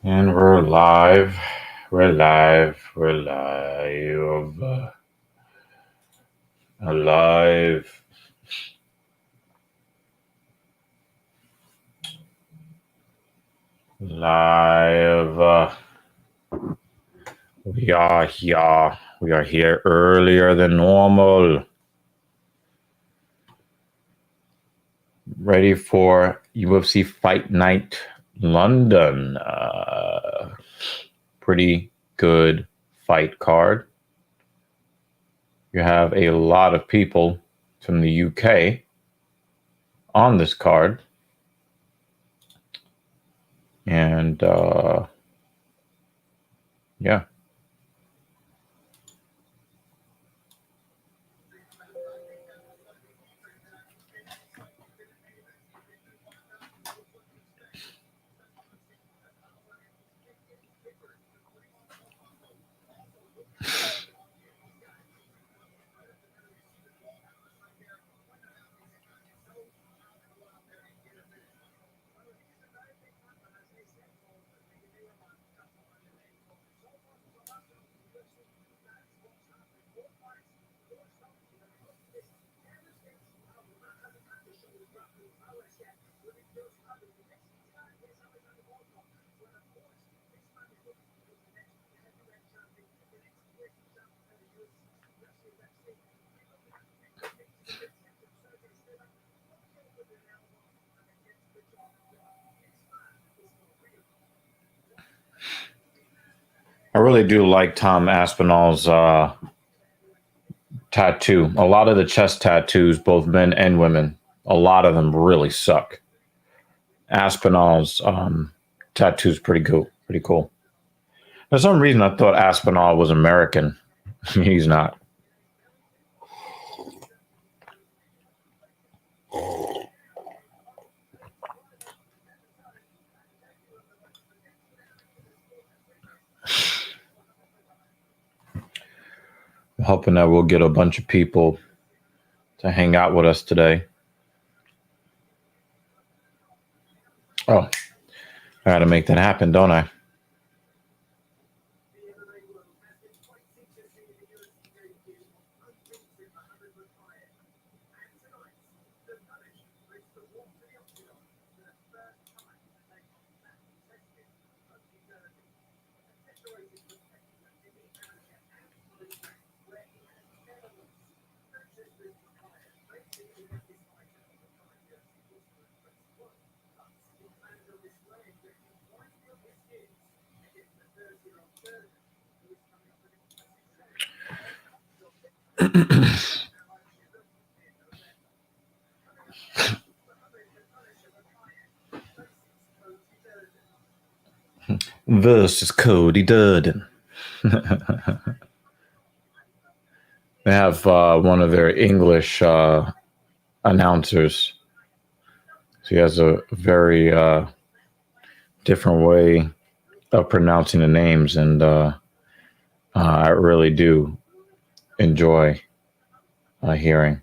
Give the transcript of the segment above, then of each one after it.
And we're live. We're live. We're live. Alive. Live. We are here. We are here earlier than normal. Ready for UFC Fight Night London. Pretty good fight card. You have a lot of people from the UK on this card. And yeah. I really do like Tom Aspinall's tattoo. A lot of the chest tattoos, both men and women, a lot of them really suck. Aspinall's tattoo is pretty cool. Pretty cool. For some reason, I thought Aspinall was American. He's not. I'm hoping that we'll get a bunch of people to hang out with us today. Oh, I got to make that happen, don't I? Versus Cody Durden. They have one of their English announcers. He has a very different way of pronouncing the names, and I really do enjoy hearing.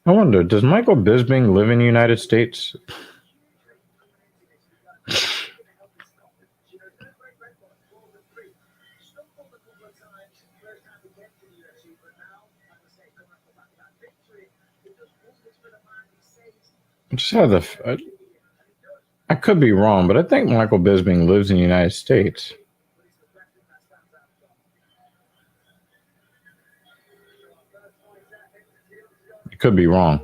I wonder, does Michael Bisping live in the United States? Just have I could be wrong, but I think Michael Bisping lives in the United States. I could be wrong.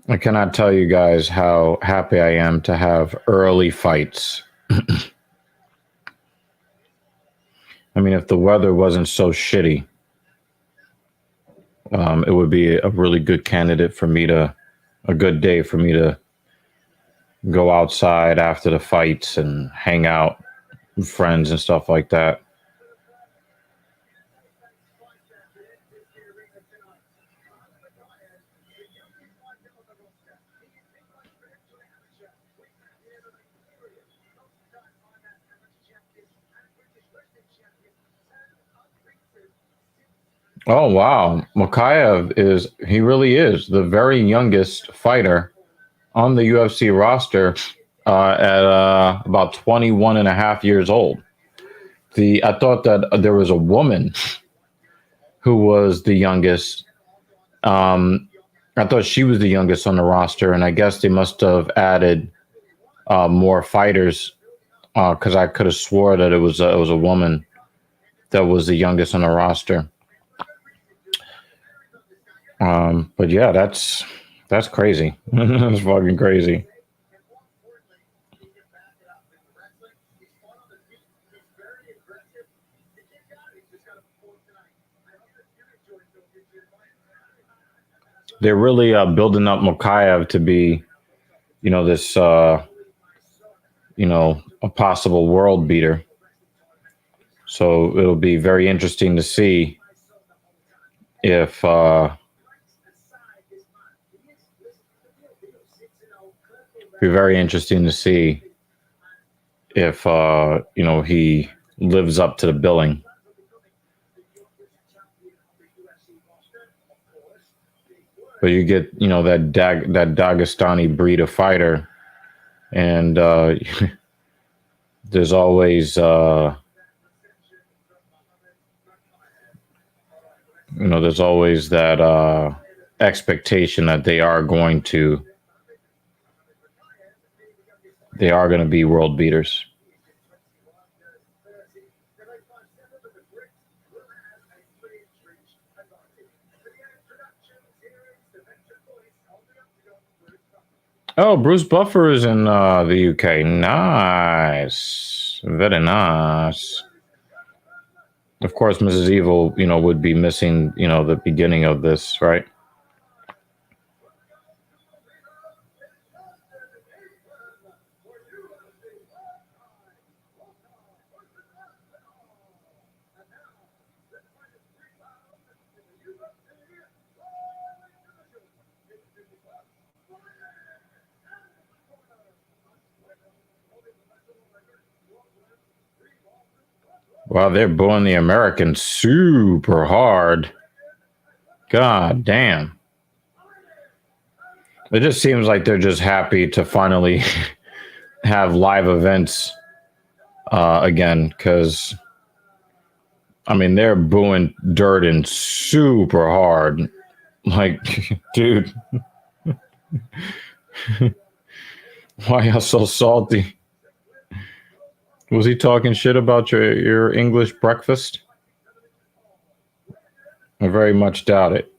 I cannot tell you guys how happy I am to have early fights. I mean, if the weather wasn't so shitty, it would be a really good candidate for me to, a good day for me to go outside after the fights and hang out with friends and stuff like that. Oh wow, he really is the very youngest fighter on the UFC roster at about 21 and a half years old. I thought that there was a woman who was the youngest. Um, I thought she was the youngest on the roster, and I guess they must have added more fighters because I could have swore that it was a woman that was the youngest on the roster. But yeah, that's crazy. That's fucking crazy. They're really building up Mokaev to be, this, a possible world beater. So it'll be very interesting to see if be very interesting to see if he lives up to the billing. But you get that Dagestani breed of fighter, and there's always that expectation that they are going to be world beaters. Oh, Bruce Buffer is in the UK. Nice. Very nice. Of course, Mrs. Evil, would be missing, the beginning of this, right? Wow, they're booing the Americans super hard. God damn. It just seems like they're just happy to finally have live events again, because, I mean, they're booing Durden super hard. Like, dude, why y'all so salty? Was he talking shit about your English breakfast? I very much doubt it.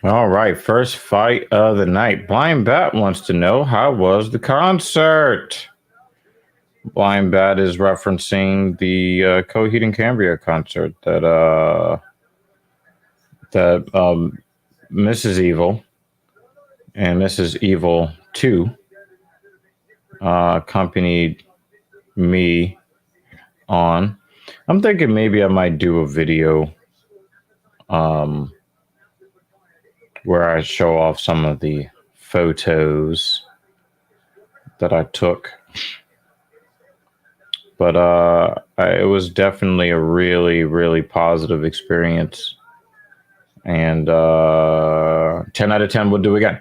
All right, first fight of the night. Blind Bat wants to know, how was the concert? Blind Bat is referencing the Coheed and Cambria concert that Mrs. Evil and Mrs. Evil 2 accompanied me on. I'm thinking maybe I might do a video where I show off some of the photos that I took. But it was definitely a really, really positive experience. And 10 out of 10 would do again.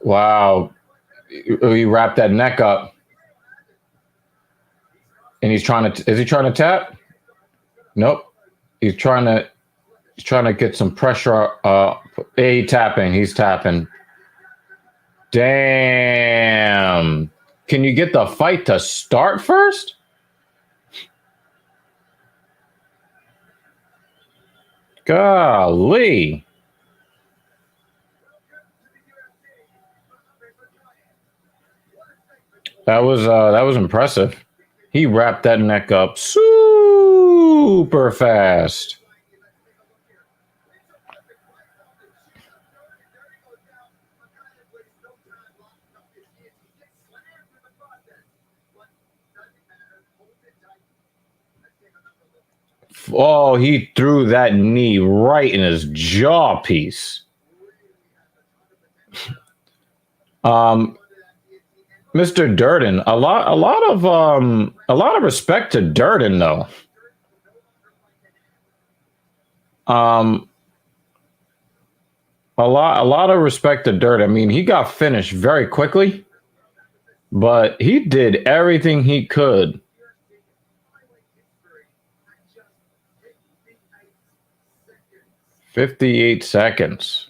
Wow. He wrapped that neck up. And is he trying to tap? Nope. He's trying to get some pressure. He's tapping. Damn. Can you get the fight to start first? Golly. That was impressive. He wrapped that neck up super fast. Oh, he threw that knee right in his jaw piece. Mr. Durden, a lot of respect to Durden though. A lot of respect to Durden. I mean, he got finished very quickly, but he did everything he could. "58 seconds.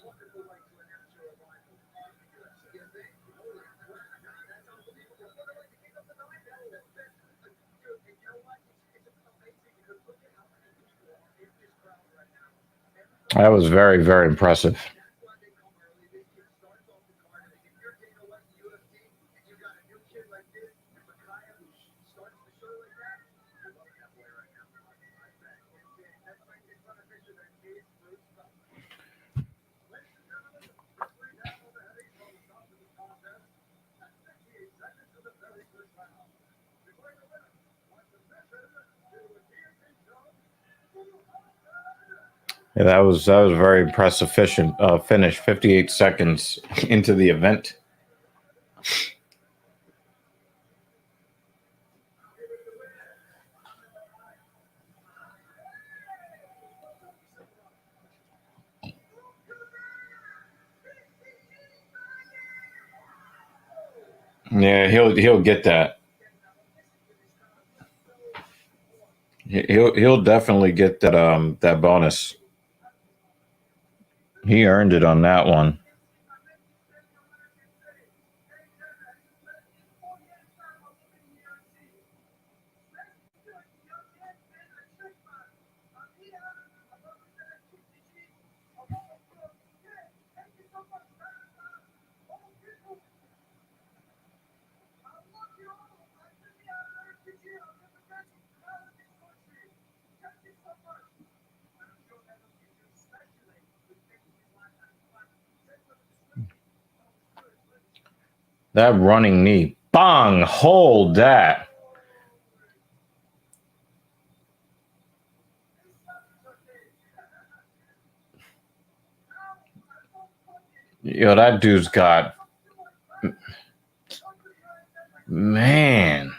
That was very, very impressive. Yeah, that was a very impressive finish. 58 seconds into the event. Yeah, he'll get that. He'll definitely get that bonus. He earned it on that one. That running knee. Bang! Hold that. Yo, that dude's got... Man.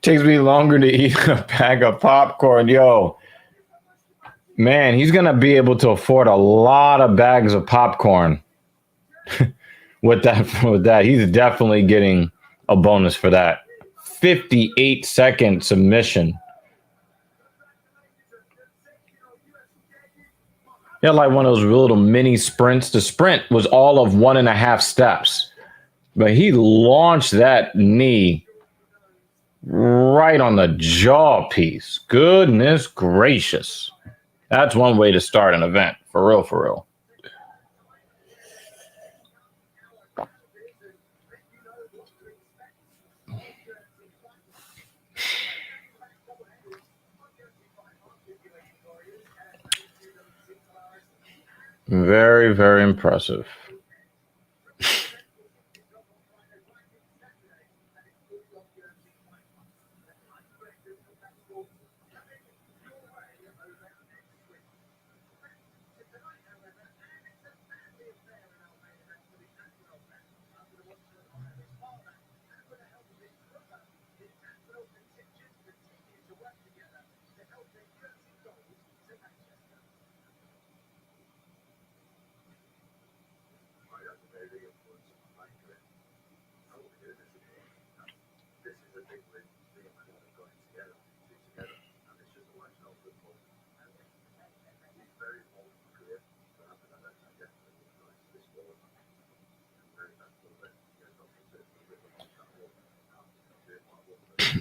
Takes me longer to eat a bag of popcorn. Yo. Man, he's going to be able to afford a lot of bags of popcorn. With that, he's definitely getting a bonus for that. 58-second submission. Yeah, like one of those little mini sprints. The sprint was all of 1.5 steps. But he launched that knee right on the jaw piece. Goodness gracious. That's one way to start an event. For real, for real. Very, very impressive.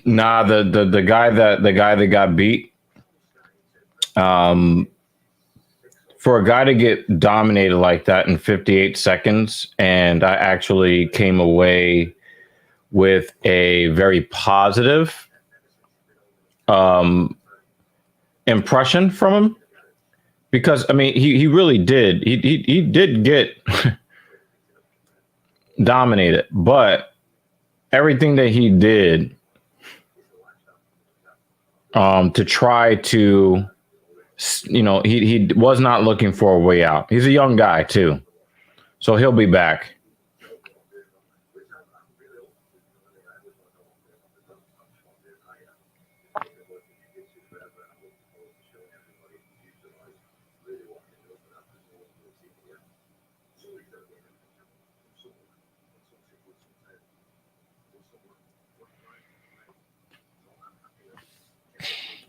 Nah, the guy that got beat. Um, for a guy to get dominated like that in 58 seconds, and I actually came away with a very positive um, impression from him because I mean he really did he did get dominated, but everything that he did to try to he was not looking for a way out. He's a young guy too, so he'll be back.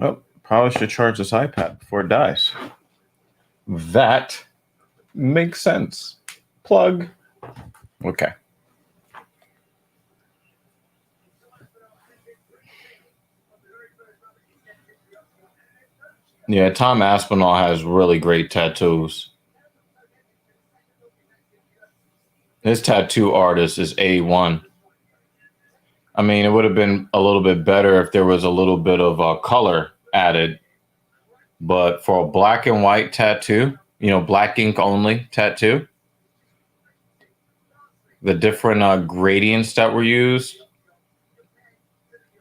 Oh, probably should charge this iPad before it dies. That makes sense. Plug. Okay. Yeah, Tom Aspinall has really great tattoos. His tattoo artist is A1. I mean, it would have been a little bit better if there was a little bit of color added, but for a black and white tattoo, black ink only tattoo, the different gradients that were used,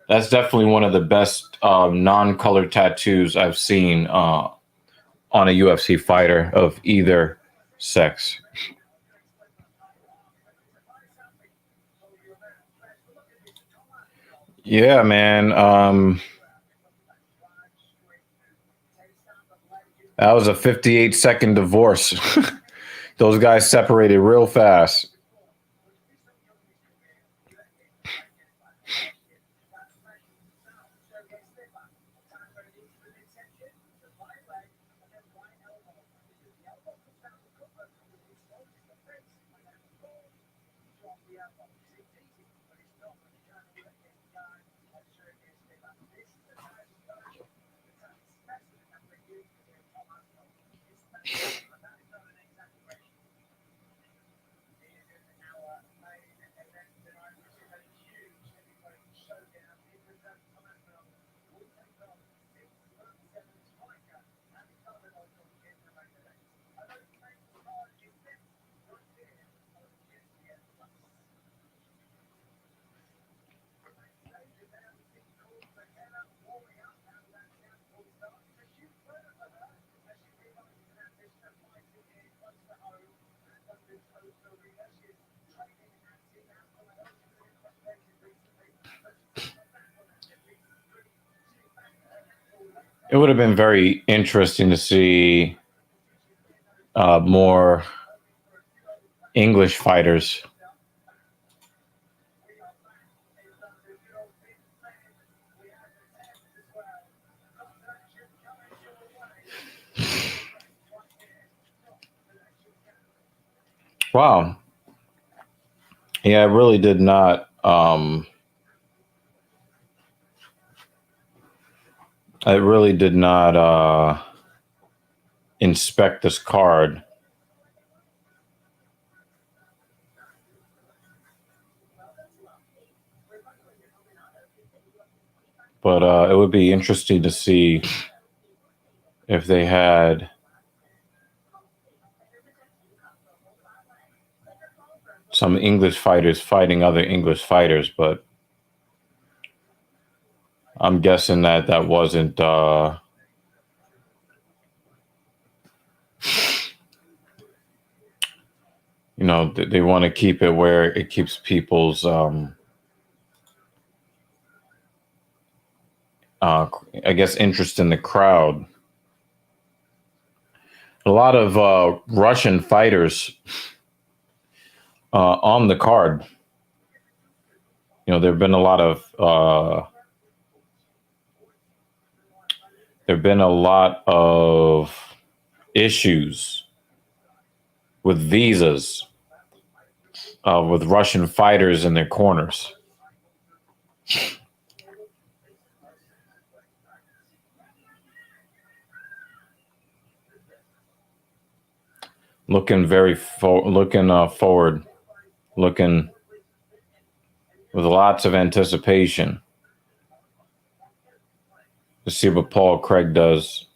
that's definitely one of the best non-colored tattoos I've seen on a UFC fighter of either sex. Yeah, man. That was a 58-second divorce. Those guys separated real fast. It would have been very interesting to see more English fighters. Wow. Yeah, it really did not. I really did not inspect this card. But it would be interesting to see if they had some English fighters fighting other English fighters, but I'm guessing that wasn't. They want to keep it where it keeps people's, I guess, interest in the crowd. A lot of Russian fighters on the card. There've been a lot of issues with visas with Russian fighters in their corners. Looking forward, looking with lots of anticipation to see what Paul Craig does.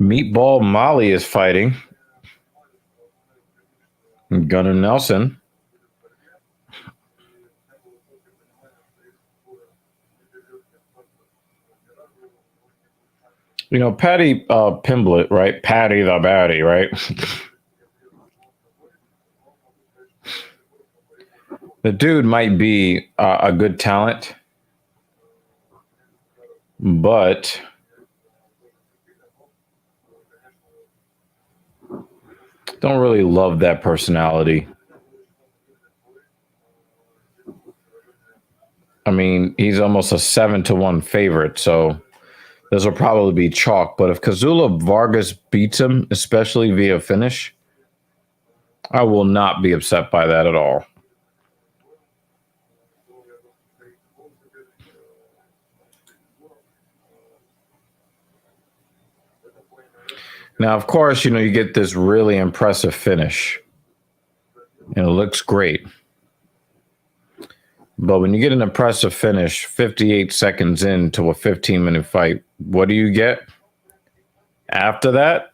Meatball Molly is fighting Gunnar Nelson. Patty Pimblett, right? Patty the Batty, right? The dude might be a good talent, but don't really love that personality. I mean, he's almost a 7-1 favorite, so this will probably be chalk. But if Kazula Vargas beats him, especially via finish, I will not be upset by that at all. Now, of course, you get this really impressive finish, and it looks great. But when you get an impressive finish 58 seconds into a 15-minute fight, what do you get after that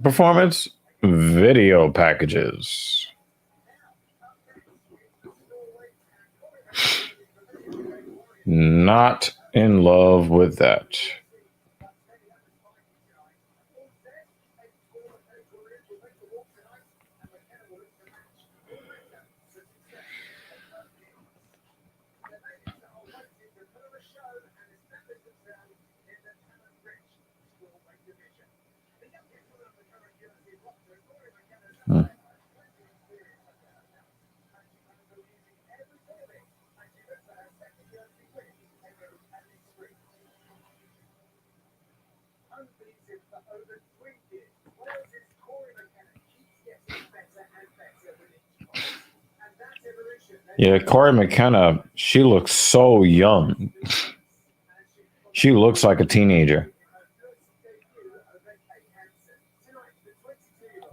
performance? Video packages. Not in love with that. Yeah, Corey McKenna, she looks so young. She looks like a teenager.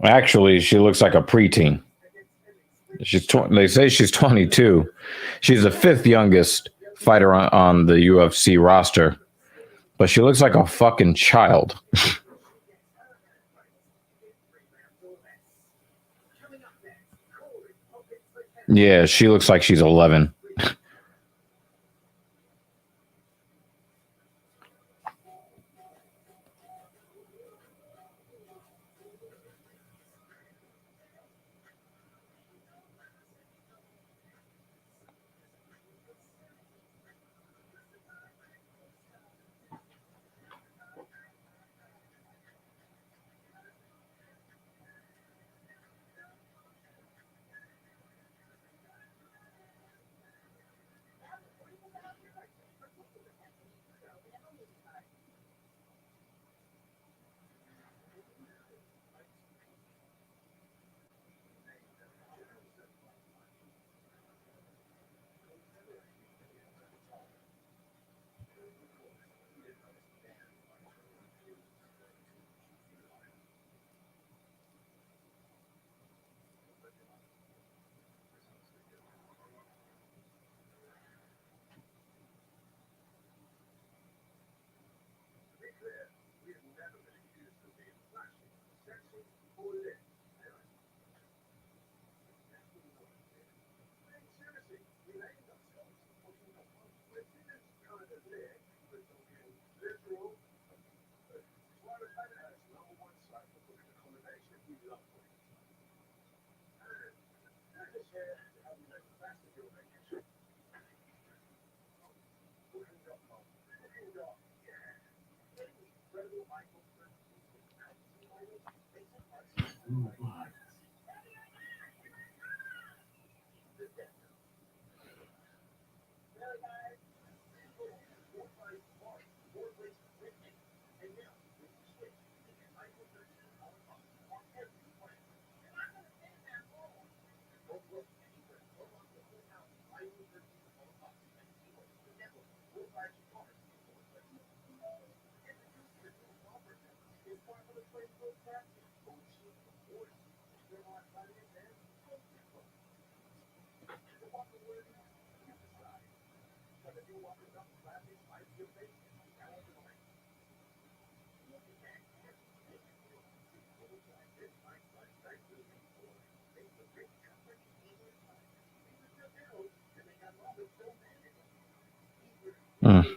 Actually, she looks like a preteen. They say she's 22. She's the fifth youngest fighter on the UFC roster, but she looks like a fucking child. Yeah, she looks like she's 11. Mm.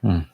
Mm.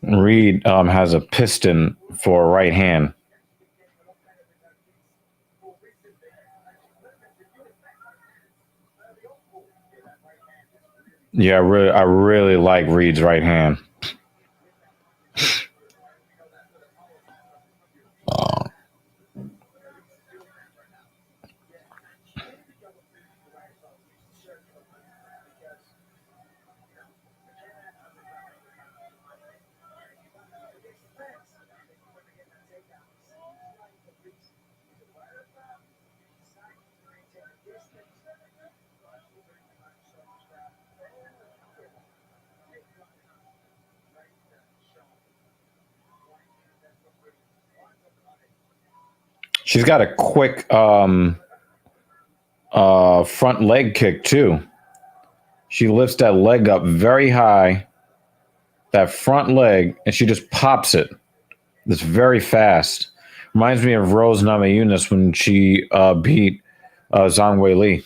Reed has a piston for a right hand. Yeah, I really like Reed's right hand. She's got a quick front leg kick too. She lifts that leg up very high, that front leg, and she just pops it. It's very fast. Reminds me of Rose Namajunas when she beat Zhang Wei Li.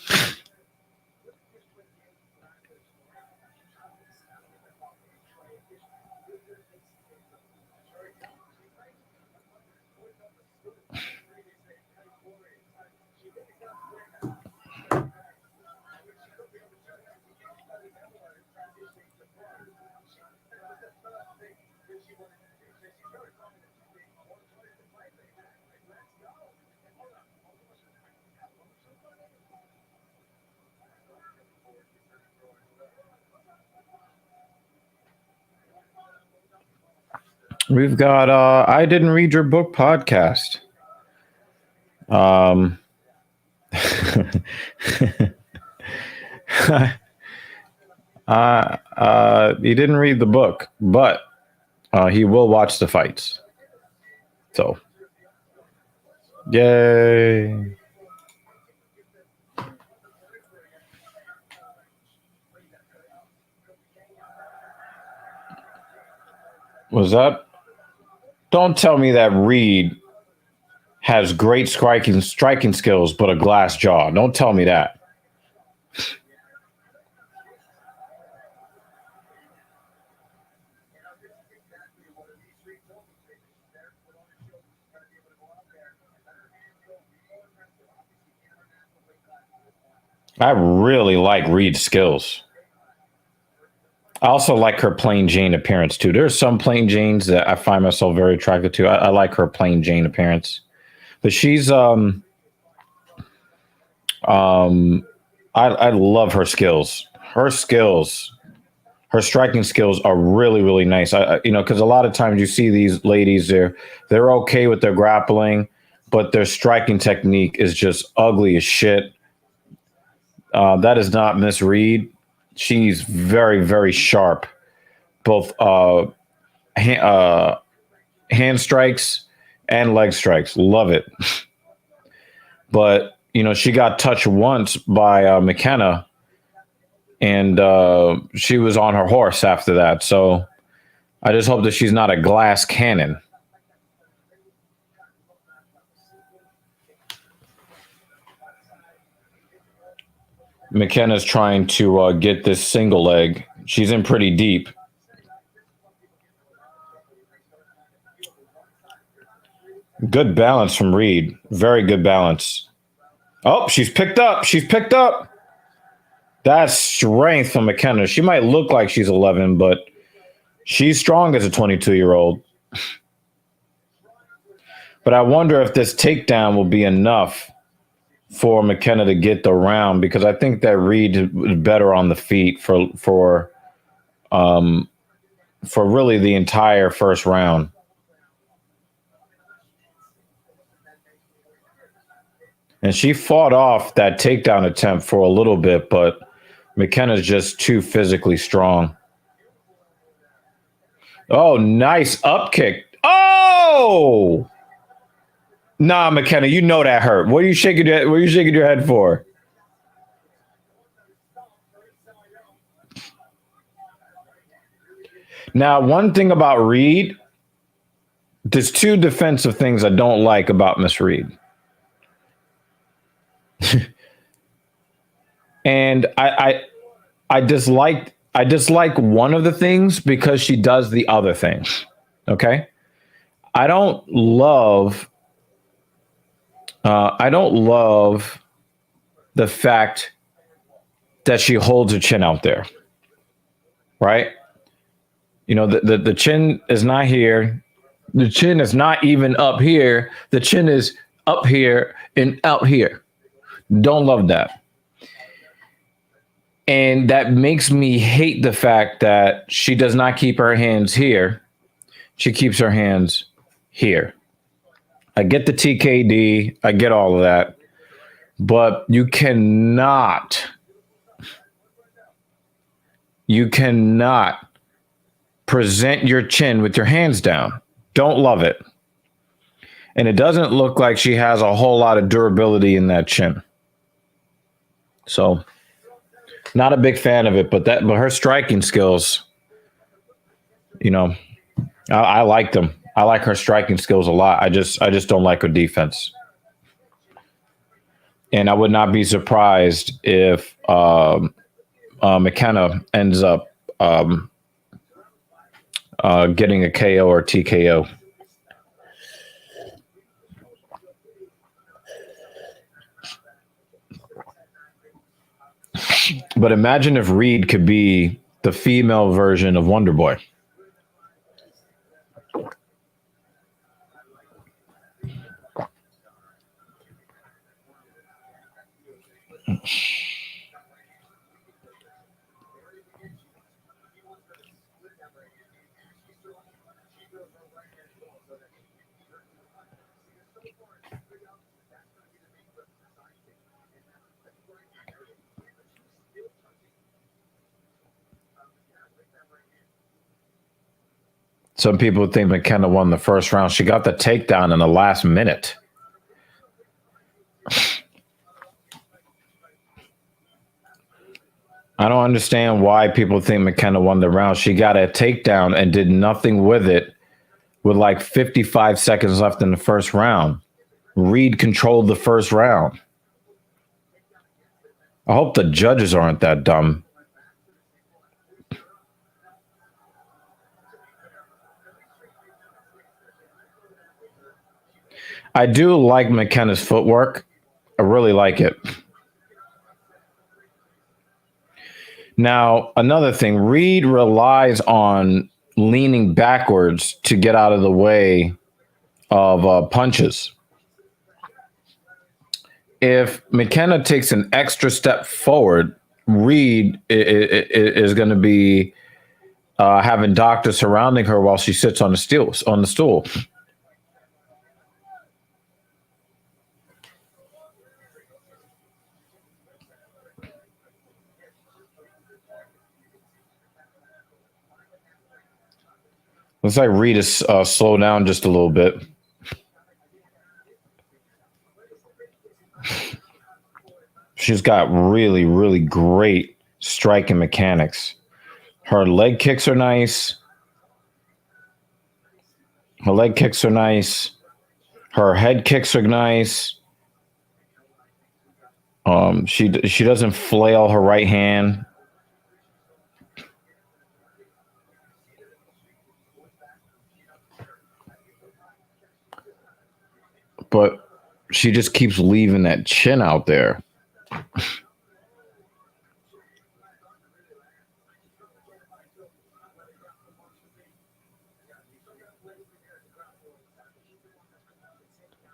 We've got I Didn't Read Your Book podcast. He didn't read the book, but he will watch the fights. So, yay. Was that? Don't tell me that Reed has great striking skills, but a glass jaw. Don't tell me that. I really like Reed's skills. I also like her plain Jane appearance too. There's some plain Janes that I find myself very attracted to. I like her plain Jane appearance, but she's I love her skills. Her striking skills are really really nice. Because a lot of times you see these ladies, they're okay with their grappling, but their striking technique is just ugly as shit. That is not Miss Reed. She's very, very sharp, both hand strikes and leg strikes. Love it. But, she got touched once by McKenna, and she was on her horse after that. So I just hope that she's not a glass cannon. McKenna's trying to get this single leg. She's in pretty deep. Good balance from Reed. Very good balance. Oh, she's picked up. She's picked up. That's strength from McKenna. She might look like she's 11, but she's strong as a 22-year-old. But I wonder if this takedown will be enough for McKenna to get the round, because I think that Reed was better on the feet for really the entire first round. And she fought off that takedown attempt for a little bit, but McKenna's just too physically strong. Oh, nice up kick. Oh! Nah, McKenna, you know that hurt. What are you shaking your head for? Now, one thing about Reed, there's two defensive things I don't like about Miss Reed. And I dislike one of the things because she does the other thing. Okay. I don't love the fact that she holds her chin out there. Right? You know, the chin is not here. The chin is not even up here. The chin is up here and out here. Don't love that. And that makes me hate the fact that she does not keep her hands here. She keeps her hands here. I get the TKD. I get all of that. But you cannot present your chin with your hands down. Don't love it. And it doesn't look like she has a whole lot of durability in that chin. So, not a big fan of it, but her striking skills, you know, I like them. I like her striking skills a lot. I just don't like her defense. And I would not be surprised if McKenna ends up getting a KO or TKO. But imagine if Reed could be the female version of Wonder Boy. Some people think McKenna won the first round. She got the takedown in the last minute. I don't understand why people think McKenna won the round. She got a takedown and did nothing with it with like 55 seconds left in the first round. Reed controlled the first round. I hope the judges aren't that dumb. I do like McKenna's footwork. I really like it. Now, another thing, Reed relies on leaning backwards to get out of the way of punches. If McKenna takes an extra step forward, Reed is going to be having doctors surrounding her while she sits on the stool. Looks like Reed is slow down just a little bit. She's got really, really great striking mechanics. Her leg kicks are nice. Her head kicks are nice. She doesn't flail her right hand. But she just keeps leaving that chin out there.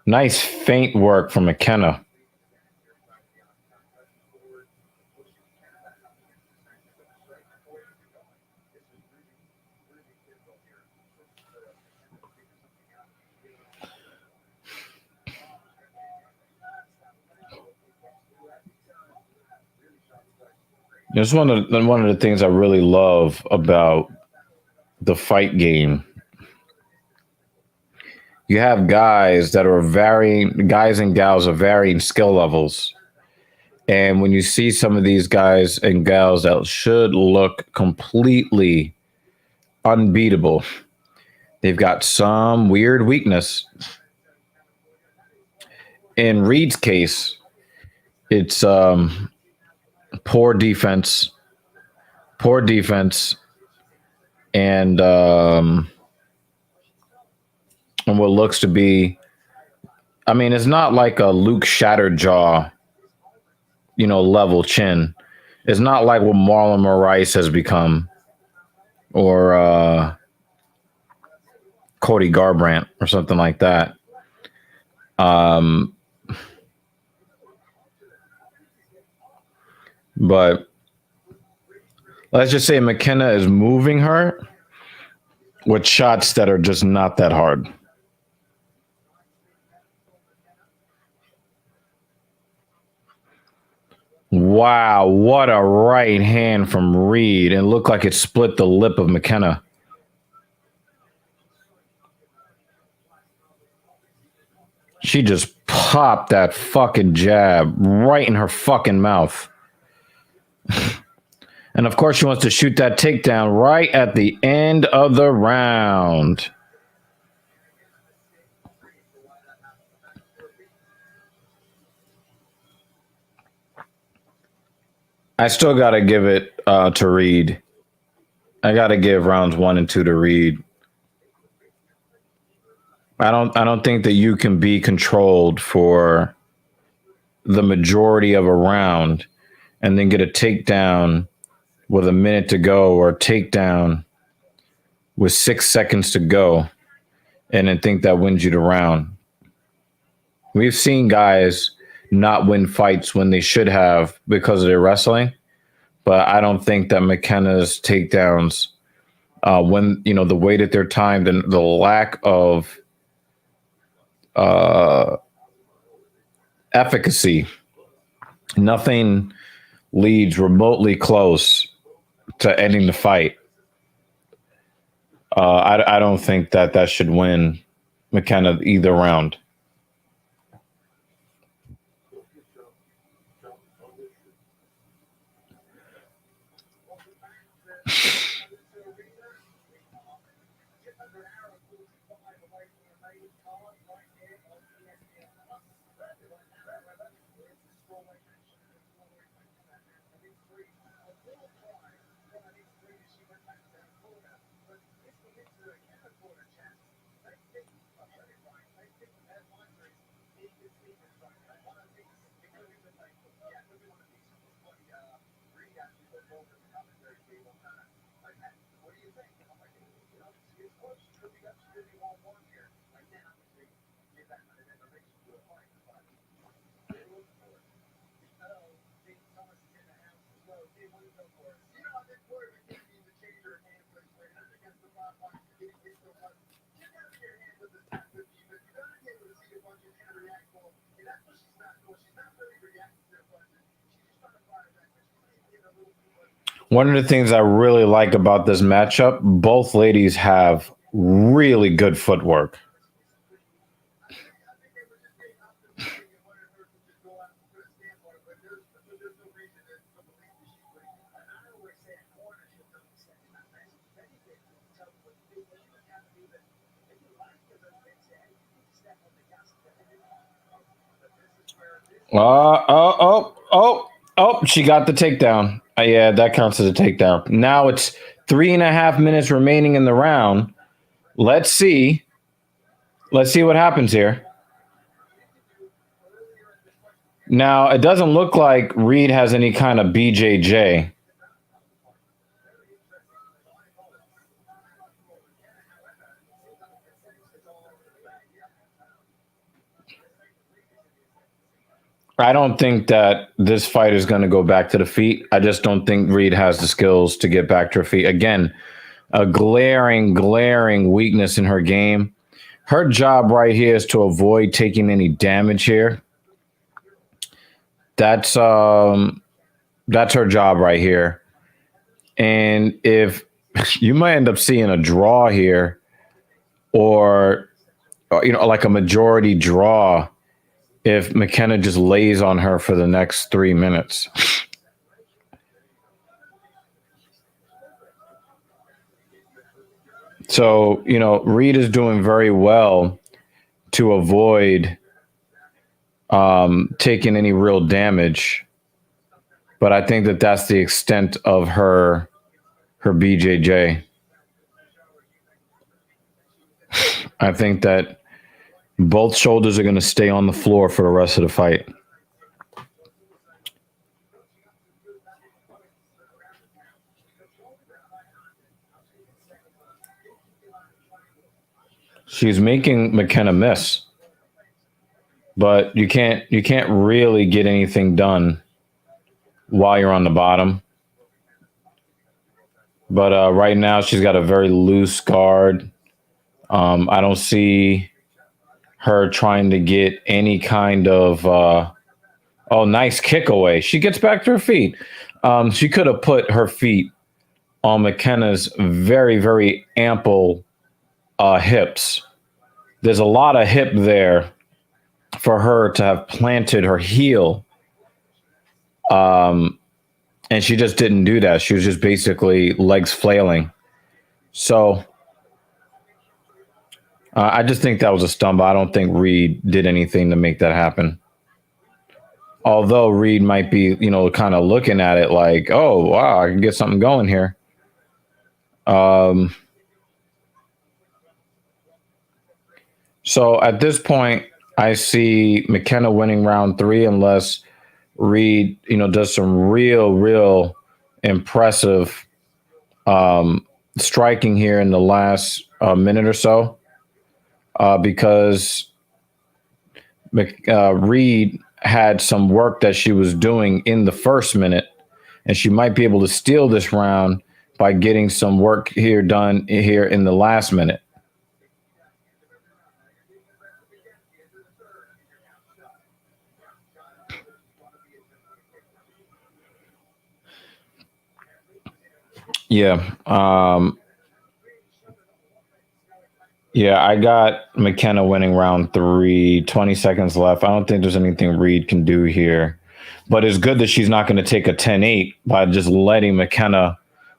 Nice feint work from McKenna. It's one of the things I really love about the fight game. You have guys and gals of varying skill levels. And when you see some of these guys and gals that should look completely unbeatable, they've got some weird weakness. In Reed's case, It's poor defense, poor defense, and what looks to be. I mean, it's not like a Luke Shattered jaw, level chin. It's not like what Marlon Moraes has become, or Cody Garbrandt, or something like that. But let's just say McKenna is moving her with shots that are just not that hard. Wow, what a right hand from Reed. It looked like it split the lip of McKenna. She just popped that fucking jab right in her fucking mouth. And of course, she wants to shoot that takedown right at the end of the round. I still got to give it to Reed. I got to give rounds 1 and 2 to Reed. I don't think that you can be controlled for the majority of a round and then get a takedown with a minute to go, or a takedown with 6 seconds to go, and then think that wins you the round. We've seen guys not win fights when they should have because of their wrestling, but I don't think that McKenna's takedowns, when the way that they're timed and the lack of efficacy, nothing leads remotely close to ending the fight. I don't think that should win McKenna either round. One of the things I really like about this matchup, both ladies have really good footwork. She got the takedown. Yeah, that counts as a takedown. Now it's 3.5 minutes remaining in the round. Let's see. Let's see what happens here. Now, it doesn't look like Reed has any kind of BJJ. I don't think that this fight is going to go back to the feet. I just don't think Reed has the skills to get back to her feet. Again, a glaring weakness in her game. Her job right here is to avoid taking any damage here. That's her job right here. And if you might end up seeing a draw here, or like a majority draw, if McKenna just lays on her for the next 3 minutes. So, Reed is doing very well to avoid taken any real damage. But I think that that's the extent of her BJJ. I think that both shoulders are going to stay on the floor for the rest of the fight. She's making McKenna miss, but you can't really get anything done while you're on the bottom. But right now she's got a very loose guard. I don't see her trying to get any kind of nice kick away. She gets back to her feet. She could have put her feet on McKenna's very, very ample hips. There's a lot of hip there for her to have planted her heel. And she just didn't do that. She was just basically legs flailing. So I just think that was a stumble. I don't think Reed did anything to make that happen. Although Reed might be, kind of looking at it like, oh, wow, I can get something going here. So at this point, I see McKenna winning round 3 unless Reed, does some real impressive striking here in the last minute or so. Because Reed had some work that she was doing in the first minute, and she might be able to steal this round by getting some work here done here in the last minute. Yeah. Yeah, I got McKenna winning round 3, 20 seconds left. I don't think there's anything Reed can do here. But it's good that she's not going to take a 10-8 by just letting McKenna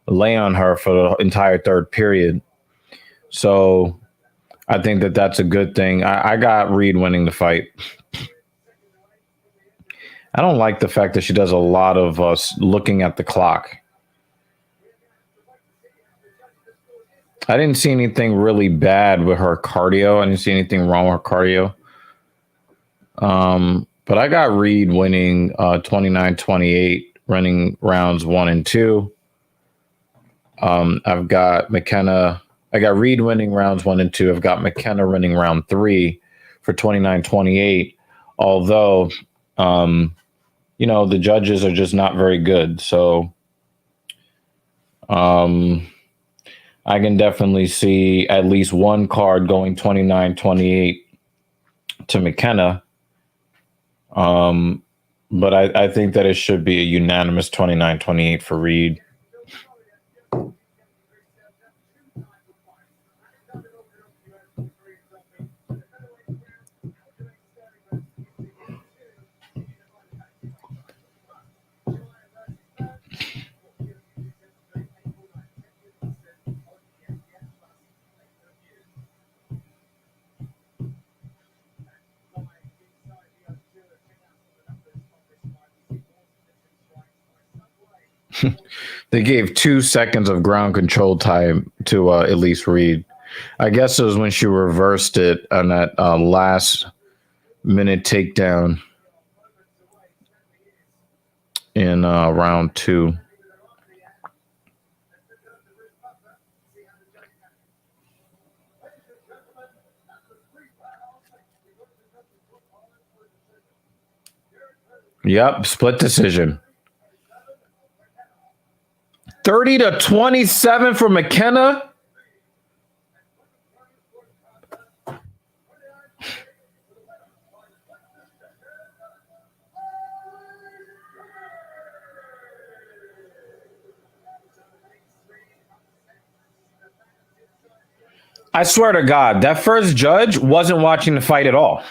lay on her for the entire third period. So I think that that's a good thing. I got Reed winning the fight. I don't like the fact that she does a lot of looking at the clock. I didn't see anything really bad with her cardio. I didn't see anything wrong with her cardio. But I got Reed winning 29-28, running rounds 1 and 2. I've got McKenna. I got Reed winning rounds 1 and 2. I've got McKenna winning round 3 for 29-28. Although, the judges are just not very good. So, I can definitely see at least one card going 29-28 to McKenna. But I think that it should be a unanimous 29-28 for Reed. They gave 2 seconds of ground control time to Elise Reed. I guess it was when she reversed it on that last minute takedown in round 2. Yep, split decision. 30-27 for McKenna. I swear to God, that first judge wasn't watching the fight at all.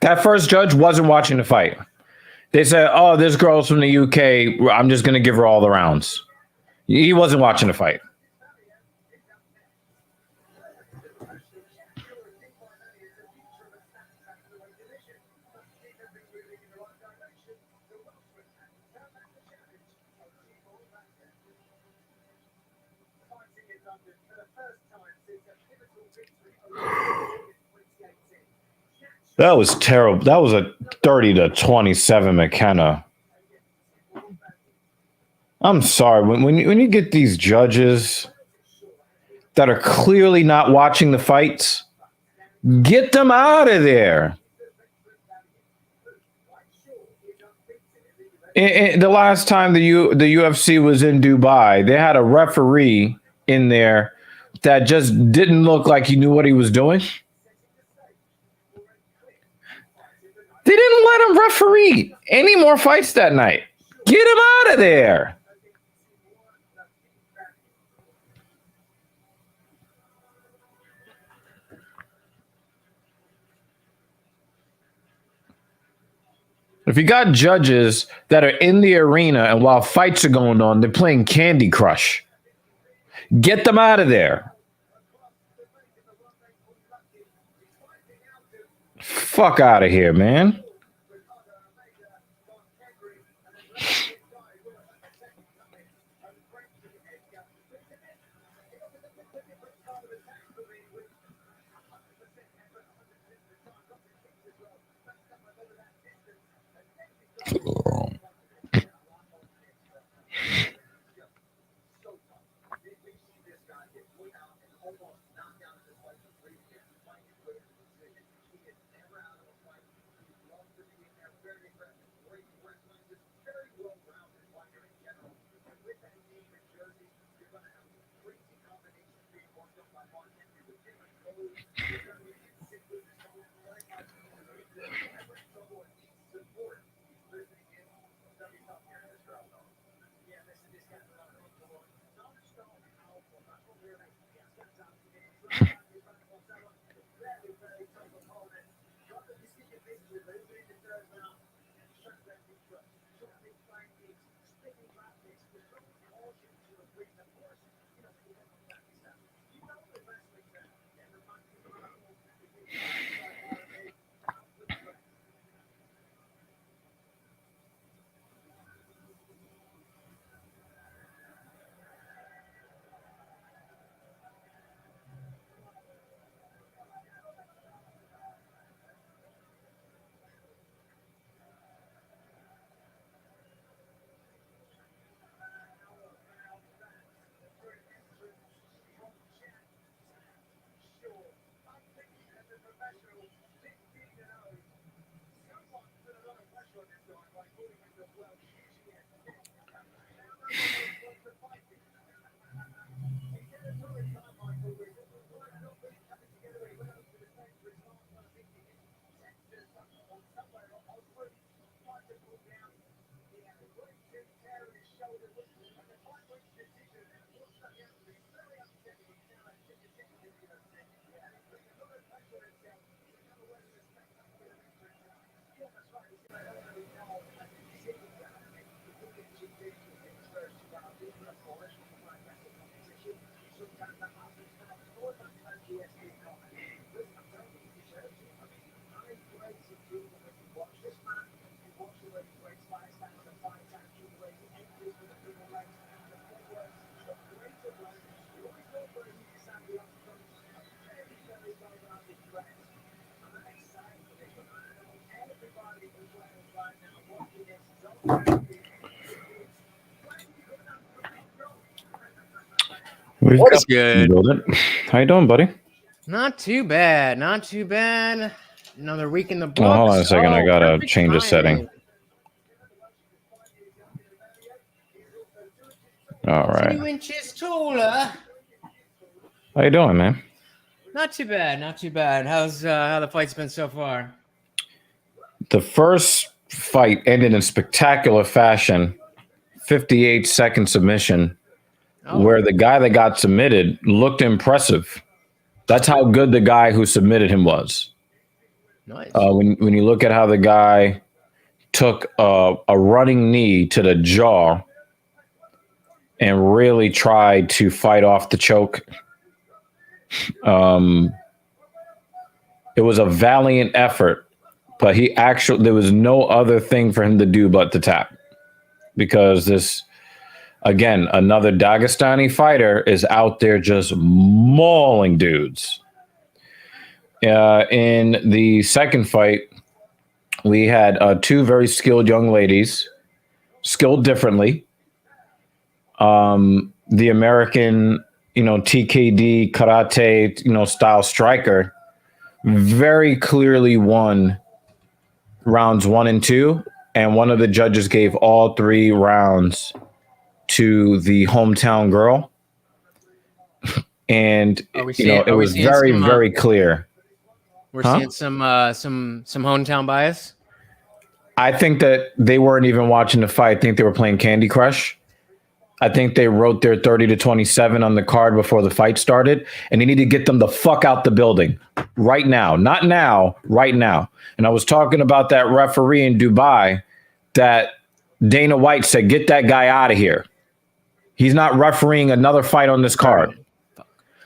That first judge wasn't watching the fight. They said, oh, this girl's from the UK. I'm just going to give her all the rounds. He wasn't watching the fight. That was terrible. That was a 30-27 McKenna. I'm sorry. When you get these judges that are clearly not watching the fights, get them out of there. The last time the UFC was in Dubai, they had a referee in there that just didn't look like he knew what he was doing. They didn't let him referee any more fights that night. Get him out of there. If you got judges that are in the arena and while fights are going on, they're playing Candy Crush, get them out of there. Fuck out of here, man. What is good? How you doing, buddy? Not too bad. Not too bad. Another week in the books. Oh, hold on a second. I gotta perfect change a setting. timing. All right. 2 inches taller. How you doing, man? Not too bad. Not too bad. How's how the fight's been so far? The first fight ended in spectacular fashion, 58-second submission, where the guy that got submitted looked impressive. That's how good the guy who submitted him was. Nice. When you look at how the guy took a running knee to the jaw and really tried to fight off the choke, it was a valiant effort. But there was no other thing for him to do but to tap, because this Again, another Dagestani fighter is out there just mauling dudes. In the second fight, we had two very skilled young ladies, skilled differently. The American, TKD karate, style striker very clearly won rounds 1 and 2, and one of the judges gave all 3 rounds to the hometown girl. And it was very, very clear. We're seeing some hometown bias. I think that they weren't even watching the fight. I think they were playing Candy Crush. I think they wrote their 30-27 on the card before the fight started, and they need to get them the fuck out the building right now. Not now, right now. And I was talking about that referee in Dubai that Dana White said, get that guy out of here. He's not refereeing another fight on this card.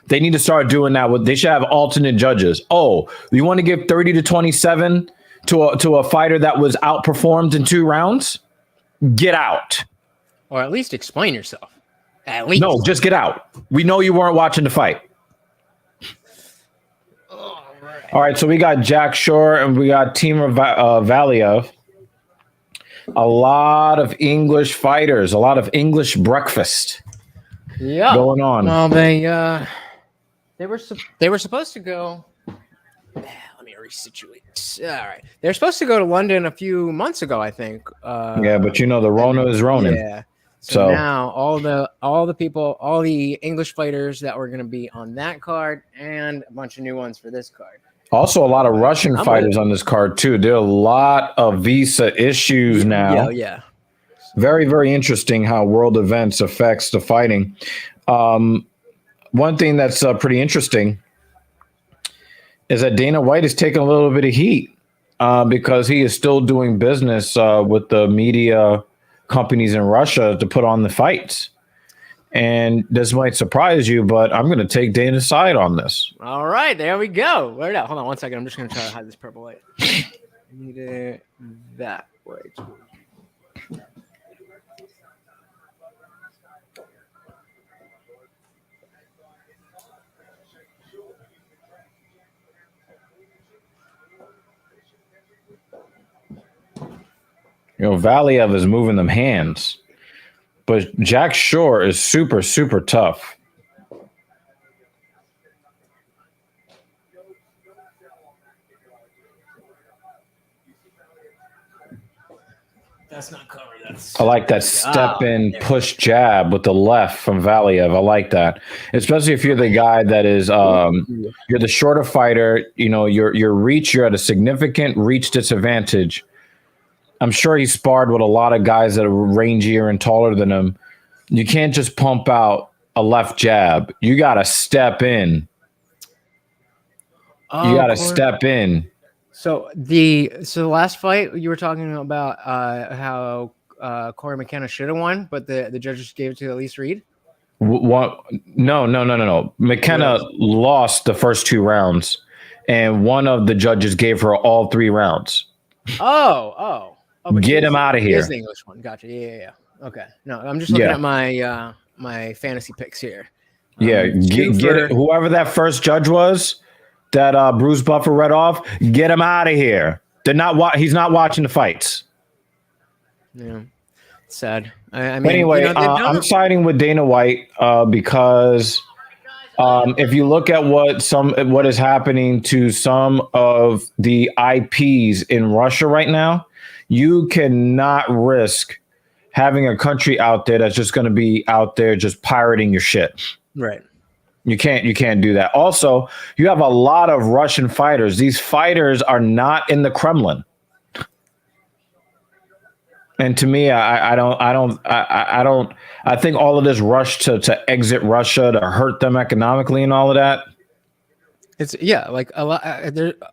They need to start doing that. They should have alternate judges. Oh, you want to give 30-27 to a fighter that was outperformed in 2 rounds? Get out. Or at least explain yourself. At least. No, just get out. We know you weren't watching the fight. All right, so we got Jack Shore and we got Timur Valiev. A lot of English fighters, a lot of English breakfast going on. Well, they were supposed to go. Let me resituate. All right, they were supposed to go to London a few months ago, I think. Yeah, but the Rona is Ronin. Yeah. So now all the people, all the English fighters that were going to be on that card, and a bunch of new ones for this card. Also, a lot of Russian fighters on this card too. There are a lot of visa issues now. Yeah. Very, very interesting how world events affects the fighting. One thing that's pretty interesting is that Dana White is taking a little bit of heat because he is still doing business with the media companies in Russia to put on the fights. And this might surprise you, but I'm going to take Dana's side on this. All right, there we go. Wait up. Hold on 1 second. I'm just going to try to hide this purple light. I need it that way. Valiev is moving them hands, but Jack Shore is super, super tough. That's not covered. I like that step in push jab with the left from Valiev. I like that, especially if you're the guy that is you're the shorter fighter. Your reach, you're at a significant reach disadvantage. I'm sure he sparred with a lot of guys that are rangier and taller than him. You can't just pump out a left jab. You got to step in. You got to step in. So the last fight you were talking about how Corey McKenna should have won, but the judges gave it to Elise Reed. What? No. McKenna lost the first 2 rounds, and one of the judges gave her all 3 rounds. Oh, get him out of here. Here's the English one. Gotcha. Yeah. Okay. No, I'm just looking at my my fantasy picks here. Yeah, get it. Whoever that first judge was that Bruce Buffer read off, get him out of here. He's not watching the fights. Yeah, sad. I mean, anyway, I'm siding with Dana White because if you look at what is happening to some of the IPs in Russia right now, you cannot risk having a country out there that's just going to be out there just pirating your shit. Right. You can't do that. Also, you have a lot of Russian fighters. These fighters are not in the Kremlin. And to me, I think all of this rush to exit Russia to hurt them economically and all of that. It's like a lot.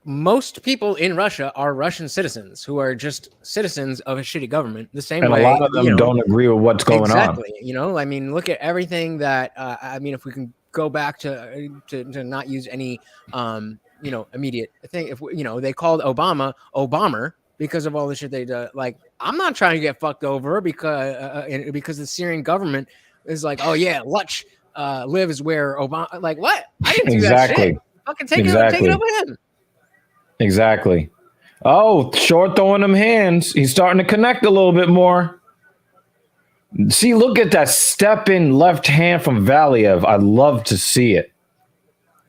Most people in Russia are Russian citizens who are just citizens of a shitty government. The same way, a lot of them don't agree with what's going on. Exactly. I mean, look at everything that. I mean, if we can go back to not use any, immediate thing. If they called Obama Obama, because of all the shit they do. Like, I'm not trying to get fucked over because the Syrian government is like, oh yeah, Lutch lives where Obama. Like, what? I didn't do that shit. Exactly. Fucking take it Exactly. up with him. Exactly. Oh, Short throwing them hands. He's starting to connect a little bit more. See, look at that step in left hand from Valiev. I love to see it.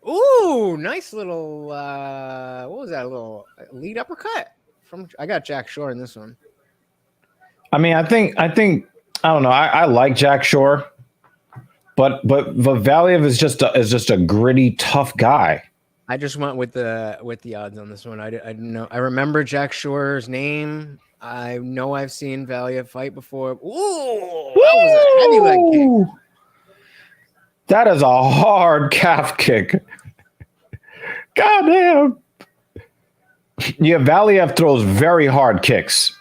Ooh, nice little what was that? A little lead uppercut from I got Jack Shore in this one. I mean, I think I don't know. I like Jack Shore, but Valiev is just a gritty, tough guy. I just went with the odds on this one. I didn't know. I remember Jack Shore's name. I know I've seen Valiev fight before. Ooh, that was a heavy leg kick. That is a hard calf kick. Goddamn. Yeah, Valiev throws very hard kicks.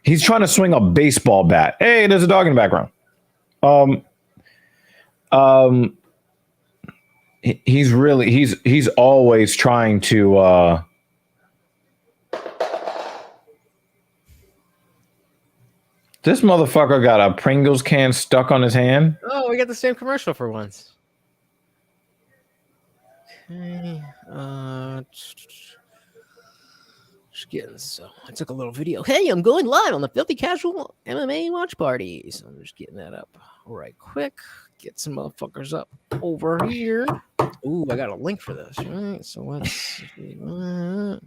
He's trying to swing a baseball bat. Hey, there's a dog in the background. He's always trying to this motherfucker got a Pringles can stuck on his hand. Oh, we got the same commercial for once. Okay. Just getting so I took a little video. Hey, I'm going live on the Filthy Casual MMA watch party. So I'm just getting that up right quick. Get some motherfuckers up over here. Ooh, I got a link for this, right? So let's I'm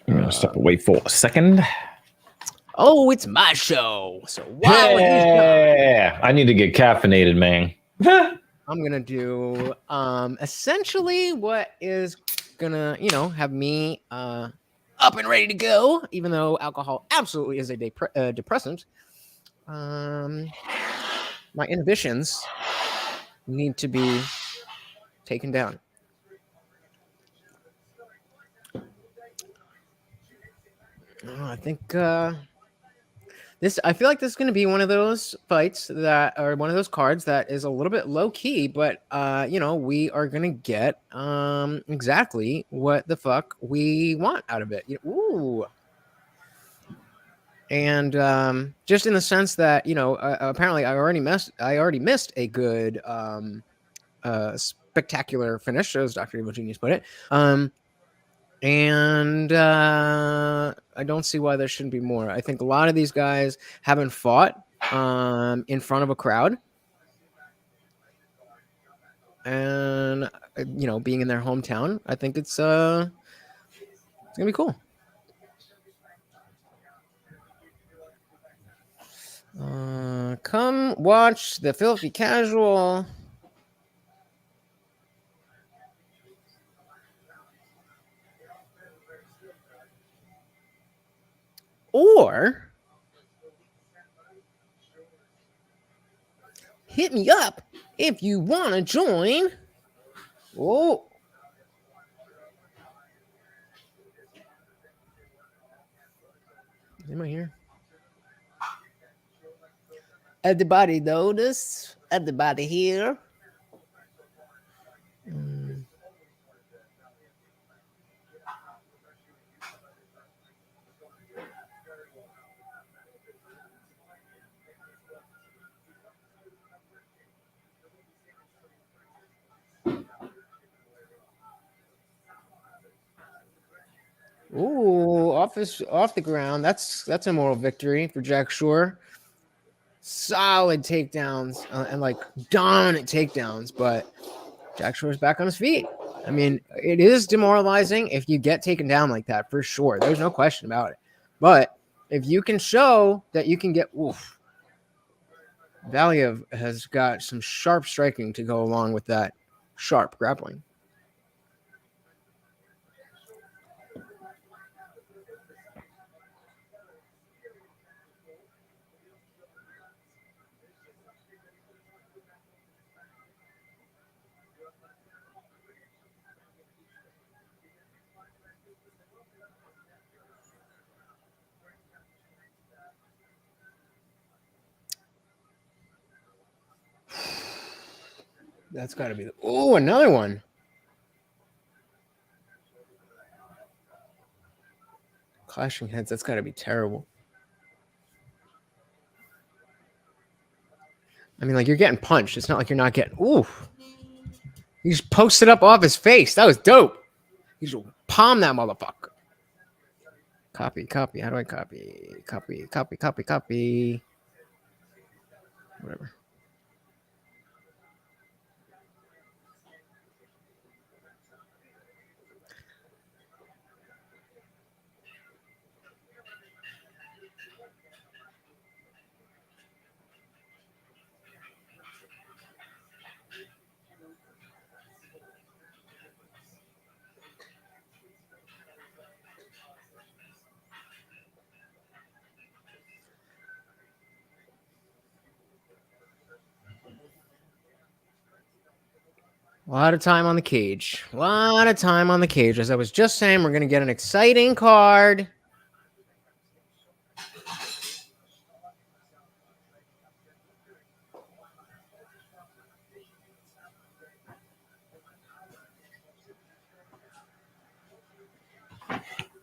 gonna step away for a second. Oh, it's my show. So yeah, I need to get caffeinated, man. I'm gonna do essentially what is gonna, have me up and ready to go, even though alcohol absolutely is a depressant. My inhibitions need to be taken down. I think I feel like this is going to be one of those fights that, or one of those cards that is a little bit low key, but we are going to get exactly what the fuck we want out of it. Ooh. And just in the sense that, apparently I already missed a good spectacular finish, as Dr. Evil Genius put it. And I don't see why there shouldn't be more. I think a lot of these guys haven't fought in front of a crowd. And, being in their hometown, I think it's going to be cool. Come watch the Filthy Casual. Or hit me up if you want to join. Oh. Am I here? Everybody notice? Everybody here? Ooh, off the ground. That's a moral victory for Jack Shore. Solid takedowns and like dominant takedowns, but Jack Shore's back on his feet. I mean, it is demoralizing if you get taken down like that, for sure. There's no question about it. But if you can show that you can get, Valiev has got some sharp striking to go along with that sharp grappling. That's got to be another one. Clashing heads. That's got to be terrible. I mean, like, you're getting punched. It's not like you're not getting. Ooh. He just posted up off his face. That was dope. He just palm that motherfucker. Copy. How do I copy? Copy. Whatever. A lot of time on the cage. As I was just saying, we're going to get an exciting card.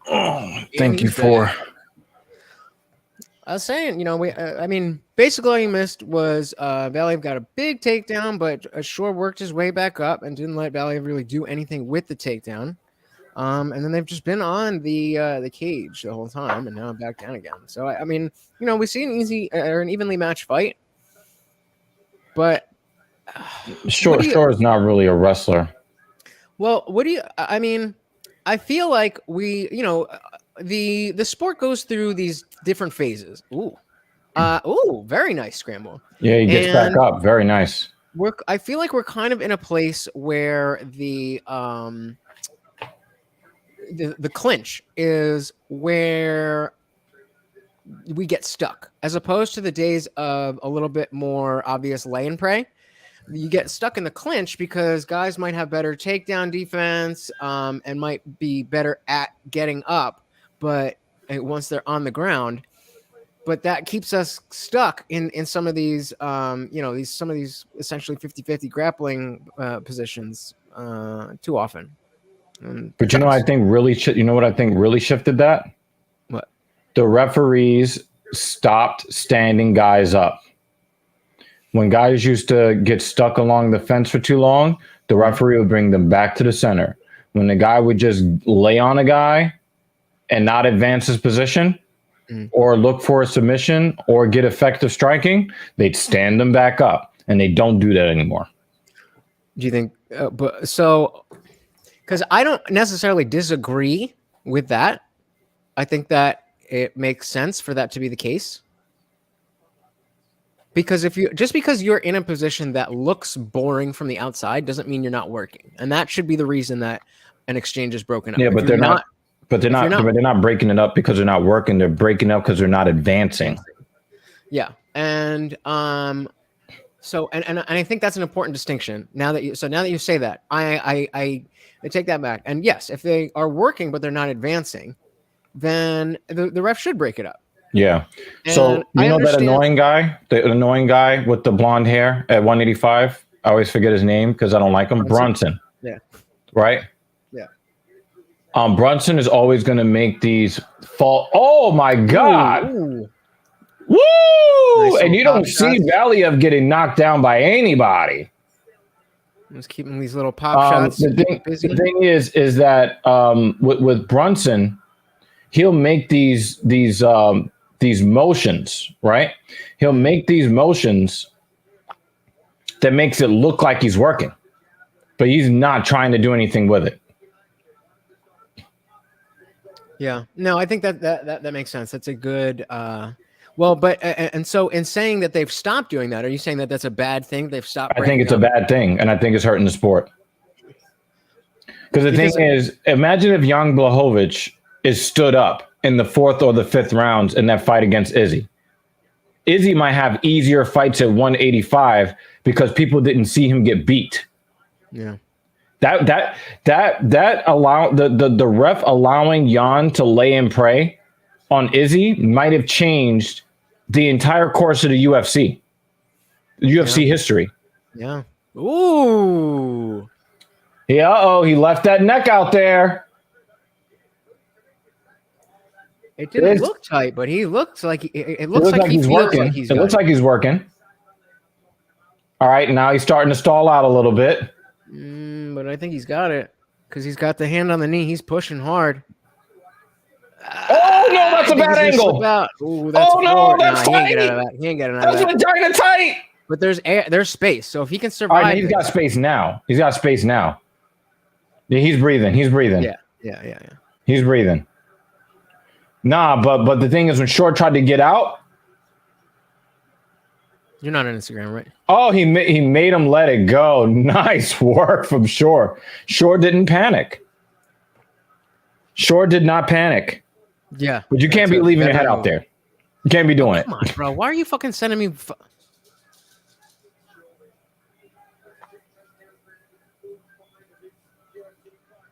Oh, thank you for. I was saying, you know, I mean, basically all you missed was Valiev got a big takedown, but Shore worked his way back up and didn't let Valiev really do anything with the takedown. And then they've just been on the cage the whole time, and now back down again. So I mean, you know, we see an easy or an evenly matched fight, but Shore is not really a wrestler. Well, what do you? I mean, I feel like you know, the sport goes through these different phases. Ooh, very nice scramble. Yeah, he gets back up. Very nice. I feel like we're kind of in a place where the clinch is where we get stuck, as opposed to the days of a little bit more obvious lay and pray. You get stuck in the clinch because guys might have better takedown defense and might be better at getting up, but once they're on the ground, but that keeps us stuck in some of these, you know, some of these essentially 50-50 grappling positions too often. But you know, I think really, you know what I think really shifted that? What? The referees stopped standing guys up. When guys used to get stuck along the fence for too long, the referee would bring them back to the center. When the guy would just lay on a guy and not advance his position or look for a submission or get effective striking, they'd stand them back up, and they don't do that anymore. Do you think, because I don't necessarily disagree with that. I think that it makes sense for that to be the case. Because because you're in a position that looks boring from the outside doesn't mean you're not working. And that should be the reason that an exchange is broken up. Yeah, but they're not breaking it up because they're not working. They're breaking up because they're not advancing. Yeah. And so I think that's an important distinction. Now that you say that, I take that back. And yes, if they are working but they're not advancing, then the ref should break it up. Yeah. So you know that annoying guy, the annoying guy with the blonde hair at 185? I always forget his name because I don't like him. Brunson. Yeah. Right? Yeah. Brunson is always going to make these fall. Oh my God. Ooh. Woo! Nice, and you don't see Valiev getting knocked down by anybody. I'm just keeping these little pop shots. The thing is that with Brunson, he'll make these motions, right? He'll make these motions that makes it look like he's working, but he's not trying to do anything with it. Yeah, no, I think that makes sense. That's a good. Well, but and so in saying that they've stopped doing that, are you saying that that's a bad thing? They've stopped. I think it's a bad thing, and I think it's hurting the sport. Because the thing is, imagine if Jan Blachowicz is stood up in the 4th or the 5th rounds in that fight against Izzy. Izzy might have easier fights at 185 because people didn't see him get beat. Yeah. That allow the ref allowing Jan to lay and pray on Izzy might have changed the entire course of the UFC history. Yeah. Ooh. Yeah. He left that neck out there. It didn't look tight, but he looks like it looks like he he's feels working. like he's It got looks like he's working. All right, now he's starting to stall out a little bit. But I think he's got it because he's got the hand on the knee. He's pushing hard. Oh no, that's a bad angle. Ooh, that's that's he tight. ain't get out of that. He ain't getting out of that. That's vagina tight. But there's space, so if he can All survive, right, he's got space now. He's got space now. Yeah, he's breathing. He's breathing. Yeah. He's breathing. Nah, but the thing is, when Short tried to get out, you're not on Instagram, right? oh, he made him let it go. Nice work from Short. Short didn't panic. Short did not panic. Yeah, but you can't be leaving your head out there. You can't be doing it. Come on, bro. Why are you fucking sending me?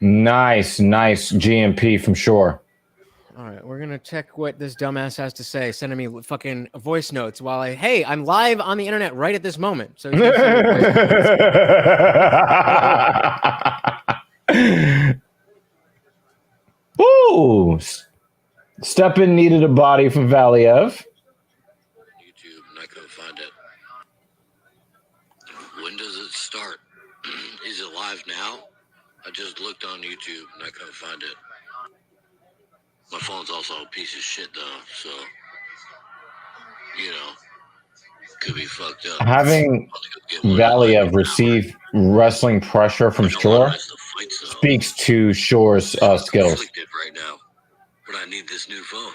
Nice GMP from Shore. All right, we're gonna check what this dumbass has to say. Sending me fucking voice notes while I'm live on the internet right at this moment. So you can ooh, Stepan needed a body from Valiev. YouTube, and I couldn't find it. When does it start? Is it live now? I just looked on YouTube and I couldn't find it. My phone's also a piece of shit though, so could be fucked up. Having Valiev receive wrestling pressure from Shore speaks to Shore's skills. Right now, but I need this new phone.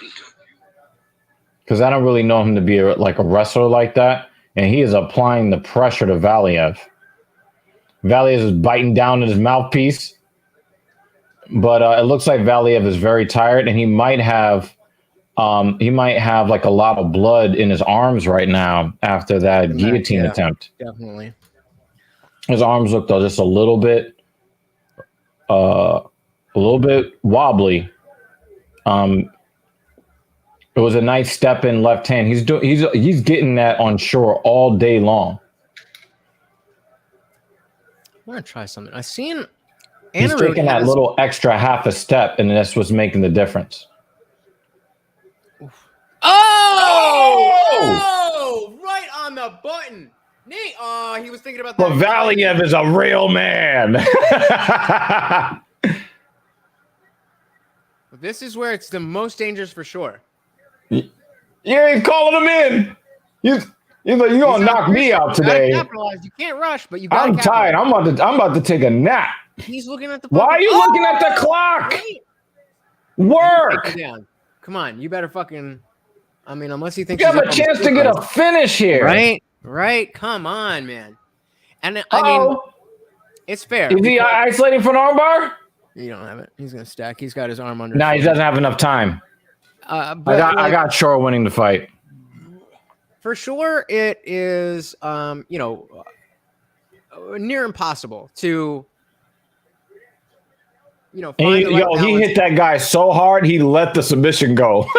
Because I don't really know him to be a wrestler like that, and he is applying the pressure to Valiev. Valiev is biting down in his mouthpiece, but it looks like Valiev is very tired, and he might have a lot of blood in his arms right now after that guillotine attempt. Definitely, his arms look just a little bit wobbly. It was a nice step in left hand. He's getting that on Shore all day long. I'm gonna try something. I seen he's taking that little extra half a step, and that's what's making the difference. Oh! Right on the button. Nate, he was thinking about that. But Valiev is a real man. This is where it's the most dangerous for sure. Yeah, he's calling him in. He's like, you're gonna knock me out today. You can't rush, but you gotta I'm tired. I'm about to take a nap. He's looking at the Why are you looking at the clock? Right. Work. Come on, you better fucking. I mean, unless you think you have a chance to get a finish here. Right. Come on, man. And I mean, it's fair. Is he isolating for an armbar? You don't have it. He's gonna stack. He's got his arm under. No, he doesn't have enough time. I got Shore winning the fight. For sure, it is near impossible to find he hit that guy so hard he let the submission go. He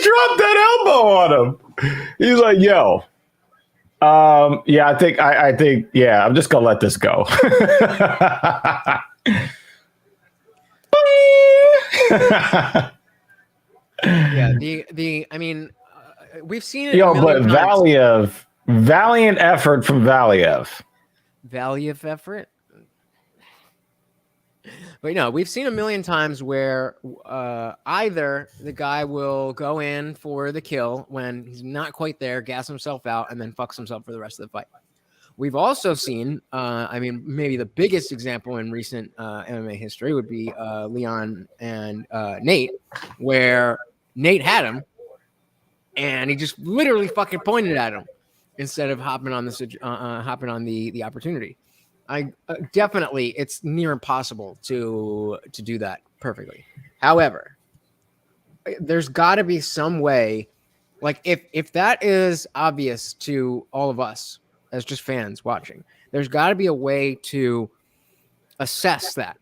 dropped that elbow on him. He's like, yo. Yeah, I think I'm just gonna let this go. Yeah, I mean, we've seen it. But Valiev, valiant effort from Valiev. Valiev effort. But we've seen a million times where either the guy will go in for the kill when he's not quite there, gas himself out, and then fucks himself for the rest of the fight. We've also seen, maybe the biggest example in recent MMA history would be Leon and Nate, where Nate had him, and he just literally fucking pointed at him instead of hopping on the opportunity. Definitely, it's near impossible to do that perfectly. However, there's got to be some way, like if that is obvious to all of us as just fans watching, there's got to be a way to assess that.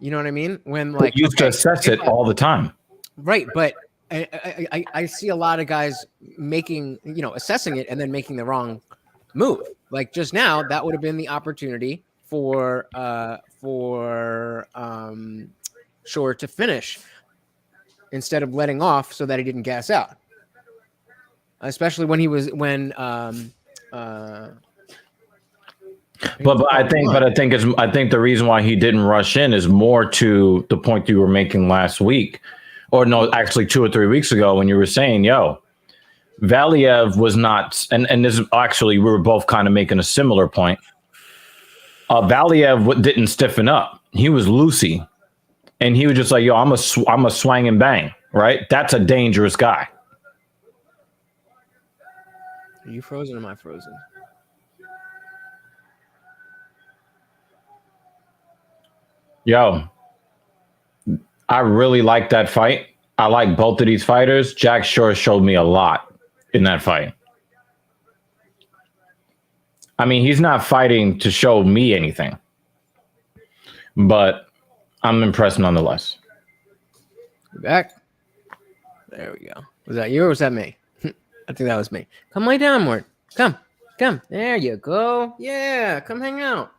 You know what I mean? When you used to assess it all the time, right? But I see a lot of guys assessing it and then making the wrong move. Like just now, that would have been the opportunity for for Shore to finish instead of letting off so that he didn't gas out. Especially when But I think the reason why he didn't rush in is more to the point you were making last week, or no, actually 2 or 3 weeks ago, when you were saying, "Yo, Valiev was not," and this is actually we were both kind of making a similar point. Valiev didn't stiffen up; he was loosey, and he was just like, "Yo, I'm a swang and bang." Right? That's a dangerous guy. Are you frozen or am I frozen? Yo, I really like that fight. I like both of these fighters. Jack Shore showed me a lot in that fight. I mean, he's not fighting to show me anything, but I'm impressed nonetheless. We're back. There we go. Was that you or was that me? I think that was me. Come lay down, Mort. Come. There you go. Yeah, come hang out.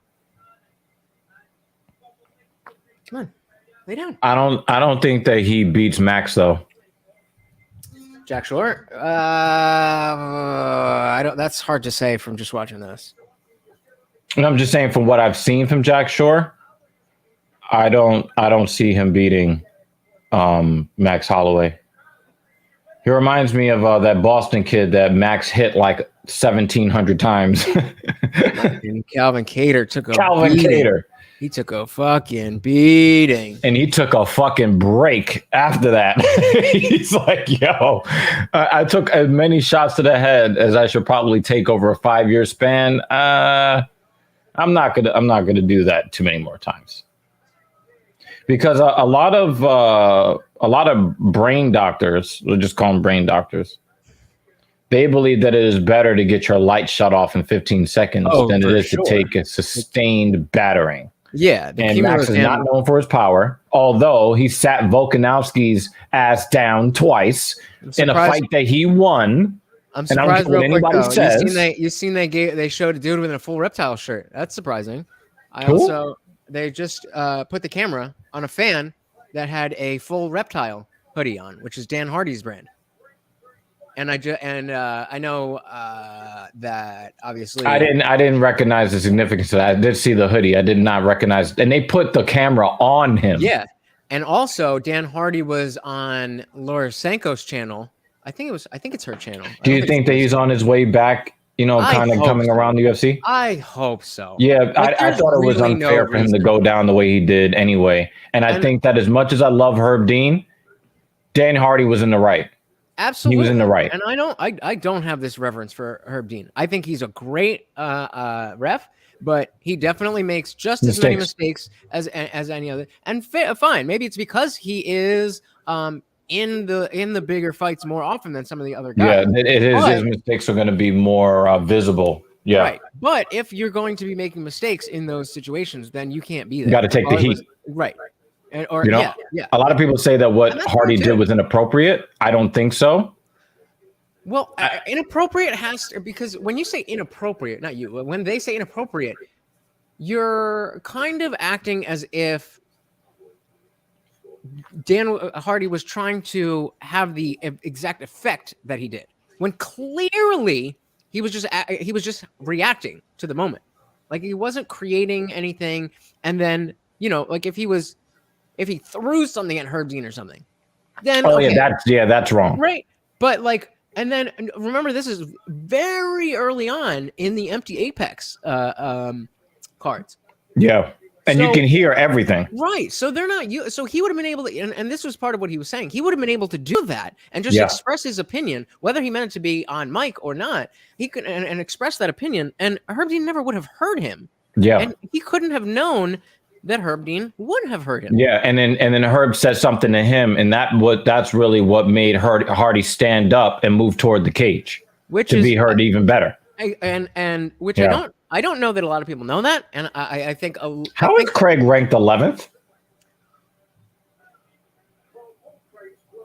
Come on, lay down. I don't think that he beats Max though. Jack Shore? I don't. That's hard to say from just watching this. And I'm just saying, from what I've seen from Jack Shore, I don't see him beating Max Holloway. He reminds me of that Boston kid that Max hit like 1,700 times. And Calvin Cater took a Calvin beating. Cater. He took a fucking beating. And he took a fucking break after that. He's like, yo, I took as many shots to the head as I should probably take over a 5-year span. I'm not gonna do that too many more times. Because a lot of brain doctors, we'll just call them brain doctors, they believe that it is better to get your light shut off in 15 seconds than it is to take a sustained battering. Yeah. And Max is not known for his power, although he sat Volkanovski's ass down twice in a fight that he won. I'm surprised. And I don't care what anybody says. They showed a dude with a full reptile shirt. That's surprising. They just put the camera on a fan that had a full reptile hoodie on, which is Dan Hardy's brand. And I know that obviously I didn't recognize the significance of that. I did see the hoodie. I did not recognize, and they put the camera on him. Yeah, and also Dan Hardy was on Laura Sanko's channel. I think it's her channel. Do you think that he's on his way back? You know, kind of coming around the UFC. I hope so. Yeah, I thought it was unfair for him to go down the way he did anyway. And I think that as much as I love Herb Dean, Dan Hardy was in the right. Absolutely, he was in the right. And I don't have this reverence for Herb Dean. I think he's a great ref, but he definitely makes just as many mistakes as any other. And fine, maybe it's because he is in the bigger fights more often than some of the other guys. Yeah, his mistakes are going to be more visible. Yeah, right. But if you're going to be making mistakes in those situations, then you can't be there. You got to take the heat. Right. A lot of people say that what Hardy did was inappropriate. I don't think so. Well, inappropriate because when you say inappropriate, not you, when they say inappropriate, you're kind of acting as if Dan Hardy was trying to have the exact effect that he did, when clearly he was just reacting to the moment, like he wasn't creating anything. And then like if he threw something at Herb Dean or something, then that's wrong, right? But like, and then remember, this is very early on in the Empty Apex cards. Yeah. And you can hear everything. Right. So they're not you. So he would have been able to, and this was part of what he was saying. He would have been able to do that and just express his opinion, whether he meant it to be on mic or not. He could and express that opinion, and Herb Dean never would have heard him. Yeah. And he couldn't have known that Herb Dean would have heard him. Yeah. And then Herb said something to him, and that's really what made Hardy stand up and move toward the cage, to be heard even better. I don't know that a lot of people know that, and I think. How is Craig ranked 11th?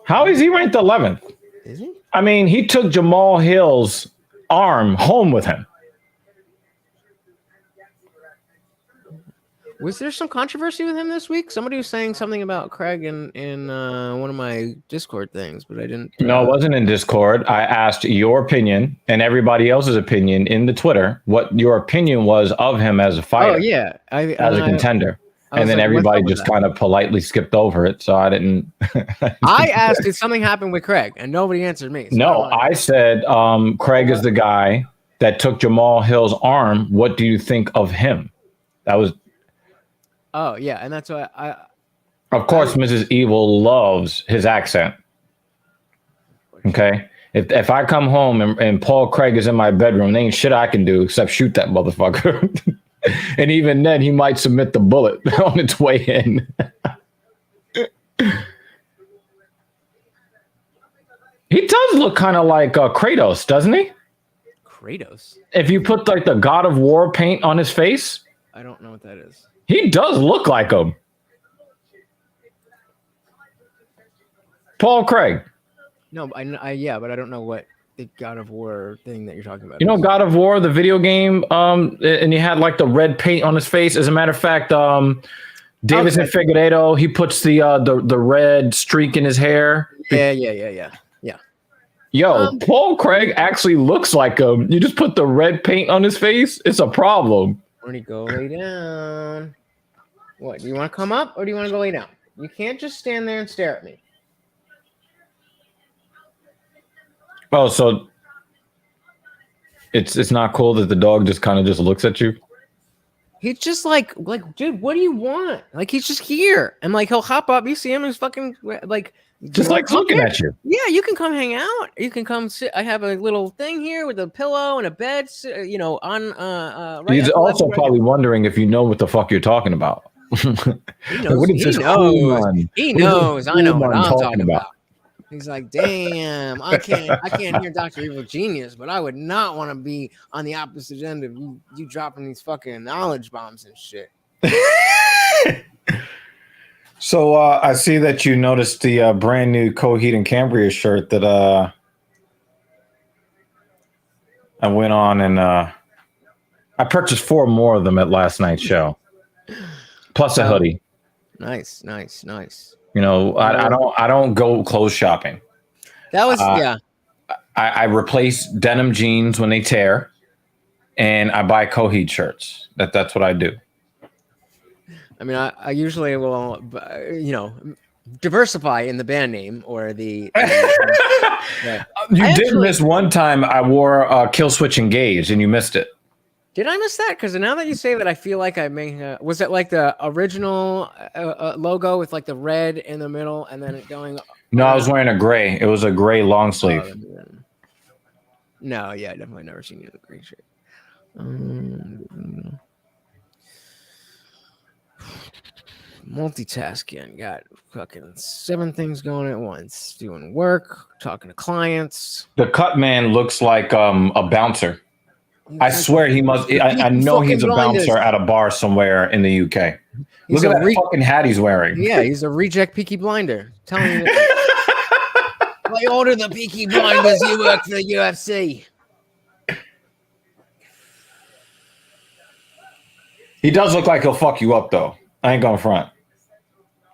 How is he ranked 11th? Is he? I mean, he took Jamal Hill's arm home with him. Was there some controversy with him this week? Somebody was saying something about Craig in one of my Discord things, but I didn't. No, it wasn't in Discord. I asked your opinion and everybody else's opinion in the Twitter, what your opinion was of him as a fighter. Oh yeah, as a contender. And then like, everybody just kind of politely skipped over it. So I didn't. I asked, did something happen with Craig? And nobody answered me. So no, I said, Craig is the guy that took Jamal Hill's arm. What do you think of him? That was. Oh, yeah. And that's why Of course, Mrs. Evil loves his accent. Okay. If I come home and Paul Craig is in my bedroom, there ain't shit I can do except shoot that motherfucker. And even then, he might submit the bullet on its way in. He does look kind of like Kratos, doesn't he? Kratos? If you put like the God of War paint on his face. I don't know what that is. He does look like him. Paul Craig. No, yeah, but I don't know what the God of War thing that you're talking about. You know God of War, the video game, and he had like the red paint on his face. As a matter of fact, Davison Figueiredo, he puts the red streak in his hair. Yeah. Yo, Paul Craig actually looks like him. You just put the red paint on his face, it's a problem. Where'd he go lay down? What, do you want to come up or do you want to go lay down? You can't just stand there and stare at me. Oh, so it's not cool that the dog just kind of just looks at you? He's just like, dude, what do you want? Like, he's just here. And like, he'll hop up. You see him, he's fucking like, just like looking at you. Yeah, you can come hang out. You can come sit. I have a little thing here with a pillow and a bed, you know, on right. He's also probably wondering if you know what the fuck you're talking about. He knows. He knows. I know what I'm talking about. He's like, damn, I can't hear Dr. Evil Genius, but I would not want to be on the opposite end of you dropping these fucking knowledge bombs and shit. So I see that you noticed the brand new Coheed and Cambria shirt that I went on and I purchased 4 more of them at last night's show, plus a hoodie. Nice. You know, I don't go clothes shopping. That was I replace denim jeans when they tear, and I buy Coheed shirts. That's what I do. I mean, I usually will, you know, diversify in the band name or the. You did miss one time. I wore Kill Switch Engage, and you missed it. Did I miss that? Because now that you say that, I feel like I may. Was it like the original logo with like the red in the middle and then it going? No, I was wearing a gray. It was a gray long sleeve. No, yeah, I definitely never seen you in a gray shirt. Multitasking, got fucking 7 things going at once. Doing work, talking to clients. The cut man looks like a bouncer. I swear he must. I know he's a bouncer at a bar somewhere in the UK. Look at that fucking hat he's wearing. Yeah, he's a reject Peaky Blinder. Telling you that. I order the Peaky Blinders. You work for the UFC. He does look like he'll fuck you up, though. I ain't gonna front.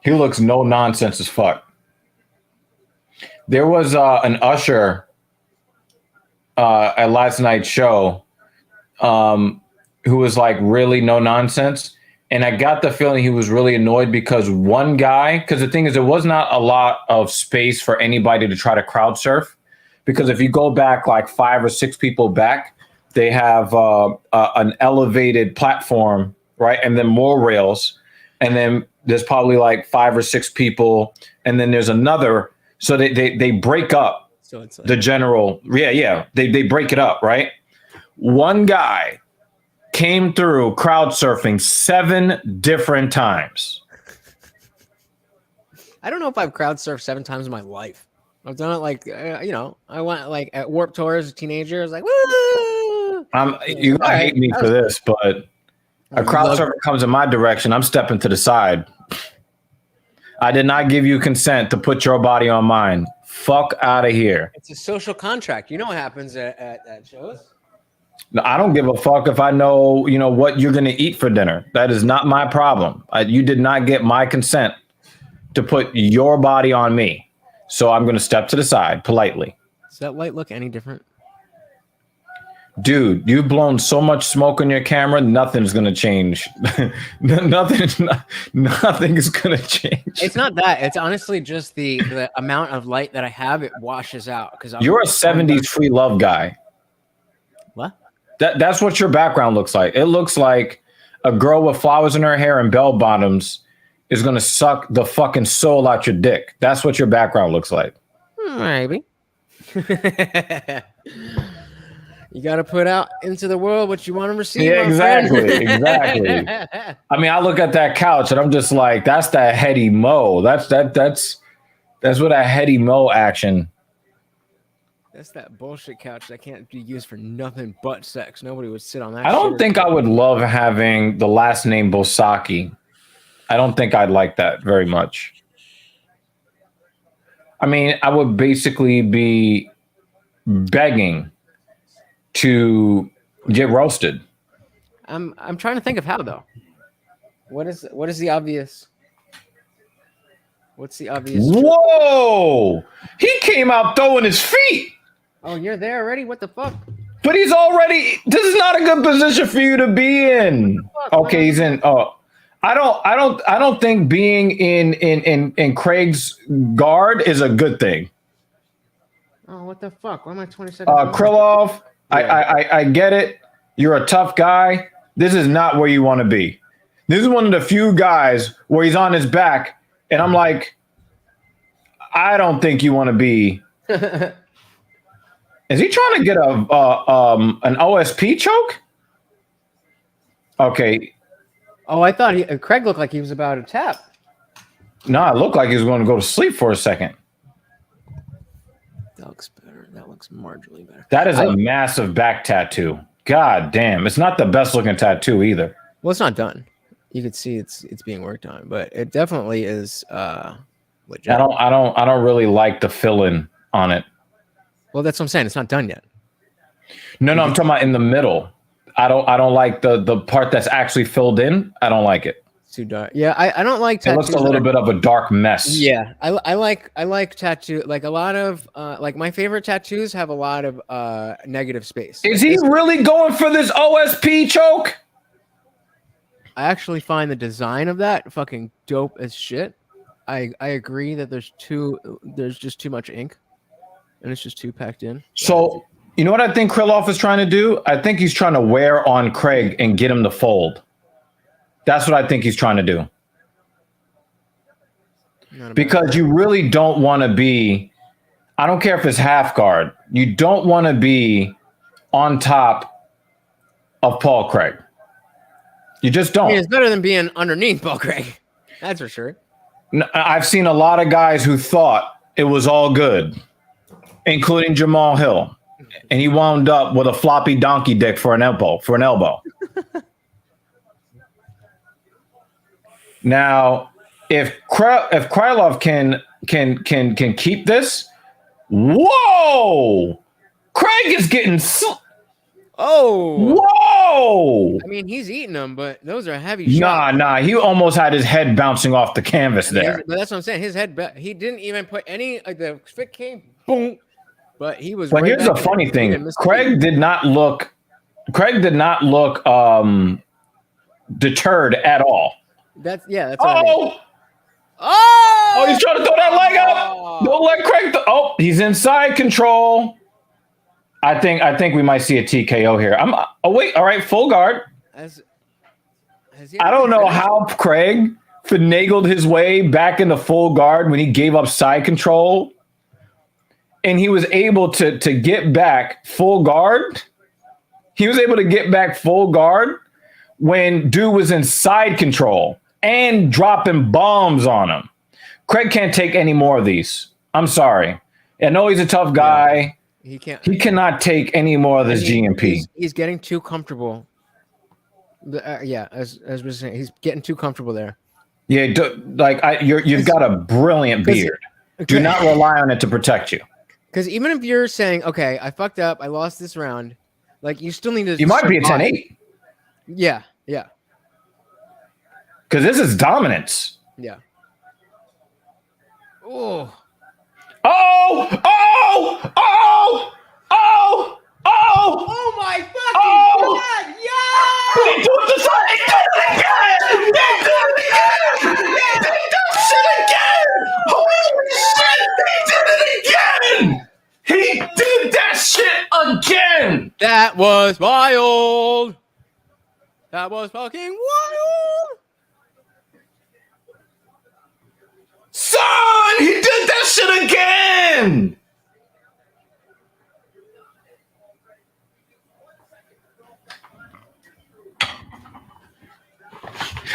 He looks no nonsense as fuck. There was an usher at last night's show who was like really no nonsense. And I got the feeling he was really annoyed because one guy, because the thing is, there was not a lot of space for anybody to try to crowd surf. Because if you go back like 5 or 6 people back, they have an elevated platform, right? And then more rails. And then there's probably like 5 or 6 people. And then there's another. So they break up so it's like, the general. Yeah. They break it up, right? One guy came through crowd surfing 7 different times. I don't know if I've crowd surfed 7 times in my life. I've done it like, you know, I went like at Warped Tour as a teenager. I was like, woo! You gotta hate me for this, but a crowd surfer comes in my direction, I'm stepping to the side. I did not give you consent to put your body on mine. Fuck out of here. It's a social contract. You know what happens at shows? No, I don't give a fuck if I know, what you're going to eat for dinner. That is not my problem. You did not get my consent to put your body on me. So I'm going to step to the side politely. Does that light look any different? Dude, you've blown so much smoke on your camera, nothing's going to change. Nothing is going to change. It's not that. It's honestly just the amount of light that I have. It washes out. Because You're a 70s free love guy. What? That's what your background looks like. It looks like a girl with flowers in her hair and bell bottoms is going to suck the fucking soul out your dick. That's what your background looks like. Maybe. You got to put out into the world what you want to receive. Yeah, exactly. I mean, I look at that couch and I'm just like, that's that heady mo. That's what that heady mo action. That's that bullshit couch that can't be used for nothing but sex. Nobody would sit on that. I don't think I would love having the last name Bosaki. I don't think I'd like that very much. I mean, I would basically be begging to get roasted. I'm trying to think of how though. What is the obvious? What's the obvious? Whoa! He came out throwing his feet. Oh, you're there already? What the fuck? But he's already. This is not a good position for you to be in. Okay, he's in. Oh, I don't think being in Craig's guard is a good thing. Oh, what the fuck? Why am I 20 seconds? Krylov, Yeah. I get it. You're a tough guy. This is not where you want to be. This is one of the few guys where he's on his back, and I'm like, I don't think you want to be. Is he trying to get an OSP choke? Okay. Oh, I thought Craig looked like he was about to tap. No, it looked like he was going to go to sleep for a second. That looks better. That looks marginally better. That is a massive back tattoo. God damn. It's not the best looking tattoo either. Well, it's not done. You could see it's being worked on, but it definitely is legit. I don't really like the fill-in on it. Well, that's what I'm saying. It's not done yet. No, I'm talking about in the middle. I don't like the part that's actually filled in. I don't like it. It's too dark. Yeah, I don't like tattoos. It looks a little bit of a dark mess. Yeah, I like tattoo. Like a lot of like my favorite tattoos have a lot of negative space. Is he really going for this OSP choke? I actually find the design of that fucking dope as shit. I agree that there's just too much ink, and it's just too packed in. So you know what I think Krylov is trying to do? I think he's trying to wear on Craig and get him to fold. That's what I think he's trying to do. Because you really don't want to be, I don't care if it's half guard, you don't want to be on top of Paul Craig. You just don't. I mean, it's better than being underneath Paul Craig. That's for sure. I've seen a lot of guys who thought it was all good, including Jamal Hill. And he wound up with a floppy donkey dick for an elbow. Now, if Krylov can keep this, whoa! Craig is getting whoa! I mean, he's eating them, but those are heavy shots. Nah. He almost had his head bouncing off the canvas there. But that's what I'm saying. His head, he didn't even put any. Like the fit came, boom. But he was. But here's the funny thing: Craig did not look deterred at all. That's what I mean. Oh, he's trying to throw that leg up. Don't let Craig. He's inside control. I think we might see a TKO here. Wait. All right, full guard. I don't know how Craig finagled his way back into full guard when he gave up side control. And he was able to get back full guard. He was able to get back full guard when dude was in side control and dropping bombs on him. Craig can't take any more of these. I'm sorry. I know he's a tough guy. He can't. He cannot take any more of this GMP. He's getting too comfortable. As we're saying, he's getting too comfortable there. Yeah, you've got a brilliant beard. Do not rely on it to protect you. Because even if you're saying, okay, I fucked up, I lost this round, Like you still need to. He might be a survive. 10-8 Yeah, yeah, because this is dominance. yeah. Oh, Oh, oh, oh, oh, oh, oh my fucking oh. god! Yeah! He took the side. He did it again. He did it again. He did that shit again. Holy shit! He did it again. He did that shit again. That was wild. That was fucking wild. Son, he did that shit again.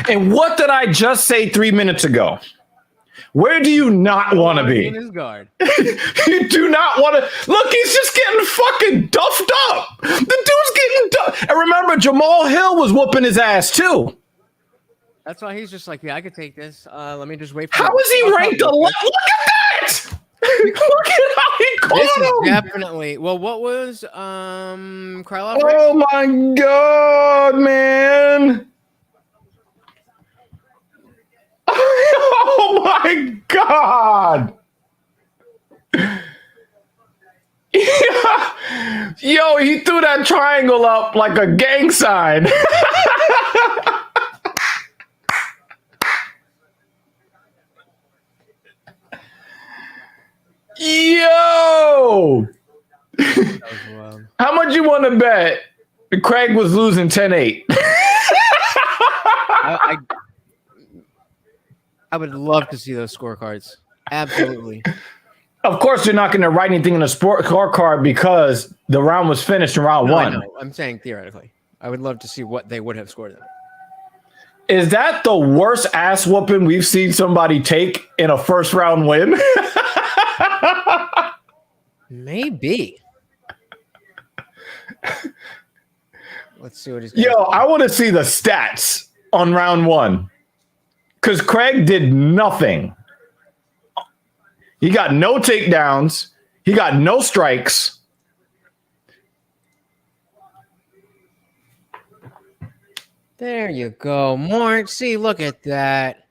And what did I just say 3 minutes ago? Where do you not want to be? In his guard. You do not want to. Look, he's just getting fucking duffed up. The dude's getting duffed. And remember, Jamal Hill was whooping his ass too. That's why he's just like, yeah, I could take this. Let me just wait for. How is he ranked 11? Look at that! Look at how he This is caught him. definitely. Well, what was Krylov? Oh my god, man! Oh my god! Yeah. Yo, he threw that triangle up like a gang sign. Yo! How much you want to bet Craig was losing 10-8? I would love to see those scorecards. Absolutely. Of course, you're not going to write anything in a scorecard because the round was finished in round one. I know. I'm saying theoretically. I would love to see what they would have scored them. Is that the worst ass whooping we've seen somebody take in a first round win? Maybe. Let's see what he's. Yo, I want to see the stats on round one. Because Craig did nothing. He got no takedowns. He got no strikes. There you go, Mort. See, look at that.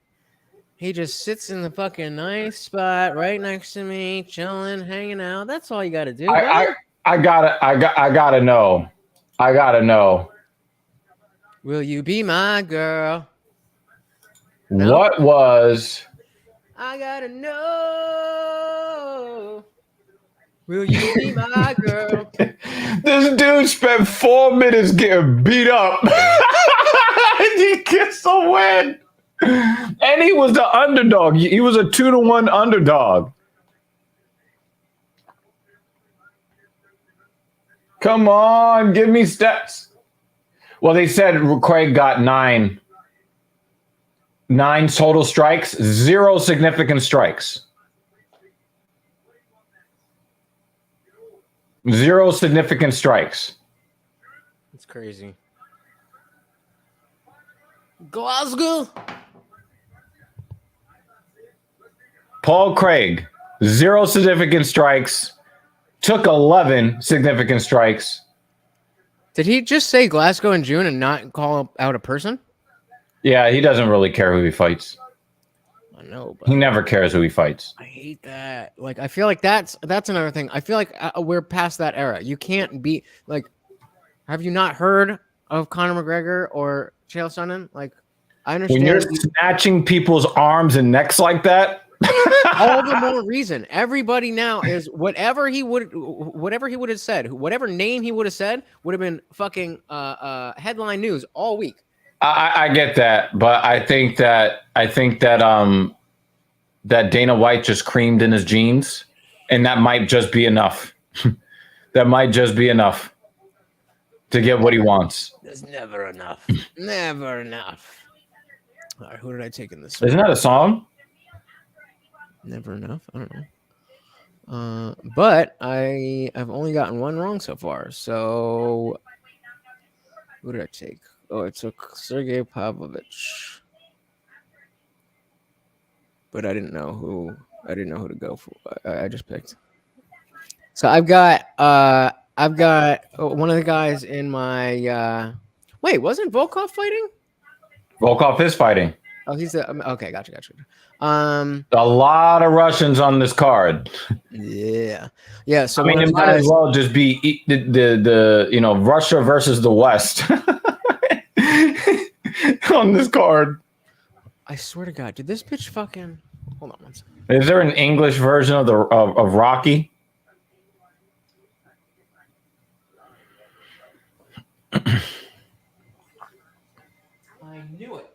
He just sits in the fucking nice spot right next to me, chilling, hanging out. That's all you got to do. I gotta know. I gotta know. Will you be my girl? What was? I gotta know. Will you be my girl? This dude spent 4 minutes getting beat up. And he gets the win. And he was the underdog. He was a 2-1 underdog. Come on, give me stats. Well, they said Craig got 9 total strikes, 0 significant strikes. 0 significant strikes. It's crazy. Glasgow. Paul Craig, 0 significant strikes, took 11 significant strikes. Did he just say Glasgow in June and not call out a person? Yeah, he doesn't really care who he fights. I know, but He never cares who he fights. I hate that. Like, I feel like that's another thing. I feel like we're past that era. You can't be like. Have you not heard of Conor McGregor or Chael Sonnen? Like, I understand. When you're snatching people's arms and necks like that, all the more reason. Everybody now is whatever he would have said, whatever name he would have said would have been fucking headline news all week. I get that, but I think that that Dana White just creamed in his jeans, and that might just be enough. That might just be enough to get what he wants. There's never enough. Never enough. All right, who did I take in this? Isn't that a song? Never enough. I don't know. But I have only gotten one wrong so far. So who did I take? Oh, I took Sergey Pavlovich. But I didn't know who to go for. I just picked. So I've got I've got one of the guys in my. Wait, wasn't Volkov fighting? Volkov is fighting. Oh, he's the okay. Gotcha. A lot of Russians on this card. Yeah. So I mean, one of it the might as guys. well just be the Russia versus the West on this card. I swear to God, did this bitch fucking? Hold on one second. Is there an English version of of Rocky? I knew it.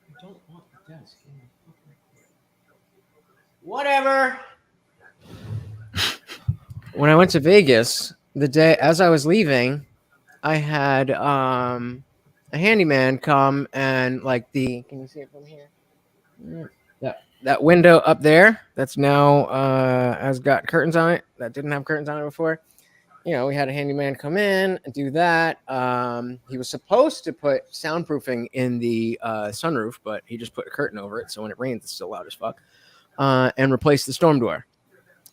I don't want the desk. Whatever. When I went to Vegas, the day as I was leaving, I had a handyman come and like can you see it from here? That window up there that's now has got curtains on it that didn't have curtains on it before. You know, we had a handyman come in and do that. He was supposed to put soundproofing in the sunroof, but he just put a curtain over it, so when it rains, it's still loud as fuck. And replace the storm door.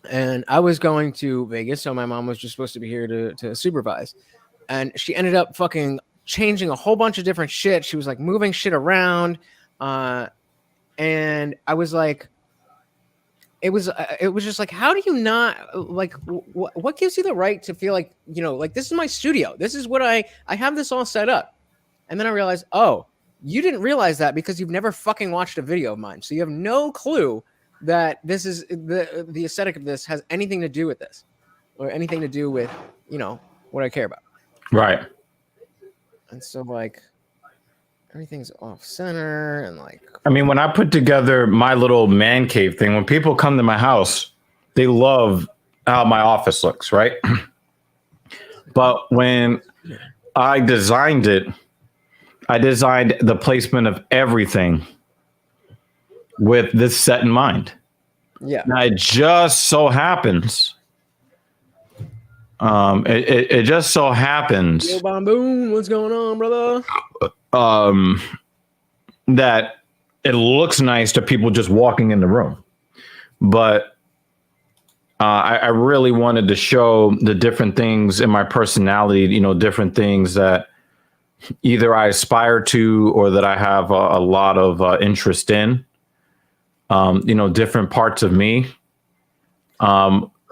And I was going to Vegas, so my mom was just supposed to be here to supervise. And she ended up fucking changing a whole bunch of different shit. She was like moving shit around. And I was like, it was just like, how do you not like, what gives you the right to feel like, you know, like this is my studio. This is what I have this all set up. And then I realized, oh, you didn't realize that because you've never fucking watched a video of mine. So you have no clue that this is the aesthetic of this has anything to do with this or anything to do with, you know, what I care about. Right. And so like everything's off center and like, I mean, when I put together my little man cave thing, when people come to my house, they love how my office looks, right? But when I designed it, I designed the placement of everything with this set in mind. yeah. Now it just so happens. It just so happens. Yo, bomb boom, what's going on, brother? That it looks nice to people just walking in the room, but I really wanted to show the different things in my personality. You know, different things that either I aspire to or that I have a lot of interest in. You know, different parts of me.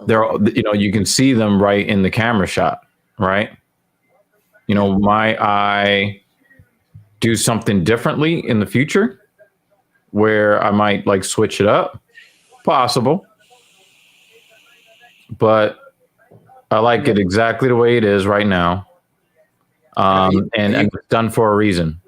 There, you know, you can see them right in the camera shot, right? You know, I do something differently in the future where I might like switch it up, possible, but I like it exactly the way it is right now. And it's done for a reason.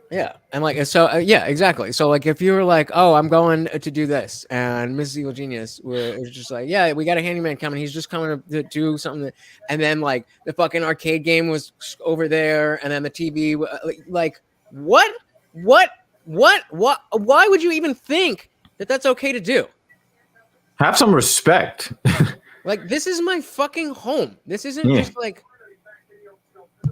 Yeah. And like, so, yeah, exactly. So like, if you were like, oh, I'm going to do this and Mrs. Evil Genius was just like, yeah, we got a handyman coming. He's just coming to do something. And then like the fucking arcade game was over there. And then the TV, like what, why would you even think that that's okay to do? Have some respect. Like, this is my fucking home. This isn't just like,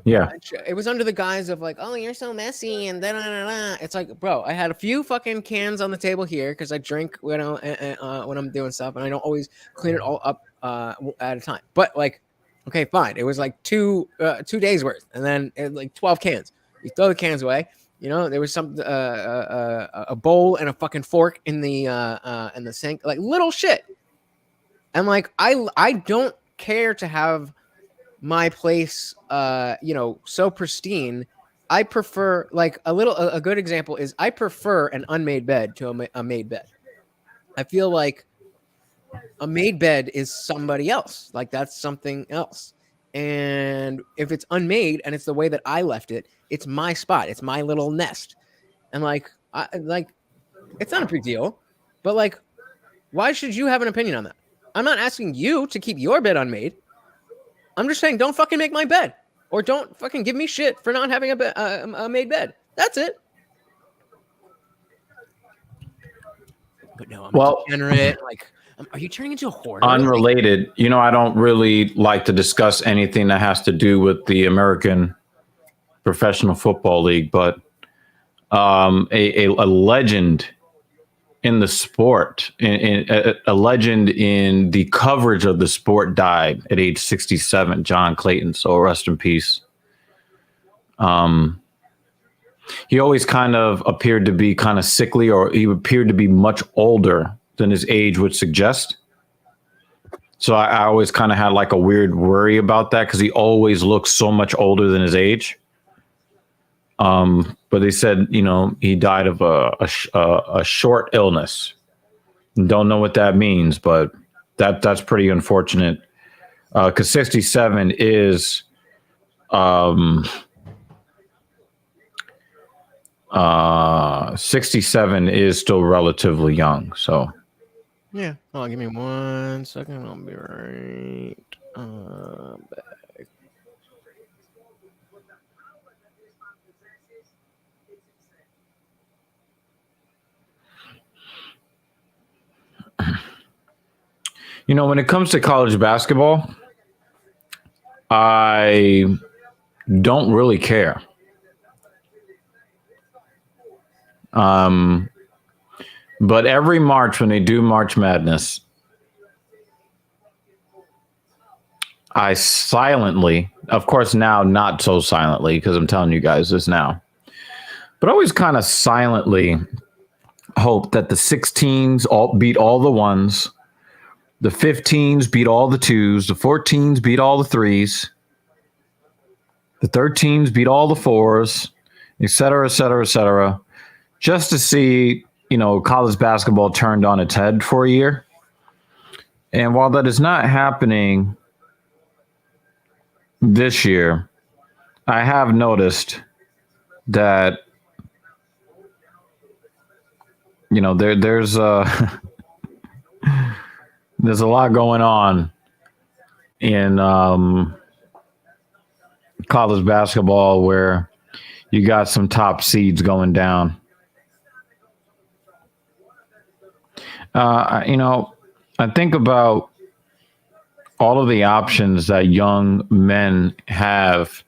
yeah. It was under the guise of like, oh, you're so messy and da. It's like, bro, I had a few fucking cans on the table here because I drink when I'm doing stuff, and I don't always clean it all up at a time. But like, okay, fine. It was like 2 days worth, and then like 12 cans. You throw the cans away. You know, there was some a bowl and a fucking fork in the sink, like little shit. And like, I don't care to have my place, you know, so pristine. I prefer like a good example is I prefer an unmade bed to a made bed. I feel like a made bed is somebody else. Like that's something else. And if it's unmade and it's the way that I left it, it's my spot. It's my little nest. And like, it's not a big deal, but like, why should you have an opinion on that? I'm not asking you to keep your bed unmade. I'm just saying, don't fucking make my bed, or don't fucking give me shit for not having a made bed. That's it. But no, I'm degenerate. Like Are you turning into a hoarder? Unrelated. I don't really like to discuss anything that has to do with the American Professional Football League, but a legend in the sport, a legend in the coverage of the sport, died at age 67. John Clayton. So rest in peace. He always kind of appeared to be kind of sickly, or he appeared to be much older than his age would suggest. So I always kind of had like a weird worry about that because he always looked so much older than his age. But they said, he died of a short illness. Don't know what that means, but that's pretty unfortunate. Because 67 is 67 is still relatively young. So yeah. Oh, give me 1 second. I'll be right back. when it comes to college basketball, I don't really care. But every March when they do March Madness, I silently, of course now not so silently because I'm telling you guys this now, but always kind of silently hope that the 16s all beat all the ones, the 15s beat all the twos, the 14s beat all the threes, the 13s beat all the fours, et cetera, et cetera, et cetera, just to see, college basketball turned on its head for a year. And while that is not happening this year, I have noticed that, there's there's a lot going on in college basketball where you got some top seeds going down. I think about all of the options that young men have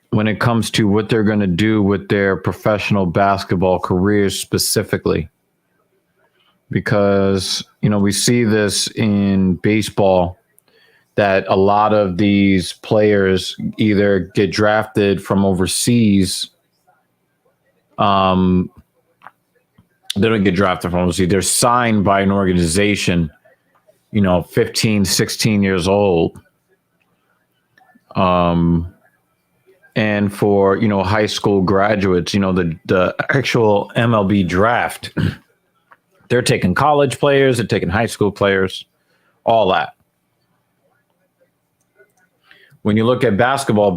when it comes to what they're going to do with their professional basketball careers specifically. Because, we see this in baseball that a lot of these players either get drafted from overseas. They don't get drafted from overseas. They're signed by an organization, 15, 16 years old. And for, high school graduates, the actual MLB draft, they're taking college players, they're taking high school players, all that. When you look at basketball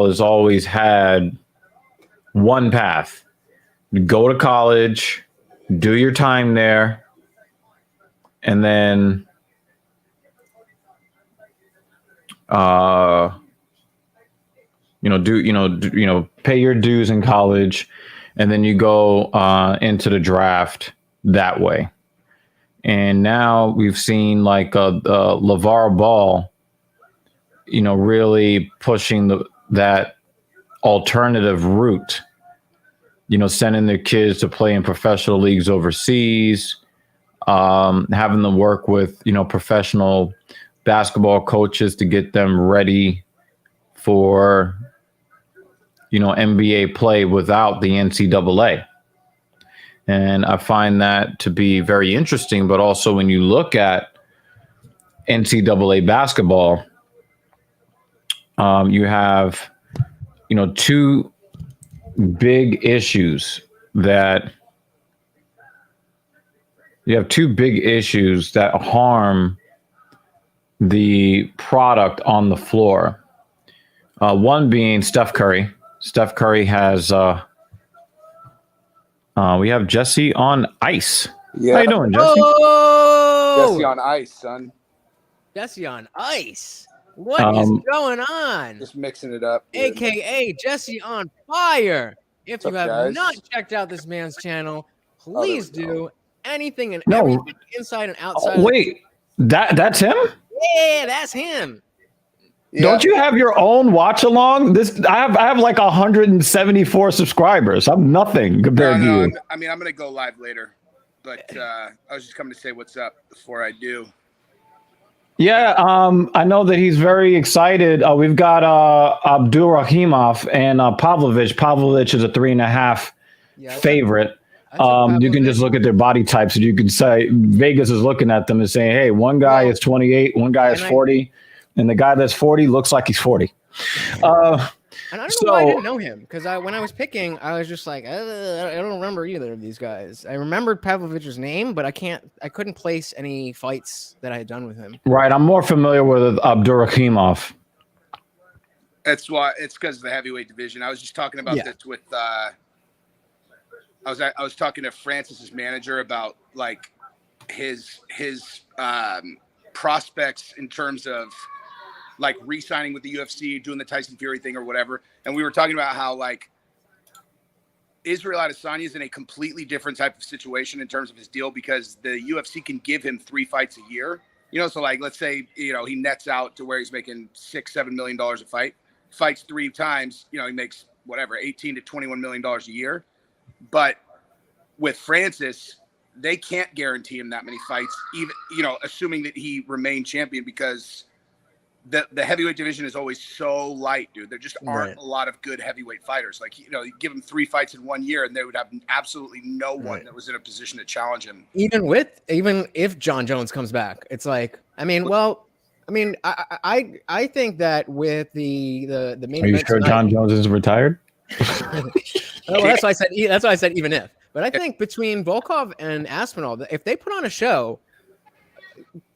has always had one path. Go to college, do your time there, and then pay your dues in college, and then you go into the draft that way. And now we've seen like LeVar Ball, really pushing that alternative route, sending their kids to play in professional leagues overseas, having them work with, professional basketball coaches to get them ready for, NBA play without the NCAA. And I find that to be very interesting. But also when you look at NCAA basketball, you have, two big issues that harm the product on the floor. One being Steph Curry. Steph Curry has, we have Jesse on ice. Yeah. How you doing, Jesse? Oh! Jesse on ice, son. Jesse on ice. What is going on? Just mixing it up. Dude. AKA Jesse on fire. If What's you up, have guys? not checked out this man's channel, please do. anything and No. everything inside and outside. Oh, wait, that's him? Yeah, that's him. Yeah. Don't you have your own watch along? I have like 174 subscribers. I'm nothing compared to you. I'm gonna go live later, but I was just coming to say what's up before I do. Yeah, I know that he's very excited. We've got Abdurakhimov and Pavlovich. Pavlovich is a 3.5 favorite. You can just look at their body types and you can say Vegas is looking at them and saying, hey, one guy is 28, one guy is 40, and the guy that's 40 looks like he's 40. And I don't know why I didn't know him, because when I was picking, I was just like, I don't remember either of these guys. I remembered Pavlovich's name, but I couldn't place any fights that I had done with him. Right, I'm more familiar with Abdurakhimov. That's why it's because of the heavyweight division. I was just talking about this with. I was talking to Francis's manager about like his prospects in terms of like re-signing with the UFC, doing the Tyson Fury thing or whatever. And we were talking about how like Israel Adesanya is in a completely different type of situation in terms of his deal, because the UFC can give him 3 fights a year. You know, so like, let's say, you know, he nets out to where he's making $6-7 million a fight, fights 3 times, you know, he makes whatever, 18 to $21 million a year. But with Francis, they can't guarantee him that many fights, even, you know, assuming that he remained champion, because the heavyweight division is always so light, dude. There just aren't a lot of good heavyweight fighters. Like, you know, you give him 3 fights in 1 year and they would have absolutely no one that was in a position to challenge him. Even if John Jones comes back, it's like, I think that with the main Are you event sure tonight, John Jones is retired? well, that's why I said even if. But I think between Volkov and Aspinall, if they put on a show,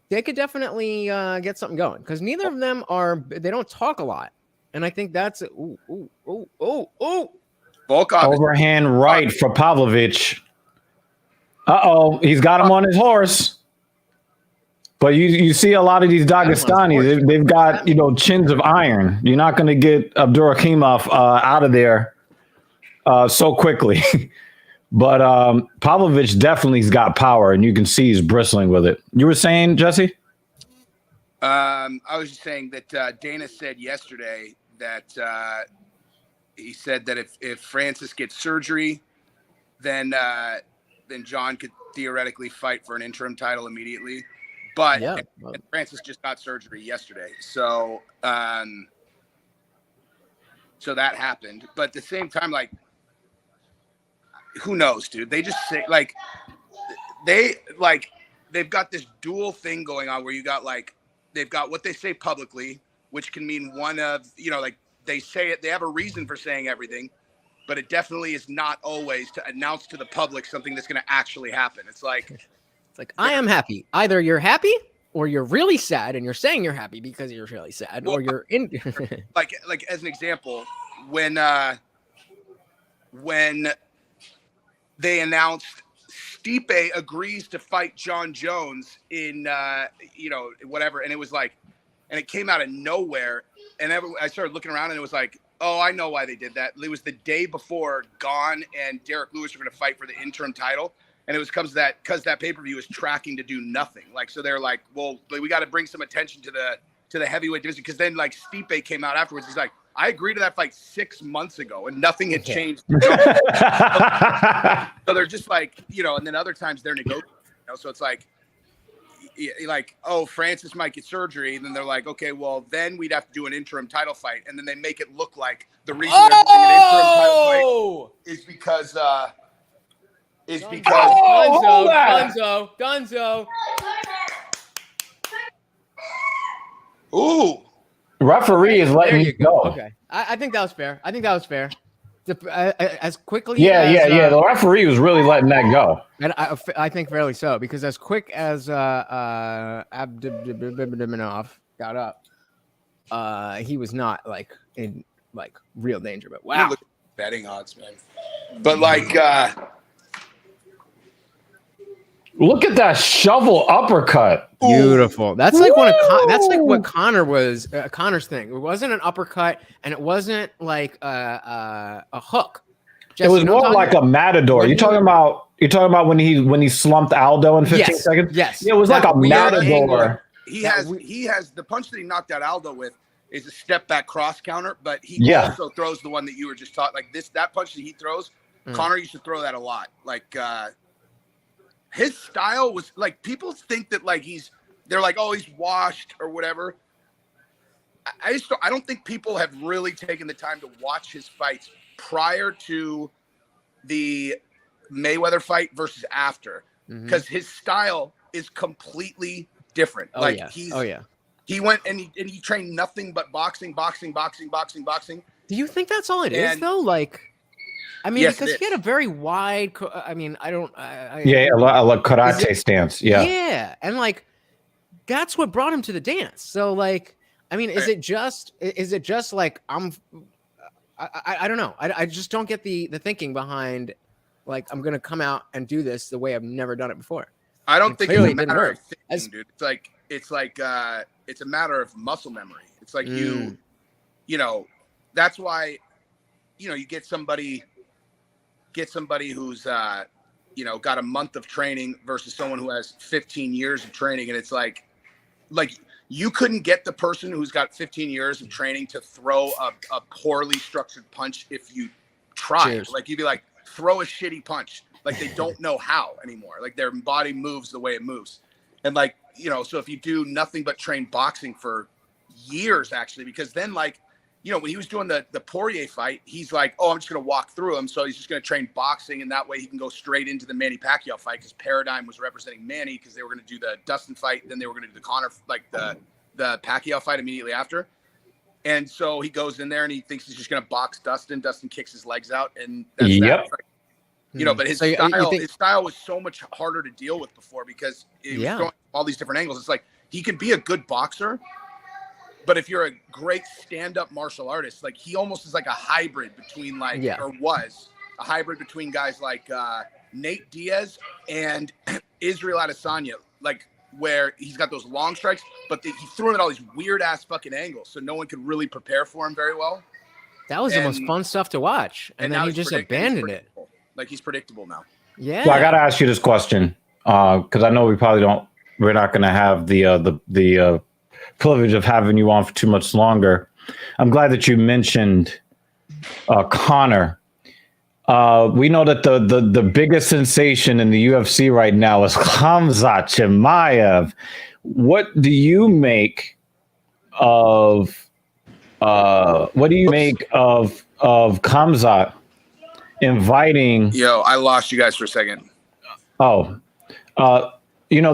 they could definitely get something going, because neither of them they don't talk a lot. And I think that's Volkov overhand right for Pavlovich. He's got him on his horse. But you see a lot of these Dagestanis, they've got, you know, chins of iron. You're not going to get Abdurakhimov out of there so quickly. But Pavlovich definitely's got power, and you can see he's bristling with it. You were saying, Jesse? I was just saying that Dana said yesterday that he said that if Francis gets surgery, then John could theoretically fight for an interim title immediately. But and Francis just got surgery yesterday, so so that happened. But at the same time, like, who knows, dude? They just say like they've got this dual thing going on where you got like they've got what they say publicly, which can mean one of, you know, like they say it, they have a reason for saying everything, but it definitely is not always to announce to the public something that's going to actually happen. It's like I am happy. Either you're happy or you're really sad, and you're saying you're happy because you're really sad, or you're in. like as an example, when they announced Stipe agrees to fight John Jones in, you know, whatever. And it was like, and it came out of nowhere. And I started looking around and it was like, oh, I know why they did that. It was the day before Gane and Derek Lewis were going to fight for the interim title. And it was because that pay-per-view was tracking to do nothing. Like, so they're like, well, we got to bring some attention to the heavyweight division. Cause then like Stipe came out afterwards. He's like, I agreed to that fight 6 months ago and nothing had changed. So they're just like, you know, and then other times they're negotiating, you know? So it's like, oh, Francis might get surgery. And then they're like, okay, well, then we'd have to do an interim title fight. And then they make it look like the reason they're doing an interim title fight is because Dunzo. Ooh. Referee is letting you go. Okay, I think that was fair. As quickly. Yeah. The referee was really letting that go. And I think fairly so, because as quick as Abdurakhimov got up, he was not like in like real danger. But wow, betting odds, man. But like, look at that shovel uppercut. Beautiful. That's like that's like what Connor was. Connor's thing. It wasn't an uppercut, and it wasn't like a hook. Jesse, it was you know what more I'm like a matador. When You're talking about when he slumped Aldo in 15 Yes, seconds? yes. Yeah, it was like That a weird matador. He That has the punch that he knocked out Aldo with is a step back cross counter, but he Yeah. also throws the one that you were just taught. Like that punch that he throws, Connor used to throw that a lot. Like his style was like, people think that like they're like, oh, he's washed or whatever. I don't think people have really taken the time to watch his fights prior to the Mayweather fight versus after, because his style is completely different. Oh, like yeah. He went and he trained nothing but boxing. Do you think that's all it is And- though? Like, I mean, Yes, because it he had is. a very wide. I mean, I don't. Yeah, a la karate stance. Yeah. Yeah, and like that's what brought him to the dance. So like, I mean, is it just like I don't know. I just don't get the thinking behind like I'm gonna come out and do this the way I've never done it before. I don't think it's clearly a it didn't matter work. of thinking, dude. It's a matter of muscle memory. It's like you know, that's why, you know, you get somebody who's you know, got a month of training versus someone who has 15 years of training, and it's like you couldn't get the person who's got 15 years of training to throw a poorly structured punch if you tried. Cheers. Like, you'd be like, throw a shitty punch. Like, they don't know how anymore. Like, their body moves the way it moves. And like, you know, so if you do nothing but train boxing for years, actually, because then like, you know, when he was doing the Poirier fight, he's like, oh, I'm just going to walk through him. So he's just going to train boxing, and that way he can go straight into the Manny Pacquiao fight, because Paradigm was representing Manny, because they were going to do the Dustin fight. Then they were going to do the Conor, like the Pacquiao fight immediately after. And so he goes in there and he thinks he's just going to box Dustin. Dustin kicks his legs out, and that's that. You know, but his style was so much harder to deal with before, because he was throwing all these different angles. It's like, he can be a good boxer, but if you're a great stand-up martial artist, like, he almost is like a hybrid between or was a hybrid between guys like Nate Diaz and Israel Adesanya, like, where he's got those long strikes, but he threw him at all these weird ass fucking angles, so no one could really prepare for him very well. That was the most fun stuff to watch, and then he just abandoned it. Like, he's predictable now. Yeah. So I got to ask you this question, because I know we're not going to have the privilege of having you on for too much longer. I'm glad that you mentioned Conor. We know that the biggest sensation in the UFC right now is Khamzat Chimaev. What do you make of Khamzat inviting? Yo, I lost you guys for a second. Oh, you know,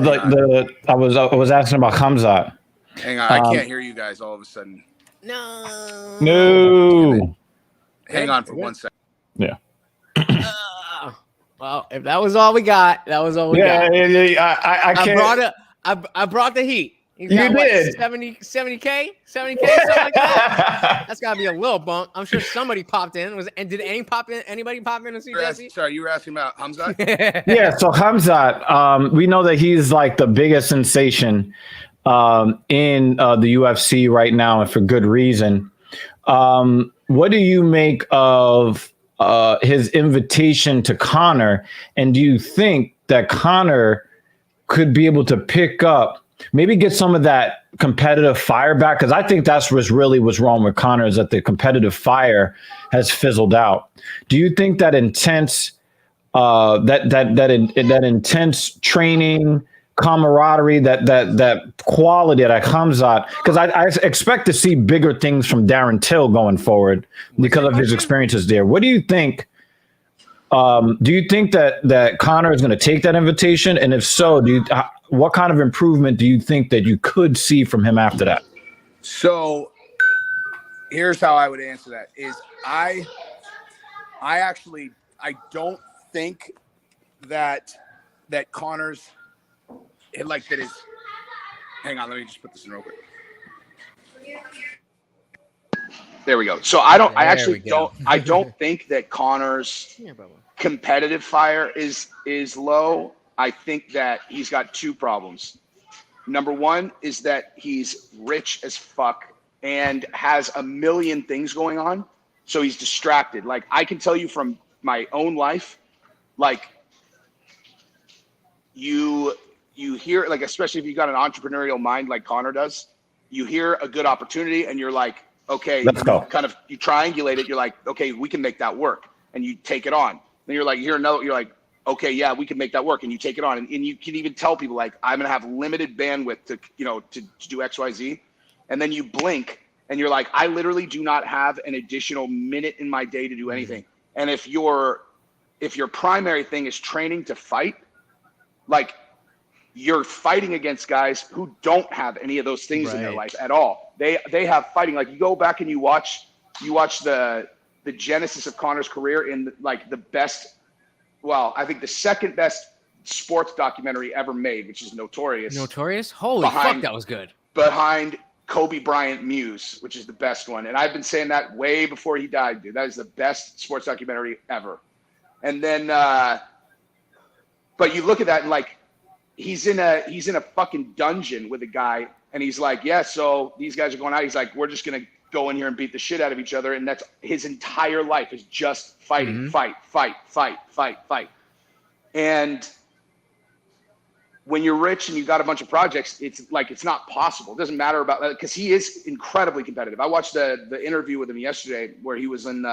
I was asking about Khamzat. Hang on, I can't hear you guys all of a sudden. No. Hang on for 1 second. Yeah. Well, if that was all we got, that was all we got. Yeah. I can't. I brought the heat. You did. 70K, something like that. That's gotta be a little bump. I'm sure somebody popped in. Did anybody pop in to see Jesse? Sorry, you were asking about Khamzat? Yeah. So Khamzat, we know that he's like the biggest sensation in the UFC right now, and for good reason. What do you make of his invitation to Conor, and do you think that Conor could be able to pick up, maybe get some of that competitive fire back? Because I think that's what's wrong with Conor, is that the competitive fire has fizzled out. Do you think that intense intense training, camaraderie, that quality that comes out? Because I expect to see bigger things from Darren Till going forward because of his experiences there. What do you think? Do you think that Conor is going to take that invitation? And if so, what kind of improvement do you think that you could see from him after that? So here's how I would answer that is I don't think that Conor's like that is. Hang on, let me just put this in real quick. There we go. So I don't think that Conor's competitive fire is low. I think that he's got two problems. Number one is that he's rich as fuck and has a million things going on. So he's distracted. Like, I can tell you from my own life, like you hear, like, especially if you got an entrepreneurial mind like Connor does, you hear a good opportunity and you're like, okay, Let's go. You triangulate it. You're like, okay, we can make that work, and you take it on. Then you're like, you hear another, you're like, okay, yeah, we can make that work, and you take it on, and you can even tell people like, I'm gonna have limited bandwidth to do X, Y, Z, and then you blink and you're like, I literally do not have an additional minute in my day to do anything. And if your primary thing is training to fight, like, you're fighting against guys who don't have any of those things in their life at all. They have fighting. Like, you go back and you watch the genesis of Connor's career in like the best, well, I think the second best sports documentary ever made, which is Notorious. Notorious? Holy fuck, that was good. Behind Kobe Bryant Muse, which is the best one. And I've been saying that way before he died, dude. That is the best sports documentary ever. And then, but you look at that and like, he's in a fucking dungeon with a guy, and he's like, yeah, so these guys are going out. He's like, we're just going to go in here and beat the shit out of each other. And that's his entire life, is just fighting, fight. And when you're rich and you got a bunch of projects, it's like, it's not possible. It doesn't matter about that, because he is incredibly competitive. I watched the interview with him yesterday where he was in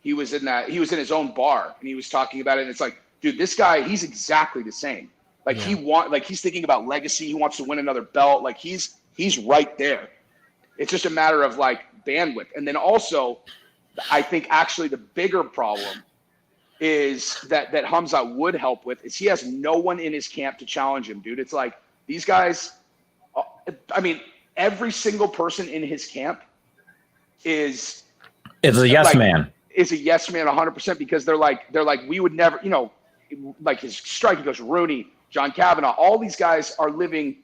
his own bar, and he was talking about it. And it's like, dude, this guy, he's exactly the same. Like, he's thinking about legacy. He wants to win another belt. Like, he's right there. It's just a matter of like bandwidth. And then also, I think actually the bigger problem is that Khamzat would help with is he has no one in his camp to challenge him, dude. It's like, these guys, I mean, every single person in his camp is a yes man. Is a yes man 100%, because they're like, we would never, like his striking coach, Rooney, John Kavanaugh, all these guys are living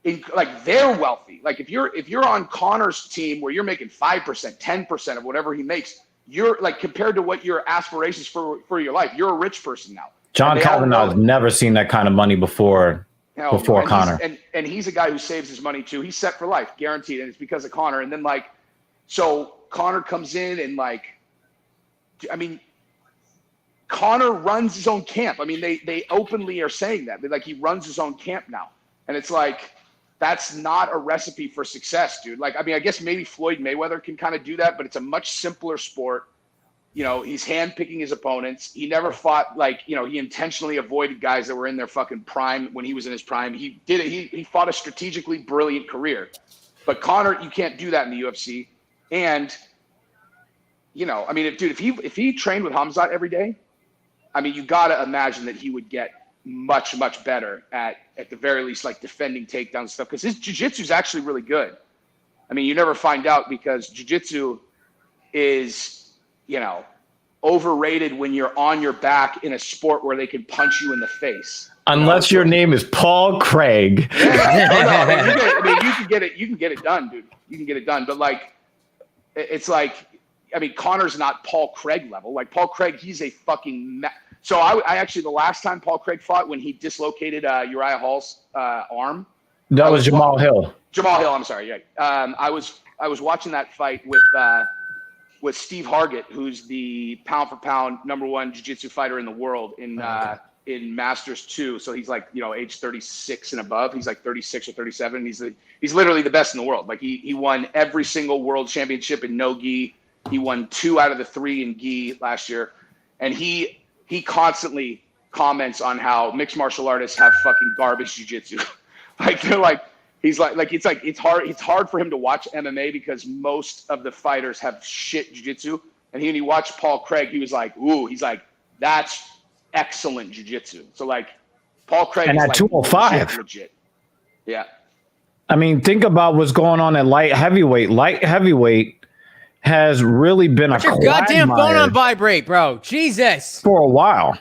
in, like, they're wealthy. Like, if you're on Connor's team where you're making 5%, 10% of whatever he makes, you're like, compared to what your aspirations for your life, you're a rich person now. John Kavanaugh has never seen that kind of money before Connor. And he's a guy who saves his money too. He's set for life, guaranteed. And it's because of Connor. And then like, so Connor comes in and like, I mean, Connor runs his own camp. I mean, they openly are saying that. They're like, he runs his own camp now. And it's like, that's not a recipe for success, dude. Like, I mean, I guess maybe Floyd Mayweather can kind of do that, but it's a much simpler sport. He's handpicking his opponents. He never fought, like, he intentionally avoided guys that were in their fucking prime when he was in his prime. He did it. He fought a strategically brilliant career. But Connor, you can't do that in the UFC. And, I mean, if he trained with Khamzat every day, I mean, you got to imagine that he would get much, much better at the very least, like, defending takedown stuff, because his jiu-jitsu is actually really good. I mean, you never find out, because jiu-jitsu is, overrated when you're on your back in a sport where they can punch you in the face. Unless your name is Paul Craig. I mean, you can get it done, dude. You can get it done. But like, it's like, I mean, Connor's not Paul Craig level. Like, Paul Craig, he's a fucking So I actually, the last time Paul Craig fought, when he dislocated Uriah Hall's arm. That was Jamal Hill. Jamal Hill, I'm sorry. Yeah. I was watching that fight with Steve Hargett, who's the pound for pound #1 jiu-jitsu fighter in the world in Masters 2. So he's like, age 36 and above. He's like 36 or 37. He's literally the best in the world. Like, he won every single world championship in no gi. He won 2 out of the 3 in gi last year. And he constantly comments on how mixed martial artists have fucking garbage jiu-jitsu. Like, they're like, it's hard for him to watch MMA because most of the fighters have shit jiu-jitsu. And when he watched Paul Craig, he was like, that's excellent jiu-jitsu. So like, Paul Craig and is at like 205 legit. Yeah. I mean, think about what's going on in light heavyweight. Light heavyweight has really been Put your goddamn phone on vibrate, bro. Jesus. For a while.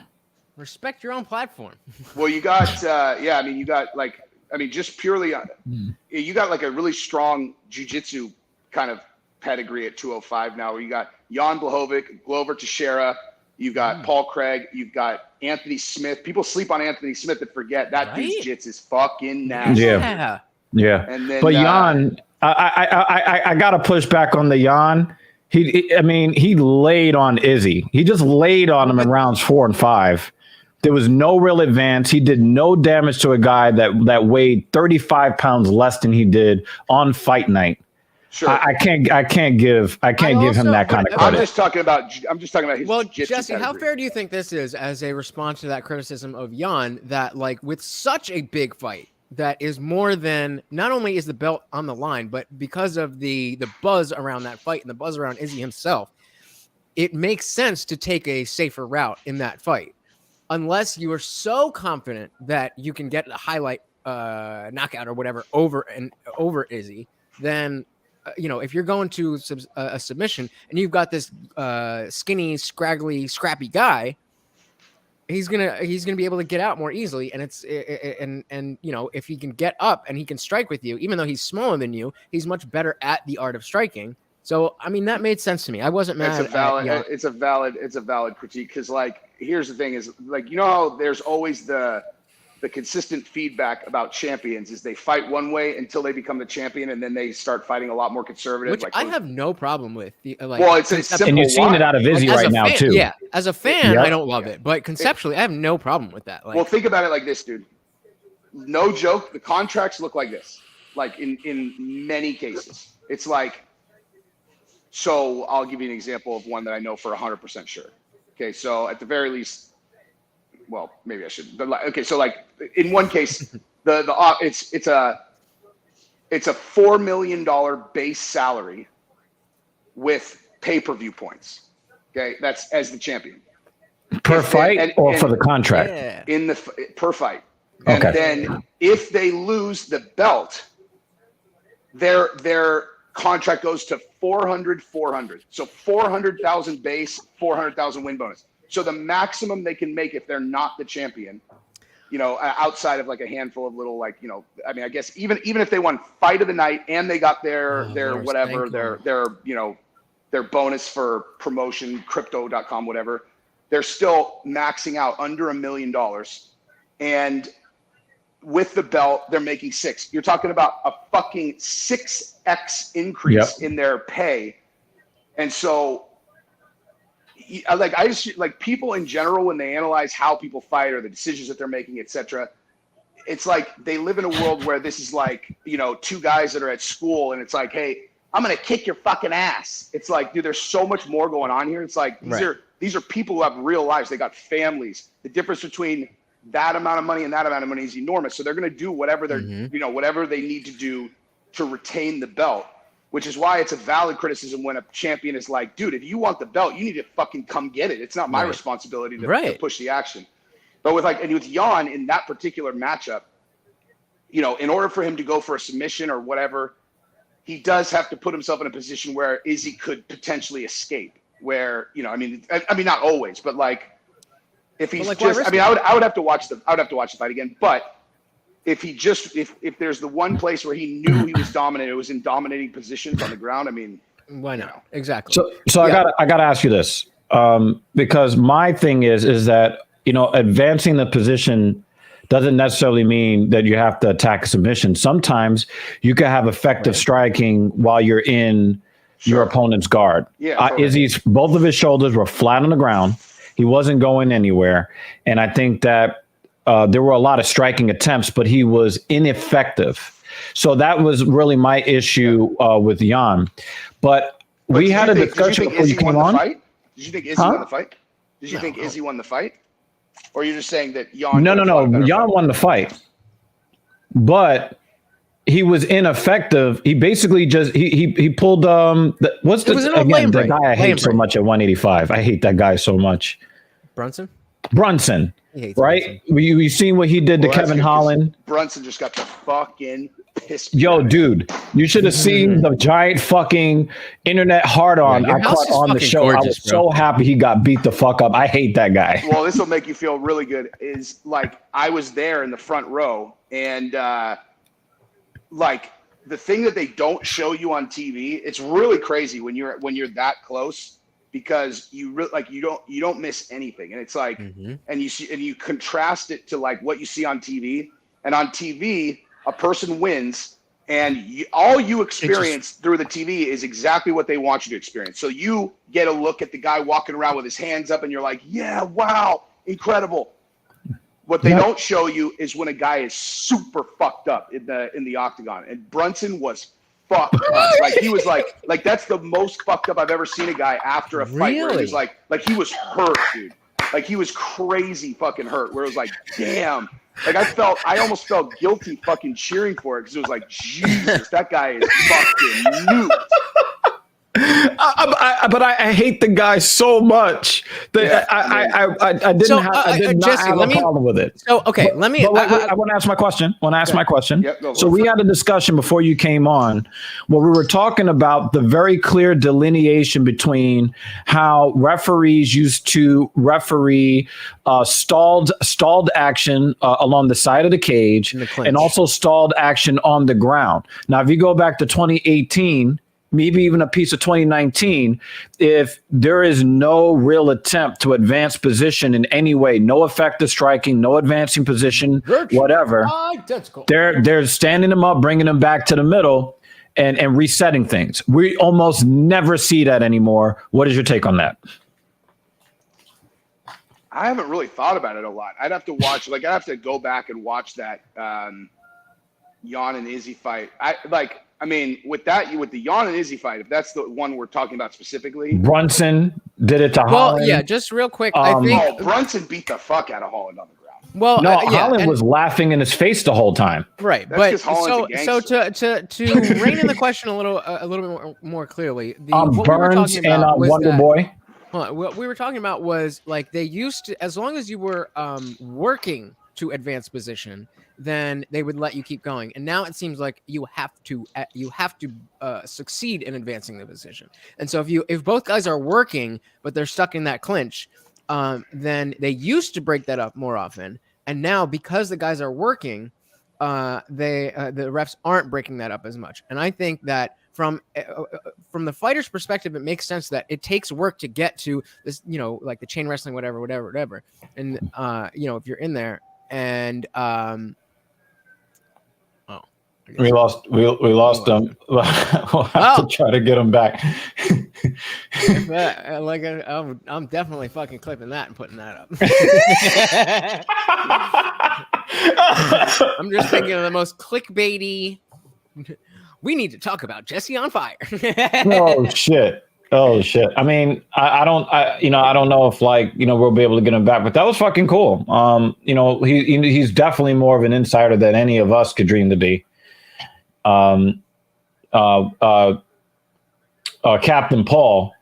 Respect your own platform. Well, you got, just purely, you got like a really strong jiu-jitsu kind of pedigree at 205 now, where you got Jan Blachowicz, Glover Teixeira, you've got Paul Craig, you've got Anthony Smith. People sleep on Anthony Smith and forget that dude's jiu-jitsu is fucking nasty. Yeah. And then, but Jan, I got to push back on the Jan. I mean, he laid on Izzy. He just laid on him in rounds 4 and 5. There was no real advance. He did no damage to a guy that weighed 35 pounds less than he did on fight night. Sure. I can't give him that kind of credit. I'm just talking about his Well, jiu-jitsu Jesse, how pedigree. fair do you think this is as a response to that criticism of Jan that, like, with such a big fight that is more than not only is the belt on the line, but because of the buzz around that fight and the buzz around Izzy himself, it makes sense to take a safer route in that fight, unless you are so confident that you can get a highlight knockout or whatever over Izzy, then. If you're going to a submission and you've got this skinny, scraggly, scrappy guy, he's gonna be able to get out more easily. And if he can get up and he can strike with you, even though he's smaller than you, he's much better at the art of striking. So I mean, that made sense to me. I wasn't mad. It's a valid critique because, like, here's the thing: is like, how there's always the consistent feedback about champions is they fight one way until they become the champion, and then they start fighting a lot more conservative. Which I have no problem with. It's a simple. And you've seen it out of Izzy right now too. Yeah, as a fan, I don't love it, but conceptually, I have no problem with that. Well, think about it like this, dude. No joke. The contracts look like this. Like in many cases, it's like. So I'll give you an example of one that I know for 100% sure. Okay, so at the very least. Well, maybe I should. But okay, so like in one case, it's a $4 million base salary with pay-per-view points. Okay, that's as the champion per fight or for the contract. Yeah. Per fight, and then if they lose the belt, their contract goes to 400. So 400,000 base, 400,000 win bonus. So the maximum they can make if they're not the champion, outside of like a handful of little, like, I mean, I guess even if they won fight of the night and they got their bonus for promotion, crypto.com, whatever, they're still maxing out under $1 million. And with the belt, they're making 6. You're talking about a fucking 6x increase in their pay. And so, I just like people in general, when they analyze how people fight or the decisions that they're making, etc. It's like they live in a world where this is like, two guys that are at school and it's like, hey, I'm going to kick your fucking ass. It's like, dude, there's so much more going on here. It's like, these are people who have real lives. They got families. The difference between that amount of money and that amount of money is enormous. So they're going to do whatever whatever they need to do to retain the belt. Which is why it's a valid criticism when a champion is like, dude, if you want the belt, you need to fucking come get it. It's not my responsibility to push the action. But with Jan in that particular matchup, in order for him to go for a submission or whatever, he does have to put himself in a position where Izzy could potentially escape. Where, I mean, not always, but like if he's I would have to watch the fight again, but. If there's the one place where he knew he was dominant, it was in dominating positions on the ground. I mean, why not? Exactly. So I gotta ask you this, because my thing is that advancing the position doesn't necessarily mean that you have to attack a submission. Sometimes you can have effective striking while you're in your opponent's guard. Yeah, Izzy's both of his shoulders were flat on the ground. He wasn't going anywhere, and I think that. There were a lot of striking attempts, but he was ineffective. So that was really my issue with Jan. But we had a discussion before you came on. Did you think Izzy won the fight? Did you think Izzy won the fight? Or you're just saying that Jan? No. Jan won the fight. But he was ineffective. He basically just he pulled what's the guy I hate so much at 185? I hate that guy so much. Brunson. Right? We've seen what he did to Kevin Holland. Brunson just got the fucking pissed. Yo, dude, you should have seen the giant fucking internet hard on I caught on the show. Gorgeous, I was so happy he got beat the fuck up. I hate that guy. Well, this will make you feel really good. Is like I was there in the front row, and like the thing that they don't show you on TV, it's really crazy when you're that close. Because you don't miss anything, and it's like, and you contrast it to like what you see on TV, and on TV a person wins, And all you experience through the TV is exactly what they want you to experience. So you get a look at the guy walking around with his hands up, and you're like, yeah, wow, incredible. What they don't show you is when a guy is super fucked up in the octagon. And Brunson was fucked up. Like he was like that's the most fucked up I've ever seen a guy after a fight. Where he was like he was hurt, dude. Like he was crazy fucking hurt. Where it was like, damn. Like I almost felt guilty fucking cheering for it because it was like, Jesus, that guy is fucking nuked. But I hate the guy so much that I didn't have a problem with it. So okay, let me. I want to ask my question. Yep, so we had a discussion before you came on, where we were talking about the very clear delineation between how referees used to referee stalled action along the side of the cage, and also stalled action on the ground. Now, if you go back to 2018. Maybe even a piece of 2019, if there is no real attempt to advance position in any way, no effective striking, no advancing position, whatever, they're standing them up, bringing them back to the middle and resetting things. We almost never see that anymore. What is your take on that? I haven't really thought about it a lot. I'd have to watch, I'd have to go back and watch that Jan and Izzy fight. I mean, with the Jan and Izzy fight, if that's the one we're talking about specifically. Brunson did it to Holland. Well, yeah, just real quick. I think Brunson beat the fuck out of Holland on the ground. Well, no, Holland was laughing in his face the whole time. Right, that's but so to rein in the question a little bit more clearly, Burns and Wonder Boy. What we were talking about was like they used to, as long as you were working to advance position, then they would let you keep going. And now it seems like you have to succeed in advancing the position. And so if both guys are working but they're stuck in that clinch, then they used to break that up more often. And now because the guys are working, the refs aren't breaking that up as much. And I think that from the fighter's perspective, it makes sense that it takes work to get to this, like the chain wrestling, whatever. And if you're in there and we lost them. We'll have to try to get them back. I'm definitely fucking clipping that and putting that up. I'm just thinking of the most clickbaity. We need to talk about Jesse on fire. Oh shit. I mean, I don't know if we'll be able to get him back, but that was fucking cool. He's definitely more of an insider than any of us could dream to be. Captain Paul,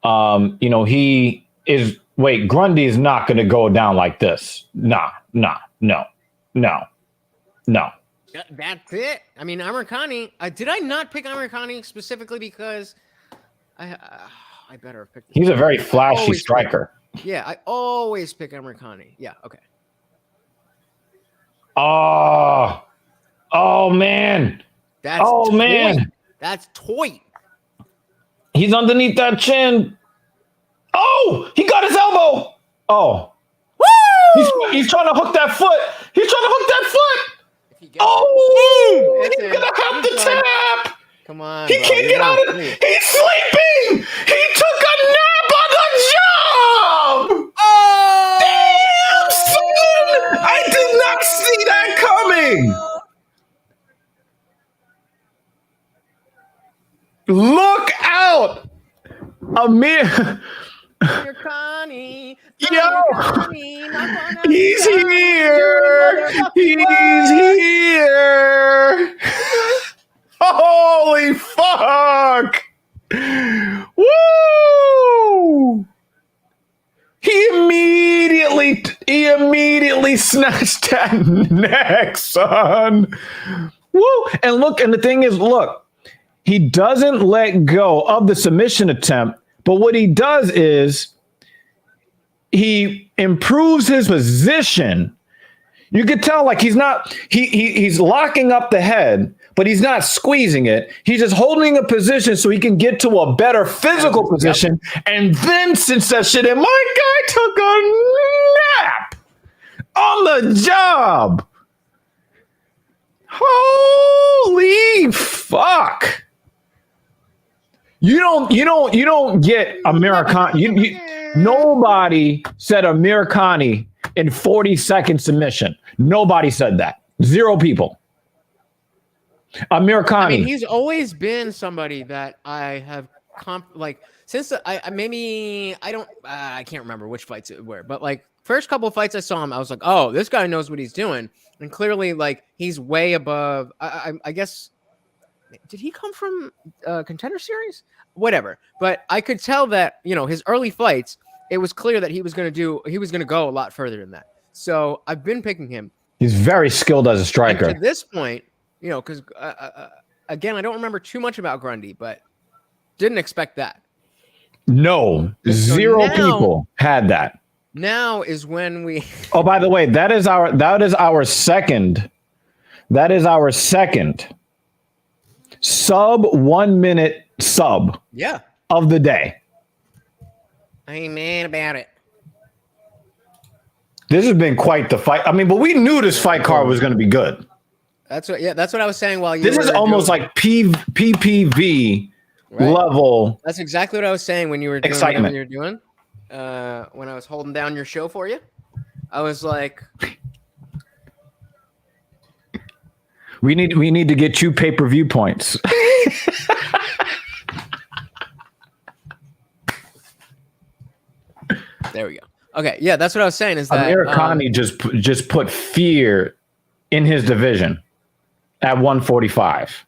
he is. Wait, Grundy is not going to go down like this. No. That's it. I mean, Amirkhani. Did I not pick Amirkhani specifically because I better have picked. He's a very flashy striker. Yeah, I always pick Amirkhani. Yeah. Okay. Oh man. That's toy. He's underneath that chin. Oh, he got his elbow. Oh. Woo! He's trying to hook that foot. He's going to have to tap. Come on. He can't get out of it. He's sleeping. He took a nap on the job. Oh! Damn, son. I did not see that coming. Look out. Amir. Connie. Yo. He's here. He's here. Holy fuck. Woo. He immediately snatched that neck, son. Woo. And the thing is, he doesn't let go of the submission attempt, but what he does is he improves his position. You could tell he's not, he's locking up the head, but he's not squeezing it. He's just holding a position so he can get to a better physical position. Yep. And then since that shit, and my guy took a nap on the job. Holy fuck! You don't get Americani. Nobody said Americani in 40-second submission. Nobody said that. 0 people. Americani. I mean, he's always been somebody that I have since I can't remember which fights it were, but like first couple of fights I saw him, I was like, oh, this guy knows what he's doing, and clearly like he's way above. I guess, did he come from Contender Series? Whatever, but I could tell that his early fights, it was clear that he was going to go a lot further than that. So I've been picking him. He's very skilled as a striker. And to this point, because again, I don't remember too much about Grundy, but didn't expect that. No, So 0 now- people had that. Now is when we. Oh, by the way, that is our second sub 1 minute sub Yeah, of the day. I ain't mad about it. This has been quite the fight. I mean, but we knew this fight card was going to be good. That's what I was saying while you. This is almost like PPV level. That's exactly what I was saying when you were doing Excitement. whatever you were doing. When I was holding down your show for you, I was like, We need to get you pay-per-view points. there we go. Okay, yeah, that's what I was saying. Is that Americani just put fear in his division at 145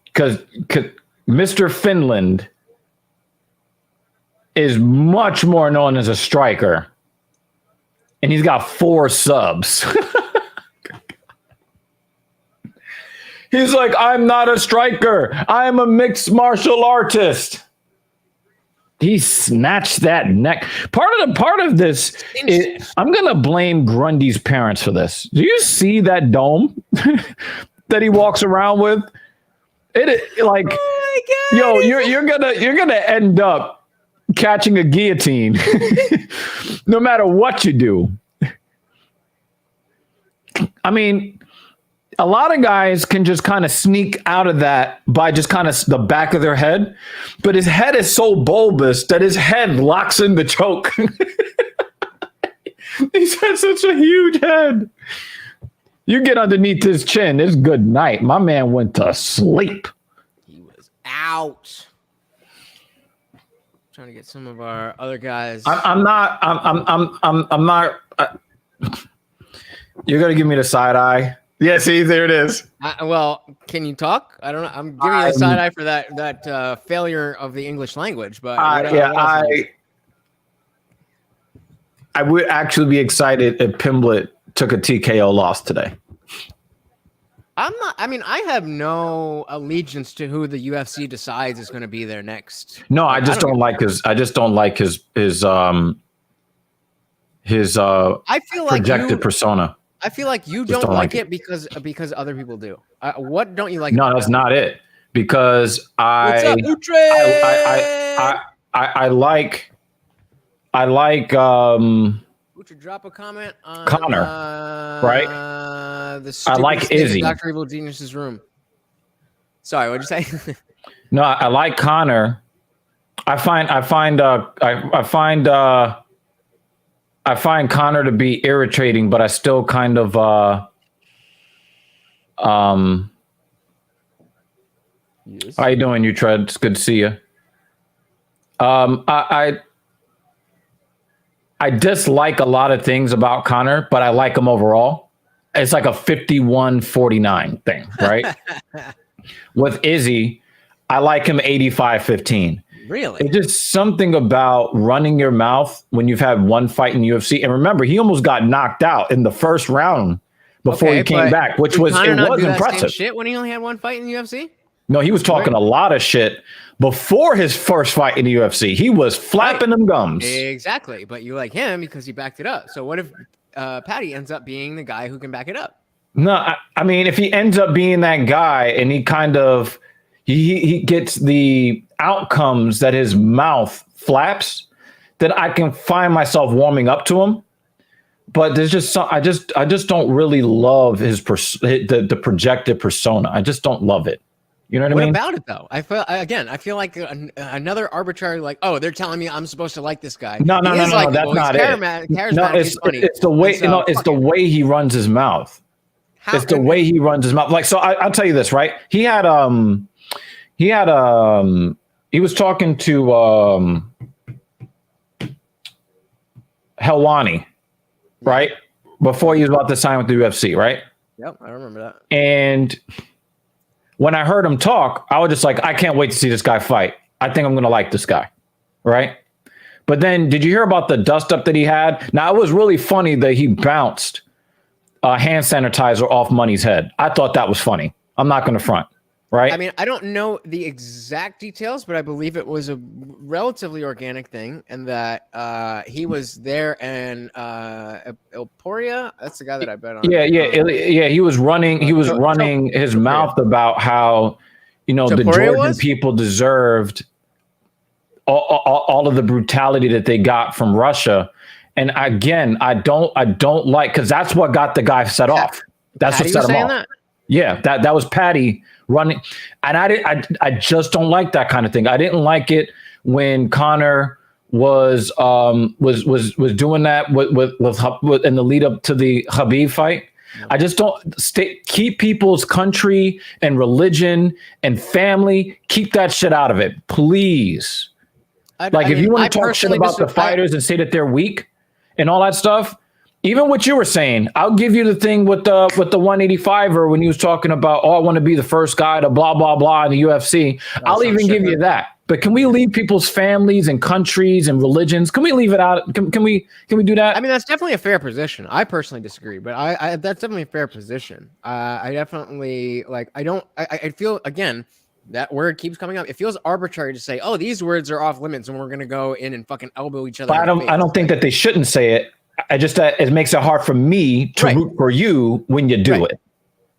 because Mr. Finland is much more known as a striker, and he's got 4 subs. He's like, I'm not a striker. I'm a mixed martial artist. He snatched that neck. Part of this is, I'm gonna blame Grundy's parents for this. Do you see that dome that he walks around with? It like, oh my God, you're gonna end up catching a guillotine, no matter what you do. I mean, a lot of guys can just kind of sneak out of that by just kind of the back of their head, but his head is so bulbous that his head locks in the choke. He's had such a huge head. You get underneath his chin, it's good night. My man went to sleep. he was out. Trying to get some of our other guys. I'm not. You're gonna give me the side eye. Yeah, see, there it is. Well, can you talk? I don't know. I'm giving you a side eye for that failure of the English language. But I would actually be excited if Pimblett took a TKO loss today. I'm not. I mean, I have no allegiance to who the UFC decides is going to be their next. No, I just don't like his. I just don't like his I feel projected persona. I feel like you don't like it because other people do. What don't you like? No, that's not it. Because What's up, Utre? I like Utre, drop a comment on Connor, right? I like Izzy. Dr. Evil Genius's room. Sorry, what'd you say? No, I like Connor. I find Connor to be irritating, but I still kind of Yes. How you doing, you Tread? It's good to see you. I dislike a lot of things about Connor, but I like him overall. It's like a 51-49 thing, right? With Izzy, I like him 85-15. Really? It's just something about running your mouth when you've had one fight in the UFC. And remember, he almost got knocked out in the first round before he came back, which was impressive. Shit when he only had one fight in the UFC? No, he was talking a lot of shit before his first fight in the UFC. He was flapping them gums. Exactly. But you like him because he backed it up. So what if Patty ends up being the guy who can back it up? No, I mean, if he ends up being that guy and he kind of he gets the outcomes that his mouth flaps, then I can find myself warming up to him. but there's just some, I just don't really love the projected persona. I just don't love it. You know what I mean? What about it though? I feel like another arbitrary, like, oh, they're telling me I'm supposed to like this guy. No, that's not it. No, it's the way, it's the way he runs his mouth. It's the way he runs his mouth. Like, so I'll tell you this, right? He was talking to Helwani, right? Before he was about to sign with the UFC, right? Yep, I remember that. And when I heard him talk, I was just like, I can't wait to see this guy fight. I think I'm going to like this guy, right? But then, did you hear about the dust-up that he had? Now, it was really funny that he bounced hand sanitizer off Money's head. I thought that was funny. I'm not going to front, right? I mean, I don't know the exact details, but I believe it was a relatively organic thing, and that he was there, and Ilporia, that's the guy that I bet on. Yeah. He was running. He was running his mouth about how, the Georgian people deserved all of the brutality that they got from Russia. And again, I don't like, because that's what got the guy set off. That's Patty what set him off. That? Yeah, that was Patty running, and I just don't like that kind of thing. I didn't like it when Conor was doing that with in the lead up to the Khabib fight. I just don't keep people's country and religion and family. Keep that shit out of it, please. If you want to talk shit about the fighters and say that they're weak and all that stuff, even what you were saying, I'll give you the thing with the 185er when he was talking about, oh, I want to be the first guy to blah blah blah in the UFC. I'll even give you that. But can we leave people's families and countries and religions? Can we leave it out? Can we do that? I mean, that's definitely a fair position. I personally disagree, but I that's definitely a fair position. I definitely I feel, again, that word keeps coming up. It feels arbitrary to say, oh, these words are off limits and we're going to go in and fucking elbow each other. But I don't think that they shouldn't say it. It makes it hard for me to root for you when you do it.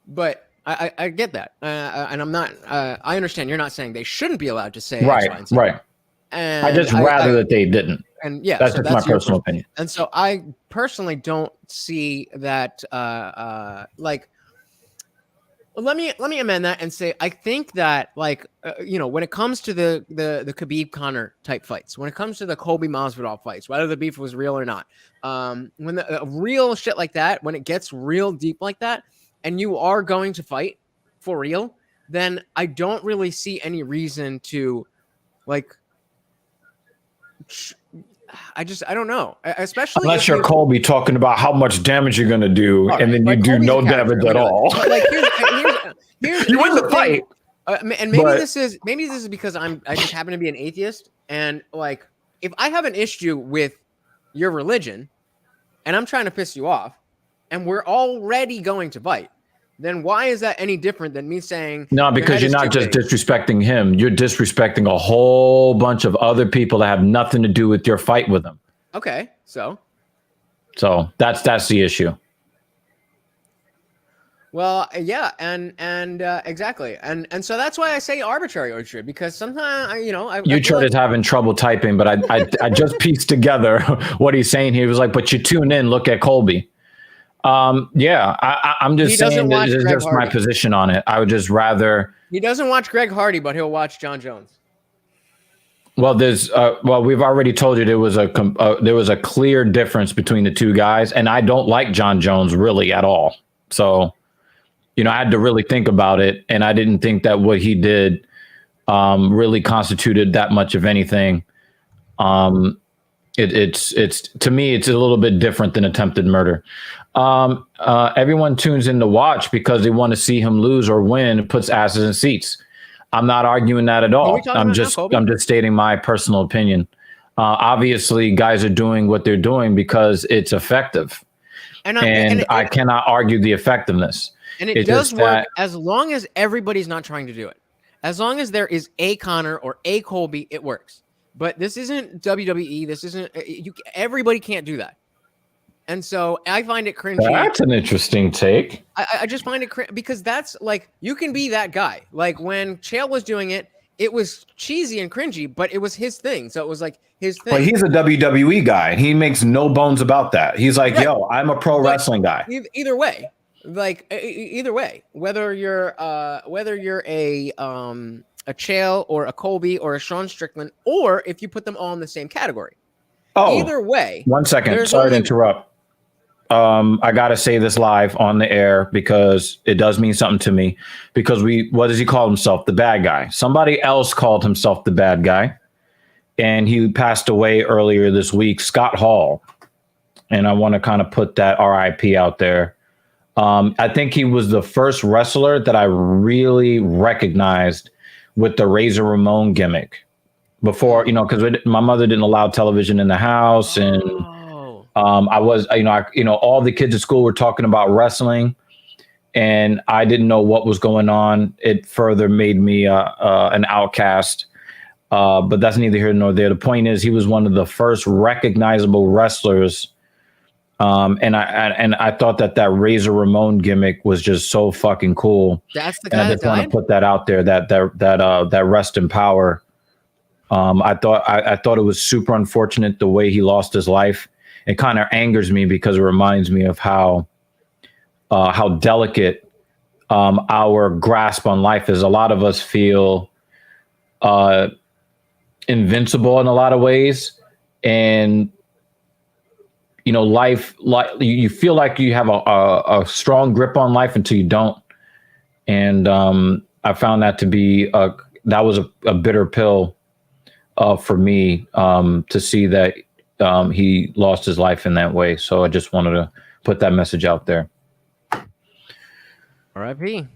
But I get that. And I'm not, I understand you're not saying they shouldn't be allowed to say right. And I just rather that they didn't. And yeah, that's just my personal opinion. And so I personally don't see that, let me amend that and say, I think that when it comes to the Khabib Conor type fights, when it comes to the Colby Masvidal fights, whether the beef was real or not, when the real shit like that, when it gets real deep like that, and you are going to fight for real, then I don't really see any reason to I don't know. Especially unless you're Colby talking about how much damage you're going to do, and then you do Colby's no damage at all. Here's you win the fight. And maybe this is because I just happen to be an atheist, and if I have an issue with your religion, and I'm trying to piss you off, and we're already going to fight, then why is that any different than me saying no? Because you're not just disrespecting him; you're disrespecting a whole bunch of other people that have nothing to do with your fight with him. Okay, so that's the issue. Well, yeah, and exactly, and so that's why I say arbitrary or true, because sometimes you is having trouble typing, but I just pieced together what he's saying. He was like, "But you tune in, look at Colby." I'm just saying this is just my position on it. I would just rather. He doesn't watch Greg Hardy, but he'll watch John Jones. Well, we've already told you there was a clear difference between the two guys, and I don't like John Jones really at all. So. I had to really think about it, and I didn't think that what he did really constituted that much of anything. It's to me, it's a little bit different than attempted murder. Everyone tunes in to watch because they want to see him lose or win. It puts asses in seats. I'm not arguing that at all. I'm just stating my personal opinion. Obviously, guys are doing what they're doing because it's effective, and I cannot argue the effectiveness. And it does work as long as everybody's not trying to do it. As long as there is a Conor or a Colby, it works. But this isn't WWE. This isn't everybody can't do that. And so I find it cringy. That's an interesting take. I just find it cringy because that's you can be that guy. Like when Chael was doing it it was cheesy and cringy, but it was his thing. So it was like his thing. But he's a WWE guy. He makes no bones about that. He's like, Right. yo, I'm a pro wrestling guy. Either way, like either way, whether you're a Chael or a Colby or a Sean Strickland, or if you put them all in the same category. Oh, either way. 1 second. Sorry to interrupt. I got to say this live on the air because it does mean something to me. Because what does he call himself? The bad guy. Somebody else called himself the bad guy. And he passed away earlier this week, Scott Hall. And I want to kind of put that RIP out there. I think he was the first wrestler that I really recognized with the Razor Ramon gimmick. Before, because my mother didn't allow television in the house, and I was, all the kids at school were talking about wrestling, and I didn't know what was going on. It further made me an outcast, but that's neither here nor there. The point is, he was one of the first recognizable wrestlers, and I thought that Razor Ramon gimmick was just so fucking cool. That's the and guy I just want to put that out there. That rest in power. I thought it was super unfortunate the way he lost his life. It kind of angers me because it reminds me of how delicate our grasp on life is. A lot of us feel invincible in a lot of ways, and life, like you feel like you have a strong grip on life until you don't. And I found that to be that was a bitter pill. For me, to see that he lost his life in that way. So I just wanted to put that message out there. R.I.P.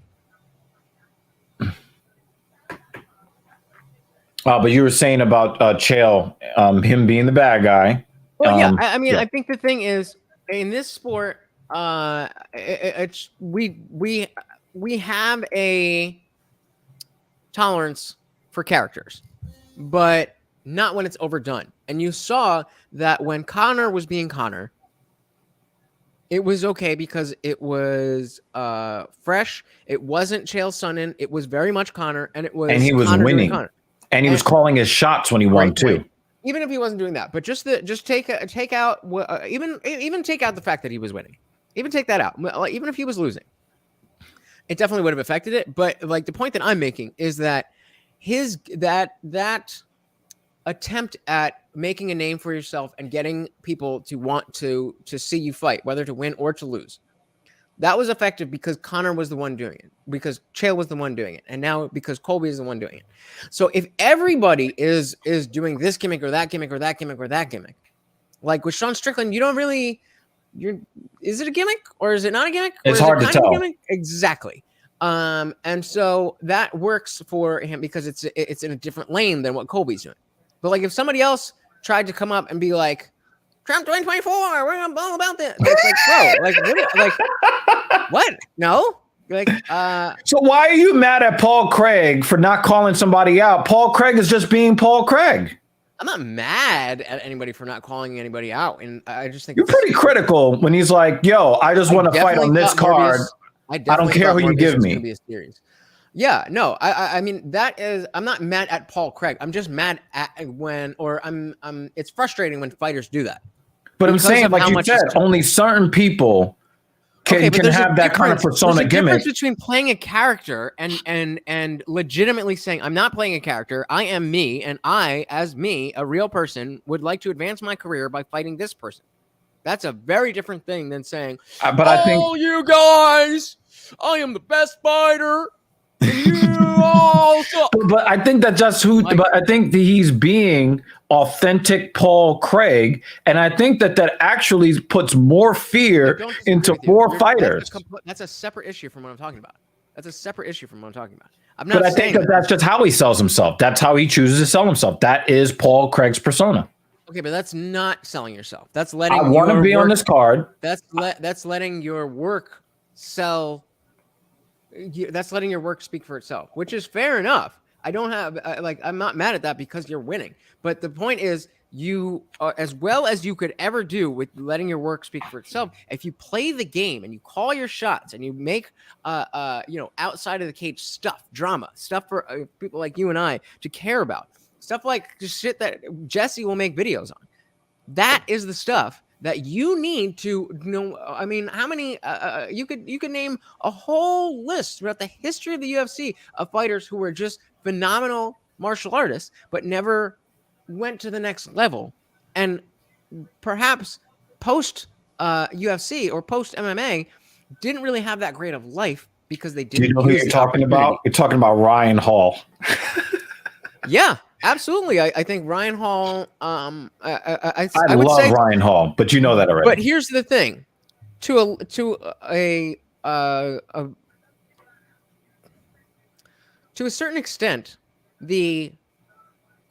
But you were saying about Chael, him being the bad guy. Well, yeah. I think the thing is, in this sport, we have a tolerance for characters, but not when it's overdone. And you saw that when Connor was being Connor, it was okay because it was fresh. It wasn't Chael Sonnen. It was very much Connor, and he was Connor winning, and he was calling his shots when he won too. Even if he wasn't doing that, but just take out even take out the fact that he was winning, even take that out. Even if he was losing, it definitely would have affected it. But like the point that I'm making is that that attempt at making a name for yourself and getting people to want to see you fight, whether to win or to lose, that was effective because Connor was the one doing it, because Chael was the one doing it, and now because Colby is the one doing it. So if everybody is doing this gimmick or that gimmick or that gimmick or that gimmick, like with Sean Strickland, is it a gimmick or is it not a gimmick? It's hard to tell. Exactly. And so that works for him because it's in a different lane than what Colby's doing. But like if somebody else tried to come up and be like, Trump 2024, we're gonna all about this. It's like, bro, what? No? Like, so why are you mad at Paul Craig for not calling somebody out? Paul Craig is just being Paul Craig. I'm not mad at anybody for not calling anybody out, and I just think you're pretty critical when he's like, "Yo, I just want to fight on this card. I don't care who you give me." Be a series. Yeah, no, I mean that is. I'm not mad at Paul Craig. I'm just mad at it's frustrating when fighters do that. But I'm saying, like you said, only certain people can have that kind of persona gimmick. There's a difference between playing a character and legitimately saying, I'm not playing a character. I am me, and I, as me, a real person, would like to advance my career by fighting this person. That's a very different thing than saying, I think, you guys, I am the best fighter. But I think that's just but I think that he's being authentic Paul Craig, and I think that actually puts more fear into more fighters. That's a separate issue from what I'm talking about. But I think that's just how he sells himself. That's how he chooses to sell himself. That is Paul Craig's persona. Okay, but that's not selling yourself. That's letting. I want to be on this card. That's letting your work sell. That's letting your work speak for itself, which is fair enough. I don't have I'm not mad at that because you're winning. But the point is you as well as you could ever do with letting your work speak for itself, if you play the game and you call your shots and you make outside of the cage drama stuff for people like you and I to care about, stuff like just shit that Jesse will make videos on. That is the stuff that you need to know. I mean, how many you could name a whole list throughout the history of the UFC of fighters who were just phenomenal martial artists but never went to the next level, and perhaps post UFC or post MMA didn't really have that great of life because they didn't. Do you know who you're talking about? You're talking about Ryan Hall. Yeah, absolutely. I think Ryan Hall. I would love say Ryan Hall, but you know that already. But here's the thing: to a certain extent, the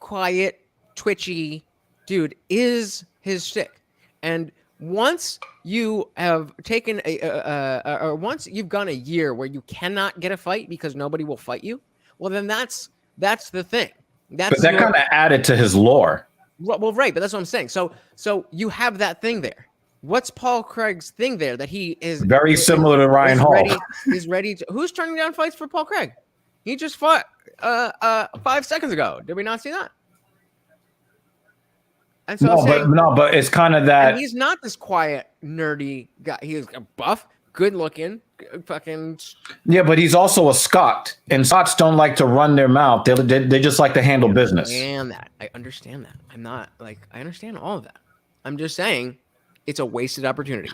quiet, twitchy dude is his shtick. And once you have taken or once you've gone a year where you cannot get a fight because nobody will fight you, well, then that's the thing. But that kind of added to his lore. Well, right, but that's what I'm saying. So you have that thing there. What's Paul Craig's thing there that he is very similar to Ryan Hall? He's ready to. Who's turning down fights for Paul Craig? He just fought 5 seconds ago. Did we not see that? And so but it's kind of that. And he's not this quiet, nerdy guy. He is buff, good looking, fucking. Yeah, but he's also a Scot, and Scots don't like to run their mouth. They just like to handle business. I understand that. I'm not like I understand all of that. I'm just saying, it's a wasted opportunity.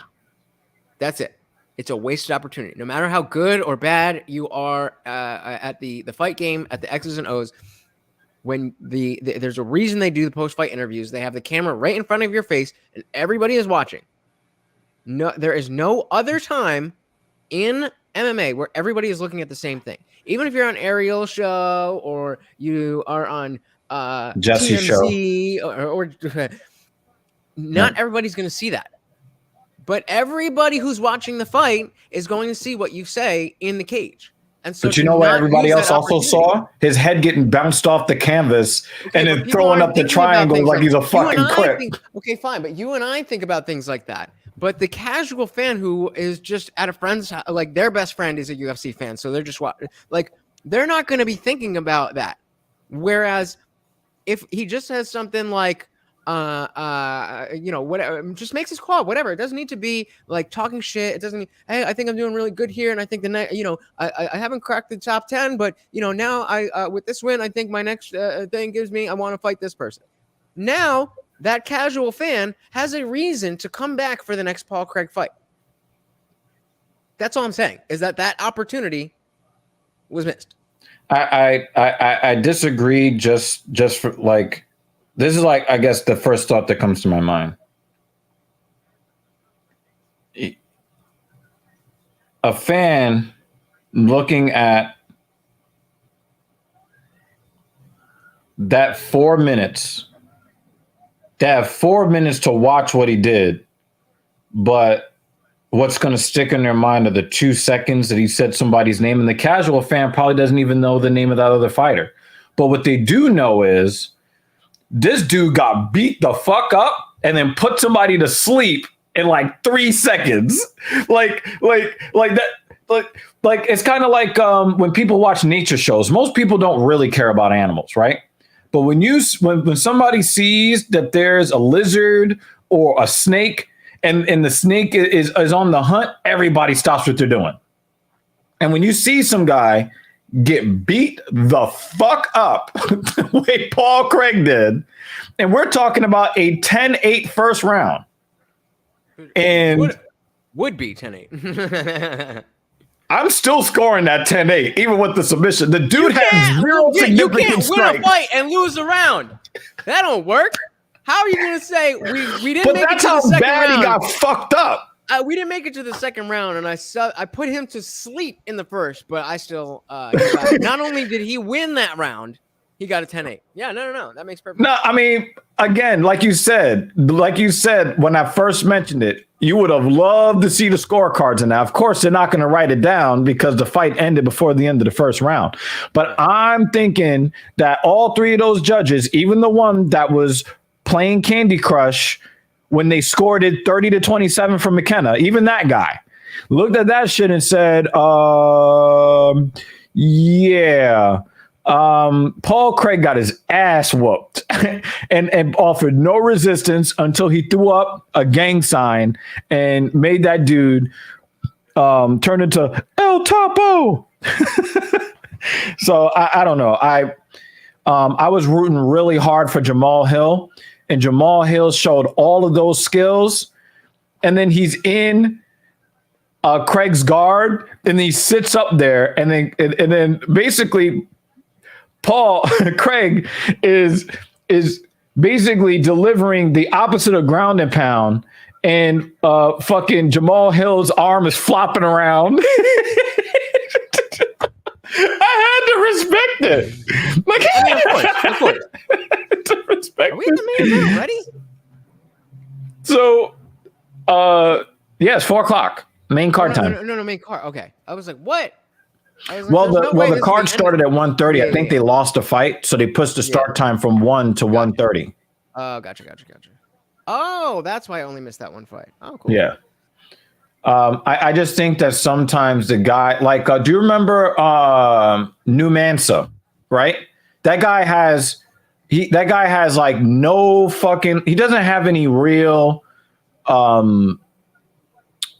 That's it. It's a wasted opportunity. No matter how good or bad you are at the fight game, at the X's and O's. When there's a reason they do the post-fight interviews, they have the camera right in front of your face and everybody is watching. No, there is no other time in MMA where everybody is looking at the same thing. Even if you're on Ariel's show or you are on Jesse's TMZ or not everybody's going to see that. But everybody who's watching the fight is going to see what you say in the cage. And so, but you know what everybody else also saw? His head getting bounced off the canvas and then throwing up the triangle like he's a fucking crip. Okay, fine. But you and I think about things like that. But the casual fan who is just at a friend's house, like their best friend is a UFC fan. So they're just like, they're not going to be thinking about that. Whereas if he just has something like, whatever, just makes his call, whatever. It doesn't need to be like talking shit. It doesn't need, hey, I think I'm doing really good here. And I think the night, I haven't cracked the top 10, but now I, with this win, I think my next thing gives me, I want to fight this person. Now that casual fan has a reason to come back for the next Paul Craig fight. That's all I'm saying is that opportunity was missed. I disagree just for like, this is like, I guess, the first thought that comes to my mind. A fan looking at that 4 minutes, they have 4 minutes to watch what he did, but what's going to stick in their mind are the 2 seconds that he said somebody's name, and the casual fan probably doesn't even know the name of that other fighter. But what they do know is this dude got beat the fuck up and then put somebody to sleep in like 3 seconds. Like that. Like it's kind of like when people watch nature shows. Most people don't really care about animals, right? But when somebody sees that there's a lizard or a snake and the snake is on the hunt, everybody stops what they're doing. And when you see some guy get beat the fuck up the way Paul Craig did, and we're talking about a 10-8 first round. And would be 10-8. I'm still scoring that 10-8, even with the submission. The dude had zero significant strikes. You can't win a fight and lose a round. That don't work. How are you going to say we didn't make it to the second round? But that's how bad he got fucked up. We didn't make it to the second round, and I put him to sleep in the first, but I still not only did he win that round, he got a 10-8. Yeah, no, that makes perfect sense. No, I mean, again, like you said, when I first mentioned it, you would have loved to see the scorecards, and now, of course, they're not going to write it down because the fight ended before the end of the first round. But I'm thinking that all three of those judges, even the one that was playing Candy Crush when they scored it 30-27 from McKenna. Even that guy looked at that shit and said, yeah. Paul Craig got his ass whooped and offered no resistance until he threw up a gang sign and made that dude turn into El Topo. So I don't know. I was rooting really hard for Jamal Hill, and Jamal Hill showed all of those skills, and then he's in Craig's guard, and he sits up there, and then basically Craig is basically delivering the opposite of ground and pound, and fucking Jamal Hill's arm is flopping around. I had to respect it. Like, of course. To respect Are we in the main event already? So, yeah, it's 4:00 main card time. No, main card. Okay, I was like, what? I was like, Well, there's no way the this card is the started end. at 1:30. Yeah, I think yeah. they lost a fight, so they pushed the start time from 1 to 1:30. Oh, gotcha. Oh, that's why I only missed that one fight. Oh, cool. Yeah. I just think that sometimes the guy, like, do you remember New Mansa, right? That guy has like no fucking, he doesn't have any real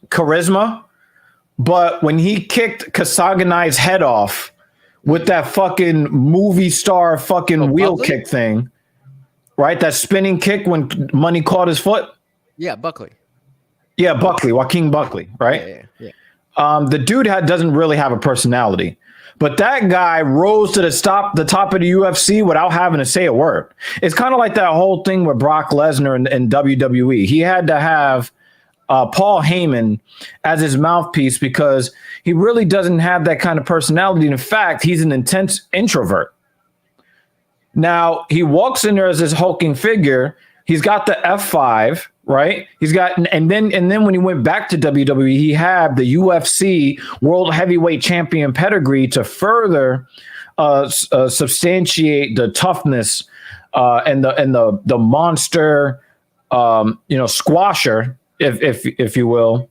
charisma, but when he kicked Kasaganai's head off with that fucking movie star fucking wheel Buckley? kick thing, right? That spinning kick when Money caught his foot. Yeah, Buckley. Yeah, Buckley, Joaquin Buckley, right? Yeah. The dude doesn't really have a personality, but that guy rose to the top of the UFC without having to say a word. It's kind of like that whole thing with Brock Lesnar in WWE. He had to have Paul Heyman as his mouthpiece because he really doesn't have that kind of personality. In fact, he's an intense introvert. Now, he walks in there as this hulking figure. He's got the F5, right? He's got, and then when he went back to WWE, he had the UFC World Heavyweight Champion pedigree to further substantiate the toughness and the monster, squasher, if you will.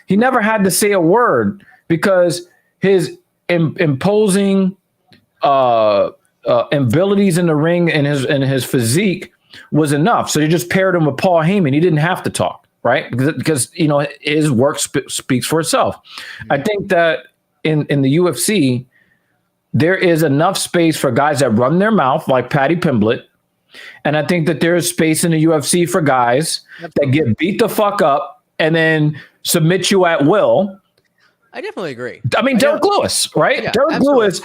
He never had to say a word because his imposing abilities in the ring and his physique was enough. So they just paired him with Paul Heyman. He didn't have to talk, right? Because his work speaks for itself. I think that in the UFC, there is enough space for guys that run their mouth like Paddy Pimblett. And I think that there is space in the UFC for guys that get beat the fuck up and then submit you at will. I definitely agree. I mean, Derek Lewis, right? Yeah, Derek absolutely. Lewis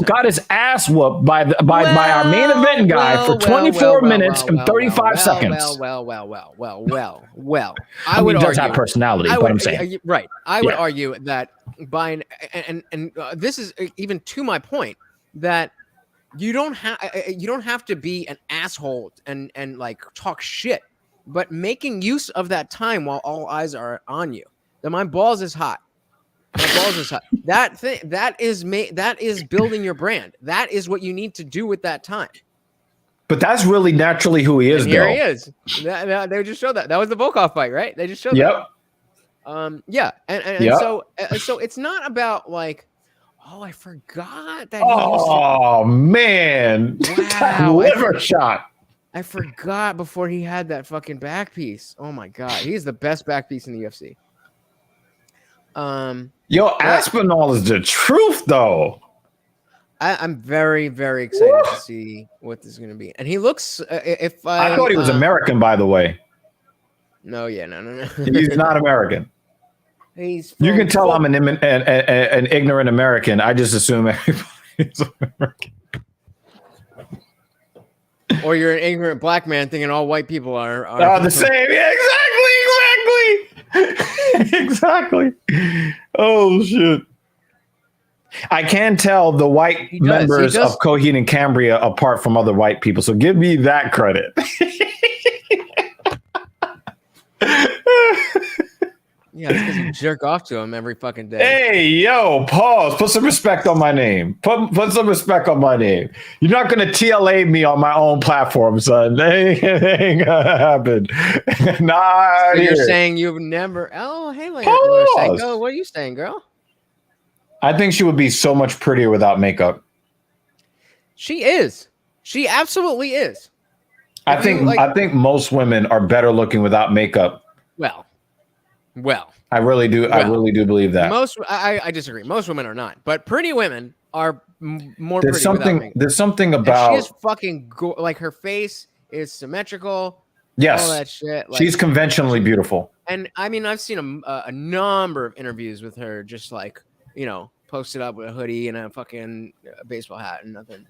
got his ass whooped by our main event guy for 24 minutes and 35 seconds. Well. I mean, he does have personality, but I'm saying. Right. I would argue that by and this is even to my point that you don't have to be an asshole and like talk shit, but making use of that time while all eyes are on you. That my balls is hot. That is building your brand. That is what you need to do with that time. But that's really naturally who he is, and here he is. They just showed that. That was the Volkov fight, right? They just showed that. Yeah. So it's not about like, oh, I forgot that. Man. Wow. Liver shot. I forgot before he had that fucking back piece. Oh my God. He's the best back piece in the UFC. Aspinall is the truth, though. I'm very, very excited to see what this is going to be. And he looks. I thought he was American, by the way. No. He's not American. You can tell I'm an ignorant American. I just assume everybody's American. Or you're an ignorant black man thinking all white people are the same. Yeah, exactly. Oh shit. I can tell the white members of Coheed and Cambria apart from other white people. So give me that credit. Yeah, it's because you jerk off to him every fucking day. Hey, yo, pause. Put some respect on my name. Put some respect on my name. You're not gonna TLA me on my own platform, son. That ain't gonna happen. Nah. So you're saying you've never? Oh, hey, Laura Sanko, what are you saying, girl? I think she would be so much prettier without makeup. She is. She absolutely is. I think most women are better looking without makeup. Well, I really do. I really do believe that. I disagree. Most women are not, but pretty women are more There's pretty. something. There's something about. And she is fucking like her face is symmetrical. Yes, all that shit. Like, she's conventionally beautiful. And I mean, I've seen a number of interviews with her, just like posted up with a hoodie and a fucking baseball hat and nothing.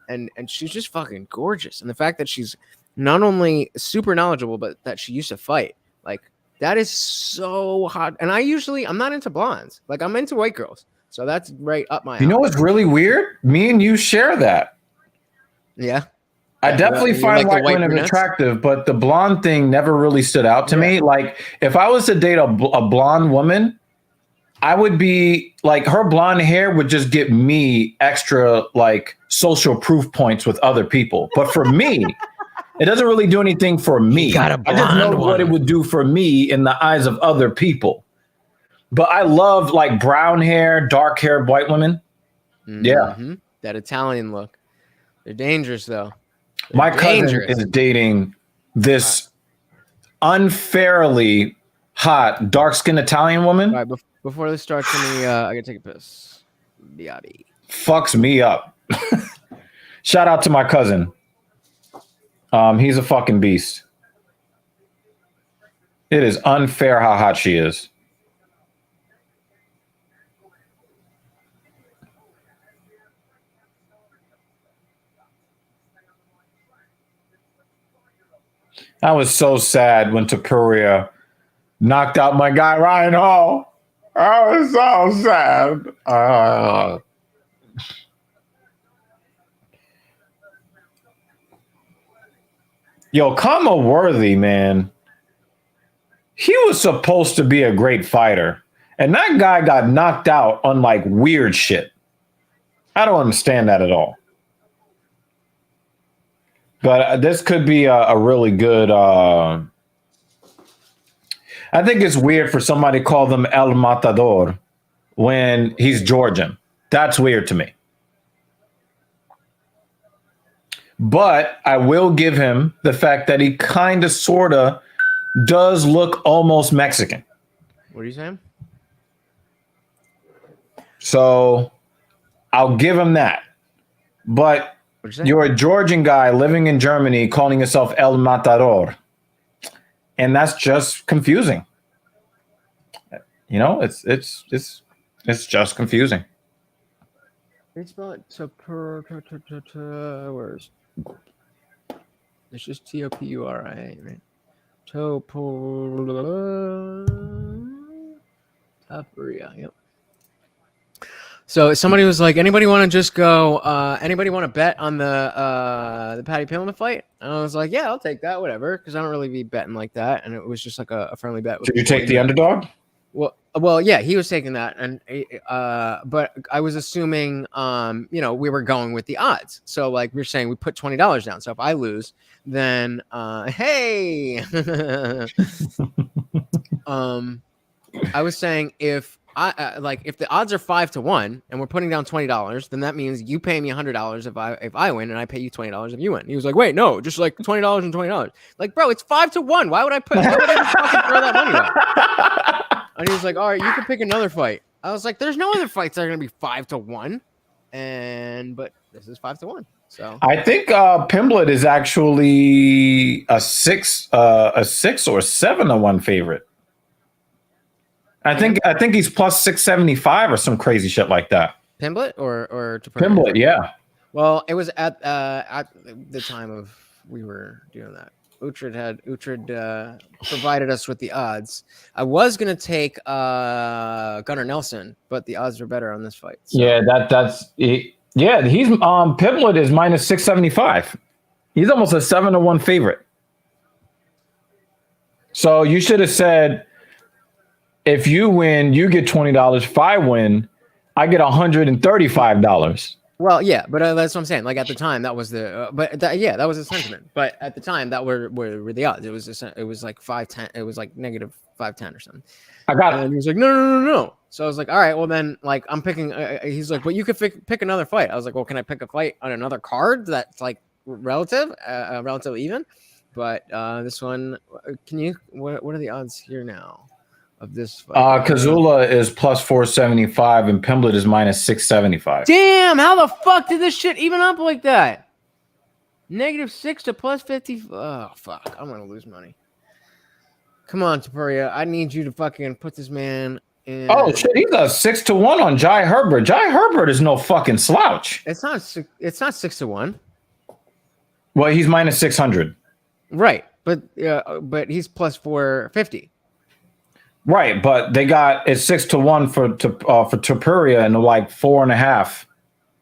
And she's just fucking gorgeous. And the fact that she's not only super knowledgeable, but that she used to fight, like. That is so hot. And I'm not into blondes. Like, I'm into white girls. So that's right up my alley. You know what's really weird? Me and you share that. Yeah. I definitely find white women attractive, but the blonde thing never really stood out to me. Like, if I was to date a blonde woman, I would be like, her blonde hair would just get me extra like social proof points with other people. But for me, it doesn't really do anything for me. I just know what it would do for me in the eyes of other people. But I love like brown hair, dark haired white women. Mm-hmm. Yeah. That Italian look. They're dangerous though. My cousin is dating this unfairly hot, dark skinned Italian woman. All right, before this starts, I gotta take a piss. Biati. Fucks me up. Shout out to my cousin. He's a fucking beast. It is unfair how hot she is. I was so sad when Tapuria knocked out my guy Ryan Hall. I was so sad. Yo, Kama Worthy, man. He was supposed to be a great fighter. And that guy got knocked out on like weird shit. I don't understand that at all. But this could be a really good. I think it's weird for somebody to call them El Matador when he's Georgian. That's weird to me. But I will give him the fact that he kind of, sort of does look almost Mexican. What are you saying? So I'll give him that. But you're a Georgian guy living in Germany calling yourself El Matador. And that's just confusing. You know, it's just confusing. It's spell it where's it's just Topuria, right? Topuria, yep. So somebody was like, anybody want to just go, anybody want to bet on the Paddy Pimblett fight? And I was like, yeah, I'll take that, whatever, because I don't really be betting like that. And it was just like a friendly bet. Did you take the underdog? Well, yeah, he was taking that, and but I was assuming, we were going with the odds. So, like we were saying, we put $20 down. So if I lose, then hey, I was saying if if the odds are 5-1 and we're putting down $20, then that means you pay me $100 if I win, and I pay you $20 if you win. He was like, wait, no, just like $20 and $20. Like, bro, it's 5-1. Why would I just fucking throw that money away? And he was like, all right, you can pick another fight. I was like, there's no other fights that are going to be 5-1. But this is 5-1. So I think Pimblett is actually a 6 or 7-1 favorite. I think he's plus 675 or some crazy shit like that. Pimblett or Pimblett, yeah. Well, it was at the time of we were doing that. Uhtred provided us with the odds. I was gonna take Gunnar Nelson, but the odds were better on this fight. So. Yeah, he's Pimblett is minus 675. He's almost a 7-1 favorite. So you should have said if you win, you get $20. If I win, I get $135. Well, yeah, but that's what I'm saying. Like at the time, that was the, that was the sentiment. But at the time, that were the odds. It was like 5-10. It was like negative 5-10 or something. I got And he was like, no. So I was like, all right, well then, like I'm picking. He's like, but you could pick another fight. I was like, well, can I pick a fight on another card that's like relative even? But this one, can you? What are the odds here now of this fight? Kazula is plus 475 and Pimblett is minus 675. Damn, how the fuck did this shit even up like that? -6 to plus 50. Oh, fuck. I'm going to lose money. Come on, Tapuria. I need you to fucking put this man in. Oh, shit. He's a 6-1 on Jai Herbert. Jai Herbert is no fucking slouch. It's not 6-1. Well, he's minus 600. Right. But he's plus 450. Right, but they got it's 6-1 for Tapuria and like 4.5.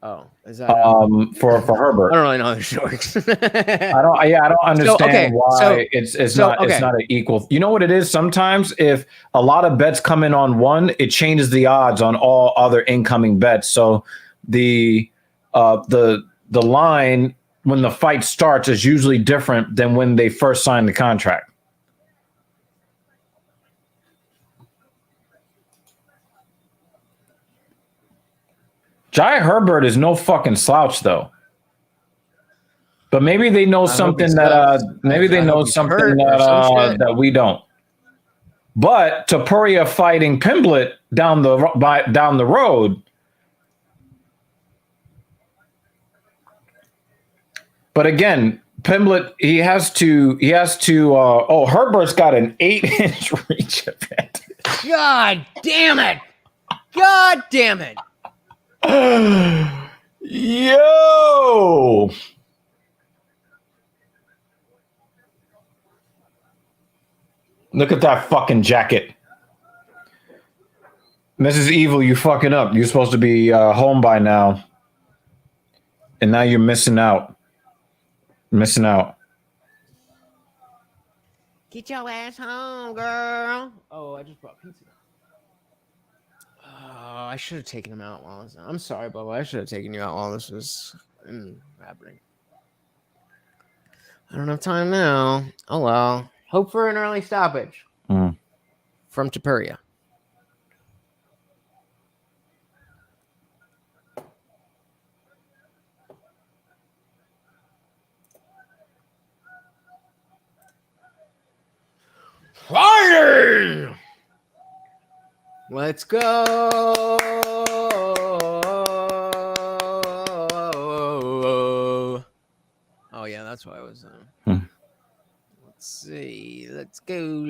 Oh, is that for Herbert? I don't really know how this works. I don't understand why it's not an equal. You know what it is? Sometimes if a lot of bets come in on one, it changes the odds on all other incoming bets. So the line when the fight starts is usually different than when they first sign the contract. Jai Herbert is no fucking slouch, though. But maybe they know something that that we don't. But Tapuria fighting Pimblett down the road. But again, Pimblett he has to. Herbert's got an 8-inch reach advantage. God damn it! God damn it! Yo! Look at that fucking jacket. Mrs. Evil, you fucking up. You're supposed to be home by now. And now you're missing out. Get your ass home, girl. Oh, I just brought pizza. Oh, I should have taken him out while this. I'm sorry, Bubba. I should have taken you out while this was happening. I don't have time now. Oh well. Hope for an early stoppage from Tapuria. Friday! Let's go. Oh yeah, that's why I was. Let's see. Let's go.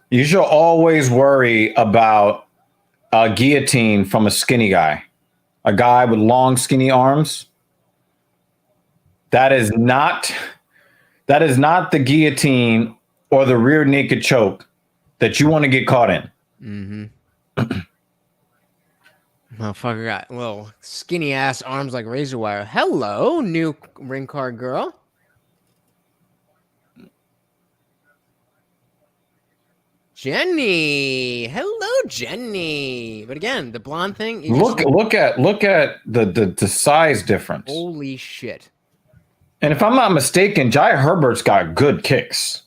You should always worry about a guillotine from a skinny guy, a guy with long, skinny arms. That is not the guillotine or the rear naked choke that you want to get caught in. Mm-hmm. Motherfucker got little skinny ass arms like razor wire. Hello, new ring card girl. Jenny. Hello, Jenny. But again, the blonde thing. Look at the size difference. Holy shit. And if I'm not mistaken, Jai Herbert's got good kicks.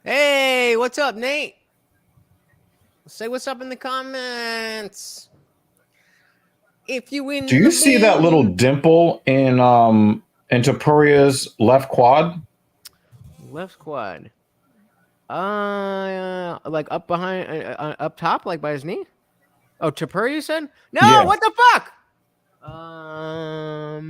Hey, what's up, Nate? Say what's up in the comments. If you win. Do you see that little dimple in Tapuria's left quad? Left quad. Like up behind, up top, like by his knee. Oh, Tapuria, you said? No, yeah. What the fuck? I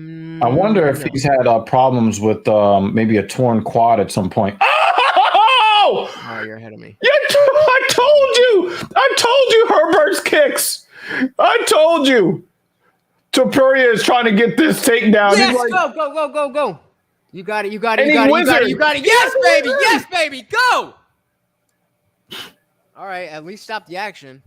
wonder if he's had problems with maybe a torn quad at some point. Oh, you're ahead of me. I told you Herbert's kicks. I told you. Tapuria is trying to get this takedown. Yes, like, go. You got it. Yes, baby. Go. All right, at least stop the action.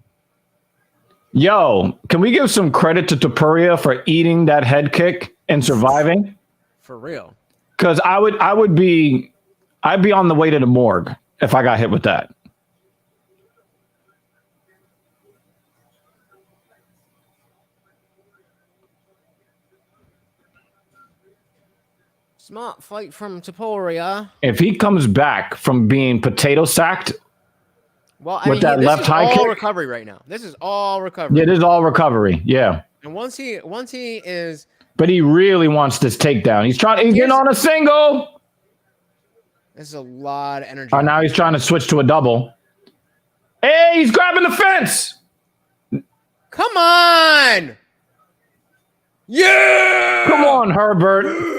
Yo, can we give some credit to Topuria for eating that head kick and surviving? For real. Because I'd be on the way to the morgue if I got hit with that. Smart fight from Topuria. If he comes back from being potato sacked, Well, I with mean, that this left is high all kick? recovery right now. This is all recovery. yeah, it is all recovery. Yeah. And once he is, But he really wants this takedown. He's getting on a single. this is a lot of energy. Oh, now he's trying to switch to a double. Hey, he's grabbing the fence. Come on! Yeah! Come on, Herbert.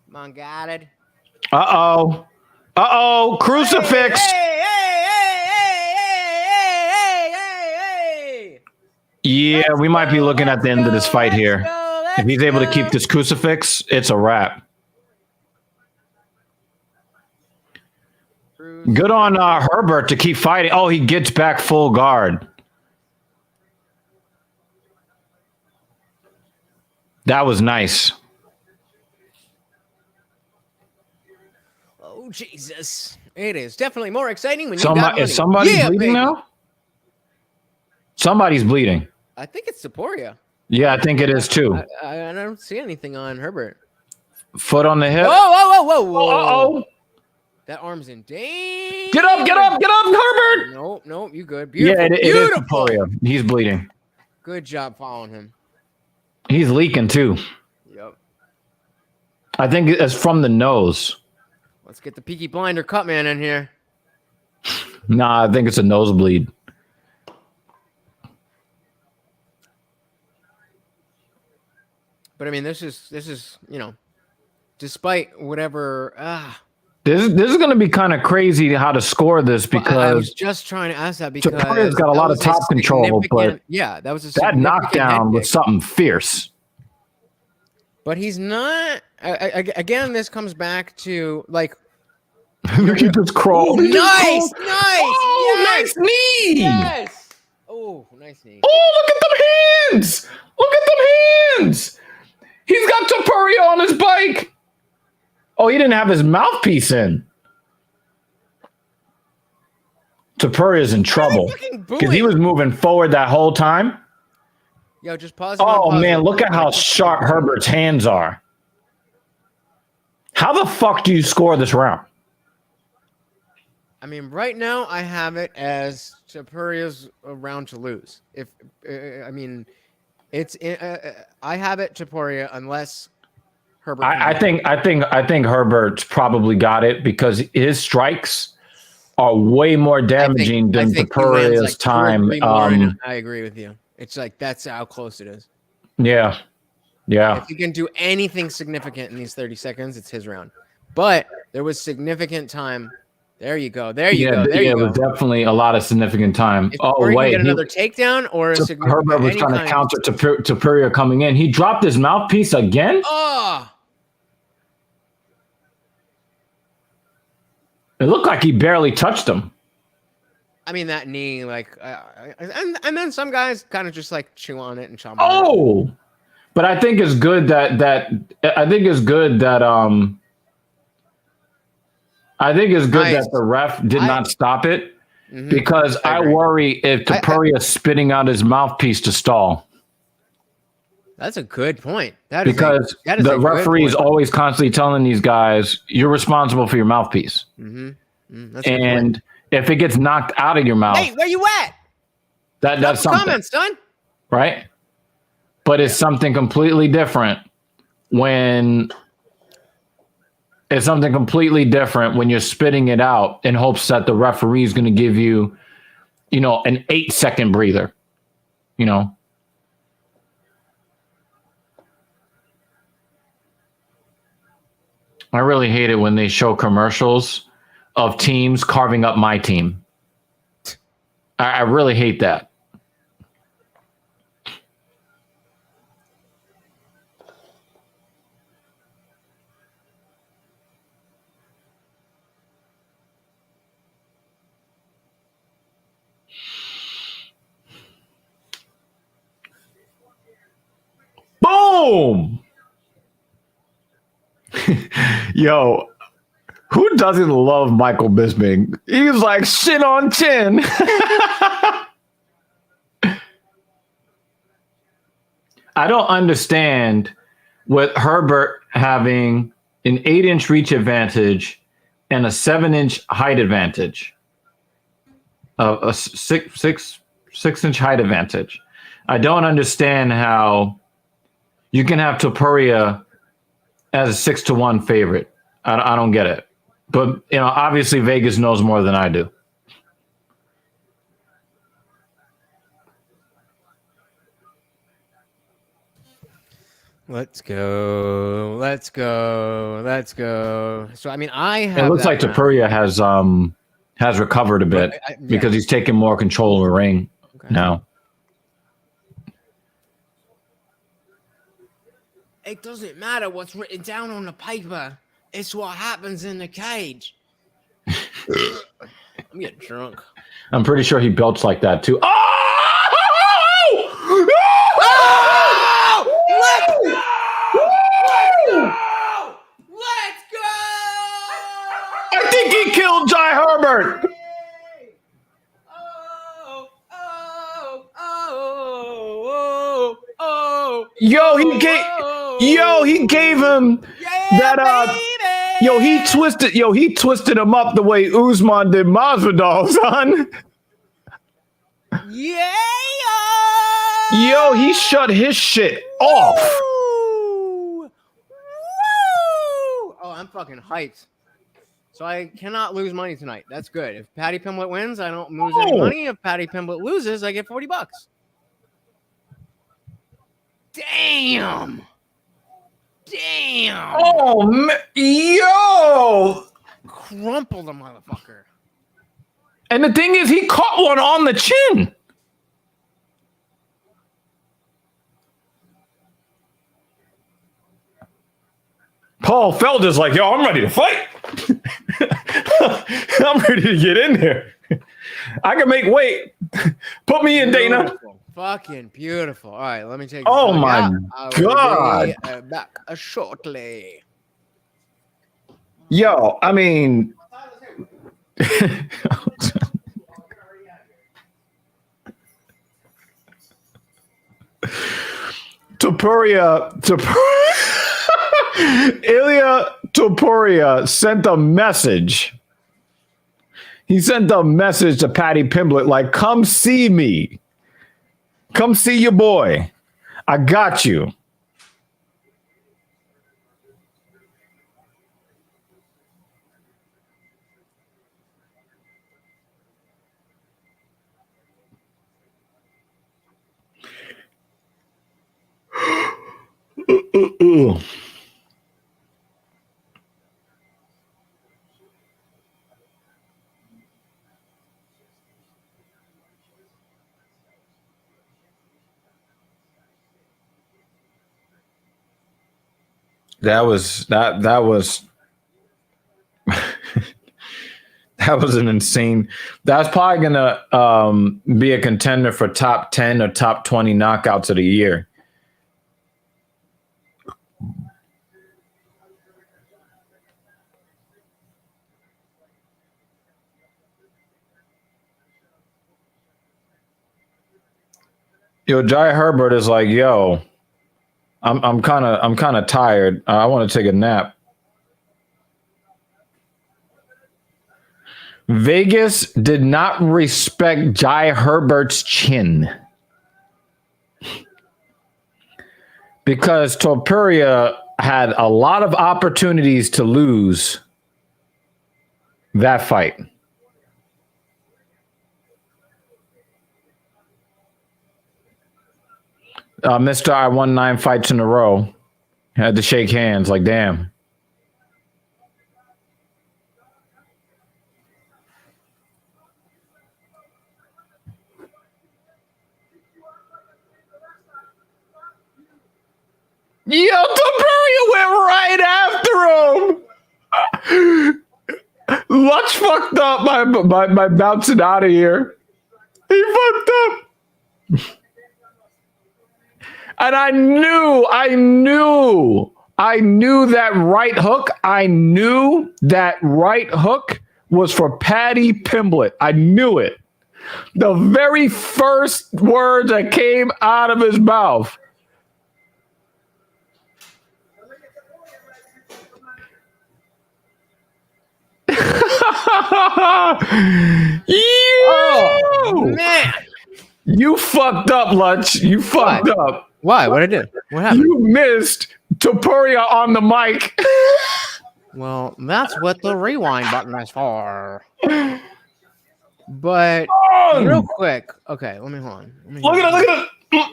Come on, got it. Uh-oh. Crucifix. Hey! Yeah, we might be looking at the end of this fight here. If he's able to keep this crucifix, it's a wrap. Good on Herbert to keep fighting. Oh, he gets back full guard. That was nice. Oh, Jesus. It is definitely more exciting when you got money. Is somebody bleeding baby. now? Somebody's bleeding. I think it's Topuria. Yeah, I think it is too. I don't see anything on Herbert. Foot on the hip. Whoa. Uh-oh. That arm's in danger. Get up, Herbert. No, you good. Beautiful. Yeah, it is Beautiful. Topuria. He's bleeding. Good job following him. He's leaking too. Yep. I think it's from the nose. Let's get the Peaky Blinder cut man in here. Nah, I think it's a nosebleed. But I mean, this is despite whatever. This is going to be kind of crazy how to score this because I was just trying to ask that because Topuria's got a lot of top control, but yeah, that was a that knockdown was something fierce. But he's not. Again, this comes back to like. Look at this crawl. Nice. Oh, Yes. nice knee. Yes. Oh, nice knee. Oh, look at them hands. Look at them hands. He's got Topuria on his bike. Oh, he didn't have his mouthpiece in. Topuria's in trouble because he was moving forward that whole time. Yo, just pause. Oh, man, look at how sharp Herbert's hands are. How the fuck do you score this round? I mean, right now I have it as Topuria's round to lose. If I mean, it's I have it Topuria unless Herbert. I think Herbert's probably got it because his strikes are way more damaging than Topuria's time. I agree with you. It's like that's how close it is. Yeah. If he can do anything significant in these 30 seconds, it's his round. But there was significant time. There you go. It was definitely a lot of significant time. Get another takedown or a significant. Herbert was trying to counter Topuria coming in. He dropped his mouthpiece again. Oh. It looked like he barely touched him. I mean that knee, like, and then some guys kind of just like chew on it and chomp. Oh, but I think it's good that the ref did not stop it because I worry if Topuria's spitting out his mouthpiece to stall. That's a good point. Because the referee is always constantly telling these guys, you're responsible for your mouthpiece. And if it gets knocked out of your mouth. Hey, where you at? That's something. Comments, son. Right? But it's something completely different when you're spitting it out in hopes that the referee is going to give you, an 8-second breather, I really hate it when they show commercials of teams carving up my team. I really hate that. Boom. Yo, who doesn't love Michael Bisping? He was like shit on chin. I don't understand with Herbert having an 8-inch reach advantage and a 7-inch height advantage. A 6-inch height advantage. I don't understand how you can have Topuria as a 6-1 favorite. I don't get it. But obviously Vegas knows more than I do. Let's go. So I mean, I have. It looks like Topuria has recovered a bit because he's taking more control of the ring now. It doesn't matter what's written down on the paper. It's what happens in the cage. I'm getting drunk. I'm pretty sure he belts like that too. Oh! Let's go! I think he killed Jai Herbert. Yo, he gave him that. He twisted him up the way Usman did Masvidal, son. Yeah. Yo, he shut his shit off. Woo! Oh, I'm fucking hyped. So I cannot lose money tonight. That's good. If Patty Pimblett wins, I don't lose any money. If Patty Pimblett loses, I get $40. Damn. Oh, yo. Crumpled the motherfucker. And the thing is, he caught one on the chin. Paul Felder's like, yo, I'm ready to fight. I'm ready to get in there. I can make weight. Put me in, Dana. Fucking beautiful. All right, let me take. Oh my God! Back shortly. Yo, I mean, Ilya Topuria sent a message. He sent a message to Patty Pimblett like, come see me. Come see your boy. I got you. That was that was that was an insane. That's probably gonna be a contender for top 10 or top 20 knockouts of the year. Yo, Jai Herbert is like, yo, I'm kind of tired. I want to take a nap. Vegas did not respect Jai Herbert's chin because Topuria had a lot of opportunities to lose that fight. Mr. I won 9 fights in a row. Had to shake hands like, damn. Yo, Topuria went right after him. Lutz fucked up by bouncing out of here. He fucked up. And I knew that right hook. I knew that right hook was for Paddy Pimblett. I knew it. The very first words that came out of his mouth. Oh man, you fucked up, Lunch. You fucked up. Why? What did I do? What happened? You missed Topuria on the mic. Well, that's what the rewind button is for. But real quick, okay, let me hold on. Look at it.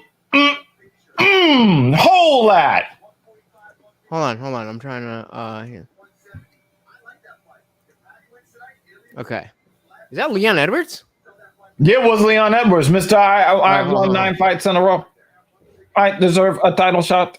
Hold that. Hold on. I'm trying to here. Okay. Is that Leon Edwards? Yeah, it was Leon Edwards, Mr. I've won 9 fights in a row. I deserve a title shot.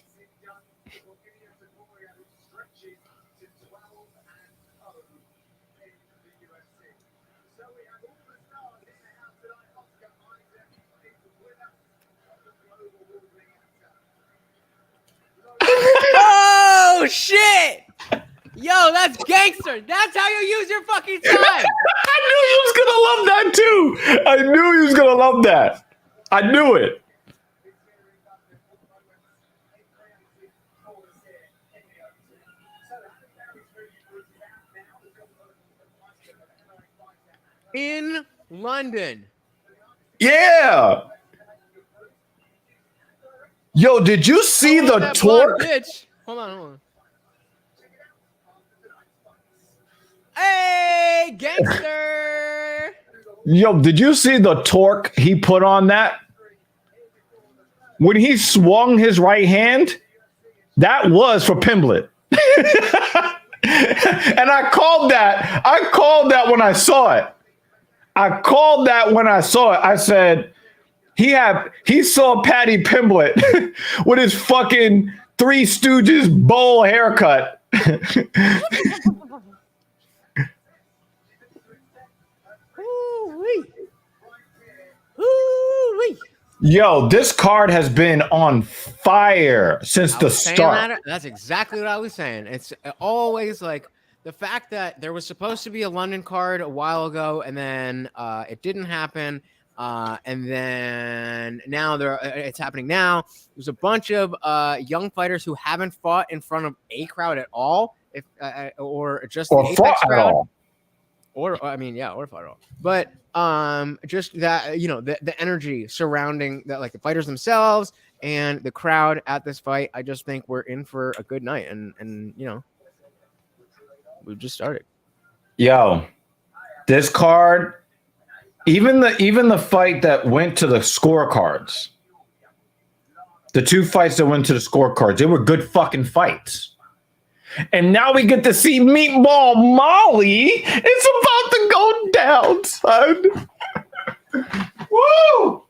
Oh shit! Yo, that's gangster. That's how you use your fucking time. I knew he was gonna love that too. I knew he was gonna love that. I knew it. In London. Yeah. Yo, did you see the torque? Bitch. Hold on. Hey, gangster! Yo, did you see the torque he put on that? When he swung his right hand, that was for Pimblett. And I called that. I called that when I saw it. I said, he saw Paddy Pimblett with his fucking Three Stooges bowl haircut. Yo, this card has been on fire since the start. That's exactly what I was saying. It's always like the fact that there was supposed to be a London card a while ago, and then it didn't happen. And then now it's happening now. There's a bunch of young fighters who haven't fought in front of a crowd at all, or just the Apex crowd. Or fought at all. But just that, the energy surrounding that, like the fighters themselves and the crowd at this fight, I just think we're in for a good night, and we've just started. Yo, this card, even the fight that went to the scorecards, the 2 fights that went to the scorecards, they were good fucking fights. And now we get to see Meatball Molly. It's about to go down, son. Woo!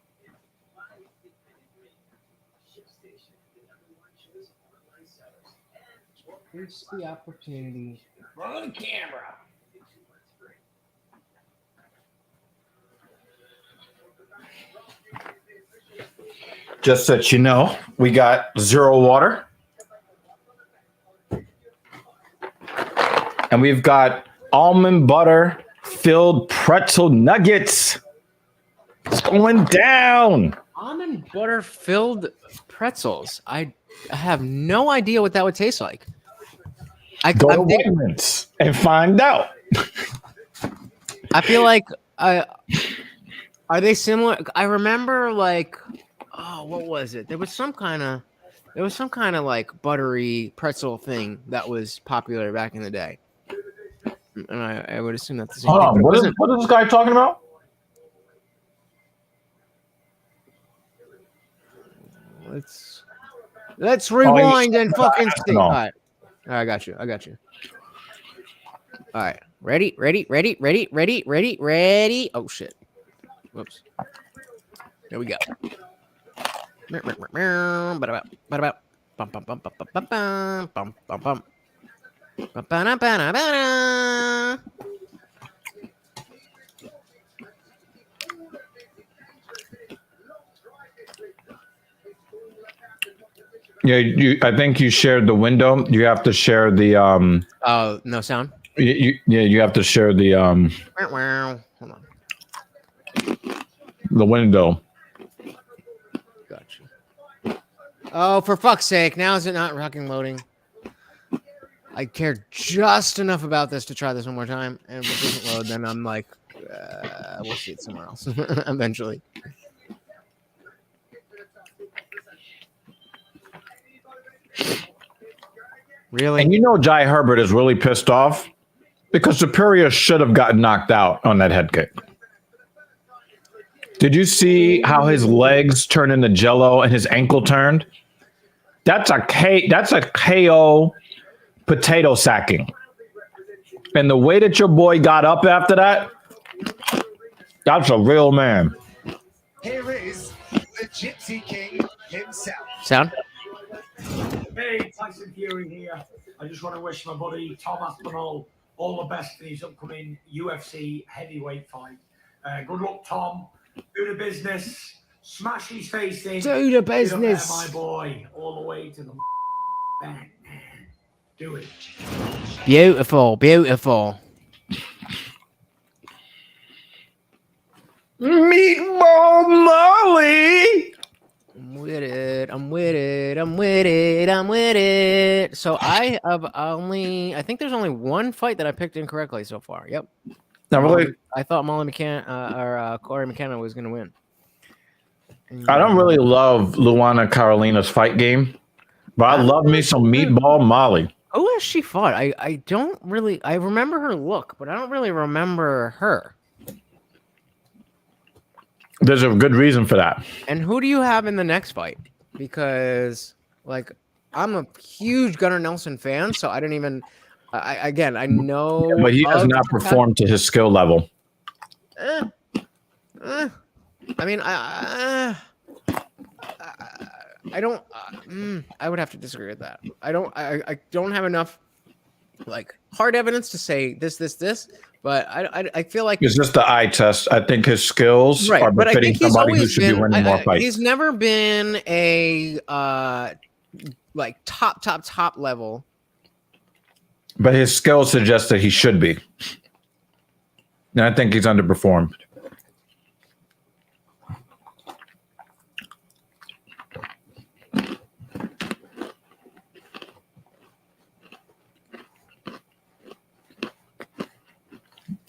Here's the opportunity. Roll the camera. Just so you know, we got 0 water. And we've got almond butter filled pretzel nuggets. It's going down. Almond butter filled pretzels. I have no idea what that would taste like. Go to Wegmans and find out. I feel like are they similar? I remember what was it? There was some kind of like buttery pretzel thing that was popular back in the day. And I would assume that's the same thing. What is this guy talking about? Let's rewind and fucking see. All right, I got you. All right, ready. Oh shit! Whoops. There we go. Yeah, I think you shared the window. You have to share the Oh, no sound. You have to share the Hold on. the window. Gotcha. Oh, for fuck's sake! Now is it not fucking loading? I cared just enough about this to try this one more time, and if it doesn't load, then I'm like, we'll see it somewhere else eventually. Really? And you know Jai Herbert is really pissed off because Superior should have gotten knocked out on that head kick. Did you see how his legs turned into jello and his ankle turned? That's a KO potato sacking. And the way that your boy got up after that, that's a real man. Here is the Gypsy King himself. Sound? Hey, Tyson Fury here. I just want to wish my buddy Tom Aspinall all the best in his upcoming UFC heavyweight fight. Good luck, Tom. Do the business. Smash his face in. Do the business. My boy, all the way to the bank, man. Do it. Beautiful, beautiful. Meatball Molly. I'm with it. I'm with it. I'm with it. I'm with it. So I think there's only one fight that I picked incorrectly so far. Yep. Now, really, I thought Molly McCann or Corey McKenna was going to win. I don't really love Luana Carolina's fight game, but I love me some Meatball Molly. Who has she fought? I don't really. I remember her look, but I don't really remember her. There's a good reason for that. And who do you have in the next fight? Because like I'm a huge Gunnar Nelson fan, so I didn't even. I know, But he has not performed to his skill level. I mean, I don't. I would have to disagree with that. I don't have enough like hard evidence to say this. But I feel like It's just the eye test. I think his skills are but I befitting think he's somebody who always should be been. winning more fights. He's never been a like top level. But his skills suggest that he should be. And I think he's underperformed.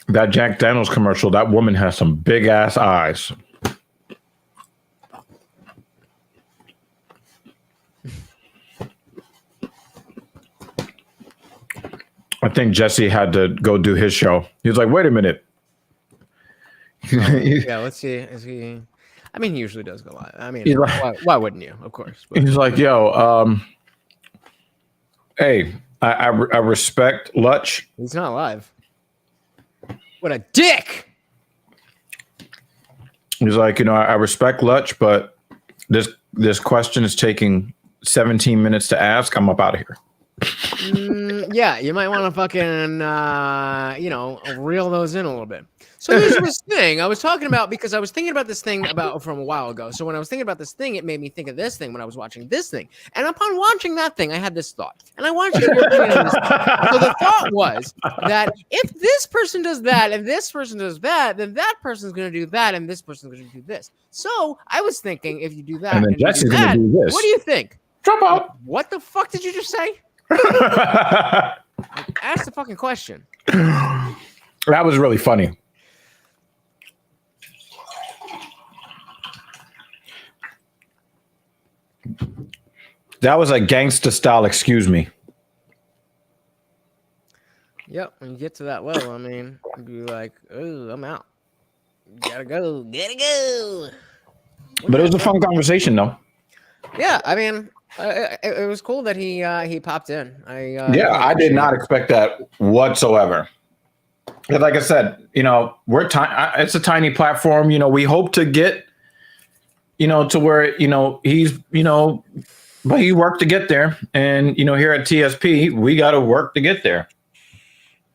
That Jack Daniels commercial, that woman has some big ass eyes. I think Jesse had to go do his show. He was like, wait a minute. Yeah, let's see. Is he? I mean, he usually does go live. I mean, He's like- why wouldn't you? Of course. But. He's like, yo, hey, I respect Lutch. He's not live. What a dick! He's like, I respect Lutch, but this question is taking 17 minutes to ask. I'm up out of here. Yeah, you might want to fucking, reel those in a little bit. So here's this thing I was talking about because I was thinking about this thing from a while ago. So when I was thinking about this thing, it made me think of this thing when I was watching this thing. And upon watching that thing, I had this thought. And I wanted to get your opinion on this thing. So the thought was that if this person does that and this person does that, then that person's going to do that and this person's going to do this. So I was thinking if you do that And then Jesse's going to do this. what do you think? Drop out. What the fuck did you just say? Ask the fucking question. That was really funny. That was a gangster style, excuse me. Yep, when you get to that level, I mean, you'd be like, oh, I'm out. Gotta go. But it was a fun conversation, though. Yeah, I mean, it was cool that he popped in. I did not expect that whatsoever. But like I said, we're it's a tiny platform. We hope to get, to where he's, but he worked to get there, and here at TSP we got to work to get there,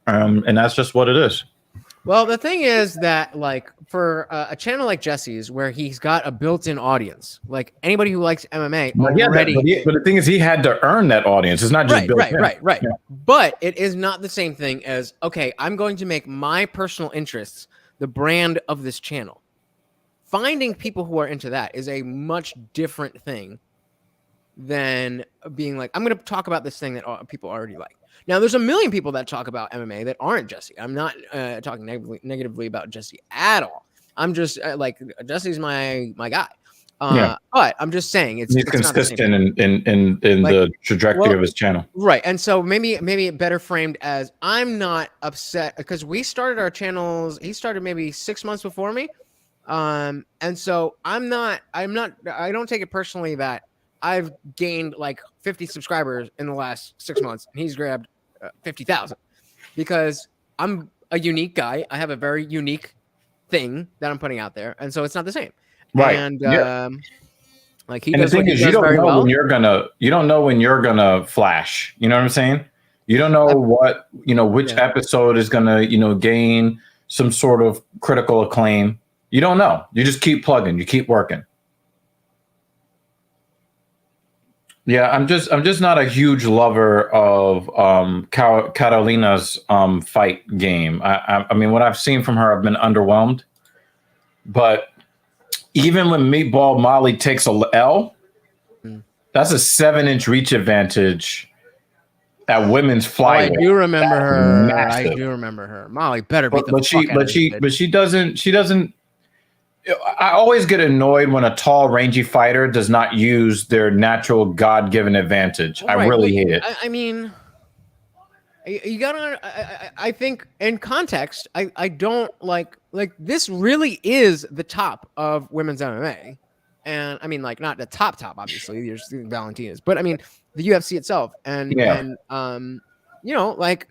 and that's just what it is. Well, the thing is that, like, for a channel like Jesse's, where he's got a built-in audience, like anybody who likes MMA But already. but the thing is, he had to earn that audience. It's not just built in. Right. Yeah. But it is not the same thing as, okay, I'm going to make my personal interests the brand of this channel. Finding people who are into that is a much different thing than being like, I'm going to talk about this thing that people already like. Now, there's a million people that talk about MMA that aren't Jesse. I'm not talking negatively about Jesse at all. I'm just like, Jesse's my guy. But I'm just saying he's consistent in like, the trajectory of his channel. Right. And so maybe it better framed as, I'm not upset because we started our channels. He started maybe 6 months before me. And so I don't take it personally that I've gained like 50 subscribers in the last 6 months and he's grabbed 50,000, because I'm a unique guy. I have a very unique thing that I'm putting out there. And so it's not the same. Right. And like, the thing is, you don't know when you're gonna flash. You know what I'm saying? You don't know which episode is gonna, gain some sort of critical acclaim. You don't know. You just keep plugging, you keep working. Yeah, I'm just not a huge lover of Carolina's fight game. I mean, what I've seen from her, I've been underwhelmed. But even when Meatball Molly takes a L, that's a 7-inch reach advantage at women's flyweight. I do remember her. Massive. I do remember her. Molly better beat the fuck out of this bitch. But she doesn't. I always get annoyed when a tall, rangy fighter does not use their natural God-given advantage. Right, I really hate it. I mean, you gotta. I think in context, I don't like this. Really is the top of women's MMA, and I mean, like, not the top, obviously. There's Valentina's, but I mean the UFC itself, and like,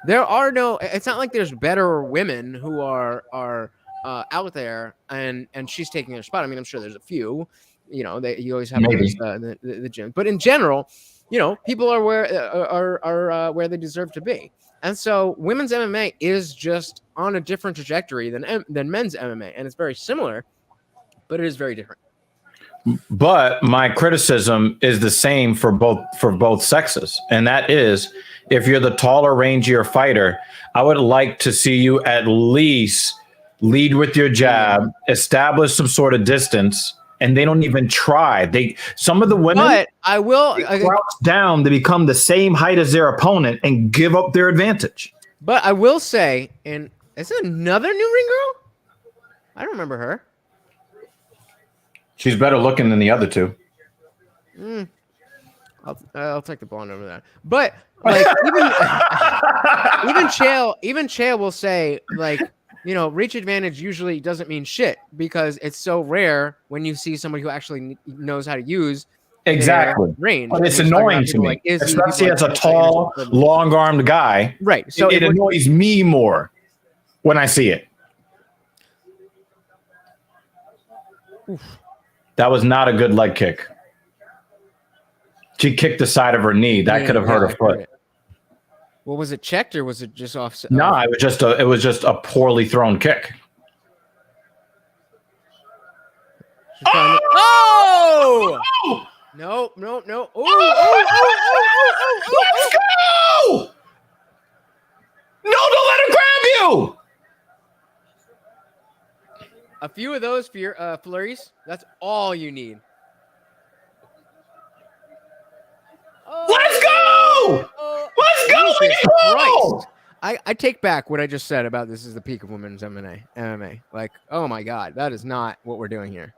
there are no. It's not like there's better women who are out there, and she's taking their spot. I mean, I'm sure there's a few. You always have the gym, but in general, people are where they deserve to be. And so women's MMA is just on a different trajectory than men's MMA, and it's very similar, but it is very different. But my criticism is the same for both sexes, and that is, if you're the taller, rangier fighter, I would like to see you at least lead with your jab, establish some sort of distance, and they don't even try. Some of the women, but I will crouch down to become the same height as their opponent and give up their advantage. But I will say, and is it another new ring girl? I don't remember her. She's better looking than the other two. I'll take the blonde over that. But like, even Chael will say, like, reach advantage usually doesn't mean shit, because it's so rare when you see somebody who actually knows how to use range. But it's annoying to me, especially as a tall, long-armed guy. Right. So it annoys me more when I see it. Oof. That was not a good leg kick. She kicked the side of her knee. That could have hurt her foot. Well, was it checked or was it just offset? No, it was just a poorly thrown kick. Oh! No. Let's go! No, don't let her grab you! A few of those flurries, that's all you need. Let's go! Let's go! I take back what I just said about this is the peak of women's MMA. Like, oh my God, that is not what we're doing here.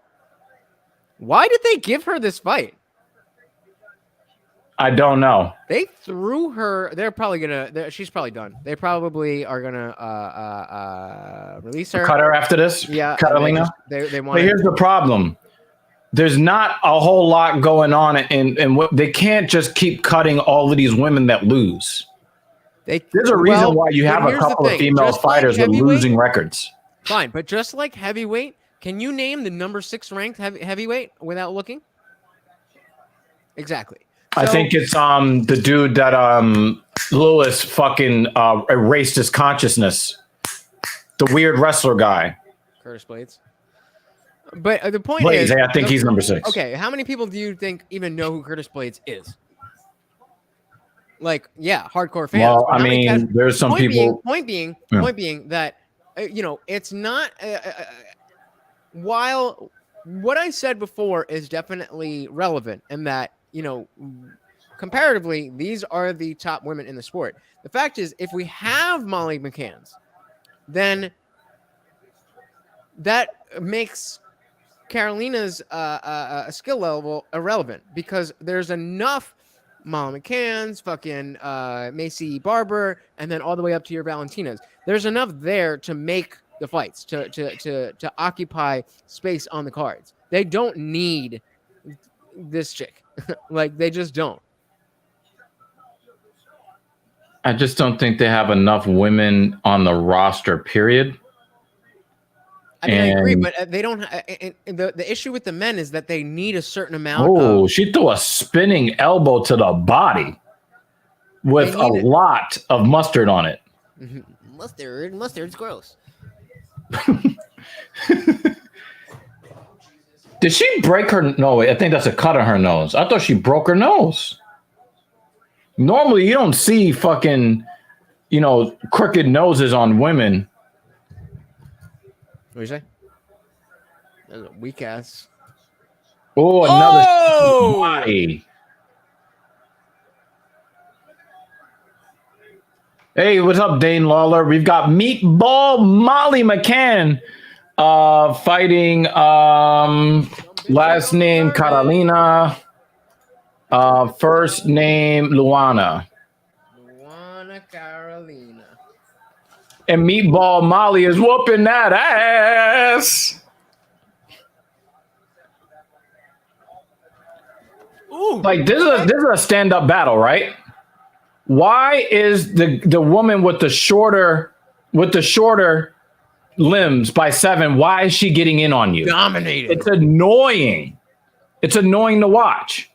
Why did they give her this fight? I don't know. They threw her. They're probably gonna. She's probably done. They probably are gonna release her. Cut her after this. Yeah, Carolina. They want. But here's the problem. There's not a whole lot going on, and they can't just keep cutting all of these women that lose. There's a reason why you have a couple of female fighters with losing records. Fine, but just like heavyweight, can you name the number 6 ranked heavyweight without looking? Exactly. I think it's the dude that Lewis fucking erased his consciousness. The weird wrestler guy. Curtis Blades. But the point Blades, is, I think he's number 6. okay, how many people do you think even know who Curtis Blades is? Like, yeah, hardcore fans. Well, but I how many mean, there's some people. Point being that it's not. While what I said before is definitely relevant, and that comparatively, these are the top women in the sport. The fact is, if we have Molly McCann's, then that makes Carolina's skill level irrelevant, because there's enough Molly McCann's, fucking Macy Barber, and then all the way up to your Valentinas. There's enough there to make the fights, to occupy space on the cards. They don't need this chick. Like, they just don't. I just don't think they have enough women on the roster, period. I mean, I agree, but they don't. The issue with the men is that they need a certain amount. Oh, she threw a spinning elbow to the body with a lot of mustard on it. Mustard's gross. Did she break her? No, I think that's a cut on her nose. I thought she broke her nose. Normally, you don't see fucking, crooked noses on women. What do you say? That's a weak ass. Oh, another body. Hey, what's up, Dane Lawler? We've got Meatball Molly McCann fighting last name Carolina, first name Luana. Carolina. And Meatball Molly is whooping that ass. Ooh, like this is a stand-up battle, right? Why is the woman with the shorter limbs by 7? Why is she getting in on you? Dominated. It's annoying. It's annoying to watch.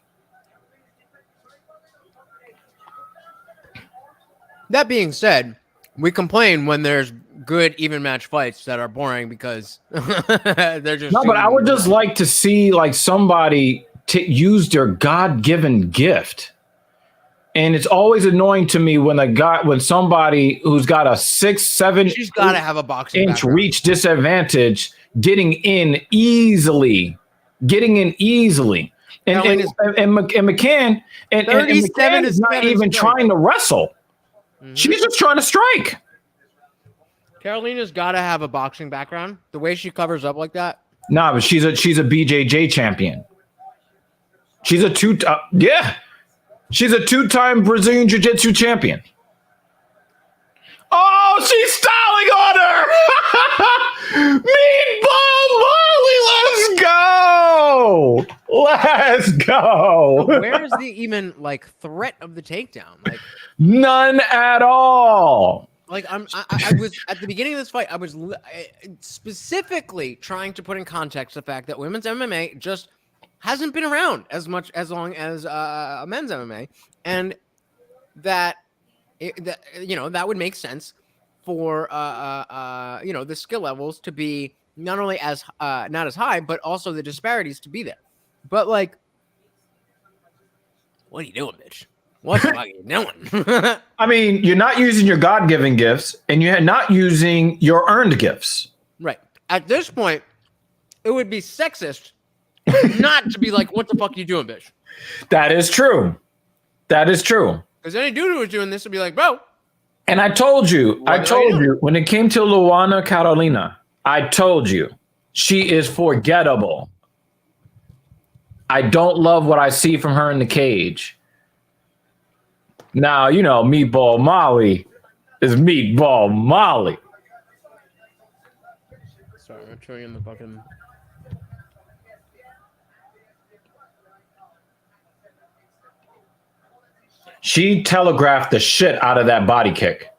That being said, we complain when there's good even match fights that are boring because they're just no. But I would just like to see like somebody use their God-given gift. And it's always annoying to me when somebody who's got a 6-7 she's got to have a boxing inch background. reach disadvantage getting in easily. And McCann and McCann is not even trying to wrestle. Mm-hmm. She's just trying to strike. Carolina's got to have a boxing background. The way she covers up like that. Nah, but she's a BJJ champion. She's a She's a 2-time Brazilian Jiu-Jitsu champion. Oh, she's styling on her. Meatball Molly, let's go. Where is the even like threat of the takedown? Like none at all. Like I was at the beginning of this fight, I was specifically trying to put in context the fact that women's MMA just hasn't been around as long as men's MMA, and that that would make sense for the skill levels to be not only as not as high, but also the disparities to be there. But like, what are you doing, bitch? What the fuck are you doing? I mean, you're not using your God-given gifts, and you're not using your earned gifts. Right. At this point, it would be sexist not to be like, what the fuck are you doing, bitch? That is true. Because any dude who was doing this would be like, bro. And I told you, when it came to Luana Carolina, I told you, she is forgettable. I don't love what I see from her in the cage. Now, Meatball Molly is Meatball Molly. Sorry, I'm showing him the fucking... She telegraphed the shit out of that body kick.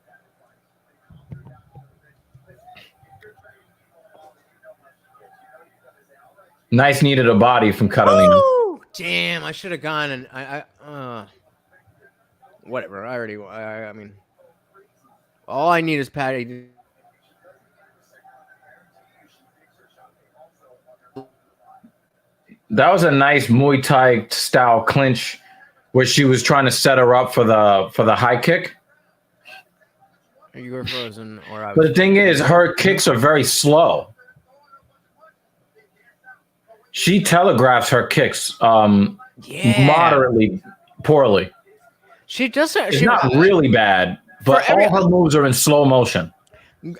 Nice knee to the body from Carolina. Woo! Damn, I should have gone and whatever. I mean, all I need is Patty. That was a nice Muay Thai style clinch where she was trying to set her up for the high kick. You were frozen, or I was. But the thing is, her kicks are very slow. She telegraphs her kicks moderately poorly. She doesn't. It's She, not really bad, but all her moves are in slow motion.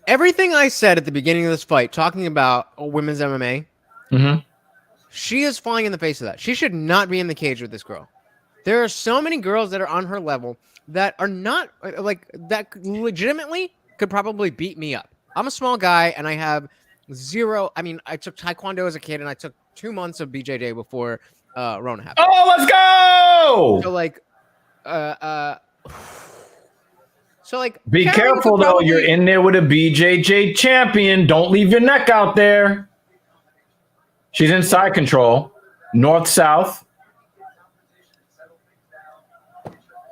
Everything I said at the beginning of this fight, talking about women's MMA, she is flying in the face of that. She should not be in the cage with this girl. There are so many girls that are on her level that are not like that. Legitimately, could probably beat me up. I'm a small guy, and I have zero. I mean, I took Taekwondo as a kid, and I took 2 months of BJJ before Rona happened. Oh, let's go! So like, be careful though. You're in there with a BJJ champion. Don't leave your neck out there. She's in side control, north south.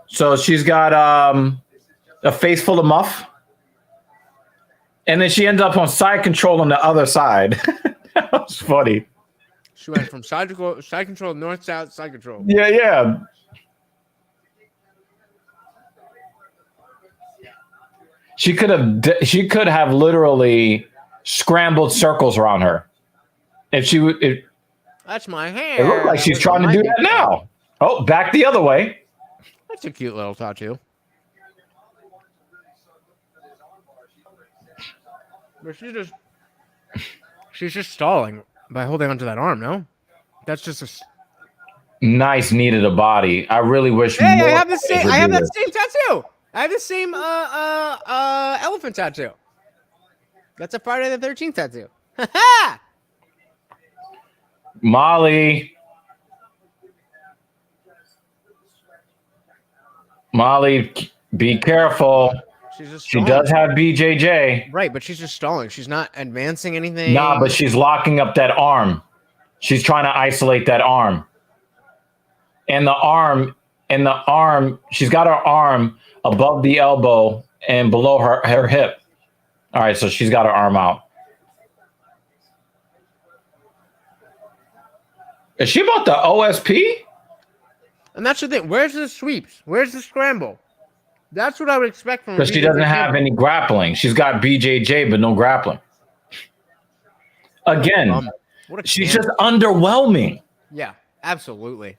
So she's got a face full of muff, and then she ends up on side control on the other side. That was funny. She went from side control, north south, side control. Yeah. She could have literally scrambled circles around her if she would. That's my hair. It looked like she's trying to do that now. Oh, back the other way. That's a cute little tattoo. But she's just stalling by holding onto that arm. No, that's just a nice knee to the body. I really wish. Hey, I have the same. I have that same tattoo. I have the same elephant tattoo. That's a Friday the 13th tattoo. Molly, be careful. She does have BJJ. Right, but she's just stalling. She's not advancing anything. Nah, but she's locking up that arm. She's trying to isolate that arm. And the arm, she's got her arm above the elbow and below her hip. All right, so she's got her arm out. Is she about the OSP? And that's the thing. Where's the sweeps? Where's the scramble? That's what I would expect from her. Because she doesn't have any grappling. She's got BJJ, but no grappling. Again, she's just underwhelming. Yeah, absolutely.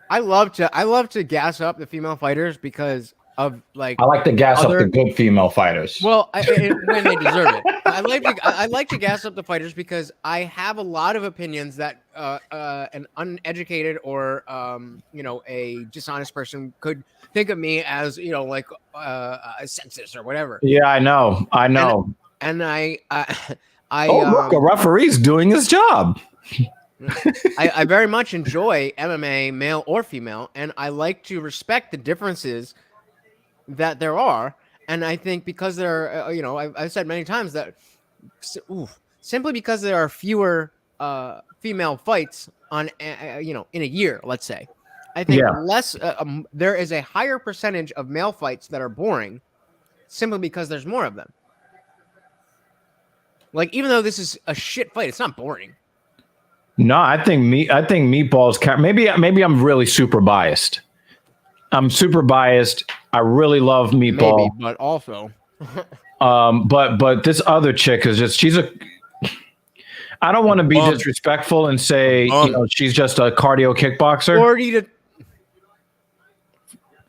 I love to gas up the female fighters because of like. I like to gas up the good female fighters. Well, when they deserve it. I like to gas up the fighters because I have a lot of opinions that an uneducated or a dishonest person could think of me as like a sexist or whatever. Yeah, I know. And I look, a referee's doing his job. I very much enjoy MMA, male or female, and I like to respect the differences that there are. And I think because there are, I've said many times that simply because there are fewer female fights on, in a year, let's say, I think less. There is a higher percentage of male fights that are boring, simply because there's more of them. Like, even though this is a shit fight, it's not boring. No, I think Meatballs count. Maybe I'm really super biased. I'm super biased. I really love Meatball. Maybe, but also. But this other chick is just, I don't want to be disrespectful and say, she's just a cardio kickboxer.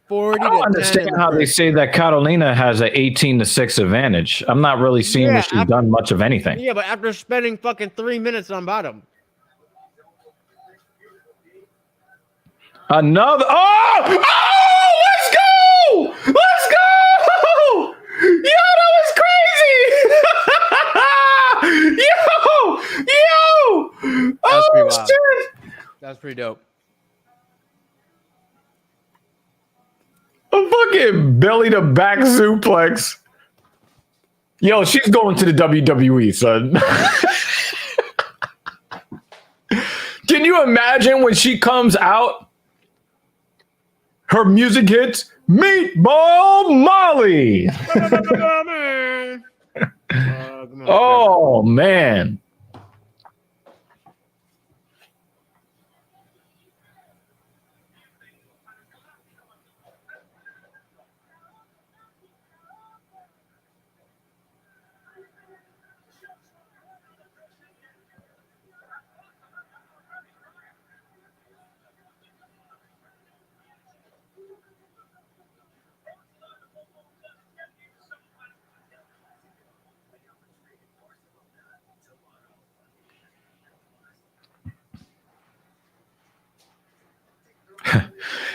40 I don't understand how they say that Carolina has an 18-6 advantage. I'm not really seeing that she's done much of anything. Yeah, but after spending fucking 3 minutes on bottom. Another. Oh, let's go! Let's go! Yo, that was crazy! Yo! Oh, shit! That's pretty dope. A fucking belly to back suplex. Yo, she's going to the WWE, son. Can you imagine when she comes out? Her music hits, Meatball Molly. Oh, man.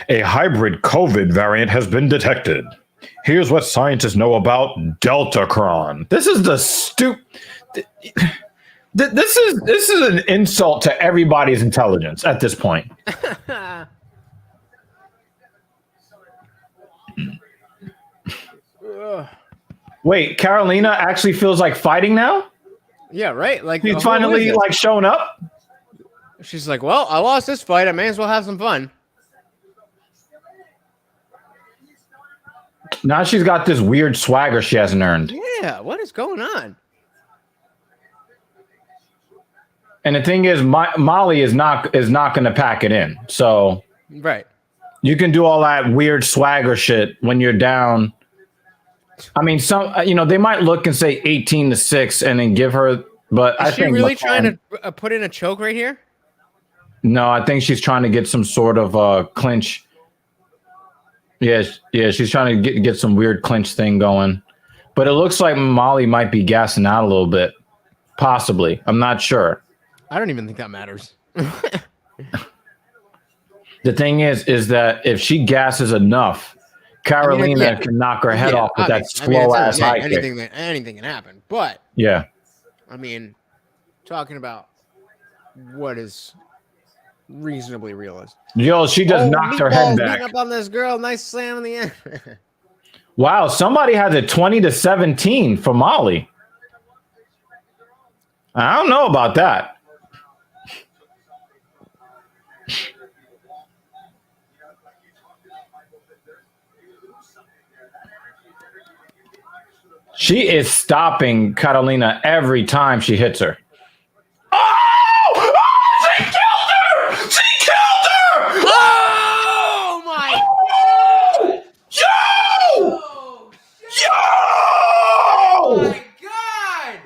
A hybrid COVID variant has been detected. Here's what scientists know about Deltacron. This is the This is an insult to everybody's intelligence at this point. Wait, Carolina actually feels like fighting now? Yeah, right. Like She's finally like showing up. She's like, well, I lost this fight. I may as well have some fun. Now she's got this weird swagger she hasn't earned. Yeah, what is going on? And the thing is, Molly is not going to pack it in. So right, you can do all that weird swagger shit when you're down. I mean, they might look and say 18-6 and then give her. But is she really trying to put in a choke right here? No, I think she's trying to get some sort of clinch. Yeah, she's trying to get some weird clinch thing going. But it looks like Molly might be gassing out a little bit. Possibly. I'm not sure. I don't even think that matters. The thing is that if she gasses enough, Carolina can knock her head off with that slow-ass high kick. Anything can happen. But, yeah. I mean, talking about what is reasonably realistic. Yo, she just knocked her head back. Up on this girl. Nice slam in the end. Wow, somebody has a 20-17 for Molly. I don't know about that. She is stopping Catalina every time she hits her. Oh! She killed her! She killed her! Oh my God! Yo! Yo! Oh my God!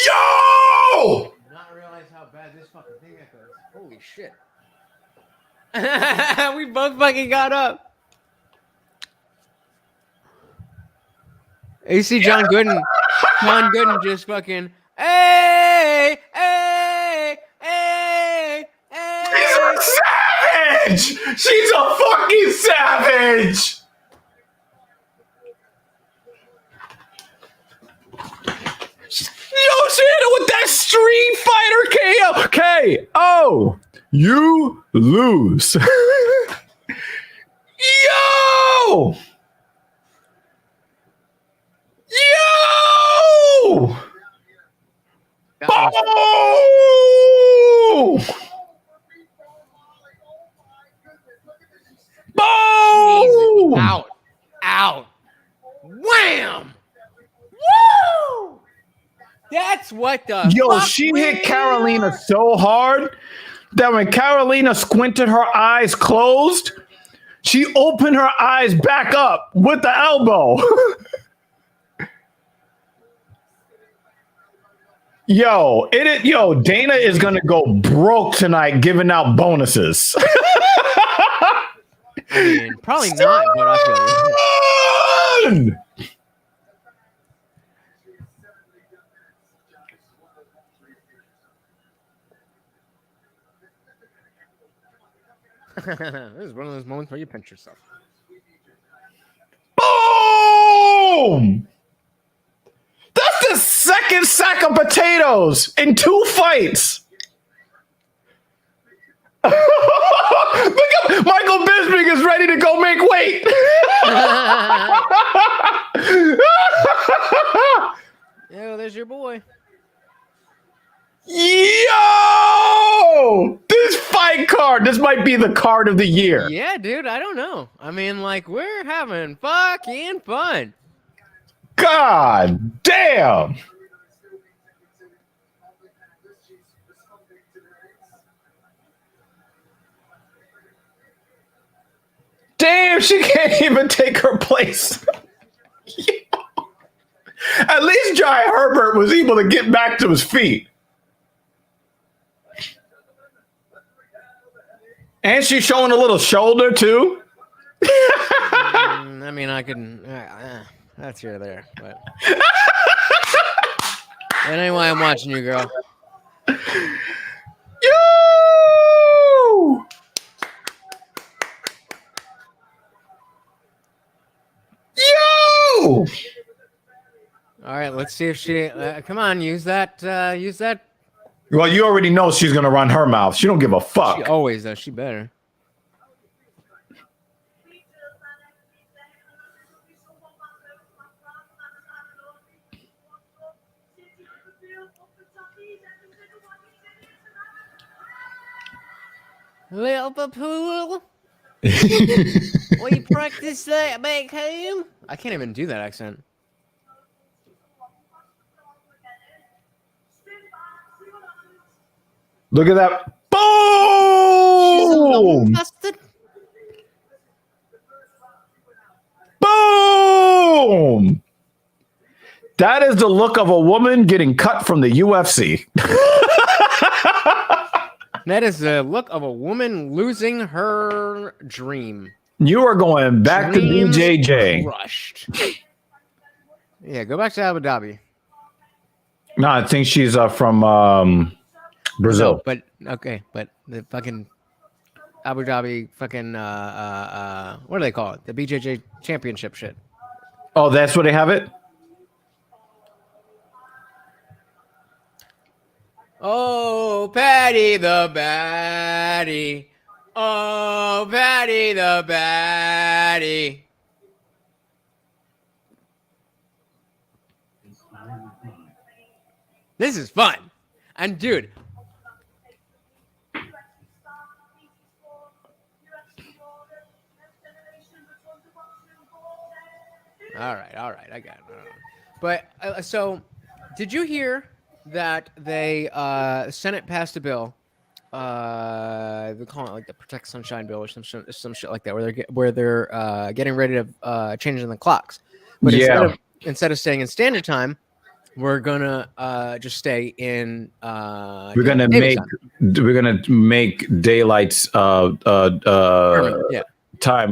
Yo! I did not realize how bad this fucking thing goes. Holy shit. We both fucking got up. You see John Gooden just fucking, hey. She's a savage! She's a fucking savage! Yo, she hit it with that Street Fighter KO! KO! You lose. Yo! Yo! Boom! Boom! Out. Wham! Woo! That's what the Yo, she hit Carolina so hard that when Carolina squinted her eyes closed, she opened her eyes back up with the elbow. Yo, Dana is gonna go broke tonight giving out bonuses. I mean, probably not, but I feel it. This is one of those moments where you pinch yourself. Boom! That's the second sack of potatoes in 2 fights. Look up, Michael Bisping is ready to go make weight. Yo, there's your boy. Yo! This fight card, this might be the card of the year. Yeah, dude, I don't know. I mean, like, we're having fucking fun. God damn. Damn, she can't even take her place. At least Jai Herbert was able to get back to his feet. And she's showing a little shoulder, too. I mean, I can... that's here or there, but... Anyway, I'm watching you, girl. Yo! All right, let's see if she. Come on, use that. Use that. Well, you already know she's gonna run her mouth. She don't give a fuck. She always does. She better. Liverpool. We practice that back home. I can't even do that accent. Look at that. Boom! Bastard. Boom! That is the look of a woman getting cut from the UFC. That is the look of a woman losing her dream. You are going back Dreams to BJJ. Crushed. Yeah, go back to Abu Dhabi. No, I think she's from Brazil. No, but okay, but the fucking Abu Dhabi fucking what do they call it? The BJJ championship shit. Oh, that's where they have it? Oh, Patty the baddie. Oh, Patty the baddie. This is fun. And dude, all right, I got it. But so, did you hear that they Senate passed a bill? They call it like the Protect Sunshine Bill or some shit like that, where they're getting rid of changing the clocks. But instead of staying in standard time, we're gonna just stay in. We're gonna make daylight's time.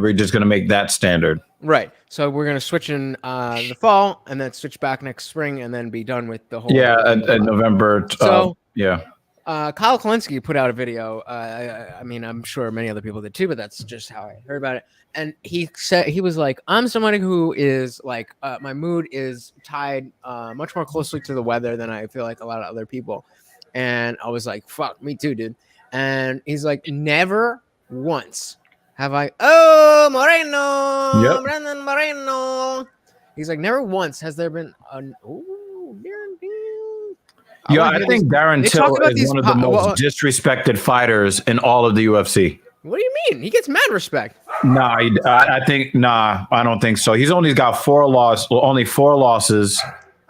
We're just gonna make that standard. Right. So we're gonna switch in the fall, and then switch back next spring, and then be done with the whole. Yeah, November. So yeah. Kyle Kalinske put out a video. I mean, I'm sure many other people did too, but that's just how I heard about it. And he said, he was like, I'm somebody who is like, my mood is tied much more closely to the weather than I feel like a lot of other people. And I was like, fuck, me too, dude. And he's like, never once have I, Moreno, yep. Brandon Moreno. He's like, never once has there been an, Yeah, I think Darren Till is one of the most disrespected fighters in all of the UFC. What do you mean? He gets mad respect. I don't think so. He's only got only four losses,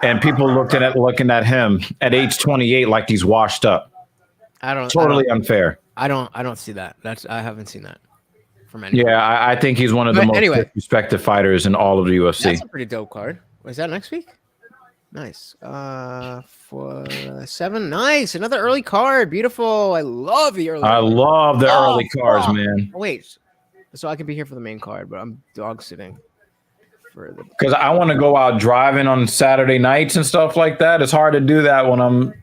and people looking at him at age 28 like he's washed up. Totally unfair. I don't see that. I haven't seen that from anyone. Yeah, I think he's one of the most disrespected fighters in all of the UFC. That's a pretty dope card. Was that next week? Nice. For 7. Nice. Another early card. Beautiful. I love the early. I love the early cards, man. Wait. So I could be here for the main card, but I'm dog sitting for the. Because I want to go out driving on Saturday nights and stuff like that. It's hard to do that when I'm.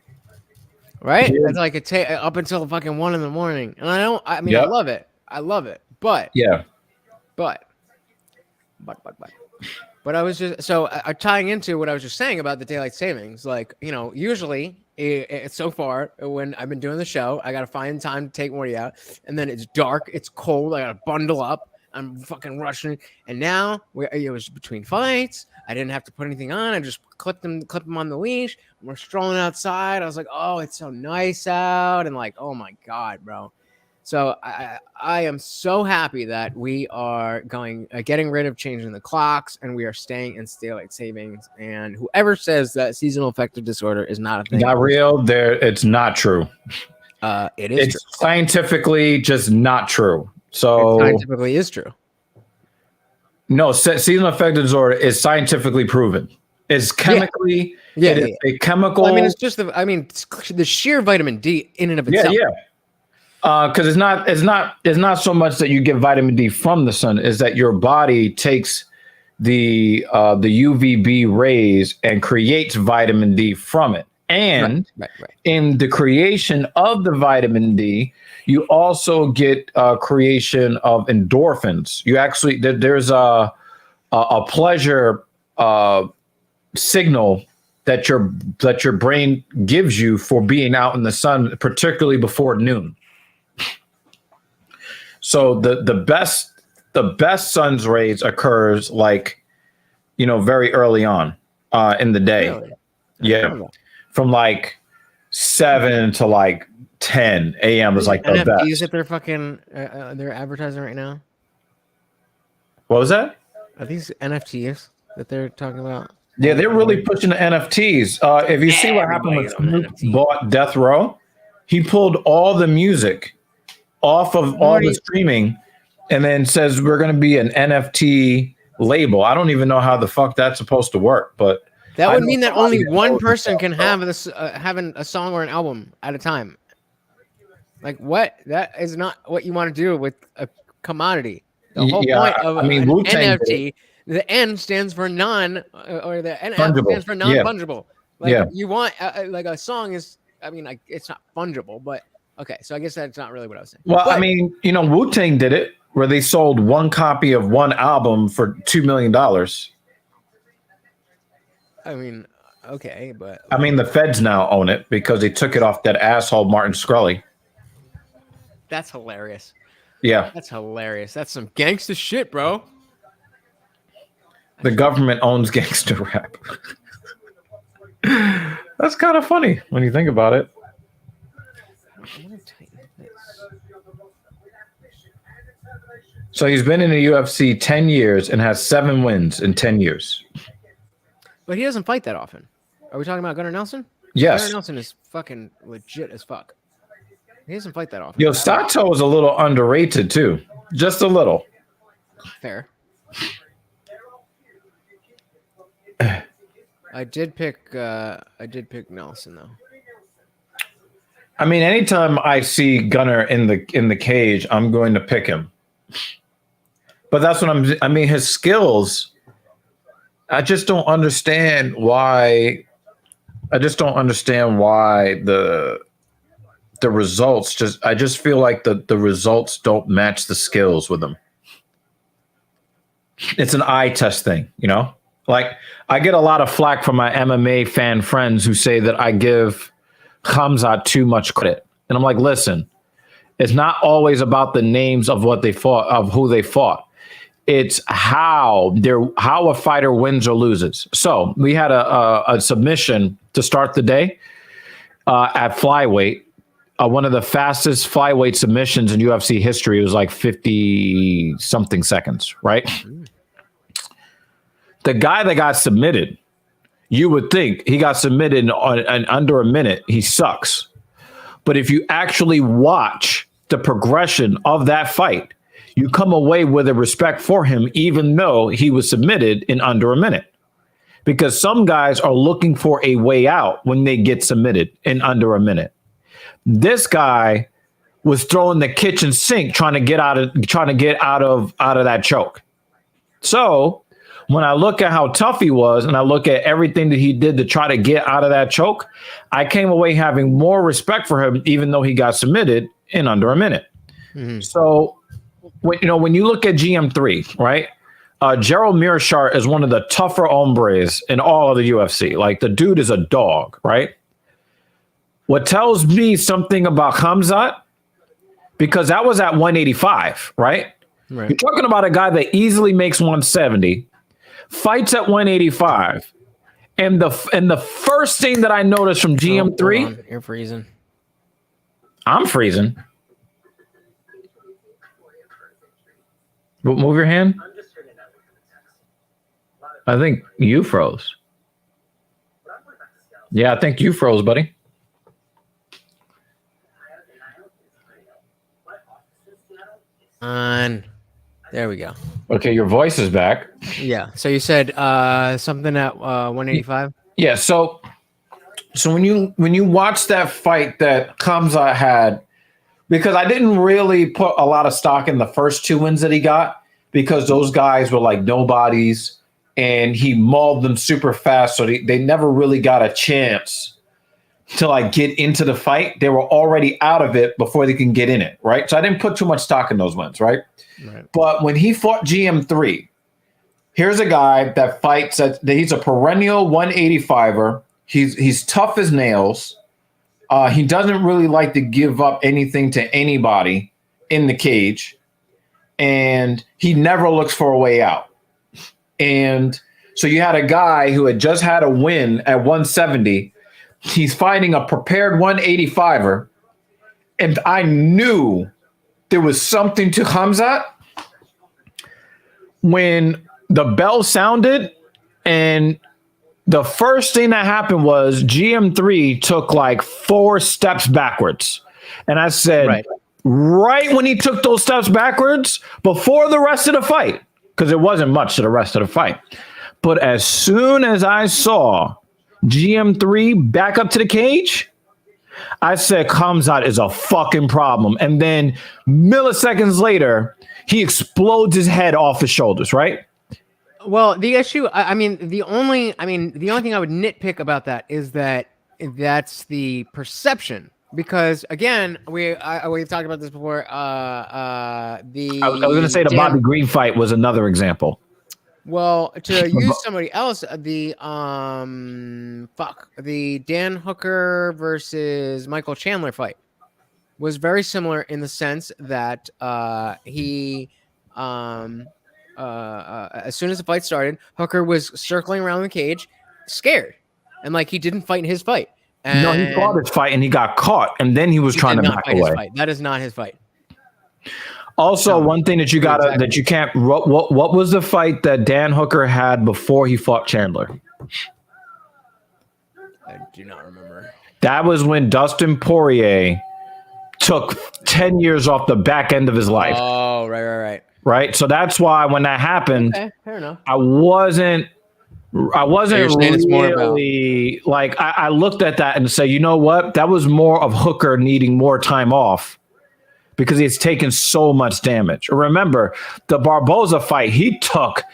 Right. Here. It's like up until fucking 1 a.m, and I don't. I mean, I love it. I love it. But yeah. But I was just tying into what I was just saying about the daylight savings. Like, you know, usually so far when I've been doing the show, I got to find time to take Morty out, and then it's dark, it's cold, I got to bundle up, I'm fucking rushing. And now it was between fights. I didn't have to put anything on. I just clipped him on the leash. We're strolling outside. I was like, oh, it's so nice out, and like, oh my God, bro. So I am so happy that we are getting rid of changing the clocks, and we are staying in daylight savings. And whoever says that seasonal affective disorder is not a thing, not real, it's not true. It is. It's scientifically just not true. So it scientifically is true. No, seasonal affective disorder is scientifically proven. It's chemically, it's a chemical. Well, I mean, it's just the sheer vitamin D in and of itself. Yeah. Because it's not so much that you get vitamin D from the sun, is that your body takes the UVB rays and creates vitamin D from it. And in the creation of the vitamin D, you also get creation of endorphins. You actually there's a pleasure signal that your brain gives you for being out in the sun, particularly before noon. So the best sun's rays occurs like, very early on in the day. Really? Yeah, from like 7 to like 10 a.m. is like the NFTs best. that they're fucking they're advertising right now. What was that? Are these NFTs that they're talking about? Yeah, they're really pushing the NFTs. If you see what happened with Everybody Snoop bought Death Row, he pulled all the music off of all the streaming and then says we're going to be an NFT label. I don't even know how the fuck that's supposed to work, but that I would know mean that somebody only that one knows person stuff, can so. have this having a song or an album at a time. Like what? That is not what you want to do with a commodity. The whole point of an Wu-Tang NFT, the N stands for non, or the NF Fungible. stands for non-fungible. Like Yeah. you want, like a song is. I mean, like it's not fungible, but okay. So I guess that's not really what I was saying. Well, But- I mean, Wu-Tang did it where they sold one copy of one album for $2 million. I mean, okay, but I mean, the feds now own it because they took it off that asshole Martin Scully. that's hilarious. Yeah, That's hilarious. That's some gangster shit, bro. the government owns gangster rap. That's kind of funny when you think about it. I'm gonna tighten this. So he's been in the UFC 10 years and has 7 wins in 10 years. But he doesn't fight that often. Are we talking about Gunnar Nelson? Yes. Gunnar Nelson is fucking legit as fuck. He doesn't fight that often. Yo, Sato is a little underrated too. Just a little. Fair. I did pick Nelson though. I mean, anytime I see Gunnar in the cage, I'm going to pick him. But that's what I mean, his skills, I just don't understand why the results I just feel like the results don't match the skills with him. It's an eye test thing, Like I get a lot of flack from my MMA fan friends who say that I give Khamzat too much credit. And I'm like, listen, it's not always about the names of what they fought, of who they fought. It's how a fighter wins or loses. So we had a submission to start the day at flyweight. One of the fastest flyweight submissions in UFC history. It was like 50 something seconds, right? The guy that got submitted, you would think he got submitted in under a minute. He sucks. But if you actually watch the progression of that fight, you come away with a respect for him, even though he was submitted in under a minute. Because some guys are looking for a way out when they get submitted in under a minute. This guy was throwing the kitchen sink trying to get out of that choke. So when I look at how tough he was and I look at everything that he did to try to get out of that choke, I came away having more respect for him, even though he got submitted in under a minute. Mm-hmm. So when you look at GM3, right? Gerald Mearshart is one of the tougher hombres in all of the UFC. Like the dude is a dog, right? What tells me something about Khamzat, because that was at 185, right? You're talking about a guy that easily makes 170, fights at 185, and the first thing that I noticed from GM3, you're freezing. I'm freezing. Move your hand. I think you froze. Yeah, I think you froze, buddy. There we go. Okay, your voice is back. Yeah. So you said something at 185? Yeah, so when you watch that fight that Khamzat had, because I didn't really put a lot of stock in the first 2 wins that he got, because those guys were like nobodies and he mauled them super fast, so they never really got a chance to like get into the fight. They were already out of it before they can get in it, right? So I didn't put too much stock in those wins, right? But when he fought GM3, Here's a guy that fights that he's a perennial 185er. He's tough as nails. He doesn't really like to give up anything to anybody in the cage, and he never looks for a way out. And so you had a guy who had just had a win at 170. He's fighting a prepared 185er, and I knew there was something to Khamzat when the bell sounded, and the first thing that happened was GM3 took like 4 steps backwards. And I said, right when he took those steps backwards, before the rest of the fight, because it wasn't much to the rest of the fight. But as soon as I saw GM3 back up to the cage, I said, Khamzat is a fucking problem. And then milliseconds later, he explodes his head off his shoulders, right? Well, the issue, the only thing I would nitpick about that is that that's the perception. Because again, we've talked about this before. I was going to say the Bobby Green fight was another example. Well, to use somebody else, the Dan Hooker versus Michael Chandler fight was very similar in the sense that he as soon as the fight started, Hooker was circling around the cage, scared, and like he didn't fight his fight. And no, he fought his fight and he got caught, and then he was trying to back away. That is not his fight. Also, one thing that you gotta that you can't. What was the fight that Dan Hooker had before he fought Chandler? I do not remember. That was when Dustin Poirier took 10 years off the back end of his life. Oh, right. Right. So that's why when that happened, fair enough. I wasn't really like I looked at that and said, you know what? That was more of Hooker needing more time off because he's taken so much damage. Remember, the Barboza fight, he took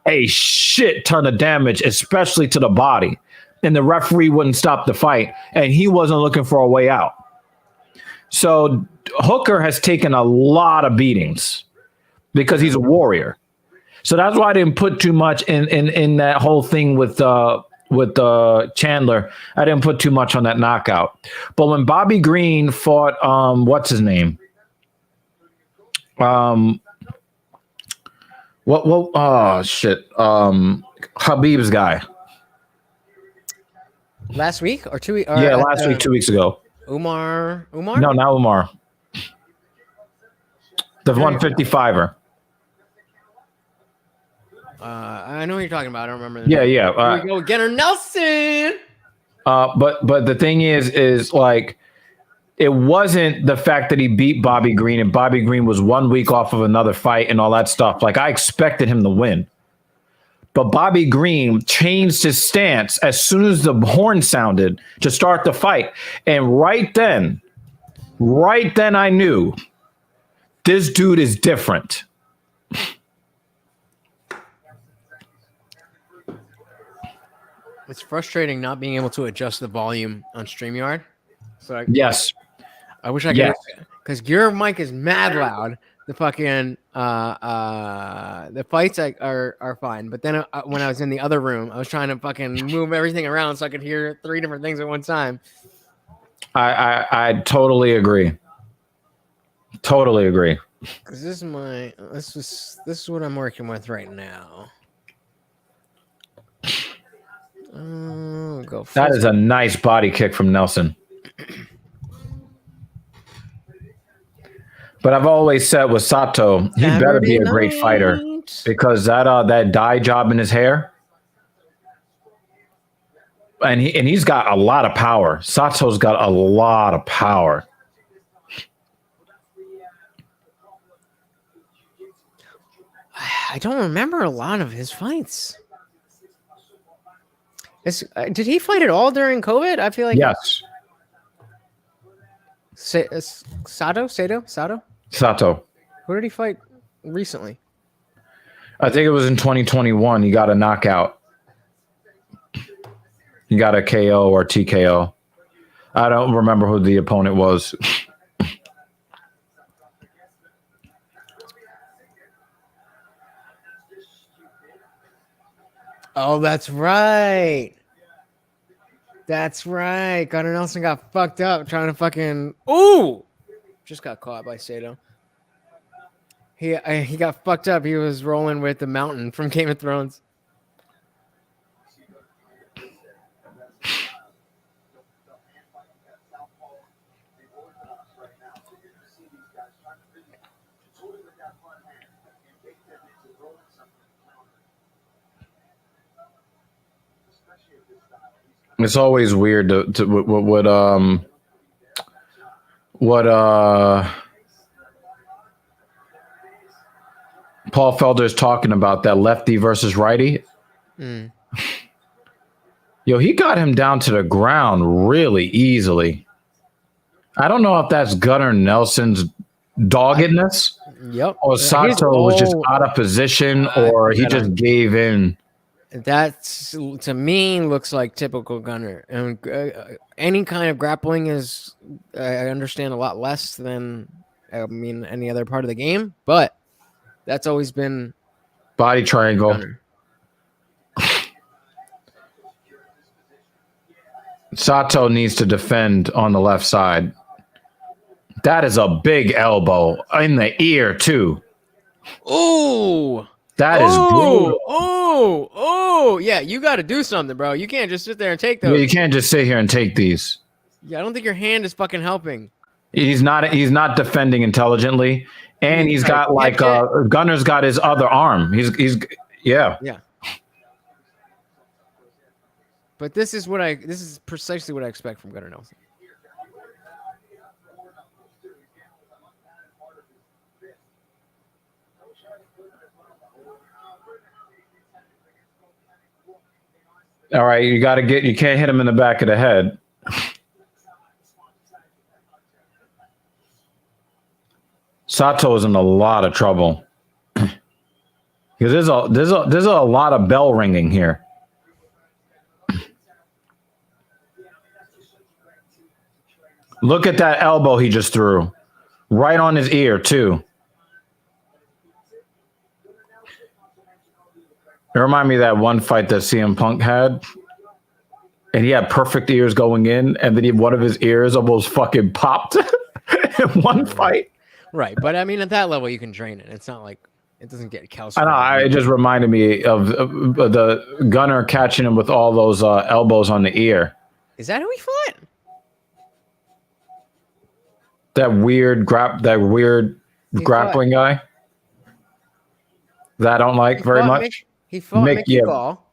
a shit ton of damage, especially to the body. And the referee wouldn't stop the fight, and he wasn't looking for a way out. So Hooker has taken a lot of beatings because he's a warrior. So that's why I didn't put too much in that whole thing with Chandler. I didn't put too much on that knockout. But when Bobby Green fought, what's his name? Habib's guy. Last week or 2 weeks? Yeah, last week, 2 weeks ago. Umar? No, not Umar. The 155er. I know what you're talking about. I don't remember. Yeah. Here we go again, or Nelson. But the thing is like, it wasn't the fact that he beat Bobby Green and Bobby Green was 1 week off of another fight and all that stuff. Like, I expected him to win. But Bobby Green changed his stance as soon as the horn sounded to start the fight. And right then I knew this dude is different. It's frustrating not being able to adjust the volume on StreamYard. So Yes. I wish I could, because your mic is mad loud. The fucking the fights are fine, but then when I was in the other room, I was trying to fucking move everything around so I could hear 3 different things at one time. I totally agree. Totally agree. Because this is what I'm working with right now. That is a nice body kick from Nelson. But I've always said with Sato, he better be a great fighter because that dye job in his hair, and he's got a lot of power. Sato's got a lot of power. I don't remember a lot of his fights. Did he fight at all during COVID? I feel like yes. Sato. Who did he fight recently? I think it was in 2021. He got a knockout. He got a KO or TKO. I don't remember who the opponent was. Oh, that's right. That's right. Gunnar Nelson got fucked up trying to fucking. Ooh! Just got caught by Sato. He got fucked up. He was rolling with the mountain from Game of Thrones. It's always weird to what Paul Felder's talking about, that lefty versus righty. Mm. Yo, he got him down to the ground really easily. I don't know if that's Gunnar Nelson's doggedness, Yep. or Sato was just out of position, or he just gave in. That's, to me, looks like typical Gunnar. And any kind of grappling is, I understand, a lot less than, any other part of the game, but that's always been Body triangle. Gunnar. Sato needs to defend on the left side. That is a big elbow in the ear too. Ooh. That is brutal. Oh, yeah, you got to do something, bro. You can't just sit there and take those. Yeah, you can't just sit here and take these. Yeah, I don't think your hand is fucking helping. He's not defending intelligently, and he's got like Gunnar's got his other arm. He's yeah. But this is precisely what I expect from Gunnar Nelson. All right, you can't hit him in the back of the head. Sato is in a lot of trouble because there's a lot of bell ringing here. Look at that elbow he just threw, right on his ear too. It reminded me of that one fight that CM Punk had, and he had perfect ears going in, and then one of his ears almost fucking popped in one fight. Right, but I mean, at that level, you can train it. It's not like it doesn't get calcium. I know. It just reminded me of the Gunnar catching him with all those elbows on the ear. Is that who he fought? That weird grappling guy that I don't like very much. He fought Mickey Gall.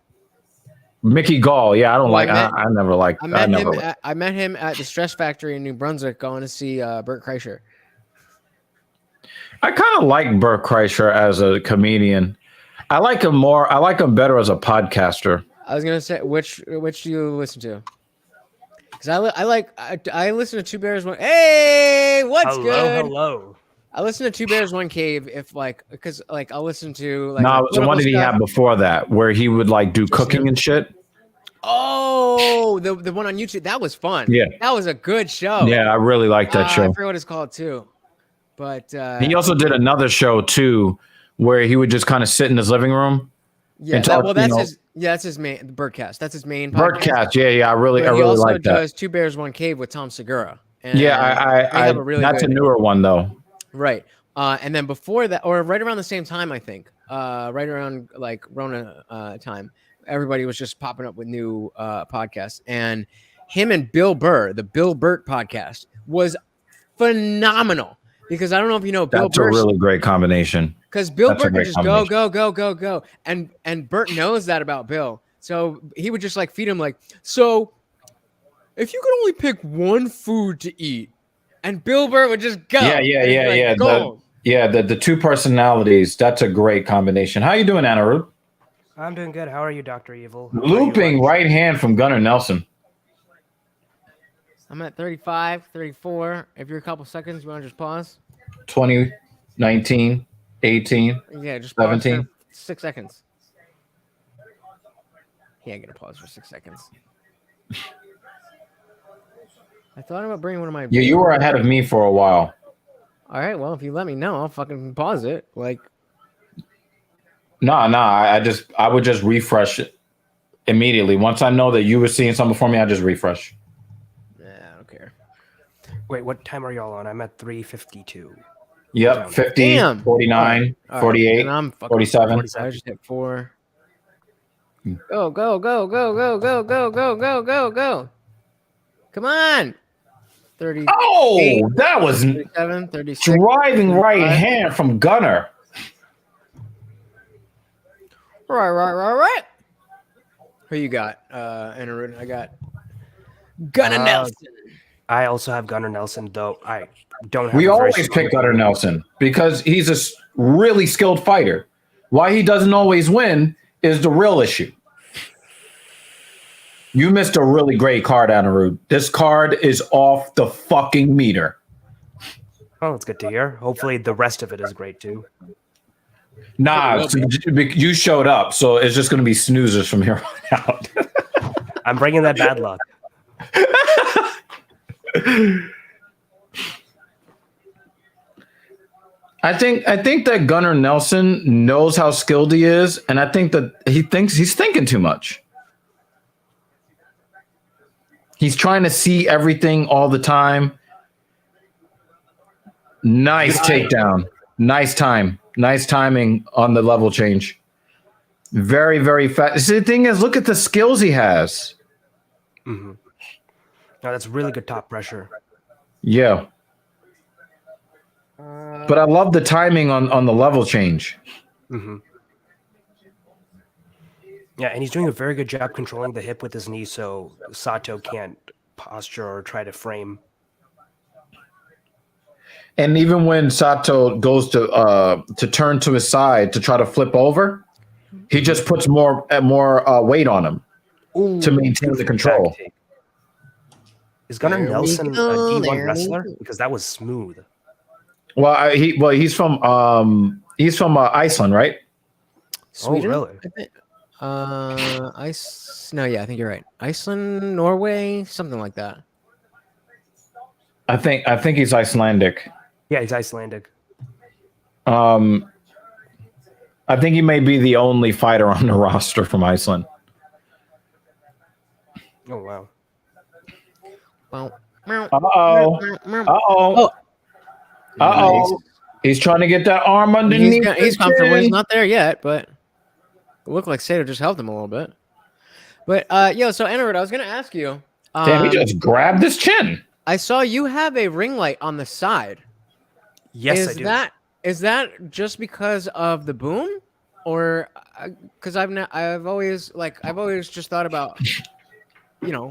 Mickey Gall, yeah, I don't like. I never liked. I met him at the Stress Factory in New Brunswick, going to see Bert Kreischer. I kind of like Bert Kreischer as a comedian. I like him more. I like him better as a podcaster. I was gonna say, which do you listen to? Because I listen to Two Bears One. Hey, what's good? Hello. I listen to Two Bears One Cave because I'll listen to it was the one that he had before that where he would like do cooking and shit. Oh, the one on YouTube, that was fun. Yeah, that was a good show. Yeah, I really liked that show. I forget what it's called too, but he also did another show too where he would just kind of sit in his living room. Yeah, that's his main Birdcast. That's his main podcast. Birdcast. Yeah, I really like that. He also does Two Bears One Cave with Tom Segura. And I have a really that's a newer one though. Right. And then before that, or right around the same time, I think, right around like Rona time, everybody was just popping up with new podcasts. And him and Bill Burr, the Bill Burt podcast, was phenomenal. Because I don't know if you know Bill Burr. That's a really great combination. Because Bill Burt would just go. And Burt knows that about Bill. So he would just like feed him like, so if you could only pick one food to eat, and Bill Burr would just go. Yeah. The two personalities, that's a great combination. How you doing, Anaru? I'm doing good. How are you, Dr. Evil? Looping right hand from Gunnar Nelson. I'm at 35, 34. If you're a couple seconds, you want to just pause? 20, 19, 18, yeah, just 17. Pause for 6 seconds. He ain't going to pause for 6 seconds. I thought about bringing one of my... Yeah, you were ahead of me for a while. All right, well, if you let me know, I'll fucking pause it. Like... No, I would just refresh it. immediately. Once I know that you were seeing something before me, I just refresh. Yeah, I don't care. Wait, what time are y'all on? I'm at 3:52. Yep, 50, Damn. 49, All right. 48, And I'm fucking 47. I just hit 4. Go, go, go, go, go, go, go, go, go, go, go. Come on. 30. Oh, that was 37, 36. driving right 35. hand from Gunner. Right. Who you got? I got Gunnar Nelson. I also have Gunnar Nelson, though I don't have. We a very always strong pick Gunnar opinion. Nelson because he's a really skilled fighter. Why he doesn't always win is the real issue. You missed a really great card, Anirudh. This card is off the fucking meter. Oh, it's good to hear. Hopefully, the rest of it is great too. Nah, you showed up, so it's just going to be snoozers from here on out. I'm bringing that bad luck. I think that Gunnar Nelson knows how skilled he is, and I think that he thinks he's thinking too much. He's trying to see everything all the time. Nice takedown. Nice time. Nice timing on the level change. Very, very fast. See, the thing is, look at the skills he has. Mm-hmm. No, that's really good top pressure. Yeah. But I love the timing on the level change. Mm-hmm. Yeah, and he's doing a very good job controlling the hip with his knee, so Sato can't posture or try to frame. And even when Sato goes to turn to his side to try to flip over, he just puts more weight on him to maintain the control. Is Gunnar Nelson a D1 there wrestler? Because that was smooth. Well, he's from Iceland, right? Sweden? Oh, really? I think. No, yeah, I think you're right. Iceland, Norway, something like that. I think he's Icelandic. Yeah, he's Icelandic. I think he may be the only fighter on the roster from Iceland. Oh, wow. Uh-oh. He's trying to get that arm underneath. He's comfortable. He's not there yet, but it looked like Sato just helped him a little bit. But so Enward, I was gonna ask you. Damn, he just grabbed his chin. I saw you have a ring light on the side. Yes, I do. Is that just because of the boom, or because I've always just thought about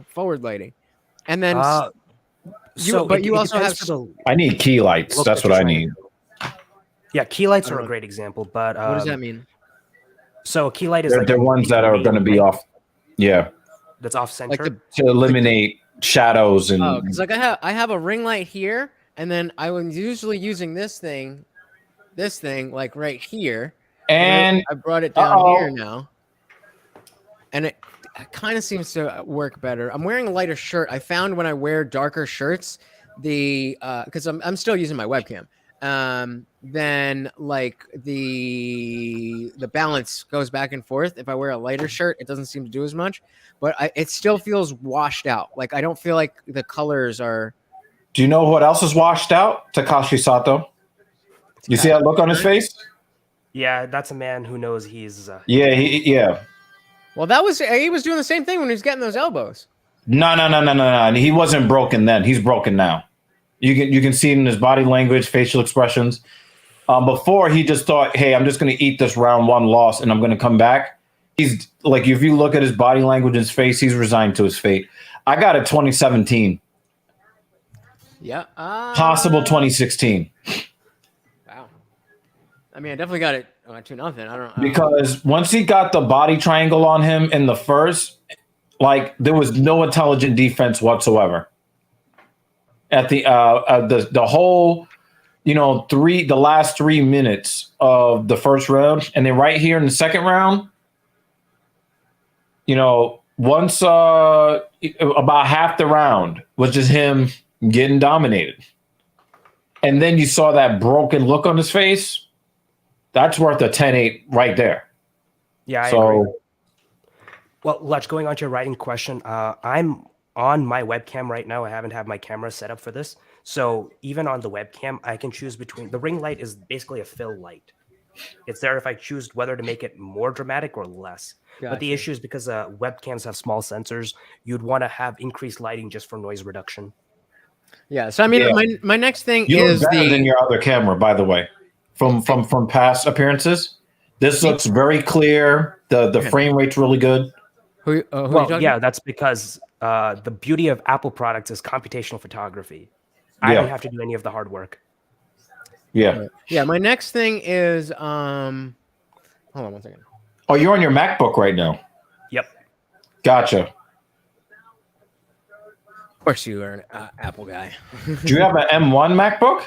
forward lighting, and then you also have. I need key lights. That's what I need. Yeah, key lights are a great example, but what does that mean? So a key light is they're ones that are going to be off. Yeah, that's off center to eliminate shadows and. Oh, because I have a ring light here, and then I was usually using this thing like right here, and I brought it down here now, and it kind of seems to work better. I'm wearing a lighter shirt. I found when I wear darker shirts, because I'm still using my webcam. Then like the balance goes back and forth. If I wear a lighter shirt, it doesn't seem to do as much, but it still feels washed out. Like I don't feel like the colors are. Do you know what else is washed out? Takashi Sato. You see that look on his face? Yeah, that's a man who knows he's. Yeah. Well, he was doing the same thing when he was getting those elbows. No. He wasn't broken then. He's broken now. You can see it in his body language, facial expressions. Before he just thought, hey, I'm just going to eat this round one loss and I'm going to come back. He's like, if you look at his body language, his face, he's resigned to his fate. I got a 2017. Yeah. Possible 2016. Wow. I mean, I definitely got it 2-0. I don't know. Because once he got the body triangle on him in the first, like there was no intelligent defense whatsoever. At the whole, the last 3 minutes of the first round, and then right here in the second round, once about half the round was just him getting dominated, and then you saw that broken look on his face. That's worth a 10-8 right there. Yeah, I agree. Well, Lutch, going on to your writing question, I'm on my webcam right now. I haven't had my camera set up for this. So even on the webcam, I can choose between the ring light is basically a fill light. It's there if I choose whether to make it more dramatic or less. But the Gotcha. issue is because webcams have small sensors, you'd want to have increased lighting just for noise reduction. Yeah. So I mean, Yeah. my next thing You is look better the than your other camera, by the way, from past appearances. This looks very clear. The frame rate's really good. who are you Well, talking yeah, about? that's because the beauty of Apple products is computational photography. I don't Yeah, have to do any of the hard work. yeah. Yeah. My next thing is hold on one second. Oh, you're on your MacBook right now. Yep. Gotcha. Of course, you are an Apple guy. Do you have an M1 MacBook?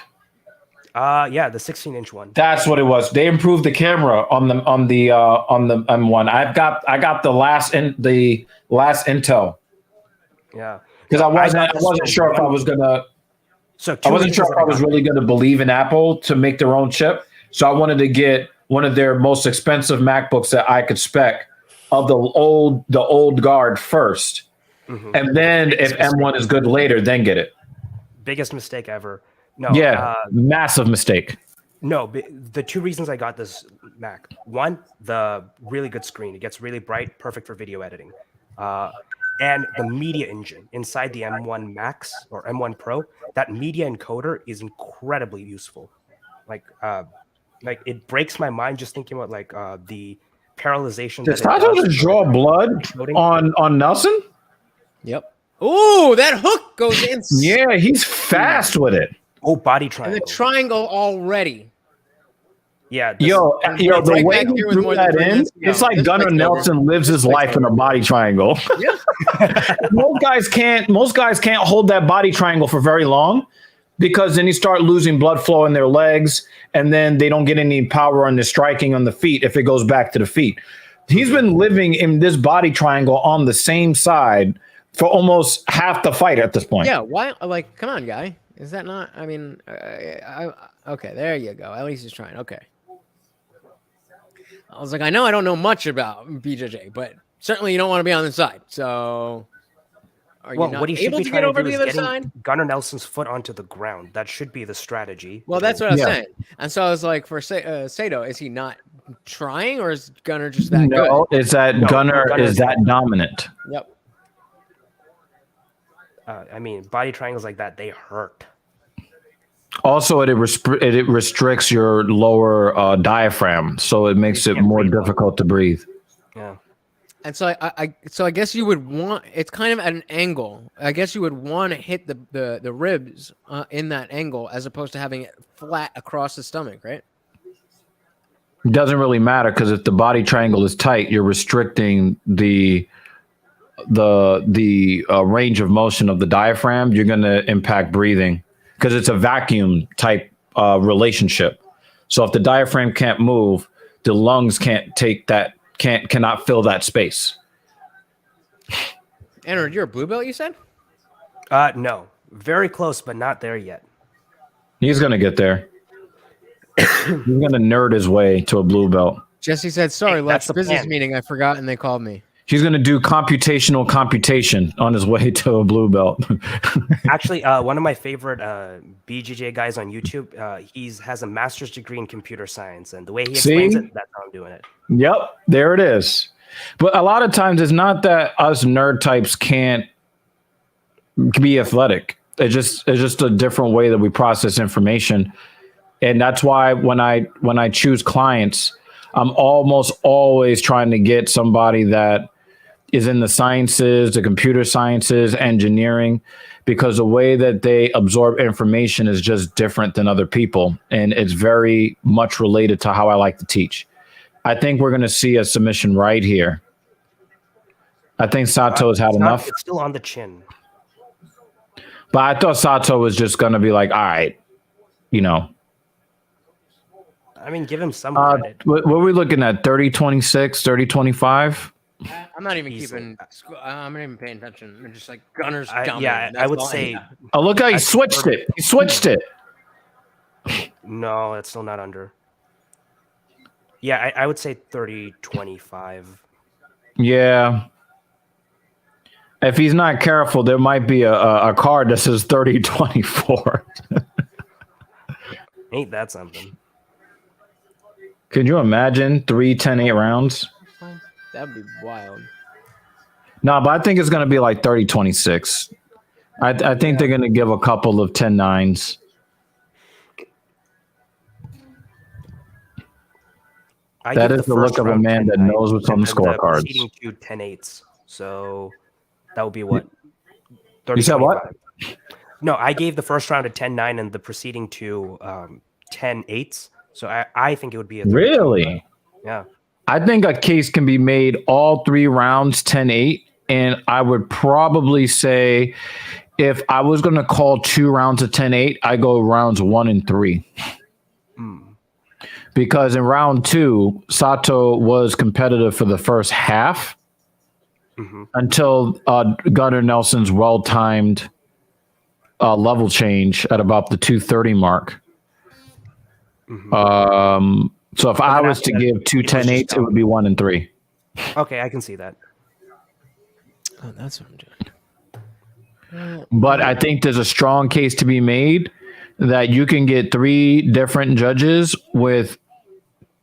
Yeah, the 16-inch one. That's what it was. They improved the camera on the M1. I got the last Intel Yeah. because I got this wasn't for sure if I one- was gonna So I wasn't sure if I was really gonna believe in Apple to make their own chip. So I wanted to get one of their most expensive MacBooks that I could spec of the old guard first, and then if M1 is good later, then get it. biggest mistake ever. No. Yeah, massive mistake. No, the two reasons I got this Mac. One, the really good screen. It gets really bright, perfect for video editing. And the media engine inside the M1 Max or M1 Pro, that media encoder is incredibly useful. Like it breaks my mind just thinking about the parallelization. Did that it Sato does just for draw blood encoding. on Nelson? Yep. Ooh, that hook goes in. Yeah, he's fast with it. Oh, body And triangle. the triangle already. Yeah. this- Yo, it's the right way back he here with threw more than that 3 in, minutes to go. it's like This Gunnar fight's Nelson lives his fight's life in a body triangle. Yeah. Most guys can't hold that body triangle for very long because then you start losing blood flow in their legs, and then they don't get any power on the striking on the feet if it goes back to the feet. He's been living in this body triangle on the same side for almost half the fight at this point. Yeah. Why? Like, come on, guy. Is that not? I mean, okay. There you go. At least he's trying. Okay. I was like, I know I don't know much about BJJ, but certainly you don't want to be on the side. So, are you Well, not what he should able be to trying get to over do the is other getting side? Gunnar Nelson's foot onto the ground. That should be the strategy. Well, that's what I was Yeah. saying. And so I was like, for Sato, is he not trying, or is Gunnar just that No, it's that No, Gunnar Gunnar's is that dominant. good? Yep. I mean, body triangles like that, they hurt. Also, it restricts your lower diaphragm, so it makes it can't more breathe well. difficult to breathe. Yeah. And so I guess you would want, it's kind of at an angle. I guess you would want to hit the ribs in that angle as opposed to having it flat across the stomach, right? It doesn't really matter because if the body triangle is tight, you're restricting the range of motion of the diaphragm. You're going to impact breathing because it's a vacuum type relationship. So if the diaphragm can't move, the lungs cannot fill that space. Andrew, you're a blue belt, you said? No. Very close, but not there yet. He's going to get there. He's going to nerd his way to a blue belt. Jesse said, sorry, Hey, let's that's the business plan. meeting. I forgot and they called me. He's going to do computational computation on his way to a blue belt. Actually, one of my favorite BJJ guys on YouTube, has a master's degree in computer science, and the way he explains See? it, that's how I'm doing it. Yep, there it is. But a lot of times it's not that us nerd types can't be athletic. It's just a different way that we process information. And that's why when I choose clients, I'm almost always trying to get somebody that is in the sciences, the computer sciences, engineering, because the way that they absorb information is just different than other people. And it's very much related to how I like to teach. I think we're going to see a submission right here. I think Sato's had enough. It's still on the chin. But I thought Sato was just going to be like, all right, I mean, give him some credit. what are we looking at? 30-26, 30-25? I'm not even Easily. keeping, I'm not even paying attention. I'm just like, Gunner's I dominating. would That's all say know. Oh, look how he switched it. He switched it. no, it's still not under. Yeah, I would say 30-25. Yeah. If he's not careful, there might be a card that says 30-24. Ain't that something? Could you imagine 3 10-8 rounds? That'd be wild. No, but I think it's going to be like 30-26. I think they're going to give a couple of 10-9s. That is the look of a man that knows what's on the scorecards. Preceding 2 10-8s. So that would be what? You said what? No, I gave the first round a 10-9 and the preceding 2 10-8s. So I think it would be a 30. Really? Yeah. I think a case can be made all 3 rounds 10-8. And I would probably say if I was going to call 2 rounds of 10-8, I go rounds 1 and 3. Because in round 2, Sato was competitive for the first half until Gunnar Nelson's well-timed level change at about the 2:30 mark. So if I was to give 2 10-8s, it would be 1 and 3. Okay, I can see that. Oh, that's what I'm doing. But I think there's a strong case to be made that you can get 3 different judges with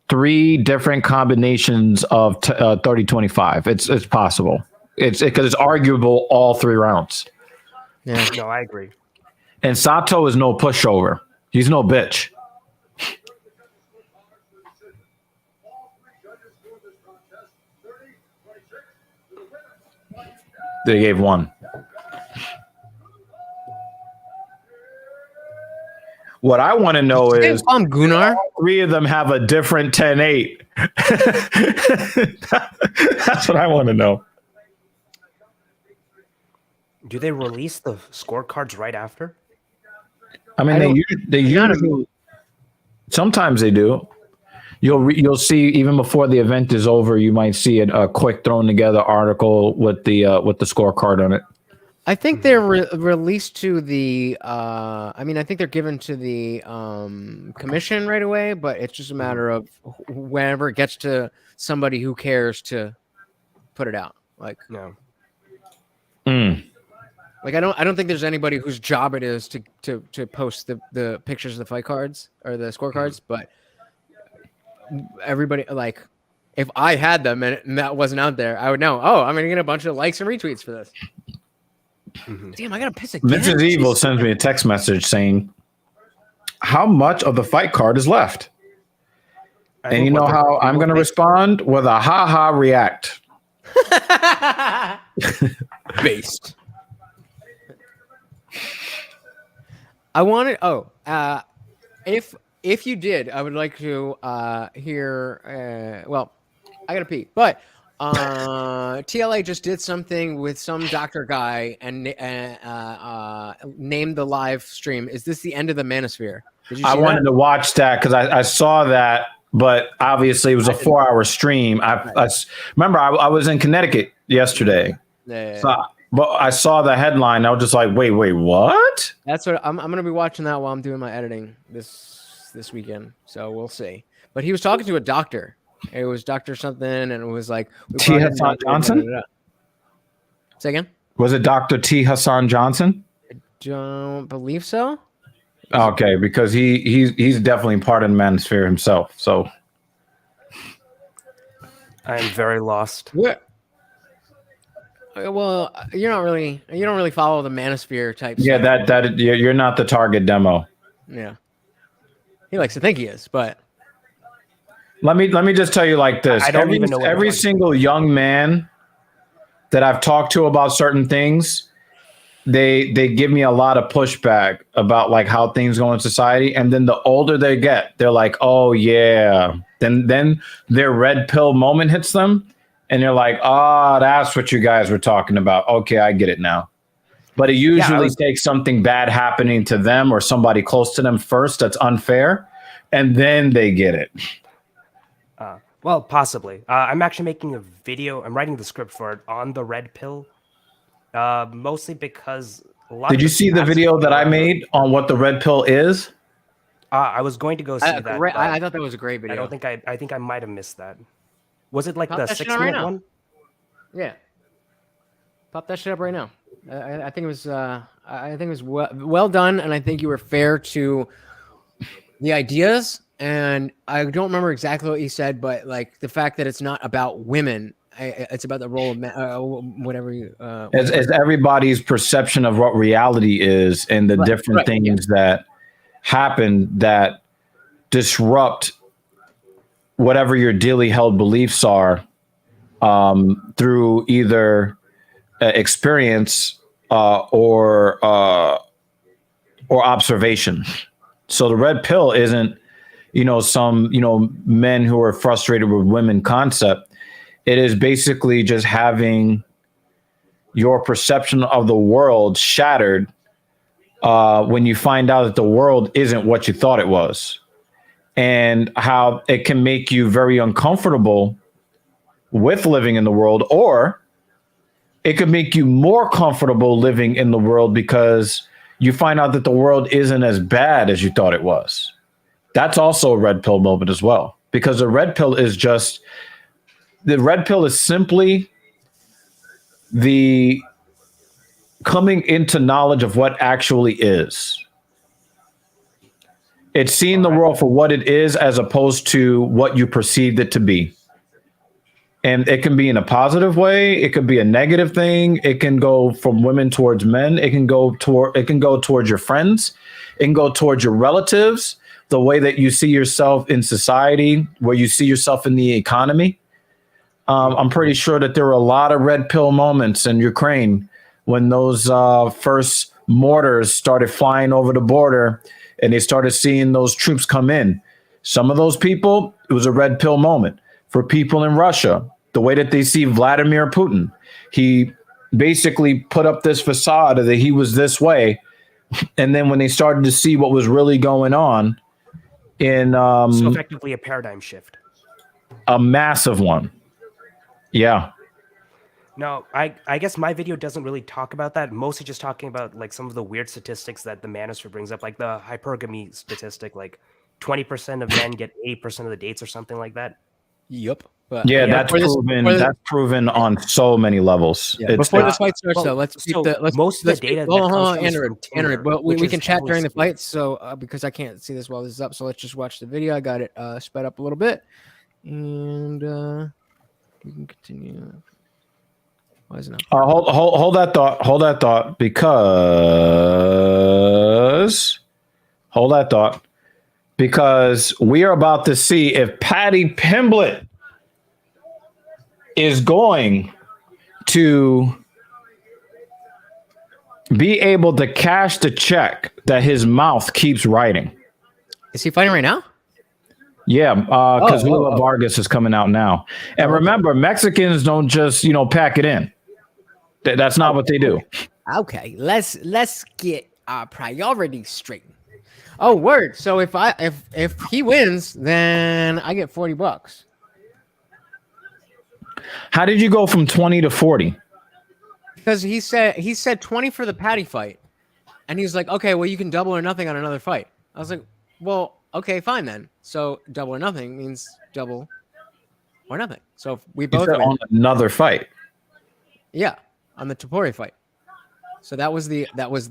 3 different combinations of 30-25. It's possible. It's because it's arguable all 3 rounds. Yeah. No, I agree. And Sato is no pushover. He's no bitch. They gave 1. What I want to know is Gunnar. 3 of them have a different 10-8. That's what I want to know. Do they release the scorecards right after? I mean, they usually sometimes they do. You'll see even before the event is over, you might see a quick thrown together article with the scorecard on it. I think they're released to the. I mean, I think they're given to the commission right away, but it's just a matter of whenever it gets to somebody who cares to put it out. Like No. Like I don't think there's anybody whose job it is to post the pictures of the fight cards or the scorecards, but everybody, like, if I had them and that wasn't out there, I would know. Oh, I'm gonna get a bunch of likes and retweets for this. Damn, I gotta piss again. Mrs. Evil sends me a text message saying, "How much of the fight card is left?" And you know how I'm gonna respond with a ha react. Based. I wanted. If you did, I would like to hear. Well, I gotta pee, but TLA just did something with some doctor guy and named the live stream. Is this the end of the Manosphere? Did you see I wanted to watch that because I saw that, but obviously it was a 4-hour stream. I remember I was in Connecticut yesterday. Yeah. But I saw the headline. I was just like, wait, what? That's what I'm going to be watching that while I'm doing my editing this weekend. So we'll see. But he was talking to a doctor. It was Dr. something, and it was like T. Hassan Johnson? Say again? Was it Dr. T. Hassan Johnson? I don't believe so. Okay, because he's definitely part of the Manosphere himself. So I am very lost. What? Well, you don't really follow the Manosphere type. Yeah, stuff. you're not the target demo. Yeah. He likes to think he is, but let me just tell you like this. I don't even know what every single young man that I've talked to about certain things, they give me a lot of pushback about like how things go in society. And then the older they get, they're like, oh yeah. Then their red pill moment hits them. And they're like, oh, that's what you guys were talking about. Okay, I get it now. But it usually takes something bad happening to them or somebody close to them first that's unfair, and then they get it. Well, possibly. I'm actually making a video. I'm writing the script for it on the red pill, mostly because a lot. Did you see the video that I made on what the red pill is? I was going to go see that. I thought that was a great video. I think I might have missed that. Was it like Pop the that shit 6-minute right now. one? Yeah. Pop that shit up right now. I think it was well done, and I think you were fair to the ideas. And I don't remember exactly what you said, but like the fact that it's not about women, it's about the role of men, whatever you. As everybody's perception of what reality is, and the different things that happen that disrupt whatever your dearly held beliefs are, through either experience or observation. So the red pill isn't, some, men who are frustrated with women concept. It is basically just having your perception of the world shattered when you find out that the world isn't what you thought it was, and how it can make you very uncomfortable with living in the world, or it could make you more comfortable living in the world because you find out that the world isn't as bad as you thought it was. That's also a red pill moment as well, because the red pill is simply the coming into knowledge of what actually is. It's seeing the world for what it is as opposed to what you perceived it to be. And it can be in a positive way. It could be a negative thing. It can go from women towards men. It can go towards your friends. It can go towards your relatives, the way that you see yourself in society, where you see yourself in the economy. I'm pretty sure that there were a lot of red pill moments in Ukraine when those first mortars started flying over the border and they started seeing those troops come in. Some of those people, it was a red pill moment. For people in Russia, the way that they see Vladimir Putin, he basically put up this facade that he was this way. And then when they started to see what was really going on in so effectively a paradigm shift. A massive one. Yeah. No, I guess my video doesn't really talk about that. Mostly just talking about like some of the weird statistics that the Manosphere brings up, like the hypergamy statistic, like 20% of men get 8% of the dates or something like that. Yep. That's proven on so many levels. Yeah. Before the fight starts, though, let's keep most of the data. Andrew, but we can chat during the fight. So because I can't see this while this is up, so let's just watch the video. I got it sped up a little bit, and we can continue. Why isn't it? Hold that thought. Hold that thought, because we are about to see if Paddy Pimblett is going to be able to cash the check that his mouth keeps writing. Is he fighting right now? Yeah, because Lula Vargas is coming out now. And remember, Mexicans don't just, pack it in. That's not what they do. Okay, let's get our priorities straight. Oh, word. So if he wins, then I get $40. How did you go from 20 to 40? Because he said 20 for the Paddy fight, and he's like, okay, well, you can double or nothing on another fight. I was like, well, okay, fine then. So double or nothing means double or nothing. So if we both win, on another fight. Yeah, on the Topuria fight. So that was the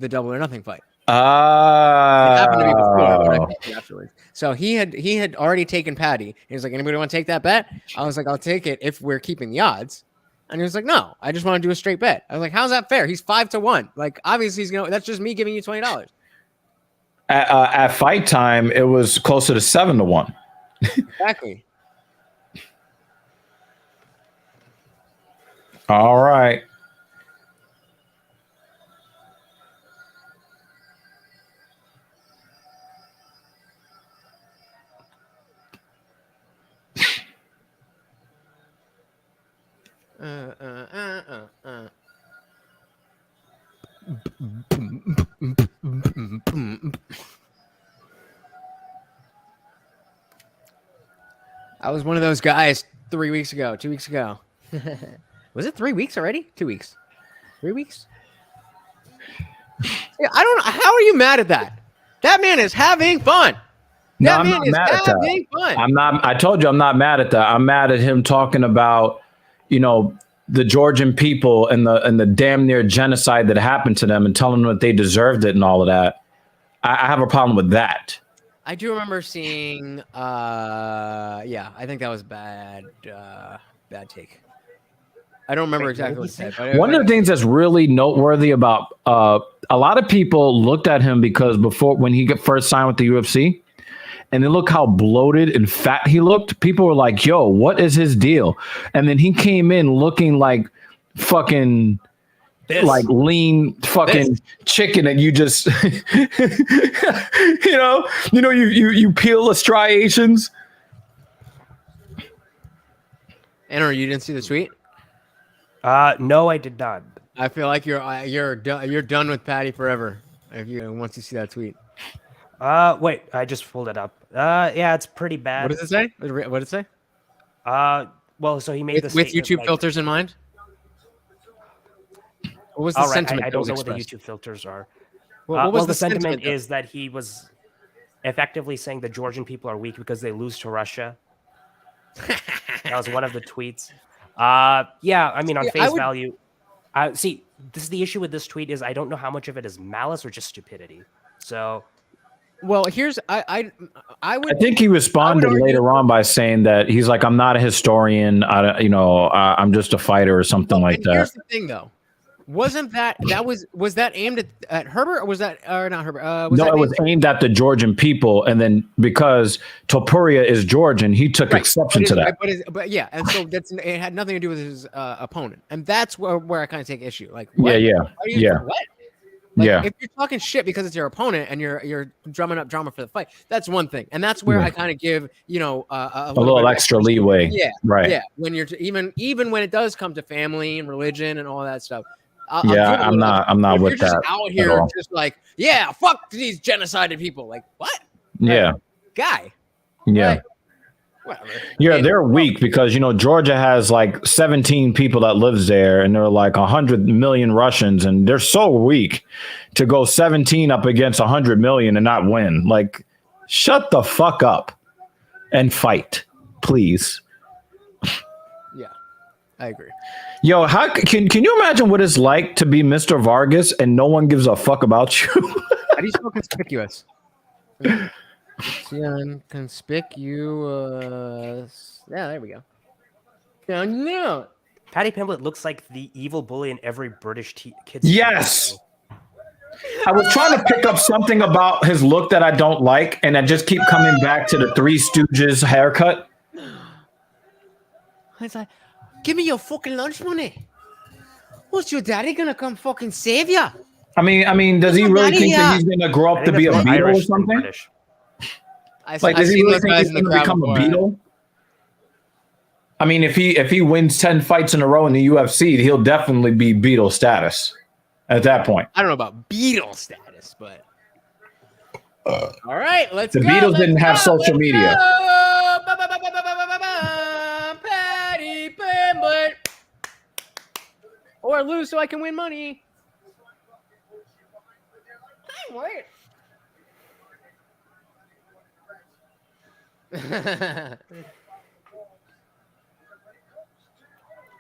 double or nothing fight. It It happened to be before afterwards. So he had already taken Paddy. He was like, anybody want to take that bet? I was like, I'll take it if we're keeping the odds. And he was like, no, I just want to do a straight bet. I was like, how's that fair? He's 5-1. Like, obviously he's gonna. That's just me giving you $20. At fight time, it was closer to 7-1. Exactly. All right. I was one of those guys 2 weeks ago. Was it 3 weeks already? 2 weeks. 3 weeks? Yeah, I don't know. How are you mad at that? That man is having fun. No, I'm not mad at that. Fun. I'm not. I told you I'm not mad at that. I'm mad at him talking about, the Georgian people and the damn near genocide that happened to them and telling them that they deserved it and all of that. I have a problem with that. I do remember seeing. Yeah, I think that was bad. Bad take. I don't remember exactly what he said. But One of the things that's really noteworthy about a lot of people looked at him because when he first signed with the UFC, and then look how bloated and fat he looked. People were like, "Yo, what is his deal?" And then he came in looking like fucking like lean fucking chicken, and you just you peel the striations. Andrew, you didn't see the tweet? No, I did not. I feel like you're done with Patty forever once you see that tweet. Wait, I just pulled it up. Yeah, it's pretty bad. What does it say? What did it say? Well, so he made this with YouTube filters in mind. What was the sentiment? I don't know what the YouTube filters are. What was the sentiment is that he was effectively saying the Georgian people are weak because they lose to Russia. That was one of the tweets. Yeah, I mean, on face value, see, this is the issue with this tweet is I don't know how much of it is malice or just stupidity. So, well, here's I think he responded later on by saying that he's like, I'm not a historian. I'm just a fighter or something like that. Here's the thing, though. Wasn't was that aimed at Herbert or was that not Herbert? It was aimed at the Georgian people, and then because Topuria is Georgian, he took exception to that. But yeah, and so it had nothing to do with his opponent, and that's where I kind of take issue. Like, what? Yeah. What? Like, if you're talking shit because it's your opponent and you're drumming up drama for the fight, that's one thing, and that's where I kind of give a little extra leeway. Yeah, right. Yeah, when you're even when it does come to family and religion and all that stuff. I'm not with that. Out here, just like, yeah, fuck these genocided people. Like, what? Yeah, guy. Yeah. Like, whatever. Yeah, they're weak because Georgia has like 17 people that lives there, and there are like 100 million Russians, and they're so weak to go 17 up against 100 million and not win. Like, shut the fuck up and fight, please. Yeah, I agree. Yo, how can you imagine what it's like to be Mr. Vargas and no one gives a fuck about you? How do you spell conspicuous? Conspicuous. Yeah, there we go. No. Paddy Pimblett looks like the evil bully in every British kid's. Yes. I was trying to pick up something about his look that I don't like, and I just keep coming back to the Three Stooges haircut. It's like, give me your fucking lunch money. What's your daddy gonna come fucking save ya? I mean, does he really think that he's gonna grow up to be a Beatle or something? Like, does he really think he's gonna become a Beatle? I mean, if he wins 10 fights in a row in the UFC, he'll definitely be Beatle status at that point. I don't know about Beatle status, but all right, let's go. The Beatles didn't have social media. Paddy Pimblett. Or lose so I can win money. Wait.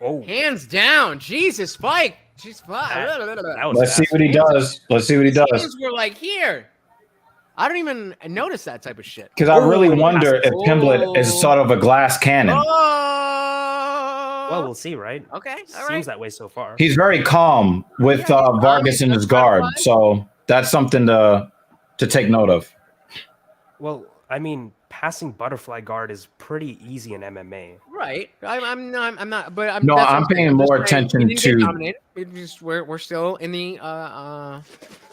Oh, hands down, Jesus, Spike. Let's see what he does. Let's see what he does. We're like here. I don't even notice that type of shit. Because I really wonder if Pimblett is sort of a glass cannon. Well, we'll see, right? Okay, seems that way so far. He's very calm with Vargas in his guard, so that's something to take note of. Well, I mean, passing butterfly guard is pretty easy in MMA. Right. I'm not. But I'm paying more attention to. We're still in the.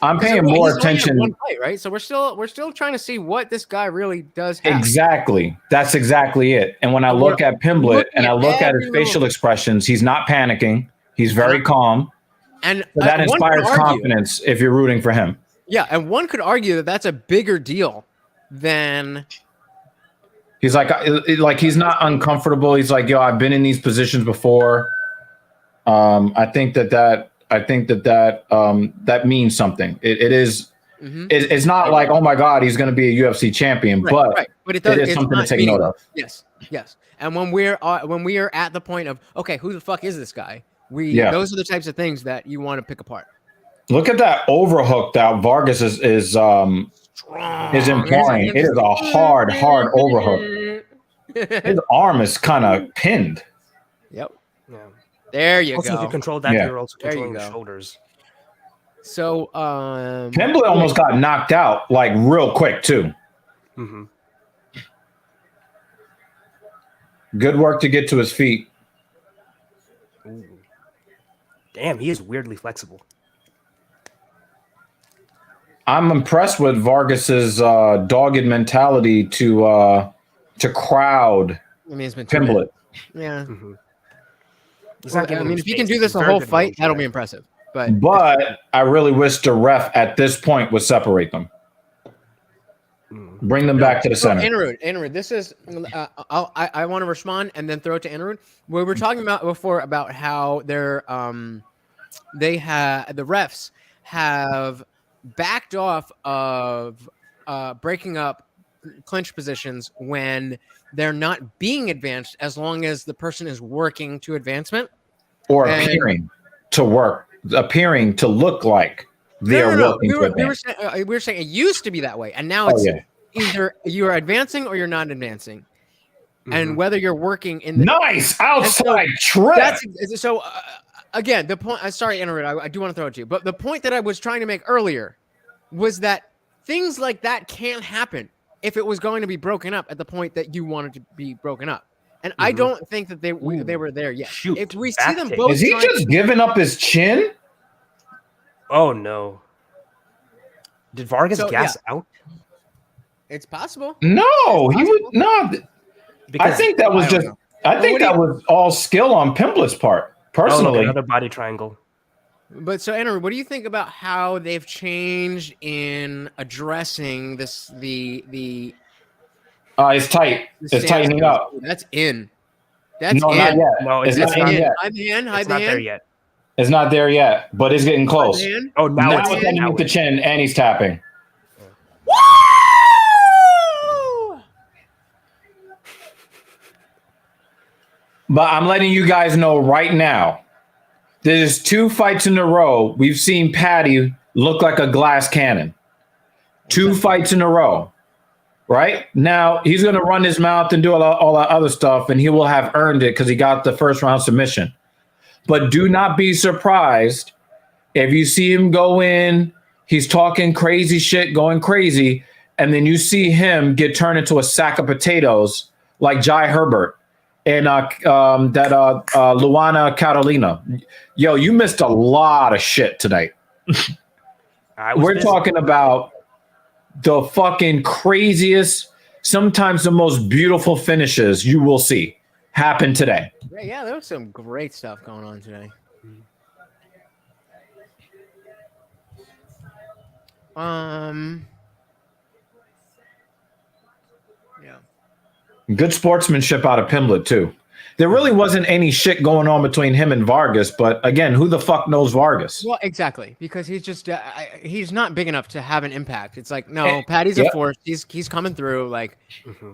I'm paying more attention. One fight, right? So we're still trying to see what this guy really does have. Exactly. That's exactly it. And when I look at Pimblett and I look at his facial expressions, he's not panicking. He's very calm. And so that inspires confidence if you're rooting for him. Yeah, and one could argue that that's a bigger deal than. He's like he's not uncomfortable. He's like, yo, I've been in these positions before. I think that means something. It is It's not like, oh my God, he's going to be a UFC champion, but it is something to take note of. Yes. And when we are at the point of, okay, who the fuck is this guy? Those are the types of things that you want to pick apart. Look at that overhook that Vargas is implying. It is a hard overhook. His arm is kind of pinned. Yep. Yeah. There you also, go. if you control that, you're also controlling the shoulders. So, Pimblett almost got knocked out like real quick too. Mm-hmm. Good work to get to his feet. Ooh. Damn, he is weirdly flexible. I'm impressed with Vargas's dogged mentality to crowd Pimblett. Yeah. Mm-hmm. If you can do this the whole fight, that'll be impressive. But I really wish the ref at this point would separate them. Bring them back to the center. Anirudh, this is I want to respond and then throw it to Anirudh. We were talking about before about how the refs have backed off of breaking up clinch positions when they're not being advanced, as long as the person is working to advancement or appearing to look like they're working to advance. We were saying it used to be that way, and now it's either you're advancing or you're not advancing, and whether you're working in the nice outside trip. Again, the point. Sorry, Anirudh, I do want to throw it to you, but the point that I was trying to make earlier was that things like that can't happen if it was going to be broken up at the point that you wanted to be broken up. And I don't think that they were there yet. Shoot, if we see them both, is he just giving up his chin? Oh no! Did Vargas gas out? It's possible. No, he would not. I think that was just. I think that was all skill on Pimblett's part. Personally, another body triangle. But so, Andrew, what do you think about how they've changed in addressing this? It's tight. It's tightening up. That's in. That's no, in. Not yet. No, it's not yet. Hide the hand. It's not there yet. It's not there yet, but it's getting close. Oh, now it's underneath the chin, and he's tapping. Woo! But I'm letting you guys know right now. There's 2 fights in a row. We've seen Patty look like a glass cannon. 2 fights in a row. Right? Now, he's going to run his mouth and do all that other stuff, and he will have earned it because he got the first round submission. But do not be surprised if you see him go in, he's talking crazy shit, going crazy, and then you see him get turned into a sack of potatoes like Jai Herbert and Luana Carolina. Yo, you missed a lot of shit tonight. We're talking about the fucking craziest, sometimes the most beautiful finishes you will see happen today. Yeah, there was some great stuff going on today. Yeah. Good sportsmanship out of Pimblett too. There really wasn't any shit going on between him and Vargas, but again, who the fuck knows Vargas? Well, exactly, because he's just he's not big enough to have an impact. It's like, no, Patty's a force. He's coming through. Like,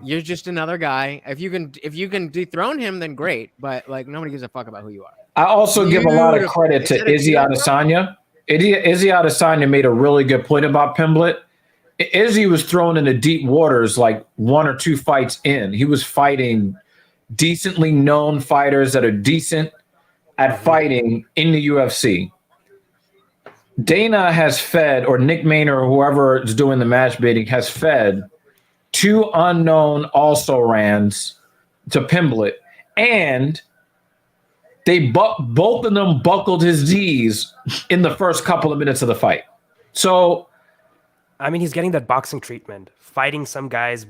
you're just another guy. If you can dethrone him, then great. But like, nobody gives a fuck about who you are. I also give a lot of credit to Izzy Adesanya. Izzy Adesanya made a really good point about Pimblett. Izzy was thrown into deep waters like 1 or 2 fights in. He was fighting decently known fighters that are decent at fighting in the UFC. Dana has fed, or Nick Maynard or whoever is doing the match bidding has fed 2 unknown also-rans to Pimblett, and they both of them buckled his knees in the first couple of minutes of the fight. So, I mean, he's getting that boxing treatment, fighting some guys,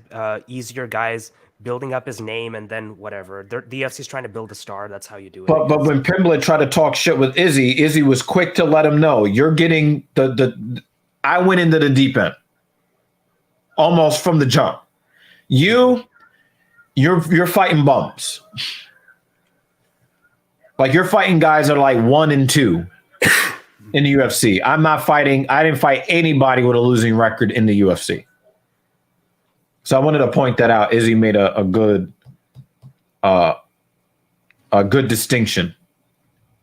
easier guys, building up his name, and then whatever. The UFC's trying to build a star. That's how you do it. But when Pimblett tried to talk shit with Izzy was quick to let him know, you're getting I went into the deep end almost from the jump. You're fighting bums. Like, you're fighting guys that are like 1 and 2. in the UFC. I'm not fighting. I didn't fight anybody with a losing record in the UFC. So I wanted to point that out. Izzy made a good distinction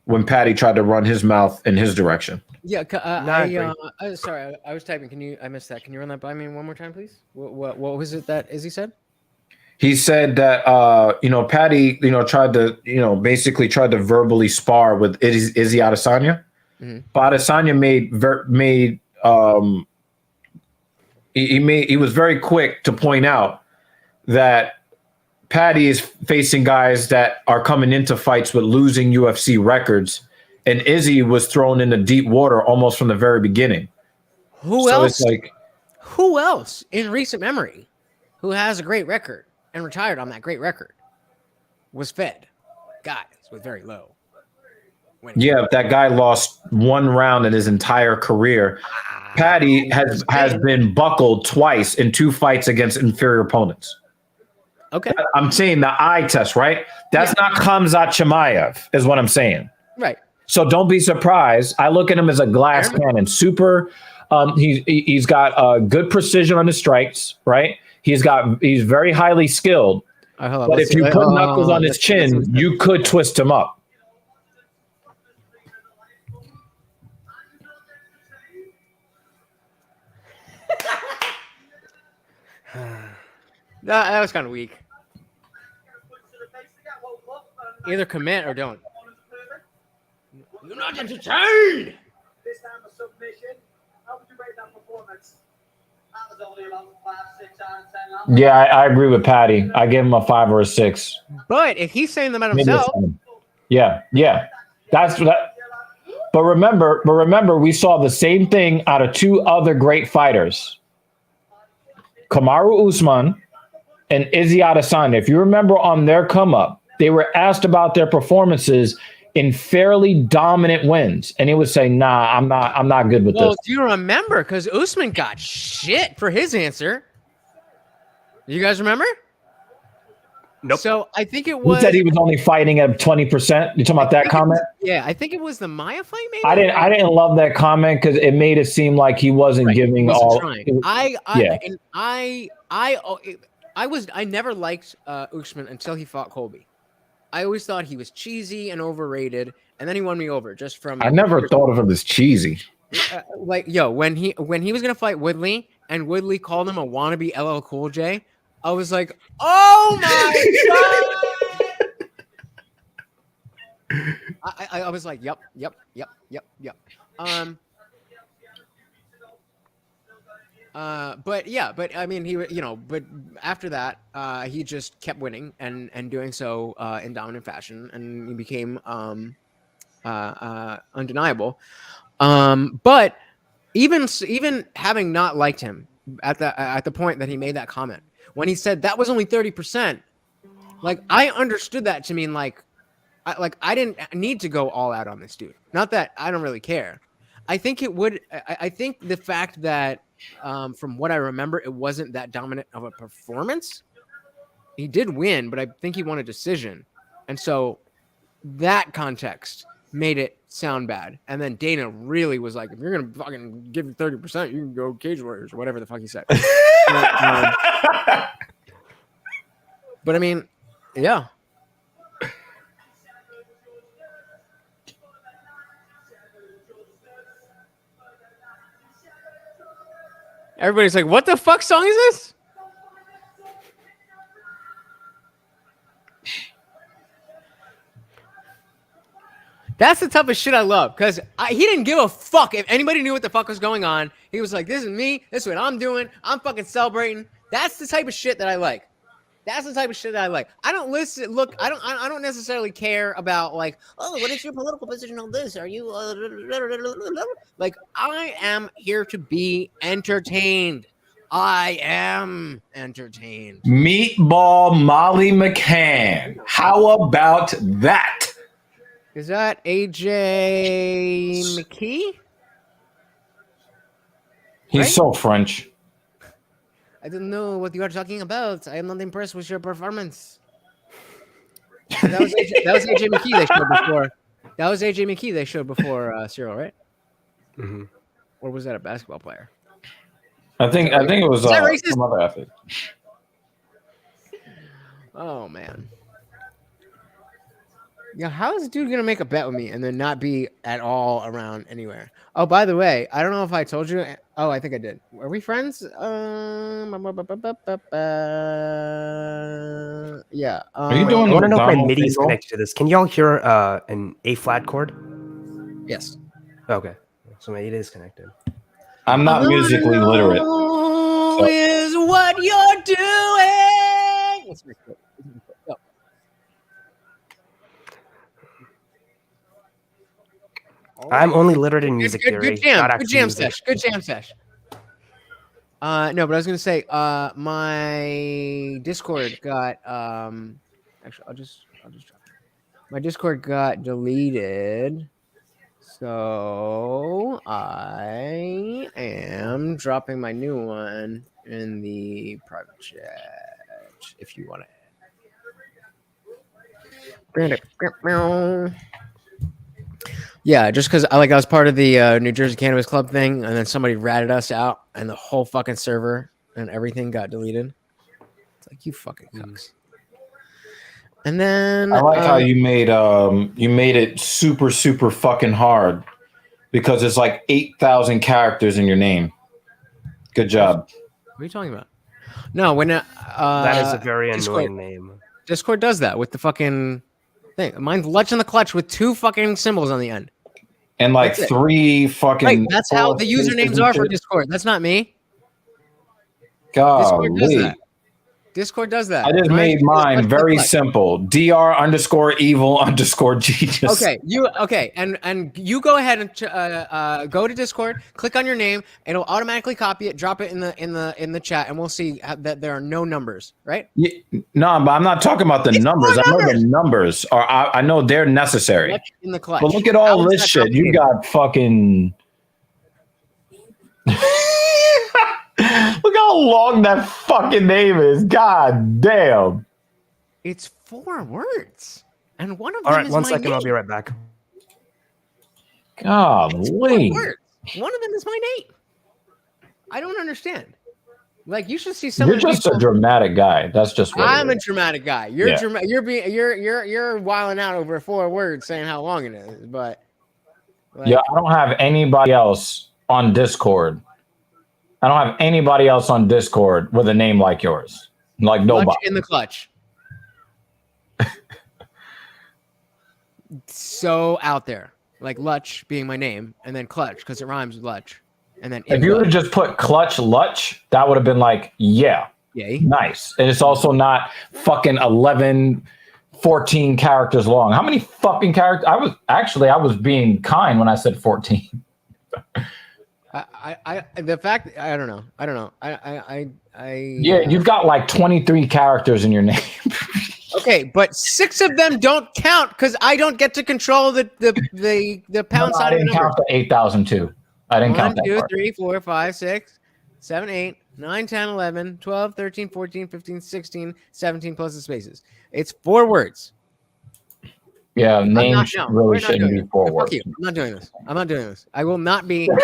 when Patty tried to run his mouth in his direction. Yeah, agree. sorry, I was typing. I missed that. Can you run that by me one more time, please? What was it that Izzy said? He said that Patty tried to basically tried to verbally spar with Izzy Adesanya, but Adesanya he was very quick to point out that Patty is facing guys that are coming into fights with losing UFC records, and Izzy was thrown into deep water almost from the very beginning. Who So else? it's like, Who else in recent memory who has a great record and retired on that great record was fed guys with very low winning? yeah, that guy lost one round in his entire career. Patty has been buckled twice in 2 fights against inferior opponents. Okay. I'm saying the eye test, right? That's not Khamzat Chimaev, is what I'm saying. Right. So don't be surprised. I look at him as a glass cannon. Super. He's got good precision on his strikes, right? He's very highly skilled. But if you put knuckles on his chin, you could twist him up. That was kind of weak. Either commit or don't. You're not entertained. This time of submission. How would you rate that performance? That was only about 5, 6 out of 10. Yeah, I agree with Patty. I give him a 5 or a 6. But if he's saying them about Maybe a himself, 7. Yeah. That's that. But remember, we saw the same thing out of 2 other great fighters, Kamaru Usman and Izzy Adesanya. If you remember on their come up, they were asked about their performances in fairly dominant wins, and he would say, "Nah, I'm not good with this." Do you remember? Because Usman got shit for his answer. You guys remember? Nope. So I think it He was. said he was only fighting at 20%. You talking about that comment? Yeah, I think it was the Maya fight. Maybe I didn't love that comment because it made it seem like he wasn't giving all. Trying. I never liked Usman until he fought Colby. I always thought he was cheesy and overrated, and then he won me over just from. I never thought of him as cheesy. When he was gonna fight Woodley and Woodley called him a wannabe LL Cool J, I was like, oh my god! I was like, yep. But I mean, but after that, he just kept winning and doing so in dominant fashion, and he became undeniable. But even having not liked him at the point that he made that comment, when he said that was only 30%, like I understood that to mean like I didn't need to go all out on this dude. Not that I don't really care. I think it would. I think the fact that from what I remember, it wasn't that dominant of a performance. He did win, but I think he won a decision, and so that context made it sound bad. And then Dana really was like, "If you're gonna fucking give me 30%, you can go Cage Warriors or whatever the fuck he said." But I mean, yeah. Everybody's like, what the fuck song is this? That's the type of shit I love, because he didn't give a fuck if anybody knew what the fuck was going on. He was like, this is me. This is what I'm doing. I'm fucking celebrating. That's the type of shit that I like. That's the type of shit that I like. I don't listen. Look, I don't necessarily care about like, oh, what is your political position on this? Are you like? I am here to be entertained. I am entertained. Meatball Molly McCann. How about that? Is that AJ McKee? He's Right? so French. I don't know what you are talking about. I am not impressed with your performance. That was AJ McKee they showed before. That was AJ McKee they showed before Cyril, right? hmm Or was that a basketball player? I think it was Is that racist? some other athlete. Oh man. Yeah, how is a dude gonna make a bet with me and then not be at all around anywhere? Oh, by the way, I don't know if I told you. Oh, I think I did. Are we friends? Yeah. Are you doing I want to know if my Donald MIDI is Faison? connected to this. Can y'all hear an A flat chord? Yes. Okay, so my 8 is connected. I'm not musically literate. So. Is what you're doing. Let's make it. Go. I'm only literate in music theory. Good jam. not Good actually jam music. sesh. Good jam sesh. No, but I was gonna say, my Discord got actually I'll just drop it. My Discord got deleted. So I am dropping my new one in the private chat if you want to. Yeah, just because I was part of the New Jersey Cannabis Club thing, and then somebody ratted us out, and the whole fucking server and everything got deleted. It's like, you fucking cucks. And then I like how you made it super super fucking hard because it's like 8,000 characters in your name. Good job. What are you talking about? No, when That is a very Discord, annoying name. Discord does that with the fucking thing. Mine's Lutch in the Clutch with 2 fucking symbols on the end. And like That's it. 3 fucking. Right, that's how the usernames are for Discord. That's not me. God, Discord does that. I just made mine very simple. dr_evil_genius. Okay, and you go ahead and go to Discord, click on your name, it'll automatically copy it, drop it in the chat, and we'll see that there are no numbers, right? Yeah, no, but I'm not talking about the numbers. I know the numbers are. I know they're necessary. In the clutch. But look at all this shit. You got fucking. Look how long that fucking name is. God damn. It's 4 words. And one of All them right, is one my second. name. I'll be right back. Golly. One of them is my name. I don't understand. Like, you should see some. You're just a dramatic guy. That's just what I'm a dramatic guy. You're Yeah. you're wilding out over 4 words saying how long it is, but Yeah, I don't have anybody else on Discord. I don't have anybody else on Discord with a name like yours. Like nobody. Lutch in the Clutch. So out there. Like Lutch being my name, and then Clutch because it rhymes with Lutch. And then if you would have just put Clutch Lutch, that would have been like, yeah, yay, nice. And it's also not fucking 11, 14 characters long. How many fucking characters? I was being kind when I said 14. The fact I don't know. Yeah, you've got like 23 characters in your name. Okay, but 6 of them don't count because I don't get to control the pound sign. I didn't count the 8,002. I didn't count that 1, 2, part. 3, 4, 5, 6, 7, 8, 9, 10, 11, 12, 13, 14, 15, 16, 17 plus the spaces. It's 4 words. Yeah, names really shouldn't be 4 words. Fuck you. I'm not doing this. I will not be. And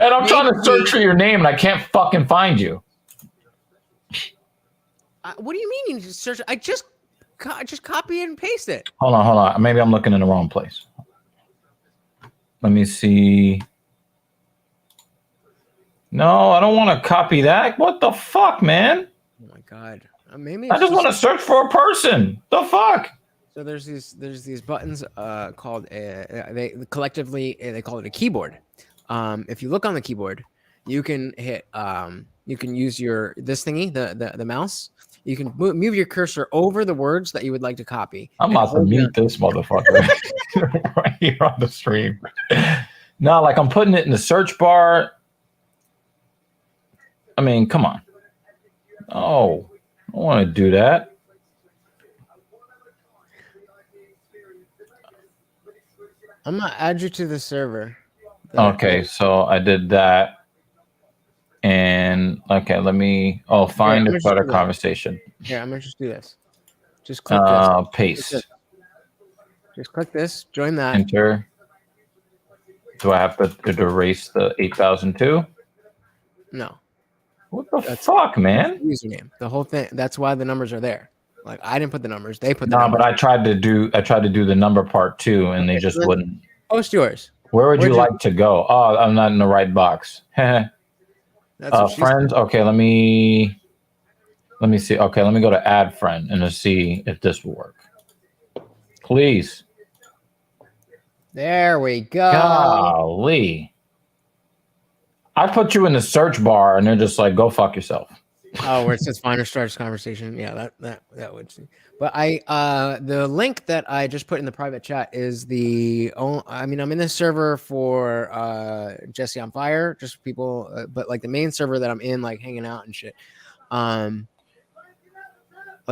I'm trying to search for your name and I can't fucking find you. What do you mean you just search? I just copy and paste it. Hold on. Maybe I'm looking in the wrong place. Let me see. No, I don't want to copy that. What the fuck, man? Oh my god. Maybe I just want to search for a person. The fuck? So there's these buttons called they collectively they call it a keyboard. If you look on the keyboard, you can hit you can use this thingy, the mouse. You can move your cursor over the words that you would like to copy. I'm about to mute this motherfucker right here on the stream. No, like I'm putting it in the search bar. I mean, come on. Oh, I don't want to do that. I'm gonna add you to the server. Okay, so I did that. And okay, let me find a better conversation. Yeah, I'm gonna just do this. Just click this. Paste. Just click this. Join that. Enter. Do I have to erase the 8,002? No. What the fuck, man? Username. The whole thing. That's why the numbers are there. Like I didn't put the numbers. They put the No, numbers. but I tried to do the number part too, and they just wouldn't. Post yours. Where would Where'd you you- like to go? Oh, I'm not in the right box. That's what she Friends. Okay, let me see. Okay, let me go to add friend and let's see if this will work. Please. There we go. Golly. I put you in the search bar and they're just like, go fuck yourself. Oh, where it says find or start conversation. Yeah, that would see. But the link that I just put in the private chat is I'm in this server for Jesse on Fire, just people, but like the main server that I'm in, like hanging out and shit. Like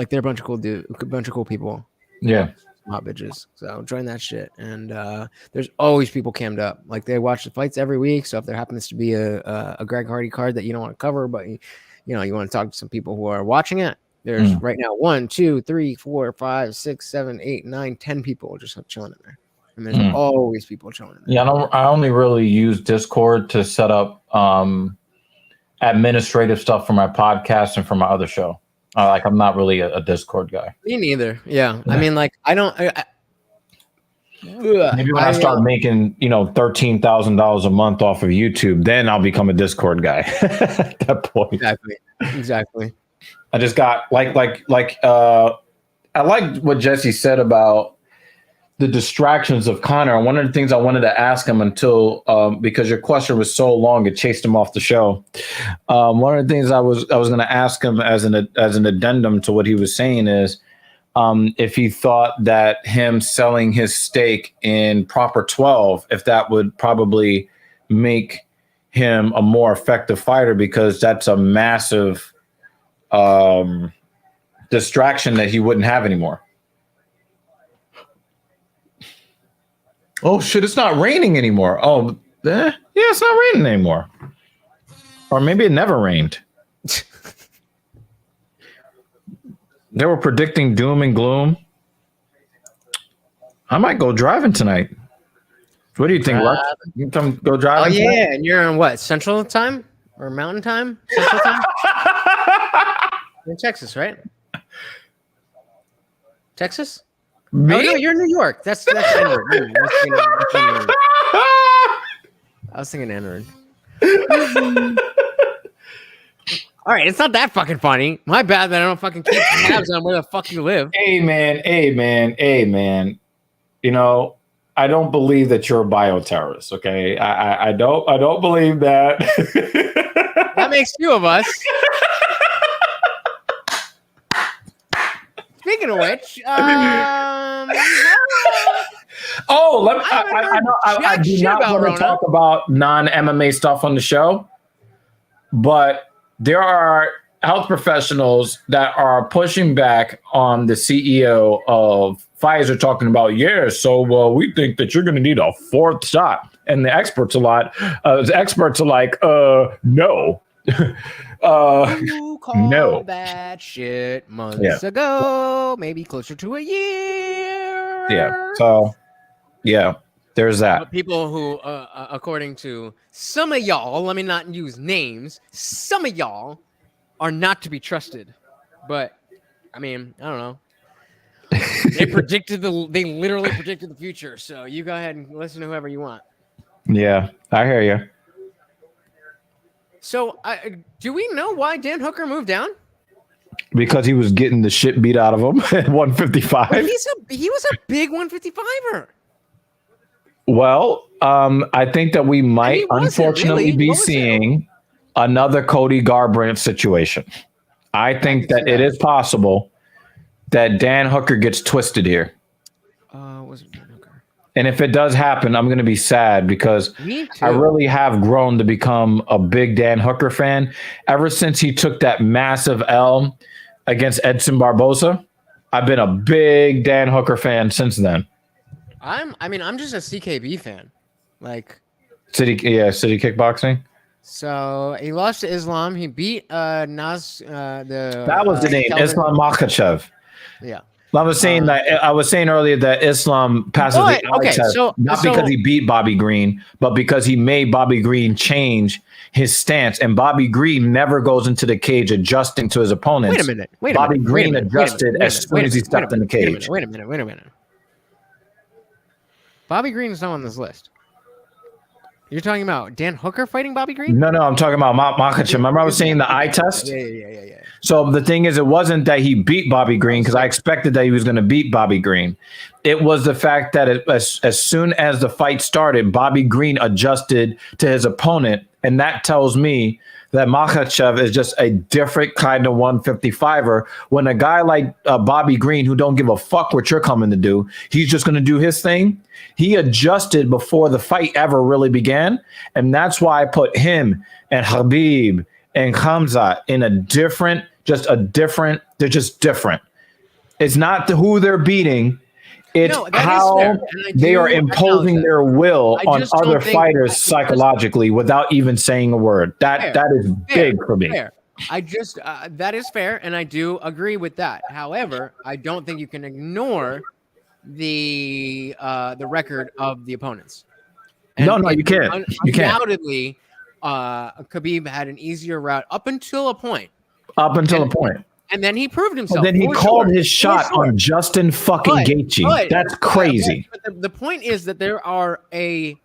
they're a bunch of cool people. Yeah. Hot bitches. So join that shit. And there's always people cammed up. Like they watch the fights every week. So if there happens to be a Greg Hardy card that you don't want to cover, but you want to talk to some people who are watching it. There's right now 1, 2, 3, 4, 5, 6, 7, 8, 9, 10 people just chilling in there. And there's always people chilling in there. Yeah, I only really use Discord to set up administrative stuff for my podcast and for my other show. I'm not really a Discord guy. Me neither. Yeah. I mean, like, I don't. Maybe when I start making, $13,000 a month off of YouTube, then I'll become a Discord guy. At that point, exactly. I just got I liked what Jesse said about the distractions of Connor. One of the things I wanted to ask him until because your question was so long, it chased him off the show. One of the things I was going to ask him as an addendum to what he was saying is if he thought that him selling his stake in Proper 12, if that would probably make him a more effective fighter, because that's a massive distraction that he wouldn't have anymore. Oh shit! It's not raining anymore. Oh, yeah, it's not raining anymore. Or maybe it never rained. They were predicting doom and gloom. I might go driving tonight. What do you think, Lex? You come go driving? Oh yeah, tonight? and you're on what, Central Time or Mountain Time? Central Time. You're in Texas, right? Texas? Me? Oh, no, you're in New York. That's N-word. I was thinking N-word. All right, it's not that fucking funny. My bad that I don't fucking keep tabs on where the fuck you live. Hey man. I don't believe that you're a bioterrorist. Okay, I don't believe that. That makes two of us. Speaking of which, I do not want to talk about non-MMA stuff on the show, but there are health professionals that are pushing back on the CEO of Pfizer, talking about, we think that you're going to need a fourth shot, and the experts are like, no. you called No. that shit months ago, maybe closer to a year. Yeah. So, there's that. But people who, according to some of y'all, let me not use names, some of y'all are not to be trusted. But I mean, I don't know. They literally predicted the future. So you go ahead and listen to whoever you want. Yeah, I hear you. So, do we know why Dan Hooker moved down? Because he was getting the shit beat out of him at 155. But he was a big 155er. Well, I think that we might unfortunately be seeing another Cody Garbrandt situation. I think that it is possible that Dan Hooker gets twisted here. Was it Dan Hooker? And if it does happen, I'm going to be sad because I really have grown to become a big Dan Hooker fan. Ever since he took that massive L against Edson Barboza, I've been a big Dan Hooker fan since then. I'm just a CKB fan. Like City Kickboxing. So he lost to Islam. He beat Nas. That was the name, Islam Makhachev. Yeah, I was saying earlier that Islam passes the eye test, not because he beat Bobby Green, but because he made Bobby Green change his stance. And Bobby Green never goes into the cage adjusting to his opponents. Wait a minute. Bobby Green adjusted as soon as he stepped in the cage. Wait a minute. Bobby Green is not on this list. You're talking about Dan Hooker fighting Bobby Green? No, I'm talking about Makhachev. Remember I was saying the eye test? Yeah. So the thing is, it wasn't that he beat Bobby Green because I expected that he was going to beat Bobby Green. It was the fact that as soon as the fight started, Bobby Green adjusted to his opponent. And that tells me that Makhachev is just a different kind of 155er. When a guy like Bobby Green, who don't give a fuck what you're coming to do, he's just going to do his thing. He adjusted before the fight ever really began. And that's why I put him and Khabib and Khamzat in they're just different. It's not who they're beating. It's how they are imposing their will on other fighters psychologically without even saying a word. That is big for me. Fair. That is fair, and I do agree with that. However, I don't think you can ignore the record of the opponents. And no, you can't. You can't. Undoubtedly, Khabib had an easier route up until a point. And then he proved himself. And then he called his shot on Justin fucking Gaethje. That's crazy. But the point is that there are there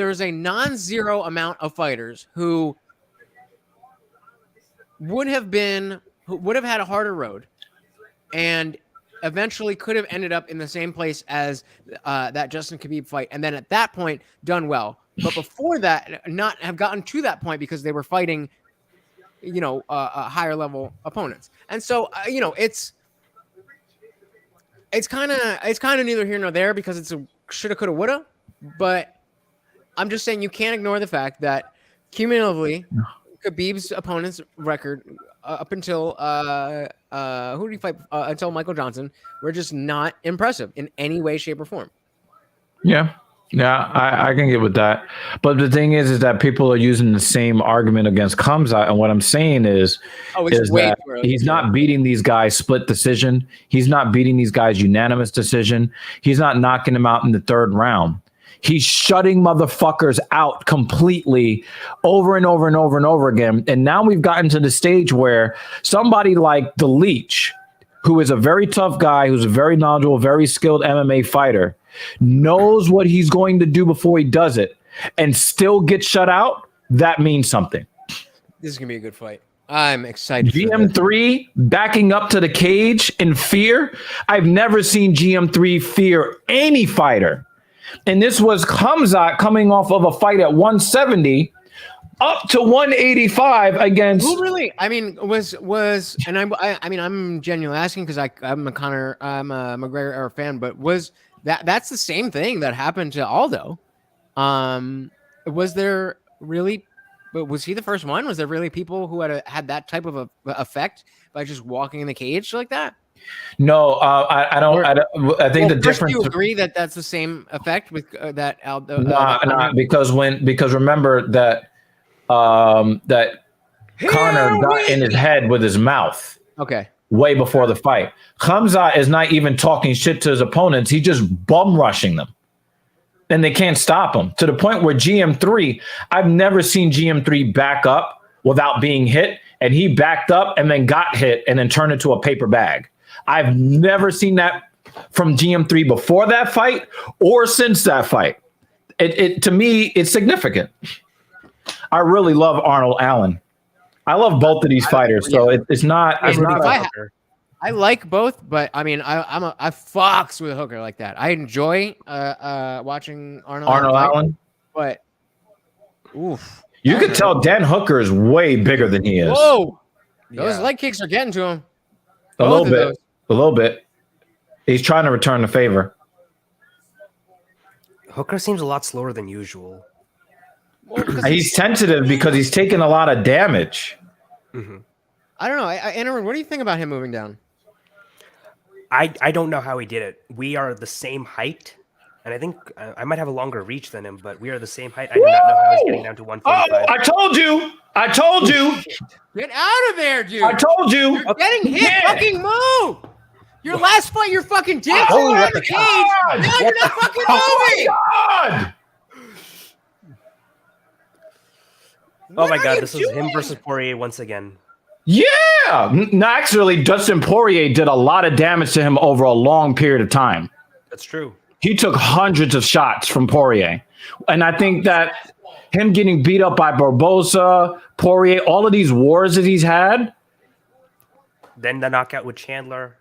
is a non-zero amount of fighters who would have had a harder road, and eventually could have ended up in the same place as that Justin Khabib fight, and then at that point done well. But before that, not have gotten to that point because they were fighting, higher level opponents. And so, it's kind of neither here nor there because it's a shoulda, coulda, woulda. But I'm just saying you can't ignore the fact that cumulatively, Khabib's opponent's record up until who did he fight until Michael Johnson were just not impressive in any way, shape, or form. Yeah, I can get with that. But the thing is that people are using the same argument against Khamzat, and what I'm saying is that he's not beating these guys split decision. He's not beating these guys unanimous decision. He's not knocking them out in the third round. He's shutting motherfuckers out completely over and over and over and over again. And now we've gotten to the stage where somebody like the Leech, who is a very tough guy, who's a very knowledgeable, very skilled MMA fighter, knows what he's going to do before he does it and still gets shut out. That means something. This is going to be a good fight. I'm excited. GM3 backing up to the cage in fear. I've never seen GM3 fear any fighter. And this was Khamzat coming off of a fight at 170 up to 185 against. Who really? I mean, and I'm genuinely asking because I'm a McGregor fan, but was that's the same thing that happened to Aldo? Was there really? But was he the first one? Was there really people who had that type of a effect by just walking in the cage like that? No, I don't. I think the difference. Do you agree that that's the same effect with that Aldo? Because remember that that Conor got in his head with his mouth. Okay. Way before the fight, Khamzat is not even talking shit to his opponents. He's just bum rushing them, and they can't stop him to the point where GM3. I've never seen GM3 back up without being hit, and he backed up and then got hit and then turned into a paper bag. I've never seen that from GM3 before that fight or since that fight. It to me, it's significant. I really love Arnold Allen. I love both of these fighters, so it's not. I like both, but I mean, I fucks with Hooker like that. I enjoy watching Arnold Allen, but oof, you could tell Dan Hooker is way bigger than he is. Whoa, those leg kicks are getting to him. A little bit. He's trying to return the favor. Hooker seems a lot slower than usual. Well, he's tentative because he's taking a lot of damage. Mm-hmm. I don't know. Aaron, what do you think about him moving down? I don't know how he did it. We are the same height, and I think I might have a longer reach than him, but we are the same height. I do not know how he's getting down to 145. Oh, I told you. Get out of there, dude. I told you. You're getting hit. Fucking move. Your last fight, you're fucking dancing Holy around what the the cage. God! Now you're not fucking moving. God! Oh my are God, you this is him doing? versus Poirier once again. Yeah. No, actually, Dustin Poirier did a lot of damage to him over a long period of time. That's true. He took hundreds of shots from Poirier. And I think that him getting beat up by Barbosa, Poirier, all of these wars that he's had, Then the knockout with Chandler.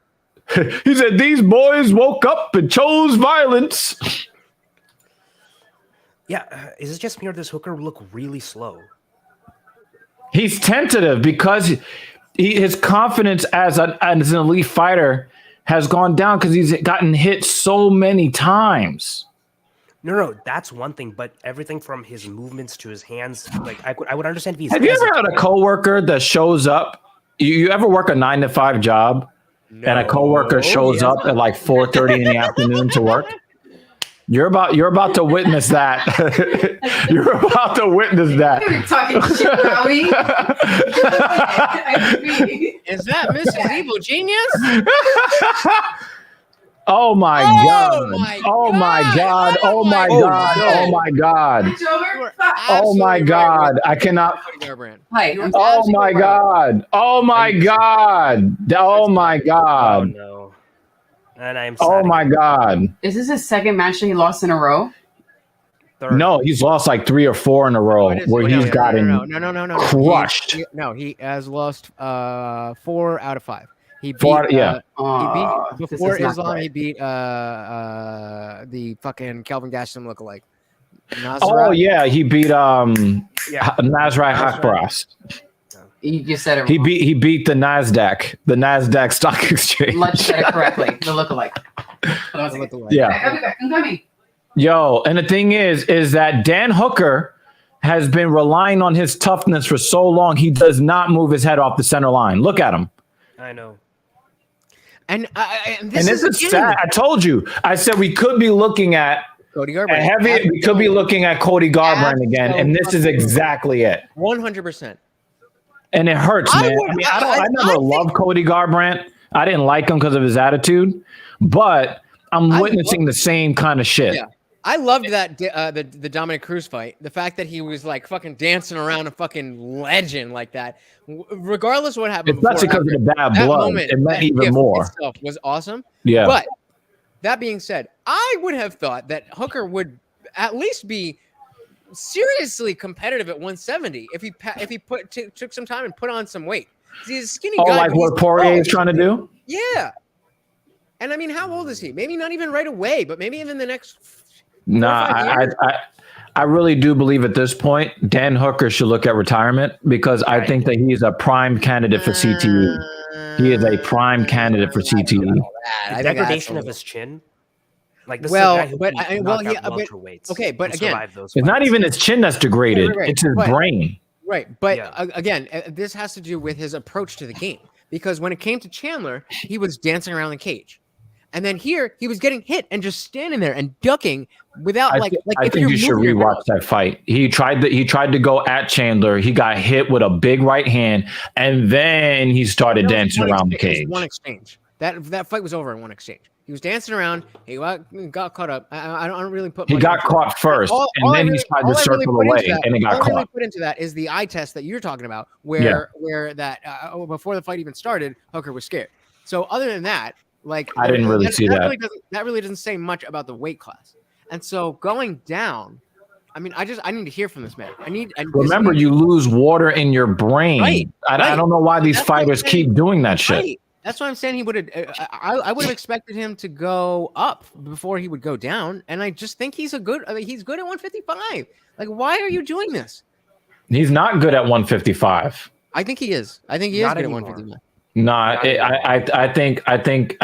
he said, these boys woke up and chose violence. Yeah, is it just me or does Hooker look really slow? He's tentative because his confidence as an elite fighter has gone down because he's gotten hit so many times. No, that's one thing, but everything from his movements to his hands, like I would understand if he's. Have you ever had a coworker that shows up? You ever work a 9-to-5 job and a coworker shows up at like 4:30 in the afternoon to work? You're about to witness that. You're about to witness that. We're talking shit, are we? I agree. Is that Mrs. Evil Genius? Oh my God. Oh my God. Oh my God. Oh my God. Switch over. Oh my God. I cannot. Hi. I'm Oh my God. Oh my God. Oh my Oh God. no! And I'm. Oh sad my again. God. Is this his second match that he lost in a row? Third. No, he's lost like 3 or 4 in a row where he's gotten no. crushed. He has lost 4 out of 5. He beat, 4 yeah. he beat This before is not Islam. right. He beat the fucking Kelvin Gastelum lookalike. Oh Nasrat. yeah, he beat Yeah. Nasrat Hakparas. You just said it. He beat the Nasdaq stock exchange. Let's say it correctly. The lookalike. Hold on a second. Lookalike. Yeah. I'll be back. I'm coming. Yo, and the thing is that Dan Hooker has been relying on his toughness for so long. He does not move his head off the center line. Look at him. I know. And This is sad. I told you. I said we could be looking at Cody a Garbrandt. heavy. We could be looking at Cody Garbrandt again, and this is exactly it. 100%. And it hurts, I man. would- I mean, I I never think- loved Cody Garbrandt. I didn't like him because of his attitude, but I'm I witnessing the same kind of shit. Yeah. I loved that the Dominic Cruz fight. The fact that he was like fucking dancing around a fucking legend like that, regardless of what happened. It's not before or because of after, the bad that blood. moment, It meant that even gift more. itself was awesome. Yeah. But that being said, I would have thought that Hooker would at least be seriously competitive at 170 if he took some time and put on some weight. He's a skinny Oh, guy. like but he's what Poirier is strong. trying to do? Yeah. And I mean, how old is he? Maybe not even right away, but maybe even the next. Nah, 4 or 5 years? I really do believe at this point Dan Hooker should look at retirement because I think that he's a prime candidate for CTE. He is a prime candidate for CTE. The degradation of his chin. Like this Well, is a guy who but can I- knock well, out yeah, but- welterweights okay, but and again, survive those It's not fights. even his chin that's degraded. Right, it's his but- brain. Right, but Yeah. again, this has to do with his approach to the game because when it came to Chandler, he was dancing around the cage, and then here he was getting hit and just standing there and ducking without I if think you're you should moving your rewatch mouth. that fight. He tried to go at Chandler. He got hit with a big right hand, and then he started That was dancing one around the exchange- it was cage. One exchange. That fight was over in one exchange. He was dancing around. He got caught up. I don't really put. He much got into caught it. first, and then he tried to circle put into away, that- and he got all I really caught. put into that is the eye test that you're talking about, where that before the fight even started, Hooker was scared. So other than that, like I didn't really see that. That really doesn't say much about the weight class. And so going down, I mean, I need to hear from this man. Remember, you lose water in your brain. Right, I right. don't know why these That's what I'm fighters saying. keep doing that shit. Right. That's why I'm saying he would have. I would have expected him to go up before he would go down, and I just think he's good at 155. Like, why are you doing this? He's not good at 155. I think he is. I think he is Not good anymore. at 155. Nah,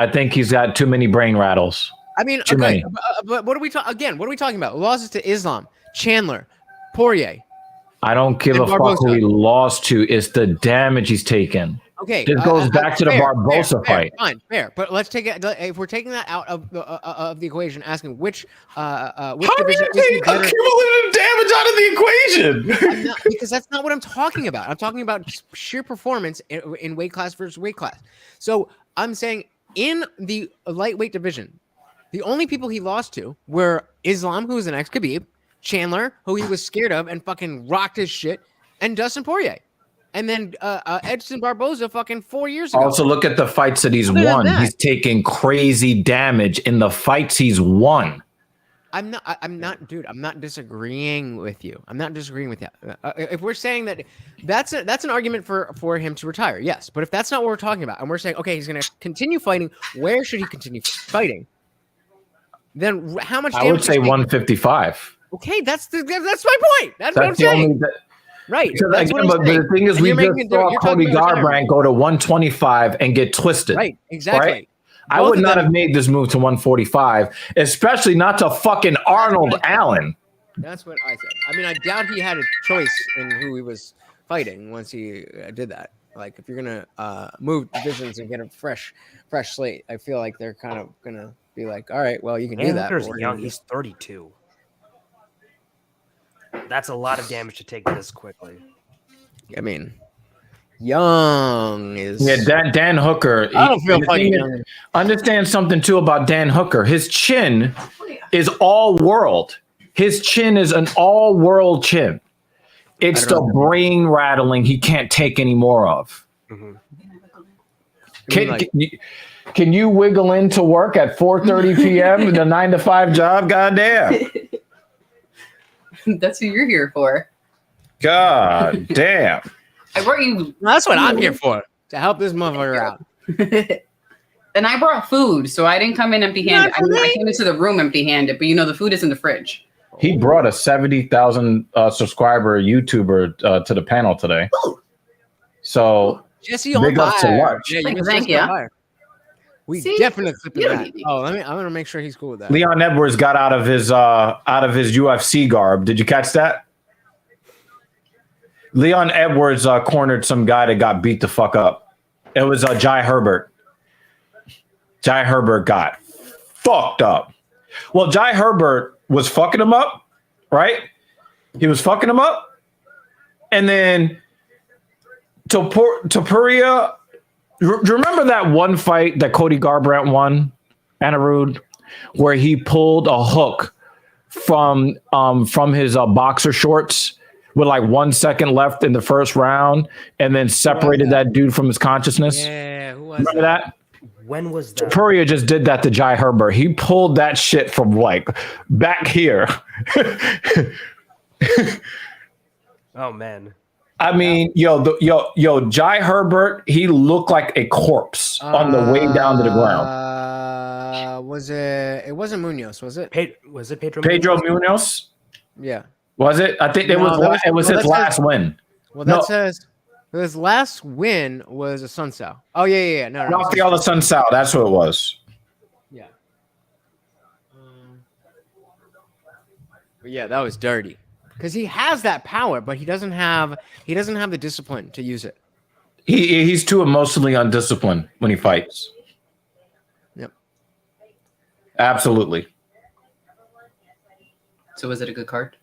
I think he's got too many brain rattles. I mean, Too okay, many. but what are we talking again? What are we talking about? Losses to Islam, Chandler, Poirier. I don't give And a fuck who Barbosa. he lost to. It's the damage he's taken. Okay, This goes back to the Barbosa fight. Fine, fair. But let's take it. If we're taking that out of the equation, asking which division is he better, cumulative damage out of the equation? because that's not what I'm talking about. I'm talking about sheer performance in weight class versus weight class. So I'm saying in the lightweight division, the only people he lost to were Islam, who was an ex-Khabib, Chandler, who he was scared of and fucking rocked his shit, and Dustin Poirier. And then Edson Barboza fucking 4 years ago. Also, look at the fights that he's Other than won. that- He's taking crazy damage in the fights he's won. I'm not, dude. I'm not disagreeing with you. I'm not disagreeing with you. If we're saying that, that's an argument for him to retire. Yes, but if that's not what we're talking about, and we're saying, okay, he's going to continue fighting. Where should he continue fighting? Then how much? I would say 155. Okay, that's my point. That's what I'm saying. Right. Because Again, but the thing is, we just saw Cody Garbrandt go to 125 and get twisted. Right. Exactly. Right? I would not have made this move to 145, especially not to fucking Arnold Allen. That's what I said. I mean, I doubt he had a choice in who he was fighting once he did that. Like, if you're gonna move divisions and get a fresh slate, I feel like they're kind of gonna be like, all right, well, you can do that. Hooker's young. He's 32. That's a lot of damage to take this quickly. I mean, young is Dan Hooker. I don't feel fucking young. Understand something too about Dan Hooker. His chin is all world. His chin is an all world chin. It's the brain rattling he can't take any more of. Mm-hmm. Can you wiggle into work at 4:30 p.m. in a 9-to-5 job? Goddamn. That's who you're here for. God damn. I brought you. That's what I'm here for, to help this motherfucker out. And I brought food, so I didn't come in empty-handed. I came into the room empty-handed, but the food is in the fridge. He brought a 70,000 subscriber YouTuber to the panel today. So Jesse big on ups to fire. Larch. Yeah, you Thank you. We See? definitely flipping You don't that. need me. Oh, I'm gonna make sure he's cool with that. Leon Edwards got out of his UFC garb. Did you catch that? Leon Edwards cornered some guy that got beat the fuck up. It was Jai Herbert. Jai Herbert got fucked up. Well, Jai Herbert was fucking him up, right? He was fucking him up. And then Topuria, remember that one fight that Cody Garbrandt won, Anirudh, where he pulled a hook from his boxer shorts with like 1 second left in the first round and then separated that dude from his consciousness? Yeah, who was Remember that? When was that? Topuria just did that to Jai Herbert. He pulled that shit from like back here. Oh man. I mean, yo, Jai Herbert, he looked like a corpse on the way down to the ground. Was it? It wasn't Munoz, was it? Was it Pedro? Pedro Munoz? Yeah. Was it? I think it was his last win. Well, that says his last win was a Sun Sao. Oh yeah. No. Rafael Sun Sao, that's what it was. Yeah. But yeah, that was dirty. Because he has that power, but he doesn't have the discipline to use it. He's too emotionally undisciplined when he fights. Yep. Absolutely. So was it a good card?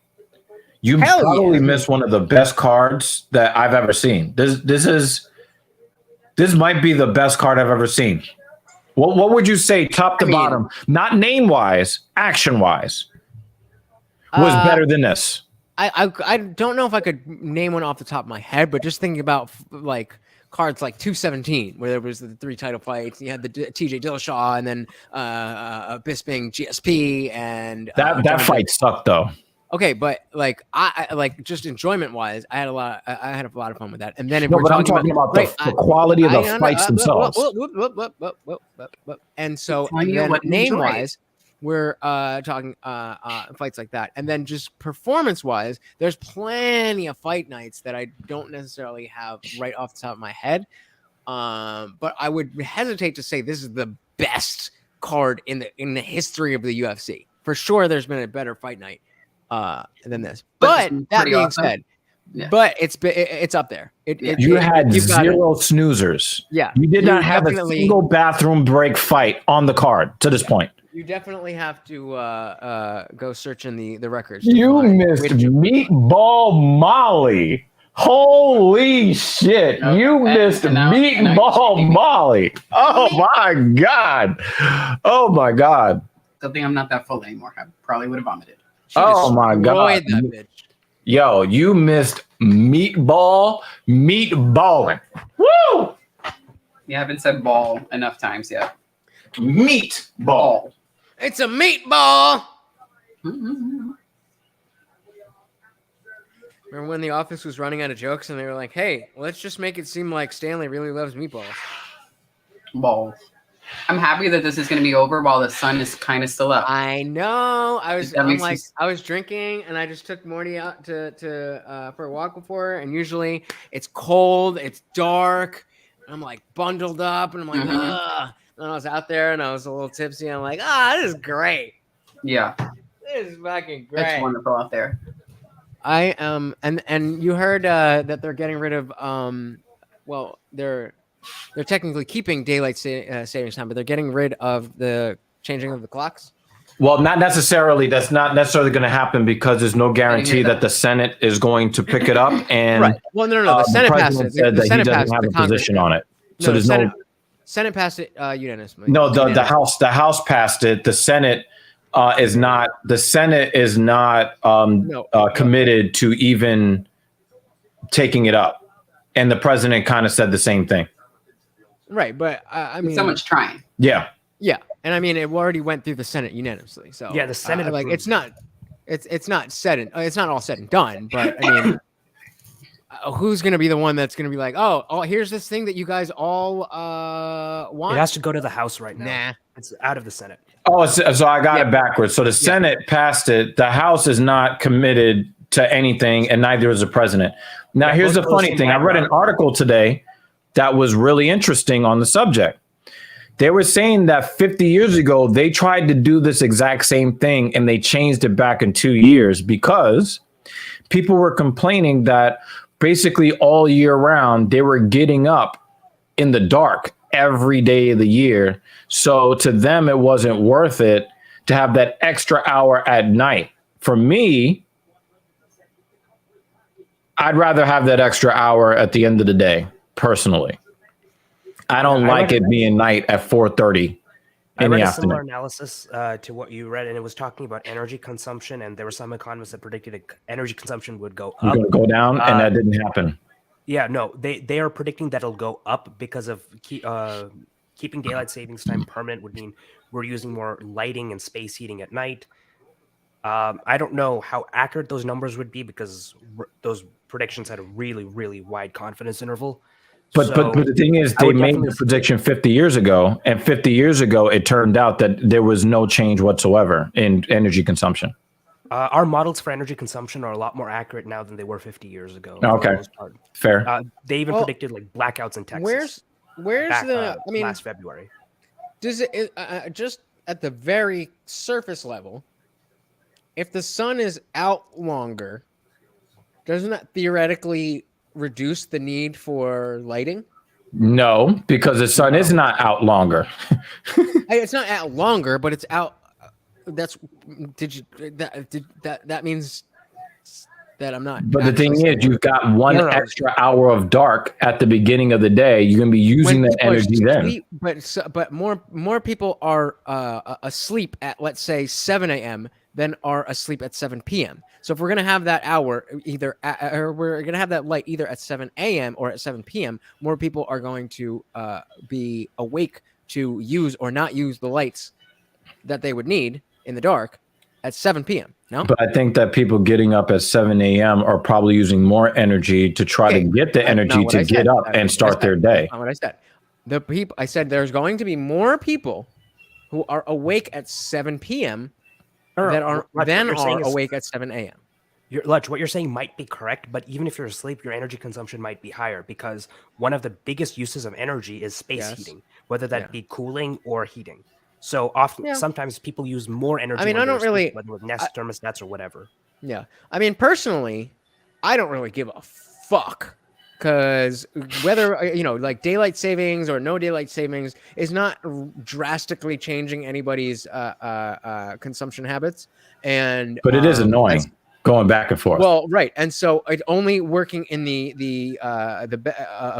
You probably missed one of the best cards that I've ever seen. This might be the best card I've ever seen. What would you say, top to bottom, not name wise, action wise, was better than this? I don't know if I could name one off the top of my head, but just thinking about like cards like 217, where there was the 3 title fights, you had the TJ Dillashaw, and then Bisping GSP, and that fight sucked though. Okay, but like I like just enjoyment wise, I had a lot of fun with that. And then if No, we're but I'm talking about the quality of the fights themselves. And so name wise, we're talking fights like that. And then just performance wise, there's plenty of fight nights that I don't necessarily have right off the top of my head. But I would hesitate to say this is the best card in the history of the UFC. For sure, there's been a better fight night than this. But that being said, but it's up there. You had 0 snoozers. Yeah, you did not have a single bathroom break fight on the card to this point. You definitely have to go search in the records. You missed Meatball Molly. Holy shit! Nope. You missed and now Meatball you're Molly. Oh my god! Oh my god! Good thing I'm not that full anymore. I probably would have vomited. Oh my god! That bitch. Yo, you missed meatballing. Woo! You haven't said ball enough times yet. Meatball. It's a meatball. Mm-hmm. Remember when The Office was running out of jokes and they were like, "Hey, let's just make it seem like Stanley really loves meatballs." Balls. I'm happy that this is going to be over while the sun is kind of still up. I know. I was That makes me I was drinking and I just took Morty out to for a walk before, and usually it's cold, it's dark, and I'm like bundled up and I'm like, ugh. And I was out there and I was a little tipsy and I'm like, this is great. Yeah. This is fucking great. It's wonderful out there. I and you heard that they're getting rid of well, they're technically keeping daylight savings time, but they're getting rid of the changing of the clocks. Well, not necessarily. That's not necessarily going to happen because there's no guarantee that the Senate is going to pick it up. And right. Well, no. The Senate passed it. Said the that Senate he passed doesn't have the a Congress position on it. So there's Senate passed it unanimously. No, the House passed it. The Senate is not. The Senate is not committed to even taking it up, and the president kind of said the same thing. Right, but I mean, someone's trying. Yeah, and I mean, it already went through the Senate unanimously. So yeah, the Senate like it's not said and it's not all said and done. But I mean, who's going to be the one that's going to be like, oh, here's this thing that you guys all want? It has to go to the House right now. Nah, it's out of the Senate. Oh, so I got it backwards. So the Senate passed it. The House is not committed to anything, and neither is the president. Now, here's the funny thing. I read an article today that was really interesting on the subject. They were saying that 50 years ago, they tried to do this exact same thing, and they changed it back in 2 years because people were complaining that basically all year round, they were getting up in the dark every day of the year. So to them, it wasn't worth it to have that extra hour at night. For me, I'd rather have that extra hour at the end of the day, personally. I don't like it being night at 4:30 in the a afternoon. similar analysis to what you read, and it was talking about energy consumption, and there were some economists that predicted energy consumption would go up. Go down, and that didn't happen. Yeah, no, they are predicting that it'll go up because of keeping daylight savings time permanent would mean we're using more lighting and space heating at night. I don't know how accurate those numbers would be because those predictions had a really, really wide confidence interval. But the thing is, they made the prediction 50 years ago, and 50 years ago, it turned out that there was no change whatsoever in energy consumption. Our models for energy consumption are a lot more accurate now than they were 50 years ago. Okay, fair. They even predicted like blackouts in Texas. Where's last February? Does it just at the very surface level? If the sun is out longer, doesn't that theoretically reduce the need for lighting? No, because the sun is not out longer. It's not out longer, but it's out. That means that I'm not. But the thing is, you've got one extra hour of dark at the beginning of the day. You're going to be using that energy then. But more people are asleep at, let's say, 7 a.m. than are asleep at 7 p.m. So if we're going to have that hour or we're going to have that light either at 7 a.m. or at 7 p.m., more people are going to be awake to use or not use the lights that they would need in the dark at 7 p.m. No? But I think that people getting up at 7 a.m. are probably using more energy to try to get the energy to get up and start their day. Not what I said. I said there's going to be more people who are awake at 7 p.m. that are awake at 7 a.m. What you're saying might be correct, but even if you're asleep, your energy consumption might be higher because one of the biggest uses of energy is space heating, whether that be cooling or heating. So often, sometimes people use more energy. I mean, I don't really, whether with Nest thermostats or whatever. Yeah, I mean, personally, I don't really give a fuck because whether like daylight savings or no daylight savings is not drastically changing anybody's consumption habits. But it is annoying going back and forth. Well, right, and so it only working in the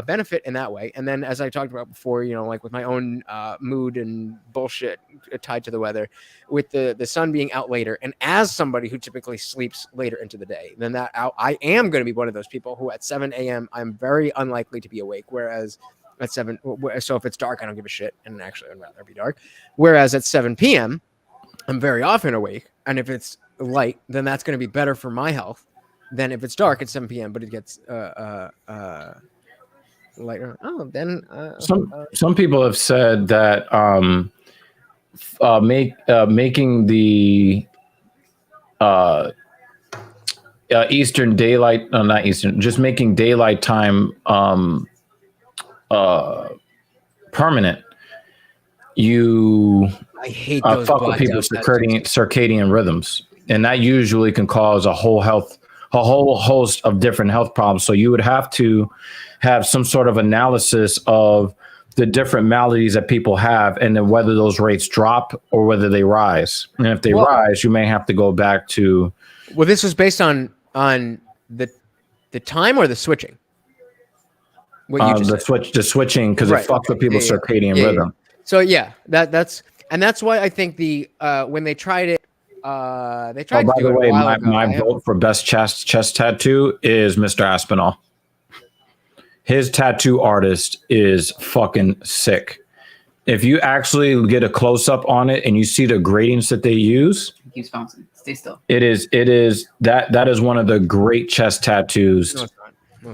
benefit in that way, and then as I talked about before, like with my own mood and bullshit tied to the weather, with the sun being out later, and as somebody who typically sleeps later into the day, then I am going to be one of those people who at 7 a.m. I'm very unlikely to be awake, whereas at 7, so if it's dark, I don't give a shit, and actually I'd rather be dark. Whereas at 7 p.m., I'm very often awake, and if it's light, then that's going to be better for my health than if it's dark at 7 p.m. but it gets lighter. Oh, then some people have said that making the Eastern daylight, not Eastern, just making daylight time permanent. I hate those fuck with people's circadian rhythms, and that usually can cause a whole host of different health problems. So you would have to have some sort of analysis of the different maladies that people have, and then whether those rates drop or whether they rise. And if they rise, you may have to go back to. Well, this was based on the time or the switching. The switching, because it fucks with people's circadian rhythm. So that's why I think when they tried it, they tried. By to do the way, my ago. vote for best chest tattoo is Mr. Aspinall. His tattoo artist is fucking sick. If you actually get a close up on it and you see the gradients that they use, It keeps bouncing. Stay still. it is that is one of the great chest tattoos No, it's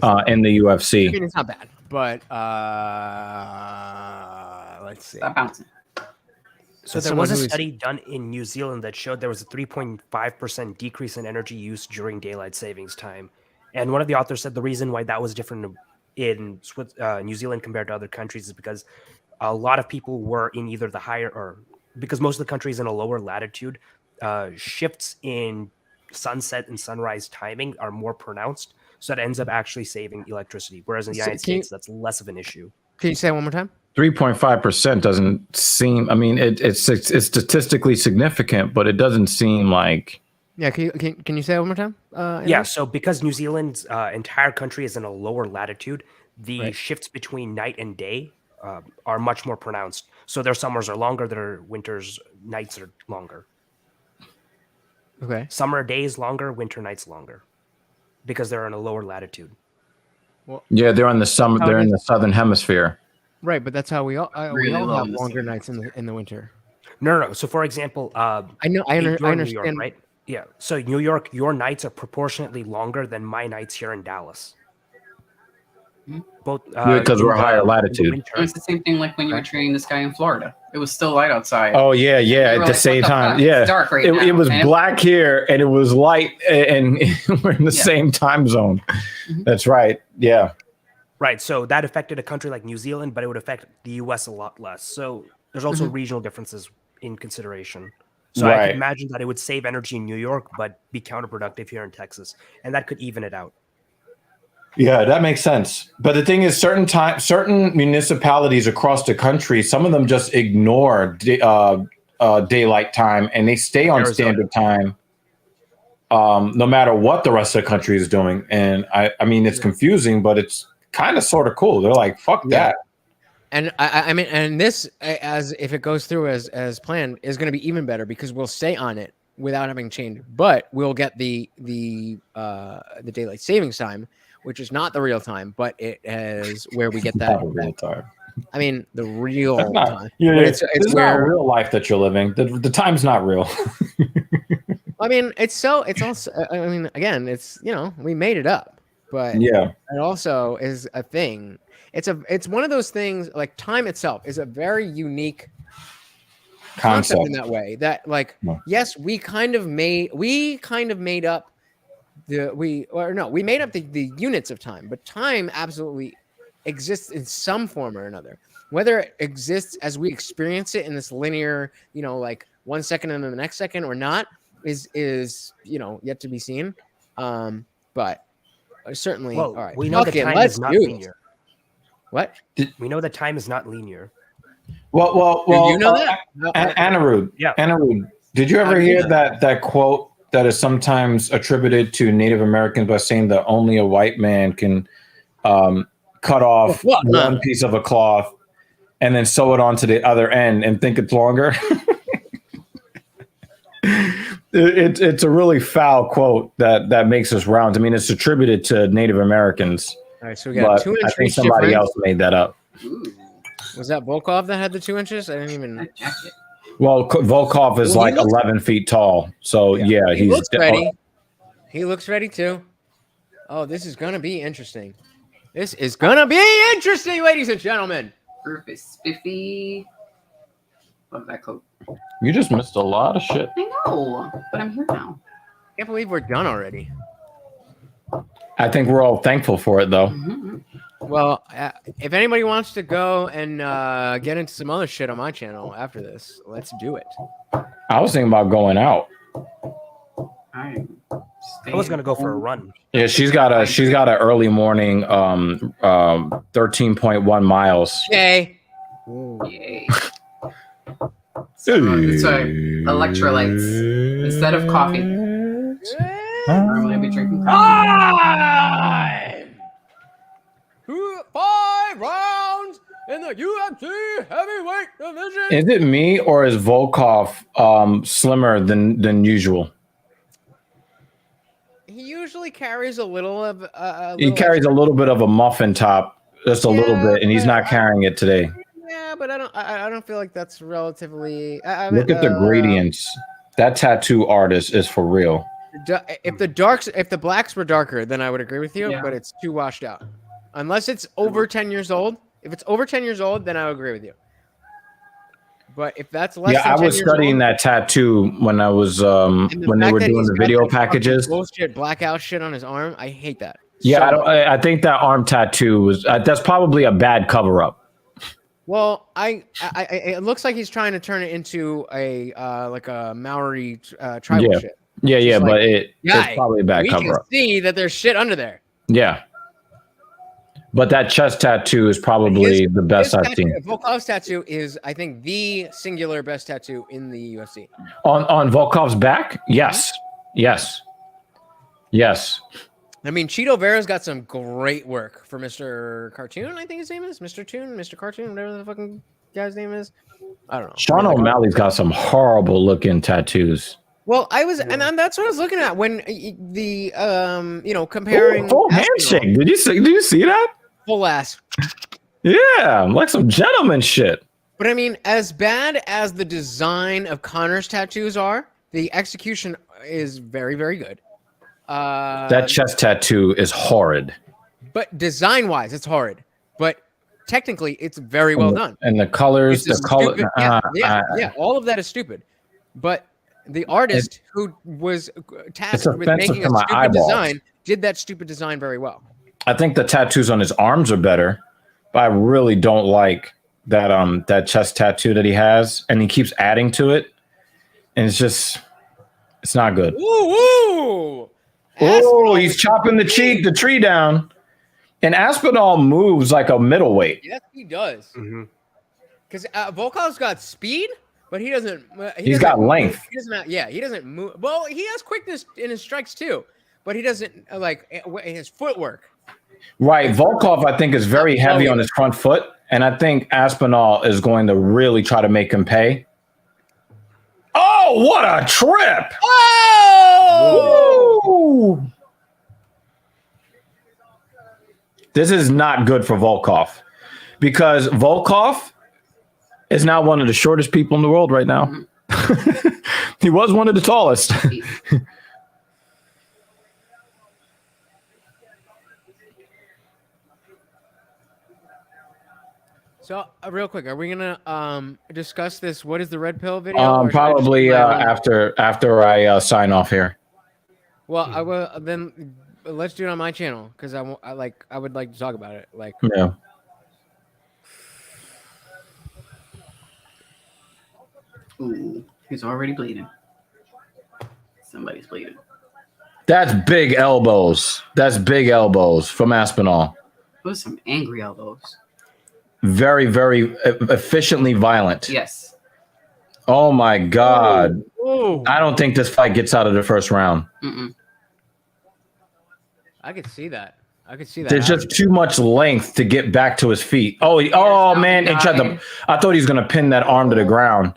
not. in the UFC. I mean, it's not bad, but let's see. Stop bouncing. So there was a study done in New Zealand that showed there was a 3.5% decrease in energy use during daylight savings time. And one of the authors said the reason why that was different in New Zealand compared to other countries is because a lot of people were in either the higher, or because most of the country is in a lower latitude, shifts in sunset and sunrise timing are more pronounced. So that ends up actually saving electricity. Whereas in the United States, that's less of an issue. Can you say it one more time? 3.5% doesn't seem. I mean, it's statistically significant, but it doesn't seem like. Yeah, can you say it one more time? Yeah, so because New Zealand's entire country is in a lower latitude, the shifts between night and day are much more pronounced. So their summers are longer, their winters nights are longer. Okay. Summer days longer, winter nights longer, because they're in a lower latitude. Well, yeah, they're in the summer. They're in the southern hemisphere. Right, but that's how we all Really have love longer this. nights in the winter. No. So for example, I you're in New understand. York, right? Yeah. So New York, your nights are proportionately longer than my nights here in Dallas. Both Because we're higher latitude. It's the same thing like when you were training this guy in Florida. It was still light outside. Oh yeah. You At were the like, same what the time, fuck? yeah. It's dark right now. It was And black here, and it was light, and we're in the same time zone. That's right. Yeah. Right. So that affected a country like New Zealand, but it would affect the US a lot less. So there's also regional differences in consideration. So I could imagine that it would save energy in New York, but be counterproductive here in Texas. And that could even it out. Yeah, that makes sense. But the thing is, certain municipalities across the country, some of them just ignore daylight time, and they stay on standard time, no matter what the rest of the country is doing. And I mean, it's confusing, but it's kind of sort of cool. They're like, fuck that. And I mean, and this, as if it goes through as planned, is going to be even better because we'll stay on it without having changed, but we'll get the daylight savings time, which is not the real time, but it is where we get that. Real time. I mean, the real time. It's not real life that you're living. The time's not real. I mean, it's also. I mean, again, it's we made it up, but it also is a thing. It's one of those things. Like time itself is a very unique concept in that way. That yes, we kind of made up. We made up the units of time, but time absolutely exists in some form or another. Whether it exists as we experience it in this linear, like 1 second and then the next second or not, is yet to be seen. But certainly, all right. We know that time is not linear. What? We know that time is not linear. Well. Do you know that? Anirudh. Yeah. Anirudh, did you ever hear that quote that is sometimes attributed to Native Americans by saying that only a white man can cut off one piece of a cloth and then sew it onto the other end and think it's longer. It's a really foul quote that makes us round. I mean, it's attributed to Native Americans. All right, so we got 2 inch. I think somebody else made that up. Ooh. Was that Volkov that had the 2 inches? I didn't even. That jacket. Well, Volkov is like 11 feet tall. So, yeah, he looks ready. He looks ready, too. Oh, this is going to be interesting. This is going to be interesting, ladies and gentlemen. Roof is spiffy. Love that coat. You just missed a lot of shit. I know, but I'm here now. Can't believe we're done already. I think we're all thankful for it, though. Mm-hmm. Well, if anybody wants to go and get into some other shit on my channel after this, let's do it. I was thinking about going out. I was gonna go for a run. Yeah, she's got a early morning 13.1 miles. Yay. Yay. So, electrolytes instead of coffee. Normally I'd be drinking coffee. 5 rounds in the UFC heavyweight division. Is it me or is Volkov slimmer than usual? He usually carries a little of. He carries a little bit of a muffin top, just a little bit, and he's not carrying it today. Yeah, but I don't feel like that's relatively. Look at the gradients. That tattoo artist is for real. If the blacks were darker, then I would agree with you. Yeah. But it's too washed out. Unless it's over 10 years old. If it's over 10 years old, then I would agree with you. But if that's less than 10 years old. Yeah, I was studying that tattoo when I was when they were doing the video packages. Bullshit blackout shit on his arm. I hate that. Yeah, I think that arm tattoo was that's probably a bad cover up. Well, it looks like he's trying to turn it into a like a Maori tribal shit. Yeah, like, but it's probably a bad cover up. We can see that there's shit under there. Yeah. But that chest tattoo is probably the best I've seen. Volkov's tattoo is, I think, the singular best tattoo in the UFC. On Volkov's back? Yes. Yes. Yes. I mean, Cheeto Vera's got some great work for Mr. Cartoon, I think his name is. Mr. Toon, Mr. Cartoon, whatever the fucking guy's name is. I don't know. Sean O'Malley's got some horrible looking tattoos. Well, and that's what I was looking at when the comparing full handshake. Did you see that? Full ass. Yeah, like some gentleman shit. But I mean, as bad as the design of Connor's tattoos are, the execution is very, very good. That chest tattoo is horrid. But design-wise, it's horrid. But technically, it's very well done. And the colors, yeah, all of that is stupid. But the artist who was tasked with making a stupid design did that stupid design very well. I think the tattoos on his arms are better, but I really don't like that chest tattoo that he has, and he keeps adding to it, and it's not good. Ooh! Oh, he's chopping the tree down, and Aspinall moves like a middleweight. Yes, he does. Because Volkov's got speed, but he doesn't. He's got length. He doesn't move. Well, he has quickness in his strikes too, but he doesn't his footwork. Right. Volkov, I think, is very heavy on his front foot, and I think Aspinall is going to really try to make him pay. Oh, what a trip! Oh! Woo! This is not good for Volkov because Volkov is now one of the shortest people in the world right now. He was one of the tallest. So, real quick, are we gonna discuss this? What is the red pill video? Probably after I sign off here. Well, I will then. Let's do it on my channel because I would like to talk about it. Yeah. Ooh, he's already bleeding. Somebody's bleeding. That's big elbows. That's big elbows from Aspinall. Those are some angry elbows. Very, very efficiently violent. Yes. Oh my God. Oh, Ooh. I don't think this fight gets out of the first round. Mm-mm. I could see that. I could see that. There's just too much length to get back to his feet. Oh man! He tried to. I thought he was gonna pin that arm to the ground.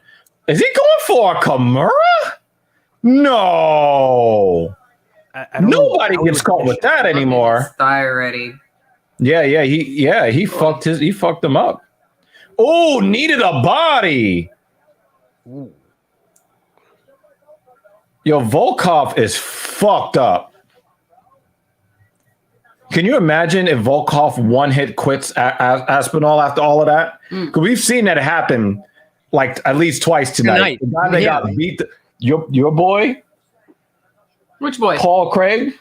Is he going for a Kimura? No. I don't know Nobody how he gets would caught finish with that anymore. Thigh already. Yeah. He fucked him up. Oh, needed a body. Ooh. Yo, Volkov is fucked up. Can you imagine if Volkov one hit quits Aspinall after all of that? Because we've seen that happen like at least twice tonight. The guy that got beat, your boy, Which boy? Paul Craig.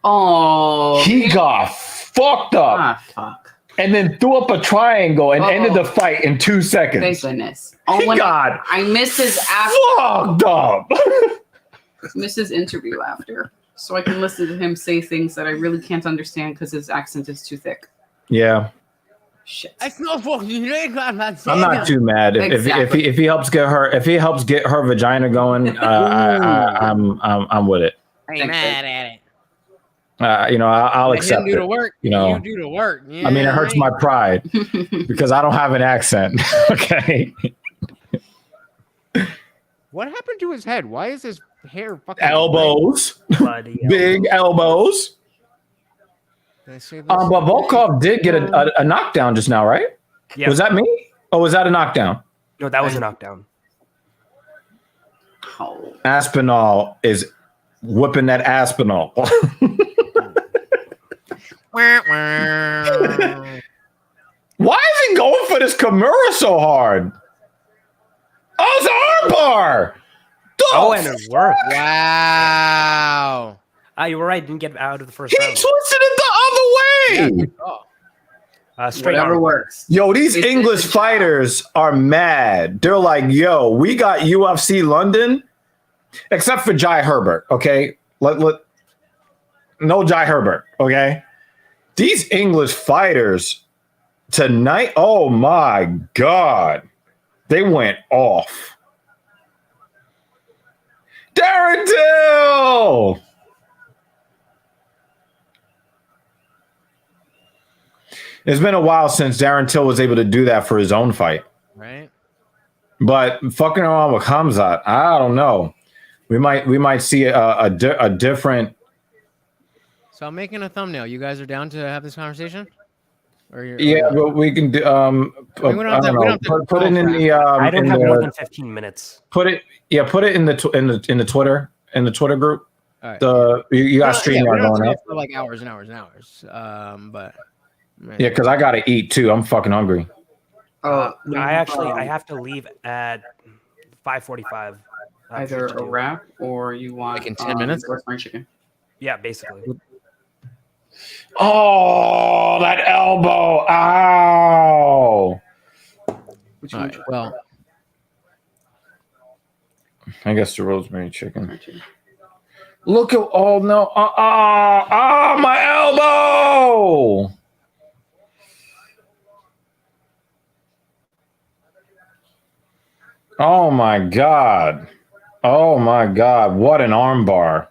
Oh, He got fucked up. Ah, fuck. And then threw up a triangle and ended the fight in 2 seconds. Thank goodness. Oh, He got I missed his fucked up. missed his interview after, so I can listen to him say things that I really can't understand because his accent is too thick. Yeah, Shit. I smell fucking. I'm not too mad if he helps get her vagina going. I'm with it. I ain't mad at it. I'll Let accept him do it. the work. You know, You do the work. Yeah, I mean, it hurts my pride because I don't have an accent. Okay. What happened to his head? Why is his hair fucking Elbows, Bloody big elbows. Did I say this? But Volkov did get a knockdown just now, right? Yeah. Was that me? Oh, was that a knockdown? No, that was a knockdown. Oh. Aspinall is whipping that Aspinall. Wah, wah. Why is he going for this Kimura so hard? Oh, it's an armbar. Oh, and it worked. Wow. You were right. Didn't get out of the first He round. twisted it the other way. Straight Whatever arm. works. Yo, these It's English a job. fighters are mad. They're like, yo, we got UFC London, except for Jai Herbert, okay? No Jai Herbert, okay? These English fighters tonight, oh my God. They went off. Darren Till! It's been a while since Darren Till was able to do that for his own fight. Right. But fucking around with Khamzat, I don't know. We might see a different. So I'm making a thumbnail. You guys are down to have this conversation? Or Yeah, but we can do. we don't have to Put it in the. I don't in have the- more than 15 minutes. Put it in the Twitter group. All right. You got we StreamYard don't have to going, go right? for like hours and hours and hours. But Yeah, because I gotta eat too. I'm fucking hungry. Oh, I have to leave at 5:45. either a wrap or you want Like in 10 minutes? roast fried chicken. Yeah, basically. Oh, that elbow! Ow! Which all one? right, well, I guess the rosemary chicken. Fried chicken. Look at no! My elbow! Oh my God! Oh my God! What an armbar!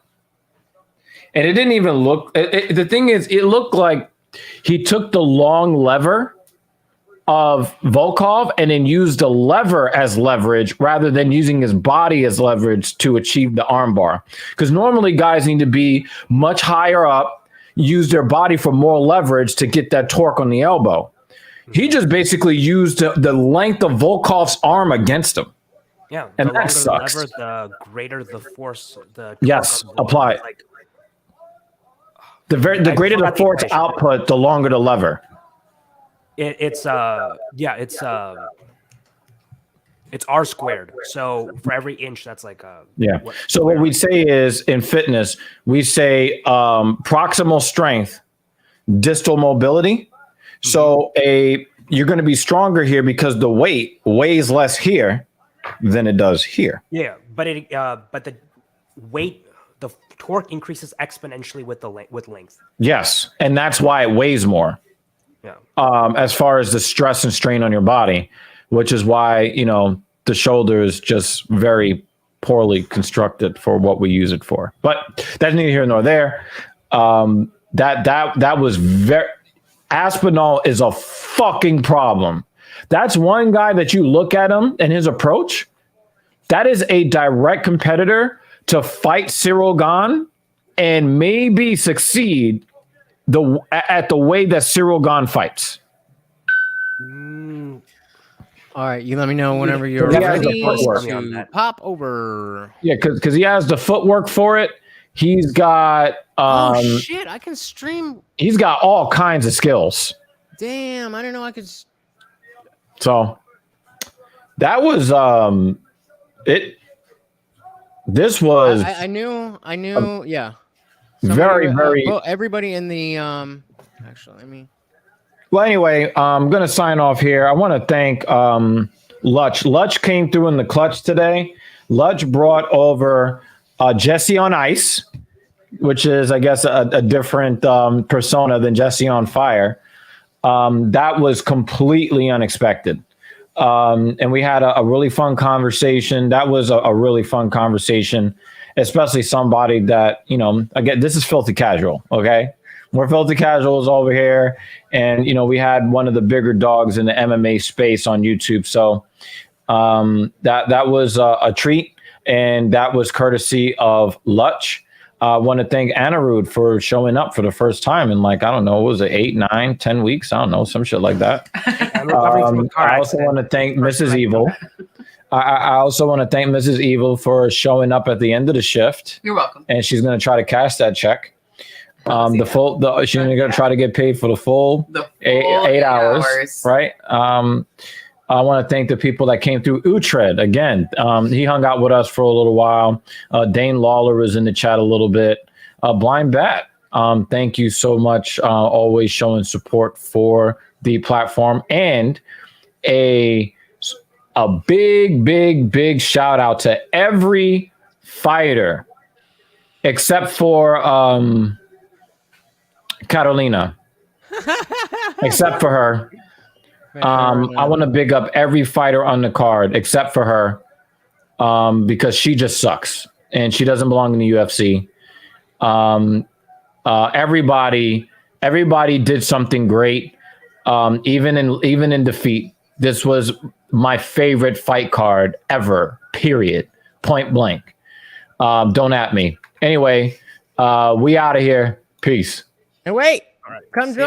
And it didn't even look. The thing is, it looked like he took the long lever of Volkov and then used the lever as leverage rather than using his body as leverage to achieve the armbar. Because normally guys need to be much higher up, use their body for more leverage to get that torque on the elbow. He just basically used the length of Volkov's arm against him. Yeah, And the that longer sucks. the lever, the greater the force. Yes, torque on the apply lever. it. Like, The greater the forgot the force equation. output, the longer the lever. it's R squared. So for every inch, that's like Yeah. So what we say is in fitness, we say proximal strength, distal mobility. So you're going to be stronger here because the weight weighs less here than it does here. Yeah, but the weight, the torque increases exponentially with with length. Yes, and that's why it weighs more. Yeah. As far as the stress and strain on your body, which is why the shoulder is just very poorly constructed for what we use it for. But that's neither here nor there. That was very. Aspinall is a fucking problem. That's one guy that you look at him and his approach. That is a direct competitor to fight Cyril Gane and maybe succeed at the way that Cyril Gane fights. All right, you let me know whenever you're He has the ready footwork. to pop over. Yeah, because he has the footwork for it. He's got Oh shit! I can stream. he's got all kinds of skills. Damn, I didn't know I could. So that was it. This was I knew. Yeah. very. Well, everybody in the Actually, let me. Well, anyway, I'm going to sign off here. I want to thank Lutch. Lutch came through in the clutch today. Lutch brought over Jesse on Ice, which is, I guess, a different persona than Jesse on Fire. That was completely unexpected. And we had a really fun conversation. That was a really fun conversation, especially somebody that, again, this is filthy casual, okay? We're filthy casuals over here. And, we had one of the bigger dogs in the MMA space on YouTube. So that was a treat. And that was courtesy of Lutch. I want to thank Anirudh for showing up for the first time in, like, I don't know, what was it, 8, 9, 10 weeks? I don't know, some shit like that. I also want to thank Mrs. Evil. I also want to thank Mrs. Evil for showing up at the end of the shift. You're welcome. And she's going to try to cash that check. She's going to try to get paid for the full 8 hours, right? I want to thank the people that came through. Utred, again, he hung out with us for a little while. Dane Lawler was in the chat a little bit. Blind Bat, thank you so much. Always showing support for the platform. And a big shout out to every fighter except for Carolina. Except for her. I want to big up every fighter on the card except for her, because she just sucks and she doesn't belong in the UFC. Everybody did something great, even in defeat. This was my favorite fight card ever. Period. Point blank. Don't at me. Anyway, we out of here. Peace. And wait, come join.